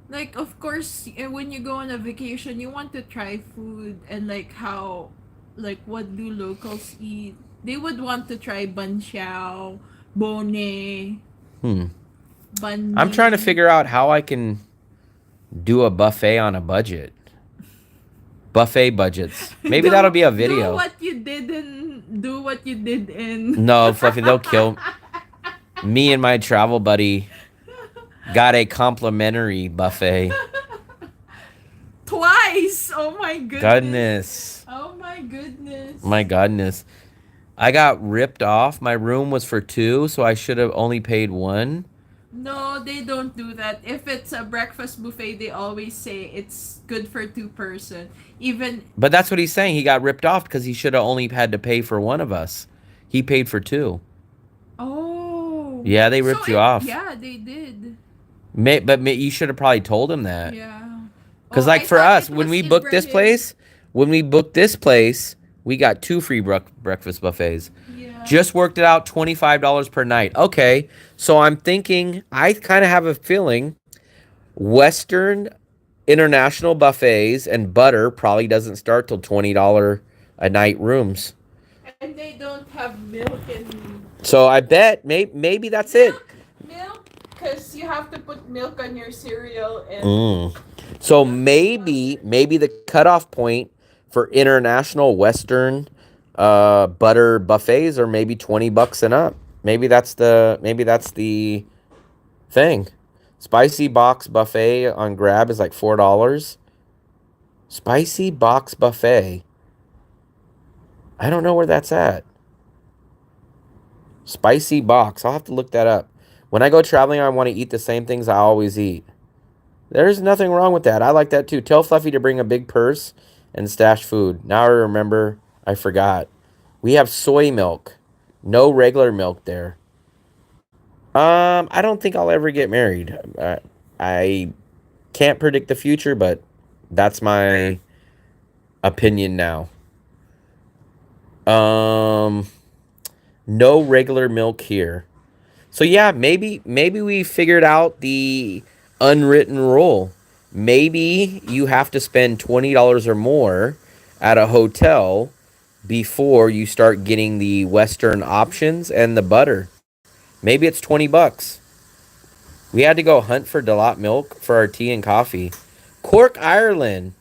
Like, of course, when you go on a vacation, you want to try food and like like what do locals eat? They would want to try ban xiao, bone, hmm, banh I'm trying to mi. figure out how I can do a buffet on a budget. Buffet budgets. Maybe that'll be a Do video. what you did do what you did in No, Fluffy, they'll kill me and my travel buddy. Got a complimentary buffet. twice. Oh my goodness. Goodness. Oh my goodness. My goodness. I got ripped off. My room was for two, so I should have only paid one. No, they don't do that. If it's a breakfast buffet, they always say it's good for two-person. Even But that's what he's saying. He got ripped off because he should have only had to pay for one of us. He paid for two. oh, Yeah, they ripped you off. Yeah, they did. But you should have probably told him that. Yeah. Because, Oh, like, I for thought us, it when was we booked this Ibrahim. place, we got two free breakfast buffets. Yeah. Just worked it out, $25 per night. Okay, so I'm thinking, I kind of have a feeling Western international buffets and butter probably doesn't start till $20 a night rooms. And they don't have milk and So I bet maybe that's it. milk, because you have to put milk on your cereal and So maybe the cutoff point for international Western butter buffets are maybe $20 and up. Maybe that's the thing. Spicy box buffet on Grab is like $4. Spicy box buffet. I don't know where that's at. Spicy box. I'll have to look that up. When I go traveling, I want to eat the same things I always eat. There's nothing wrong with that. I like that too. Tell Fluffy to bring a big purse and stash food. Now I remember. I forgot. We have soy milk. No regular milk there. I don't think I'll ever get married. I can't predict the future, but that's my opinion now. No regular milk here. So yeah, maybe we figured out the unwritten rule. Maybe you have to spend $20 or more at a hotel before you start getting the Western options and the butter. Maybe it's $20. We had to go hunt for Delot milk for our tea and coffee. Cork, Ireland.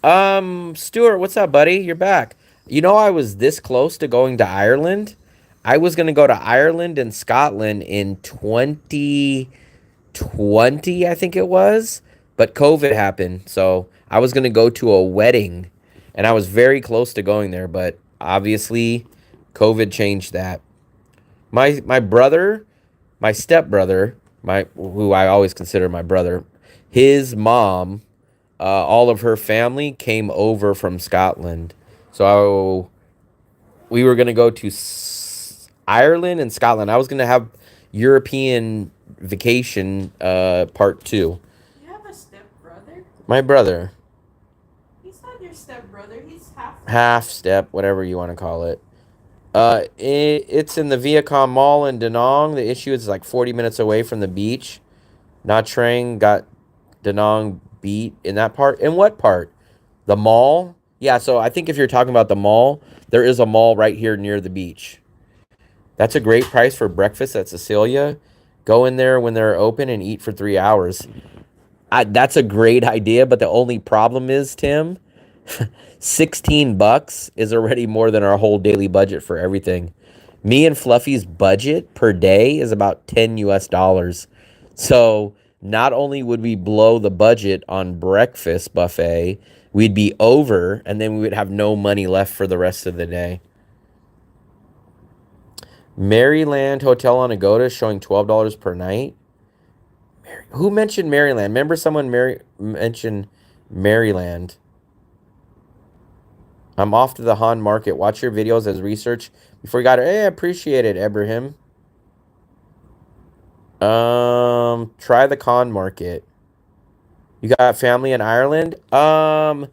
Stuart, what's up, buddy? You're back. You know, I was this close to going to Ireland. I was going to go to Ireland and Scotland in 2020, I think it was. But COVID happened. So I was going to go to a wedding. And I was very close to going there. But obviously, COVID changed that. My brother, my stepbrother, who I always consider my brother, his mom, all of her family came over from Scotland. So we were going to go to Ireland and Scotland. I was going to have European vacation part 2. you have a stepbrother? My brother. He's not your stepbrother. He's Half step, whatever you want to call it. It's in the Viacom Mall in Danong. The issue is like 40 minutes away from the beach. Not Trang got Danong beat in that part. In what part? The mall? Yeah, so I think if you're talking about the mall, there is a mall right here near the beach. That's a great price for breakfast at Cecilia. Go in there when they're open and eat for 3 hours. That's a great idea, but the only problem is, Tim, $16 is already more than our whole daily budget for everything. Me and Fluffy's budget per day is about $10 US. So not only would we blow the budget on breakfast buffet, we'd be over, and then we would have no money left for the rest of the day. Maryland Hotel on Agoda showing $12 per night. Who mentioned Maryland? Remember someone mentioned Maryland. I'm off to the Han market. Watch your videos as research before you got it. Hey, I appreciate it, Ibrahim. Try the con market. You got family in Ireland? No,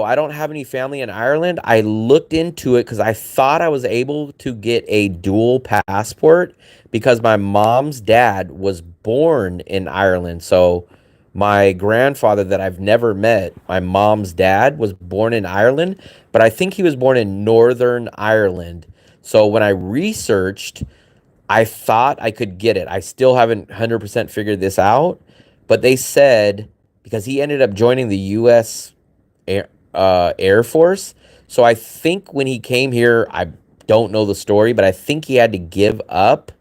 I don't have any family in Ireland. I looked into it because I thought I was able to get a dual passport because my mom's dad was born in Ireland. So my grandfather that I've never met, my mom's dad, was born in Ireland, but I think he was born in Northern Ireland. So when I researched, I thought I could get it. I still haven't 100% figured this out, but they said because he ended up joining the U.S. Air Force. So I think when he came here, I don't know the story, but I think he had to give up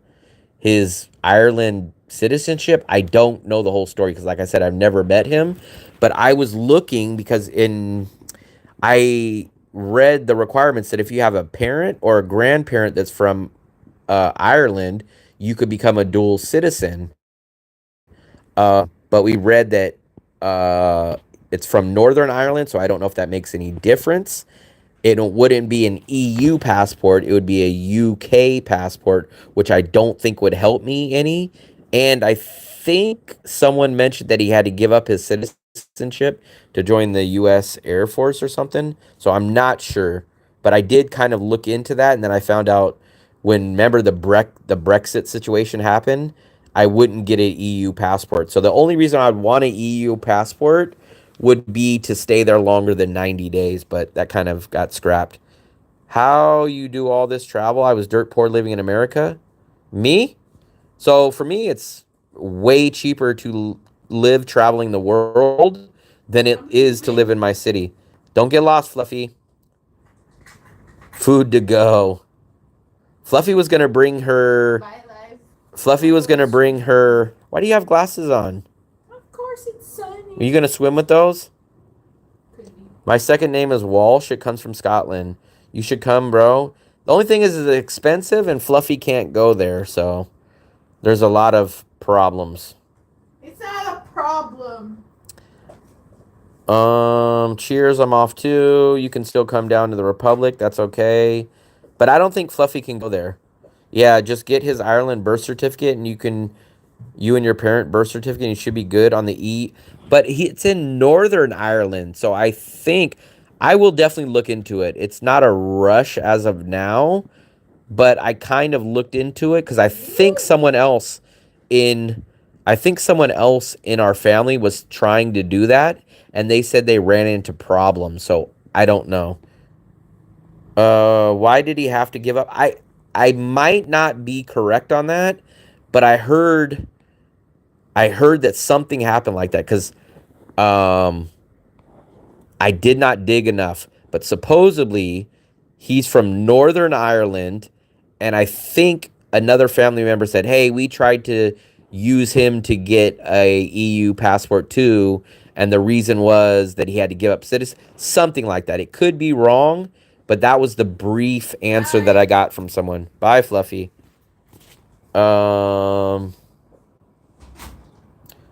his Ireland citizenship. I don't know the whole story because, like I said, I've never met him. But I was looking because I read the requirements that if you have a parent or a grandparent that's from Ireland, you could become a dual citizen. But we read that it's from Northern Ireland, so I don't know if that makes any difference. It wouldn't be an EU passport, it would be a UK passport, which I don't think would help me any. And I think someone mentioned that he had to give up his citizenship to join the US Air Force or something. So I'm not sure, but I did kind of look into that, and then I found out when remember the Brexit situation happened, I wouldn't get an EU passport. So the only reason I'd want an EU passport would be to stay there longer than 90 days, but that kind of got scrapped. How you do all this travel? I was dirt poor living in America. Me? So for me, it's way cheaper to live traveling the world than it is to live in my city. Don't get lost, Fluffy. Food to go. Fluffy was going to bring her... Bye, life. Fluffy was going to bring her... Why do you have glasses on? Of course, it's sunny. Are you going to swim with those? My second name is Walsh. It comes from Scotland. You should come, bro. The only thing is it's expensive and Fluffy can't go there, so there's a lot of problems. It's not a problem. Cheers, I'm off too. You can still come down to the Republic. That's okay. But I don't think Fluffy can go there. Yeah, just get his Ireland birth certificate and you and your parent birth certificate, and you should be good on the E. But it's in Northern Ireland, so I think I will definitely look into it. It's not a rush as of now, but I kind of looked into it because I think someone else in our family was trying to do that, and they said they ran into problems. So I don't know. Why did he have to give up? I might not be correct on that, but I heard that something happened like that because I did not dig enough. But supposedly he's from Northern Ireland, and I think another family member said, "Hey, we tried to use him to get a EU passport too, and the reason was that he had to give up citizen something like that." It could be wrong, but that was the brief answer that I got from someone. Bye, Fluffy. Northern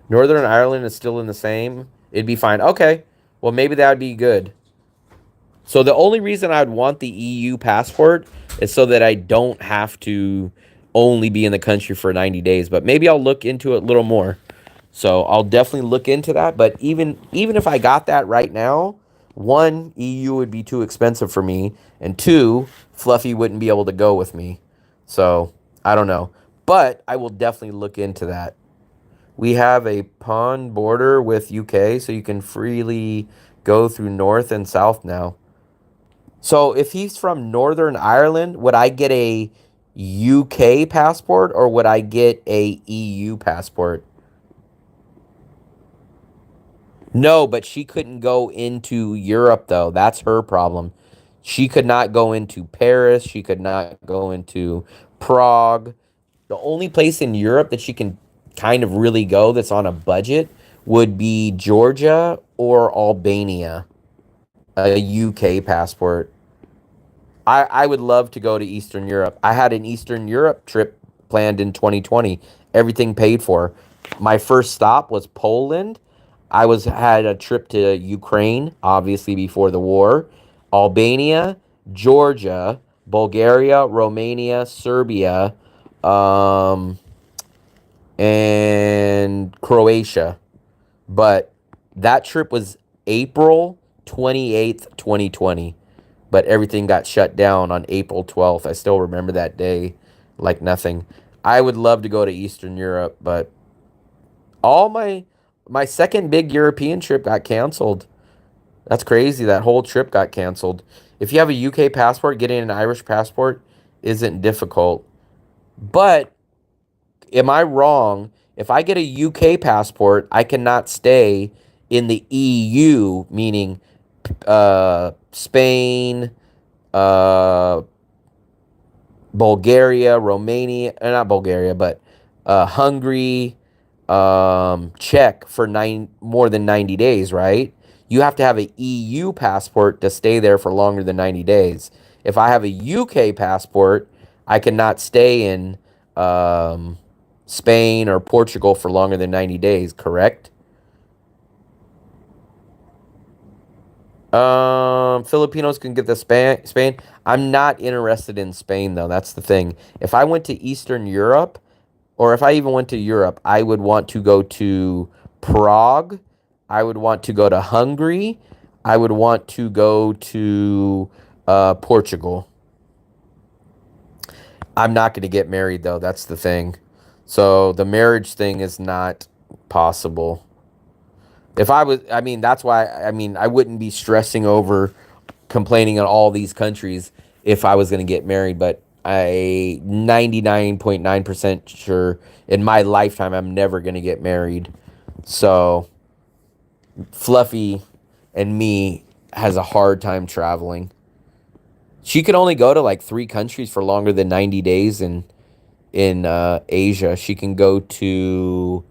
Ireland is still in the same. It'd be fine. Okay. Well, maybe that would be good. So the only reason I'd want the EU passport is so that I don't have to only be in the country for 90 days. But maybe I'll look into it a little more. So I'll definitely look into that. But even if I got that right now, one, EU would be too expensive for me. And two, Fluffy wouldn't be able to go with me. So I don't know. But I will definitely look into that. We have a pond border with UK, so you can freely go through North and South now. So if he's from Northern Ireland, would I get a UK passport or would I get a EU passport? No, but she couldn't go into Europe, though. That's her problem. She could not go into Paris. She could not go into Prague. The only place in Europe that she can kind of really go that's on a budget would be Georgia or Albania, a UK passport. I would love to go to Eastern Europe. I had an Eastern Europe trip planned in 2020, everything paid for. My first stop was Poland. Had a trip to Ukraine, obviously before the war, Albania, Georgia, Bulgaria, Romania, Serbia, um, and Croatia. But that trip was April 28th, 2020. But everything got shut down on April 12th. I still remember that day like nothing. I would love to go to Eastern Europe, but all my second big European trip got canceled. That's crazy. That whole trip got canceled. If you have a UK passport, getting an Irish passport isn't difficult. But am I wrong? If I get a UK passport, I cannot stay in the EU, meaning Spain, uh, Bulgaria, Romania, not Bulgaria, but Hungary, Czech for more than 90 days, right? You have to have an EU passport to stay there for longer than 90 days. If I have a UK passport, I cannot stay in Spain or Portugal for longer than 90 days, correct? Filipinos can get the Spain. I'm not interested in Spain though. That's the thing. If I went to Eastern Europe, or if I even went to Europe, I would want to go to Prague. I would want to go to Hungary. I would want to go to Portugal. I'm not going to get married though. That's the thing. So the marriage thing is not possible. If I was, I mean, that's why, I mean, I wouldn't be stressing over complaining on all these countries if I was going to get married, but I 99.9% sure in my lifetime I'm never going to get married. So Fluffy and me has a hard time traveling. She could only go to like 3 countries for longer than 90 days in Asia. She can go to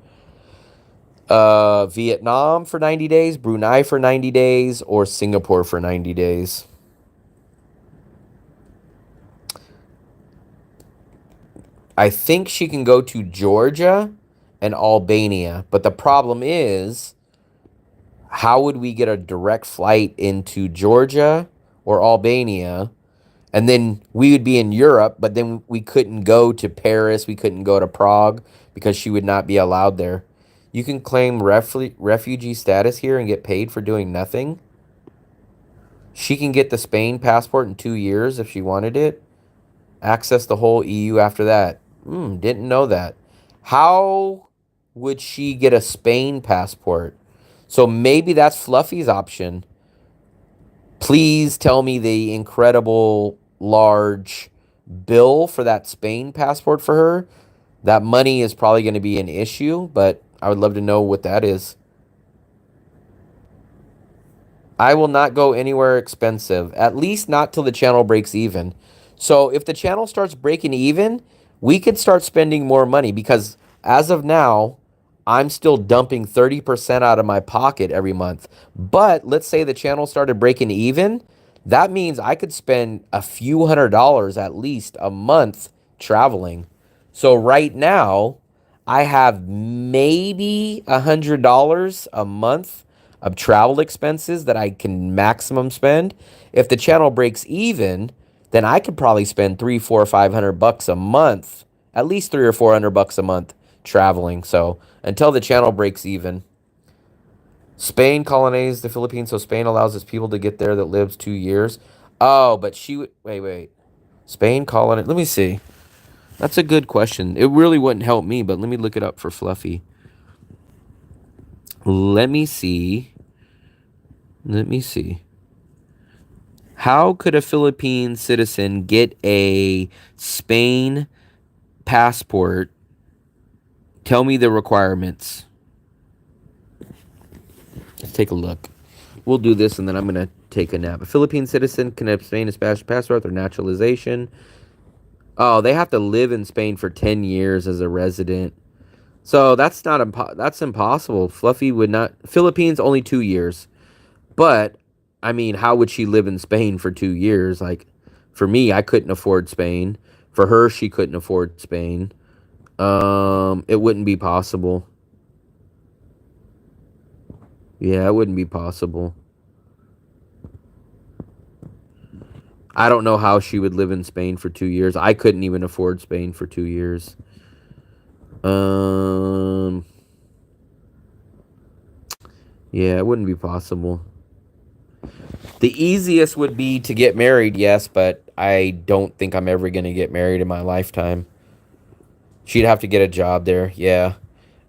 Vietnam for 90 days, Brunei for 90 days, or Singapore for 90 days. I think she can go to Georgia and Albania, but the problem is, how would we get a direct flight into Georgia or Albania? And then we would be in Europe, but then we couldn't go to Paris, we couldn't go to Prague because she would not be allowed there. You can claim refugee status here and get paid for doing nothing. She can get the Spain passport in 2 years if she wanted it. Access the whole EU after that. Didn't know that. How would she get a Spain passport? So maybe that's Fluffy's option. Please tell me the incredible large bill for that Spain passport for her. That money is probably going to be an issue, but I would love to know what that is. I will not go anywhere expensive, at least not till the channel breaks even. So if the channel starts breaking even, we could start spending more money because as of now, I'm still dumping 30% out of my pocket every month. But let's say the channel started breaking even. That means I could spend a few $100s at least a month traveling. So right now, I have maybe $100 a month of travel expenses that I can maximum spend. If the channel breaks even, then I could probably spend $300, $400, $500 a month, at least $300 or $400 a month traveling. So until the channel breaks even. Spain colonized the Philippines, so Spain allows its people to get there that lives 2 years. Oh, but she would wait. Spain colonized. Let me see. That's a good question. It really wouldn't help me, but let me look it up for Fluffy. Let me see. How could a Philippine citizen get a Spain passport? Tell me the requirements. Let's take a look. We'll do this and then I'm going to take a nap. A Philippine citizen can obtain a Spanish passport through naturalization. Oh, they have to live in Spain for 10 years as a resident. So that's impossible. Fluffy would not. Philippines only 2 years, but I mean, how would she live in Spain for 2 years? Like, for me, I couldn't afford Spain. For her, she couldn't afford Spain. It wouldn't be possible. Yeah, it wouldn't be possible. I don't know how she would live in Spain for 2 years. I couldn't even afford Spain for 2 years. Um, yeah, it wouldn't be possible. The easiest would be to get married, yes, but I don't think I'm ever going to get married in my lifetime. She'd have to get a job there, yeah.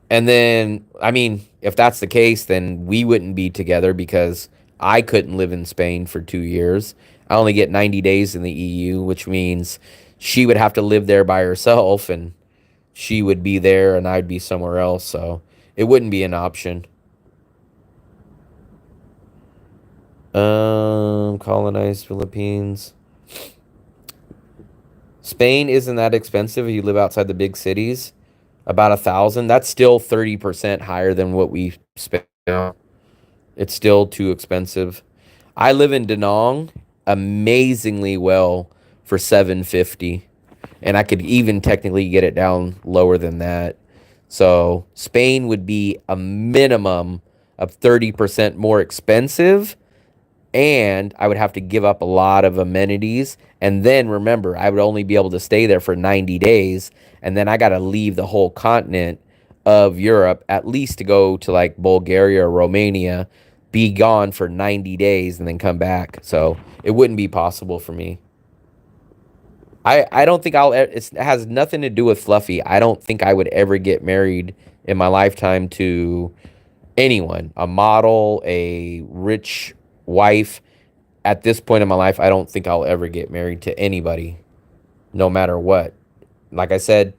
And then, I mean, if that's the case, then we wouldn't be together because I couldn't live in Spain for 2 years. I only get 90 days in the EU, which means she would have to live there by herself and she would be there and I'd be somewhere else. So it wouldn't be an option. Colonized Philippines. Spain isn't that expensive if you live outside the big cities. About 1,000. That's still 30% higher than what we spend now. It's still too expensive. I live in Danong amazingly well for 750, and I could even technically get it down lower than that. So Spain would be a minimum of 30% more expensive, and I would have to give up a lot of amenities. And then remember, I would only be able to stay there for 90 days, and then I got to leave the whole continent of Europe at least to go to like Bulgaria or Romania, be gone for 90 days and then come back. So it wouldn't be possible for me. I don't think it has nothing to do with Fluffy. I don't think I would ever get married in my lifetime to anyone, a model, a rich wife. At this point in my life, I don't think I'll ever get married to anybody, no matter what. Like I said,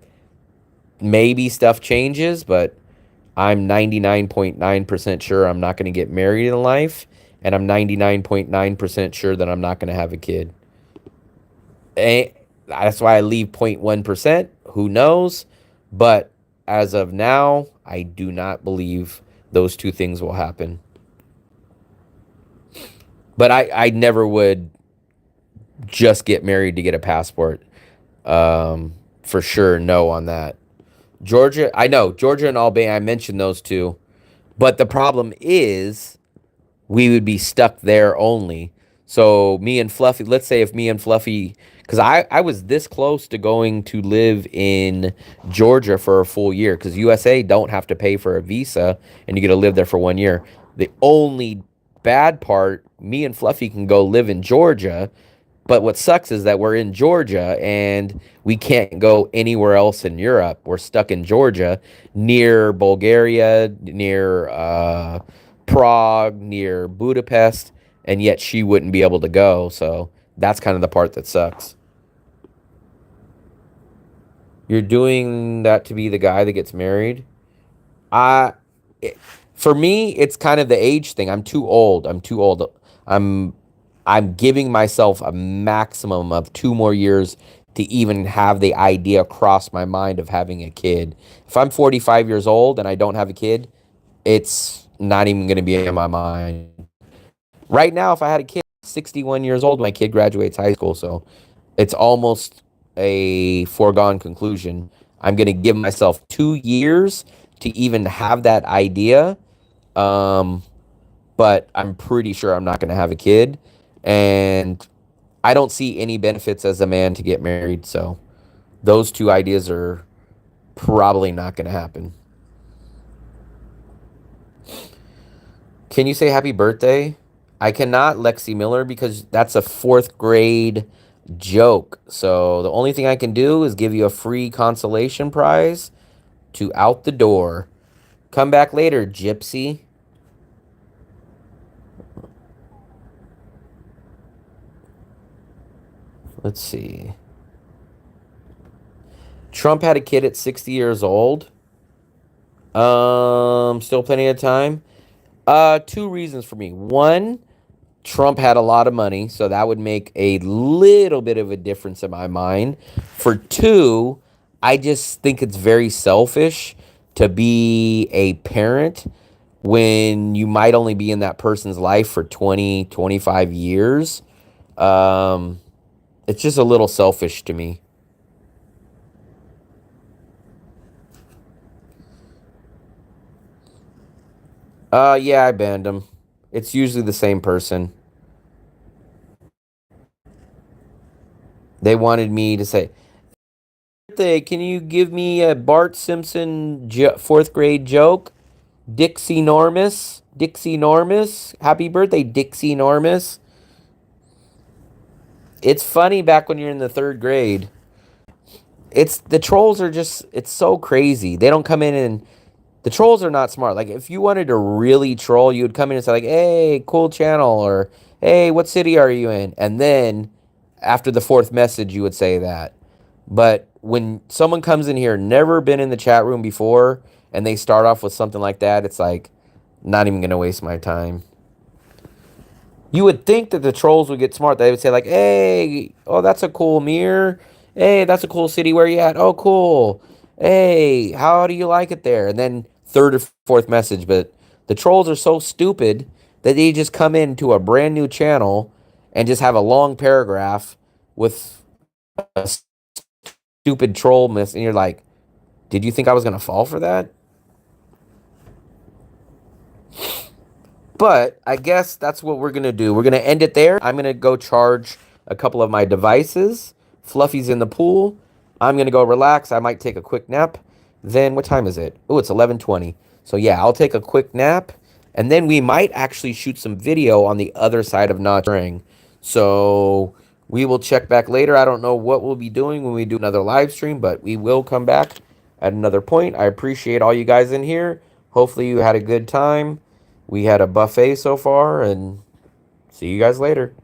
maybe stuff changes, but I'm 99.9% sure I'm not going to get married in life, and I'm 99.9% sure that I'm not going to have a kid. And that's why I leave 0.1%. Who knows? But as of now, I do not believe those two things will happen. But I never would just get married to get a passport. For sure, no on that. Georgia, I know, Georgia and Albania, I mentioned those two. But the problem is we would be stuck there only. So me and Fluffy, let's say if me and Fluffy, because I was this close to going to live in Georgia for a full year, because USA don't have to pay for a visa and you get to live there for 1 year. The only bad part, me and Fluffy can go live in Georgia, but what sucks is that we're in Georgia and we can't go anywhere else in Europe. We're stuck in Georgia, near Bulgaria, near Prague, near Budapest, and yet she wouldn't be able to go. So that's kind of the part that sucks. You're doing that to be the guy that gets married? I, for me, it's kind of the age thing. I'm too old. I'm too old. I'm I'm giving myself a maximum of 2 more years to even have the idea cross my mind of having a kid. If I'm 45 years old and I don't have a kid, it's not even going to be in my mind. Right now, if I had a kid, 61 years old, my kid graduates high school, so it's almost a foregone conclusion. I'm going to give myself 2 years to even have that idea. But I'm pretty sure I'm not going to have a kid. And I don't see any benefits as a man to get married. So those two ideas are probably not going to happen. Can you say happy birthday? I cannot, Lexi Miller, because that's a fourth grade joke. So the only thing I can do is give you a free consolation prize to out the door. Come back later, gypsy. Let's see. Trump had a kid at 60 years old. Still plenty of time. Two reasons for me. One, Trump had a lot of money, so that would make a little bit of a difference in my mind. For two, I just think it's very selfish to be a parent when you might only be in that person's life for 20, 25 years. It's just a little selfish to me. Yeah, I banned them. It's usually the same person. They wanted me to say, "Birthday, can you give me a Bart Simpson fourth grade joke? Dixie Normus, Dixie Normus, happy birthday, Dixie Normus." It's funny back when you're in the third grade. It's the trolls are just, it's so crazy. They don't come in and the trolls are not smart. Like if you wanted to really troll, you would come in and say like, "Hey, cool channel," or "Hey, what city are you in?" And then after the fourth message, you would say that. But when someone comes in here, never been in the chat room before, and they start off with something like that, it's like, not even gonna waste my time. You would think that the trolls would get smart. They would say like, "Hey, oh, that's a cool mirror. Hey, that's a cool city. Where you at? Oh, cool. Hey, how do you like it there?" And then third or fourth message. But the trolls are so stupid that they just come into a brand new channel and just have a long paragraph with a stupid troll miss. And you're like, did you think I was going to fall for that? But I guess that's what we're going to do. We're going to end it there. I'm going to go charge a couple of my devices. Fluffy's in the pool. I'm going to go relax. I might take a quick nap. Then what time is it? Oh, it's 11:20. So yeah, I'll take a quick nap. And then we might actually shoot some video on the other side of Not Ring. So we will check back later. I don't know what we'll be doing when we do another live stream, but we will come back at another point. I appreciate all you guys in here. Hopefully you had a good time. We had a buffet so far, and see you guys later.